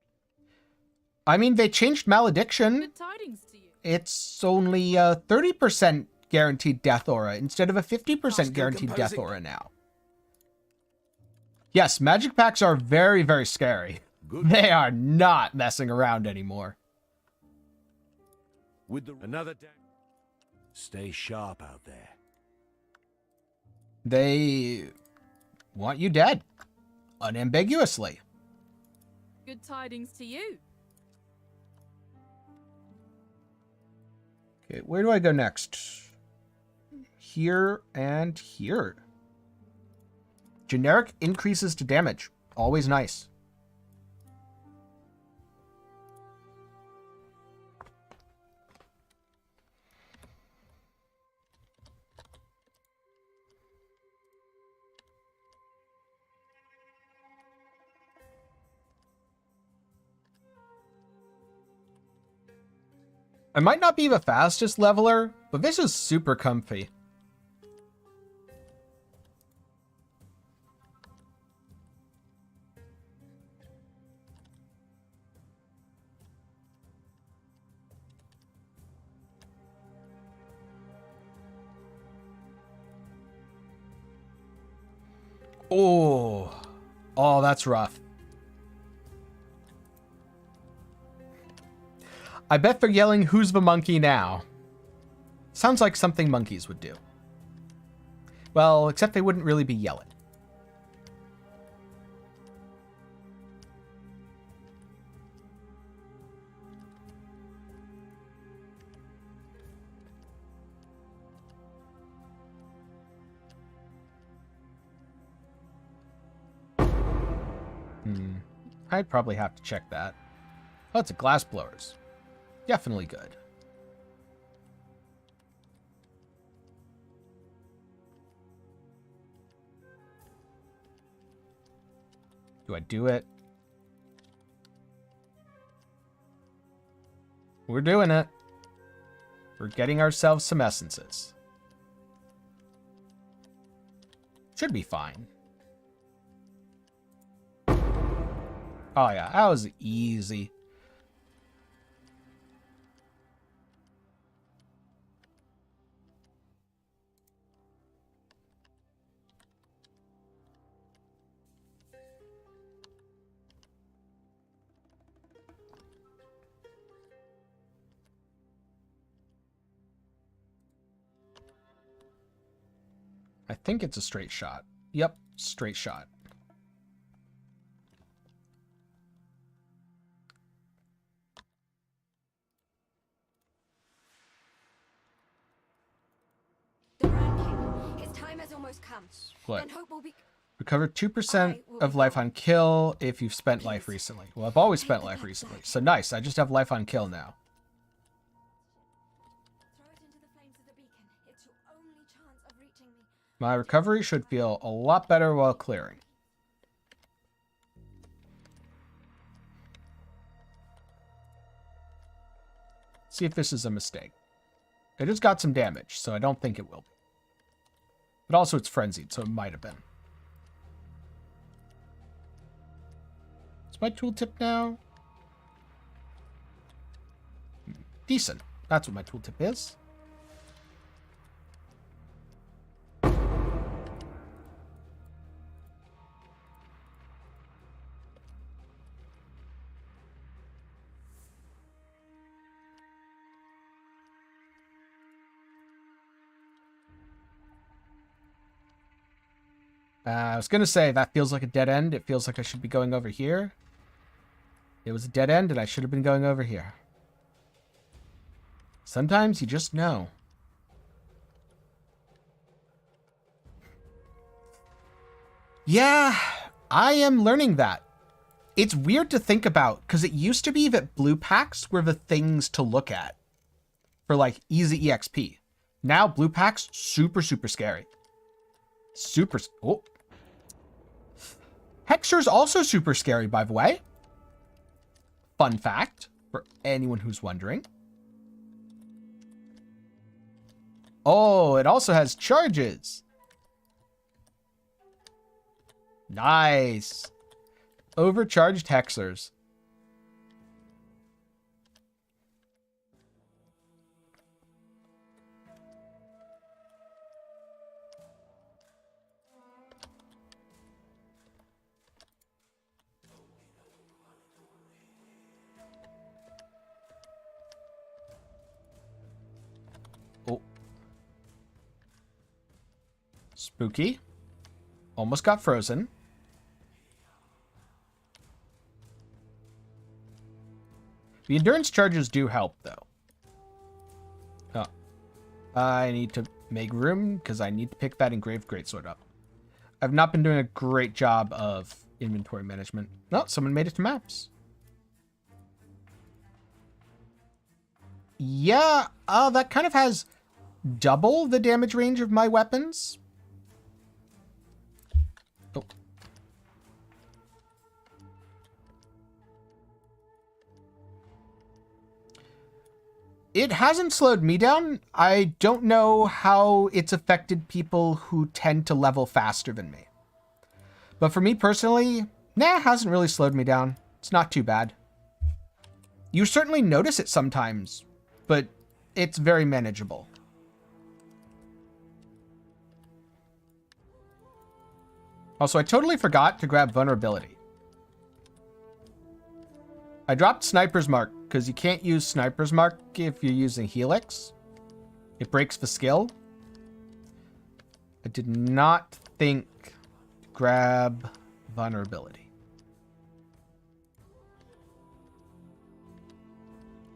I mean, they changed Malediction. Good tidings to you. It's only a 30% guaranteed death aura instead of a 50% guaranteed death aura now. Yes, magic packs are very, very scary. Good. They are not messing around anymore. With another day. Stay sharp out there. They want you dead. Unambiguously. Good tidings to you. Okay, where do I go next? Here and here. Generic increases to damage. Always nice. I might not be the fastest leveler, but this is super comfy. Oh, that's rough. I bet they're yelling, "Who's the monkey now?" Sounds like something monkeys would do. Well, except they wouldn't really be yelling. I'd probably have to check that. Oh, it's a glass blowers. Definitely good. Do I do it? We're doing it. We're getting ourselves some essences. Should be fine. Oh yeah, that was easy. I think it's a straight shot. Yep, straight shot. His time has almost come. What? And hope will be... Recover 2% of life on kill if you've spent life recently. Well, I've always spent life recently. So nice, I just have life on kill now. My recovery should feel a lot better while clearing. See if this is a mistake. It just got some damage, so I don't think it will be. But also it's frenzied, so it might have been. What's my tooltip now? Decent. That's what my tooltip is. I was going to say, that feels like a dead end. It feels like I should be going over here. It was a dead end, and I should have been going over here. Sometimes you just know. Yeah, I am learning that. It's weird to think about, because it used to be that blue packs were the things to look at for, like, easy EXP. Now, blue packs, super, super scary. Super... Oh. Hexer's also super scary, by the way. Fun fact, for anyone who's wondering. Oh, it also has charges. Nice. Overcharged Hexers. Oh. Spooky. Almost got frozen. The endurance charges do help, though. Oh. I need to make room, because I need to pick that engraved greatsword up. I've not been doing a great job of inventory management. No, someone made it to maps. Yeah, that kind of has double the damage range of my weapons. Oh. It hasn't slowed me down. I don't know how it's affected people who tend to level faster than me. But for me personally, nah, it hasn't really slowed me down. It's not too bad. You certainly notice it sometimes, but it's very manageable. Also, I totally forgot to grab vulnerability. I dropped Sniper's Mark because you can't use Sniper's Mark if you're using Helix. It breaks the skill. I did not think to grab vulnerability.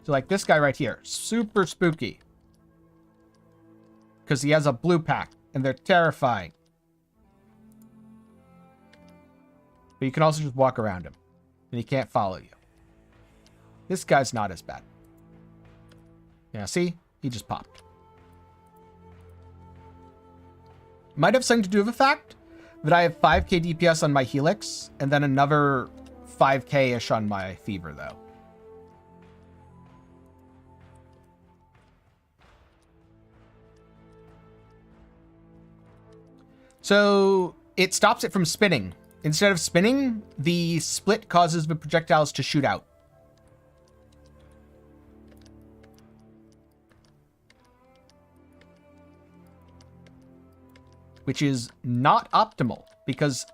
So like this guy right here, super spooky. Because he has a blue pack and they're terrifying. But you can also just walk around him and he can't follow you. This guy's not as bad. Yeah, see? He just popped. Might have something to do with the fact that I have 5k DPS on my Helix and then another 5k-ish on my Fever, though. So it stops it from spinning. Instead of spinning, the split causes the projectiles to shoot out. Which is not optimal, because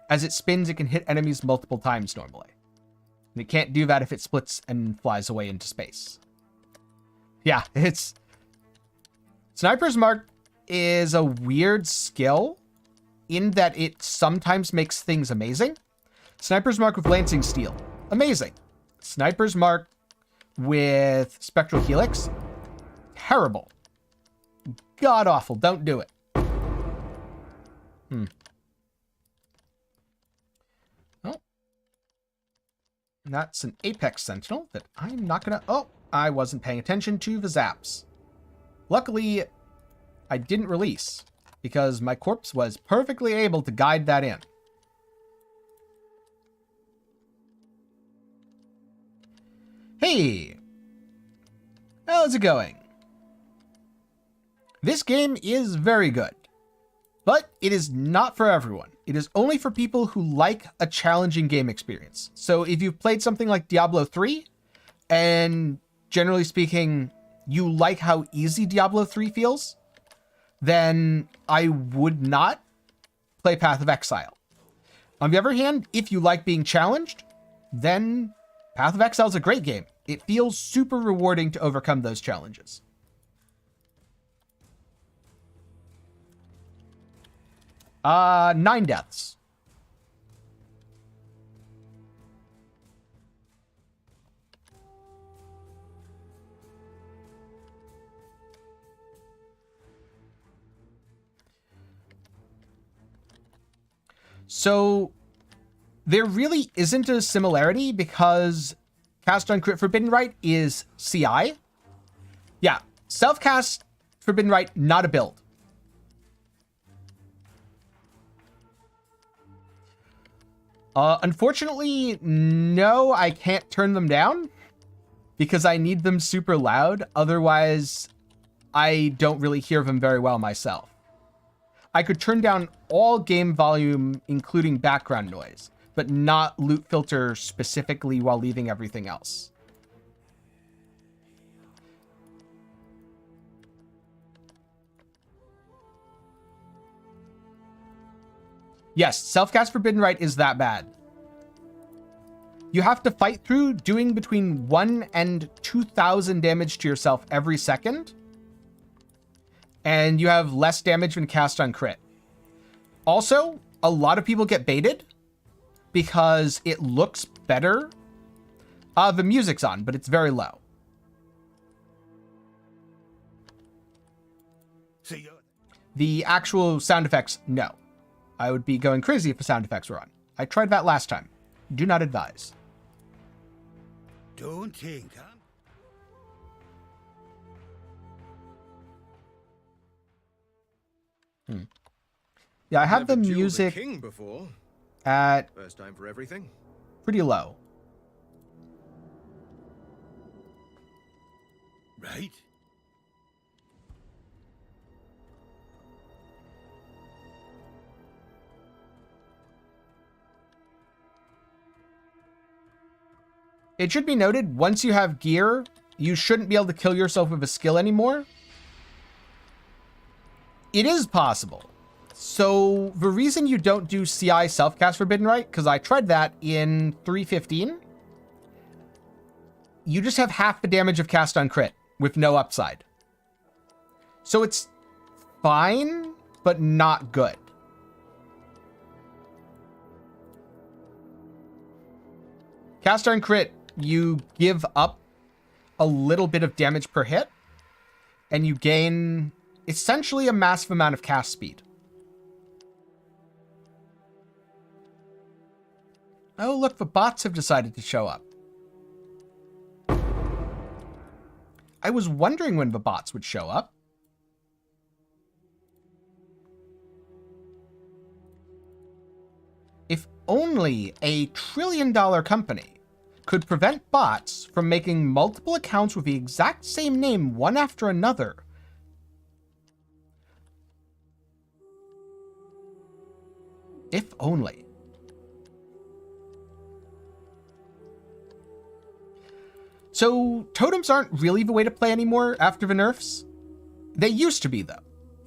as it spins, it can hit enemies multiple times normally. And it can't do that if it splits and flies away into space. Yeah, it's... Sniper's Mark is a weird skill in that it sometimes makes things amazing. Sniper's Mark with Lancing Steel, amazing. Sniper's Mark with Spectral Helix, terrible. God awful, don't do it. Oh. That's an Apex Sentinel that I'm not gonna... Oh, I wasn't paying attention to the zaps. Luckily, I didn't release, because my corpse was perfectly able to guide that in. Hey! How's it going? This game is very good, but it is not for everyone. It is only for people who like a challenging game experience. So if you've played something like Diablo 3, and generally speaking, you like how easy Diablo 3 feels, then I would not play Path of Exile. On the other hand, if you like being challenged, then Path of Exile is a great game. It feels super rewarding to overcome those challenges. Uh, 9 deaths. So there really isn't a similarity because Cast on Crit Forbidden Right is CI. Yeah, self-cast Forbidden Right, not a build. Unfortunately, no, I can't turn them down because I need them super loud. Otherwise, I don't really hear them very well myself. I could turn down all game volume, including background noise, but not loot filter specifically while leaving everything else. Yes, self-cast Forbidden Right is that bad. You have to fight through doing between 1 and 2,000 damage to yourself every second. And you have less damage when cast on crit. Also, a lot of people get baited because it looks better. The music's on, but it's very low. The actual sound effects, no. I would be going crazy if the sound effects were on. I tried that last time. Do not advise. Don't think, huh? Yeah, I have the Never dueled a music king before. at First time for everything. pretty low. Right? It should be noted, once you have gear, you shouldn't be able to kill yourself with a skill anymore. It is possible. So the reason you don't do CI self-cast Forbidden Right, because I tried that in 3.15, you just have half the damage of cast on crit with no upside. So it's fine, but not good. Cast on crit, you give up a little bit of damage per hit, and you gain essentially a massive amount of cast speed. Oh, look, the bots have decided to show up. I was wondering when the bots would show up. If only a trillion-dollar company could prevent bots from making multiple accounts with the exact same name one after another. If only. So, totems aren't really the way to play anymore after the nerfs. They used to be, though.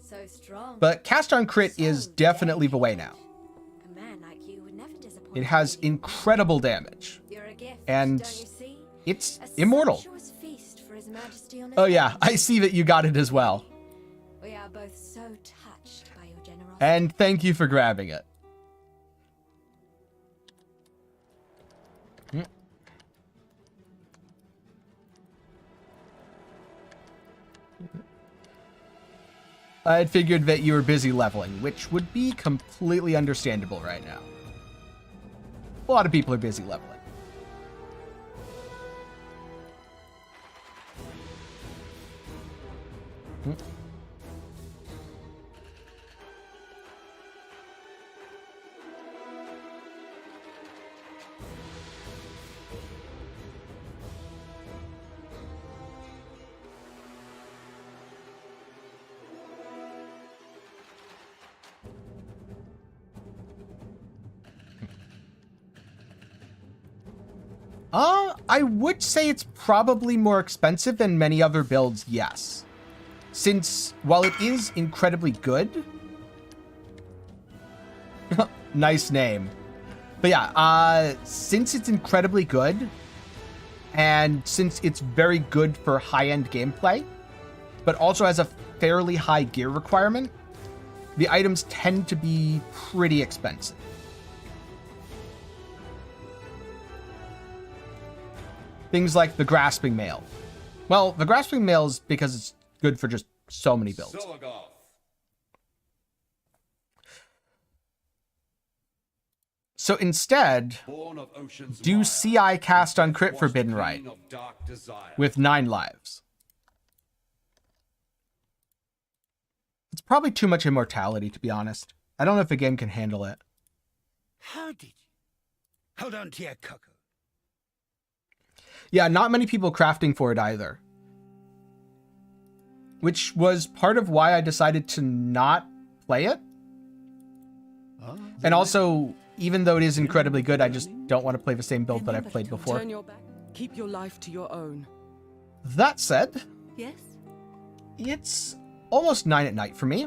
So strong. But cast on crit is definitely the way now. A man like you would never disappoint. It has incredible damage. You're a gift, And don't you see? it's A immortal. sumptuous feast for His Majesty on his Oh yeah, bounty. I see that you got it as well. We are both so touched by your generosity. And thank you for grabbing it. I had figured that you were busy leveling, which would be completely understandable right now. A lot of people are busy leveling. I would say it's probably more expensive than many other builds, yes. Since, while it is incredibly good... Nice name. But yeah, since it's incredibly good, and since it's very good for high-end gameplay, but also has a fairly high gear requirement, the items tend to be pretty expensive. Things like the Grasping Mail. Well, the Grasping Mail is because it's good for just so many builds. So instead, do CI cast on crit Forbidden Rite with 9 lives. It's probably too much immortality, to be honest. I don't know if the game can handle it. How did you? Hold on to your cuckoo. Yeah, not many people crafting for it either. Which was part of why I decided to not play it. And also, even though it is incredibly good, I just don't want to play the same build that I've played before. Turn your back. Keep your life to your own. That said, Yes? it's almost 9 at night for me,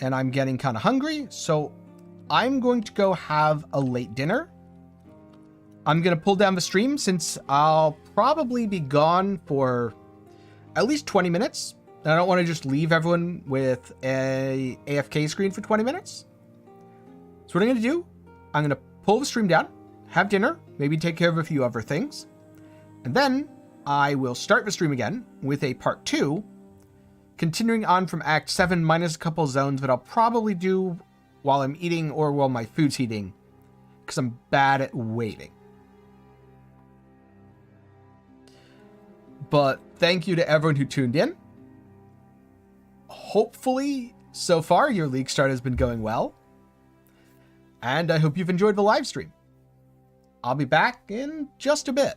and I'm getting kind of hungry, so I'm going to go have a late dinner. I'm going to pull down the stream since I'll probably be gone for at least 20 minutes. And I don't want to just leave everyone with a AFK screen for 20 minutes. So what I'm going to do, I'm going to pull the stream down, have dinner, maybe take care of a few other things. And then I will start the stream again with a part 2, continuing on from Act 7 minus a couple zones that I'll probably do while I'm eating or while my food's heating, because I'm bad at waiting. But thank you to everyone who tuned in. Hopefully, so far, your League start has been going well. And I hope you've enjoyed the live stream. I'll be back in just a bit.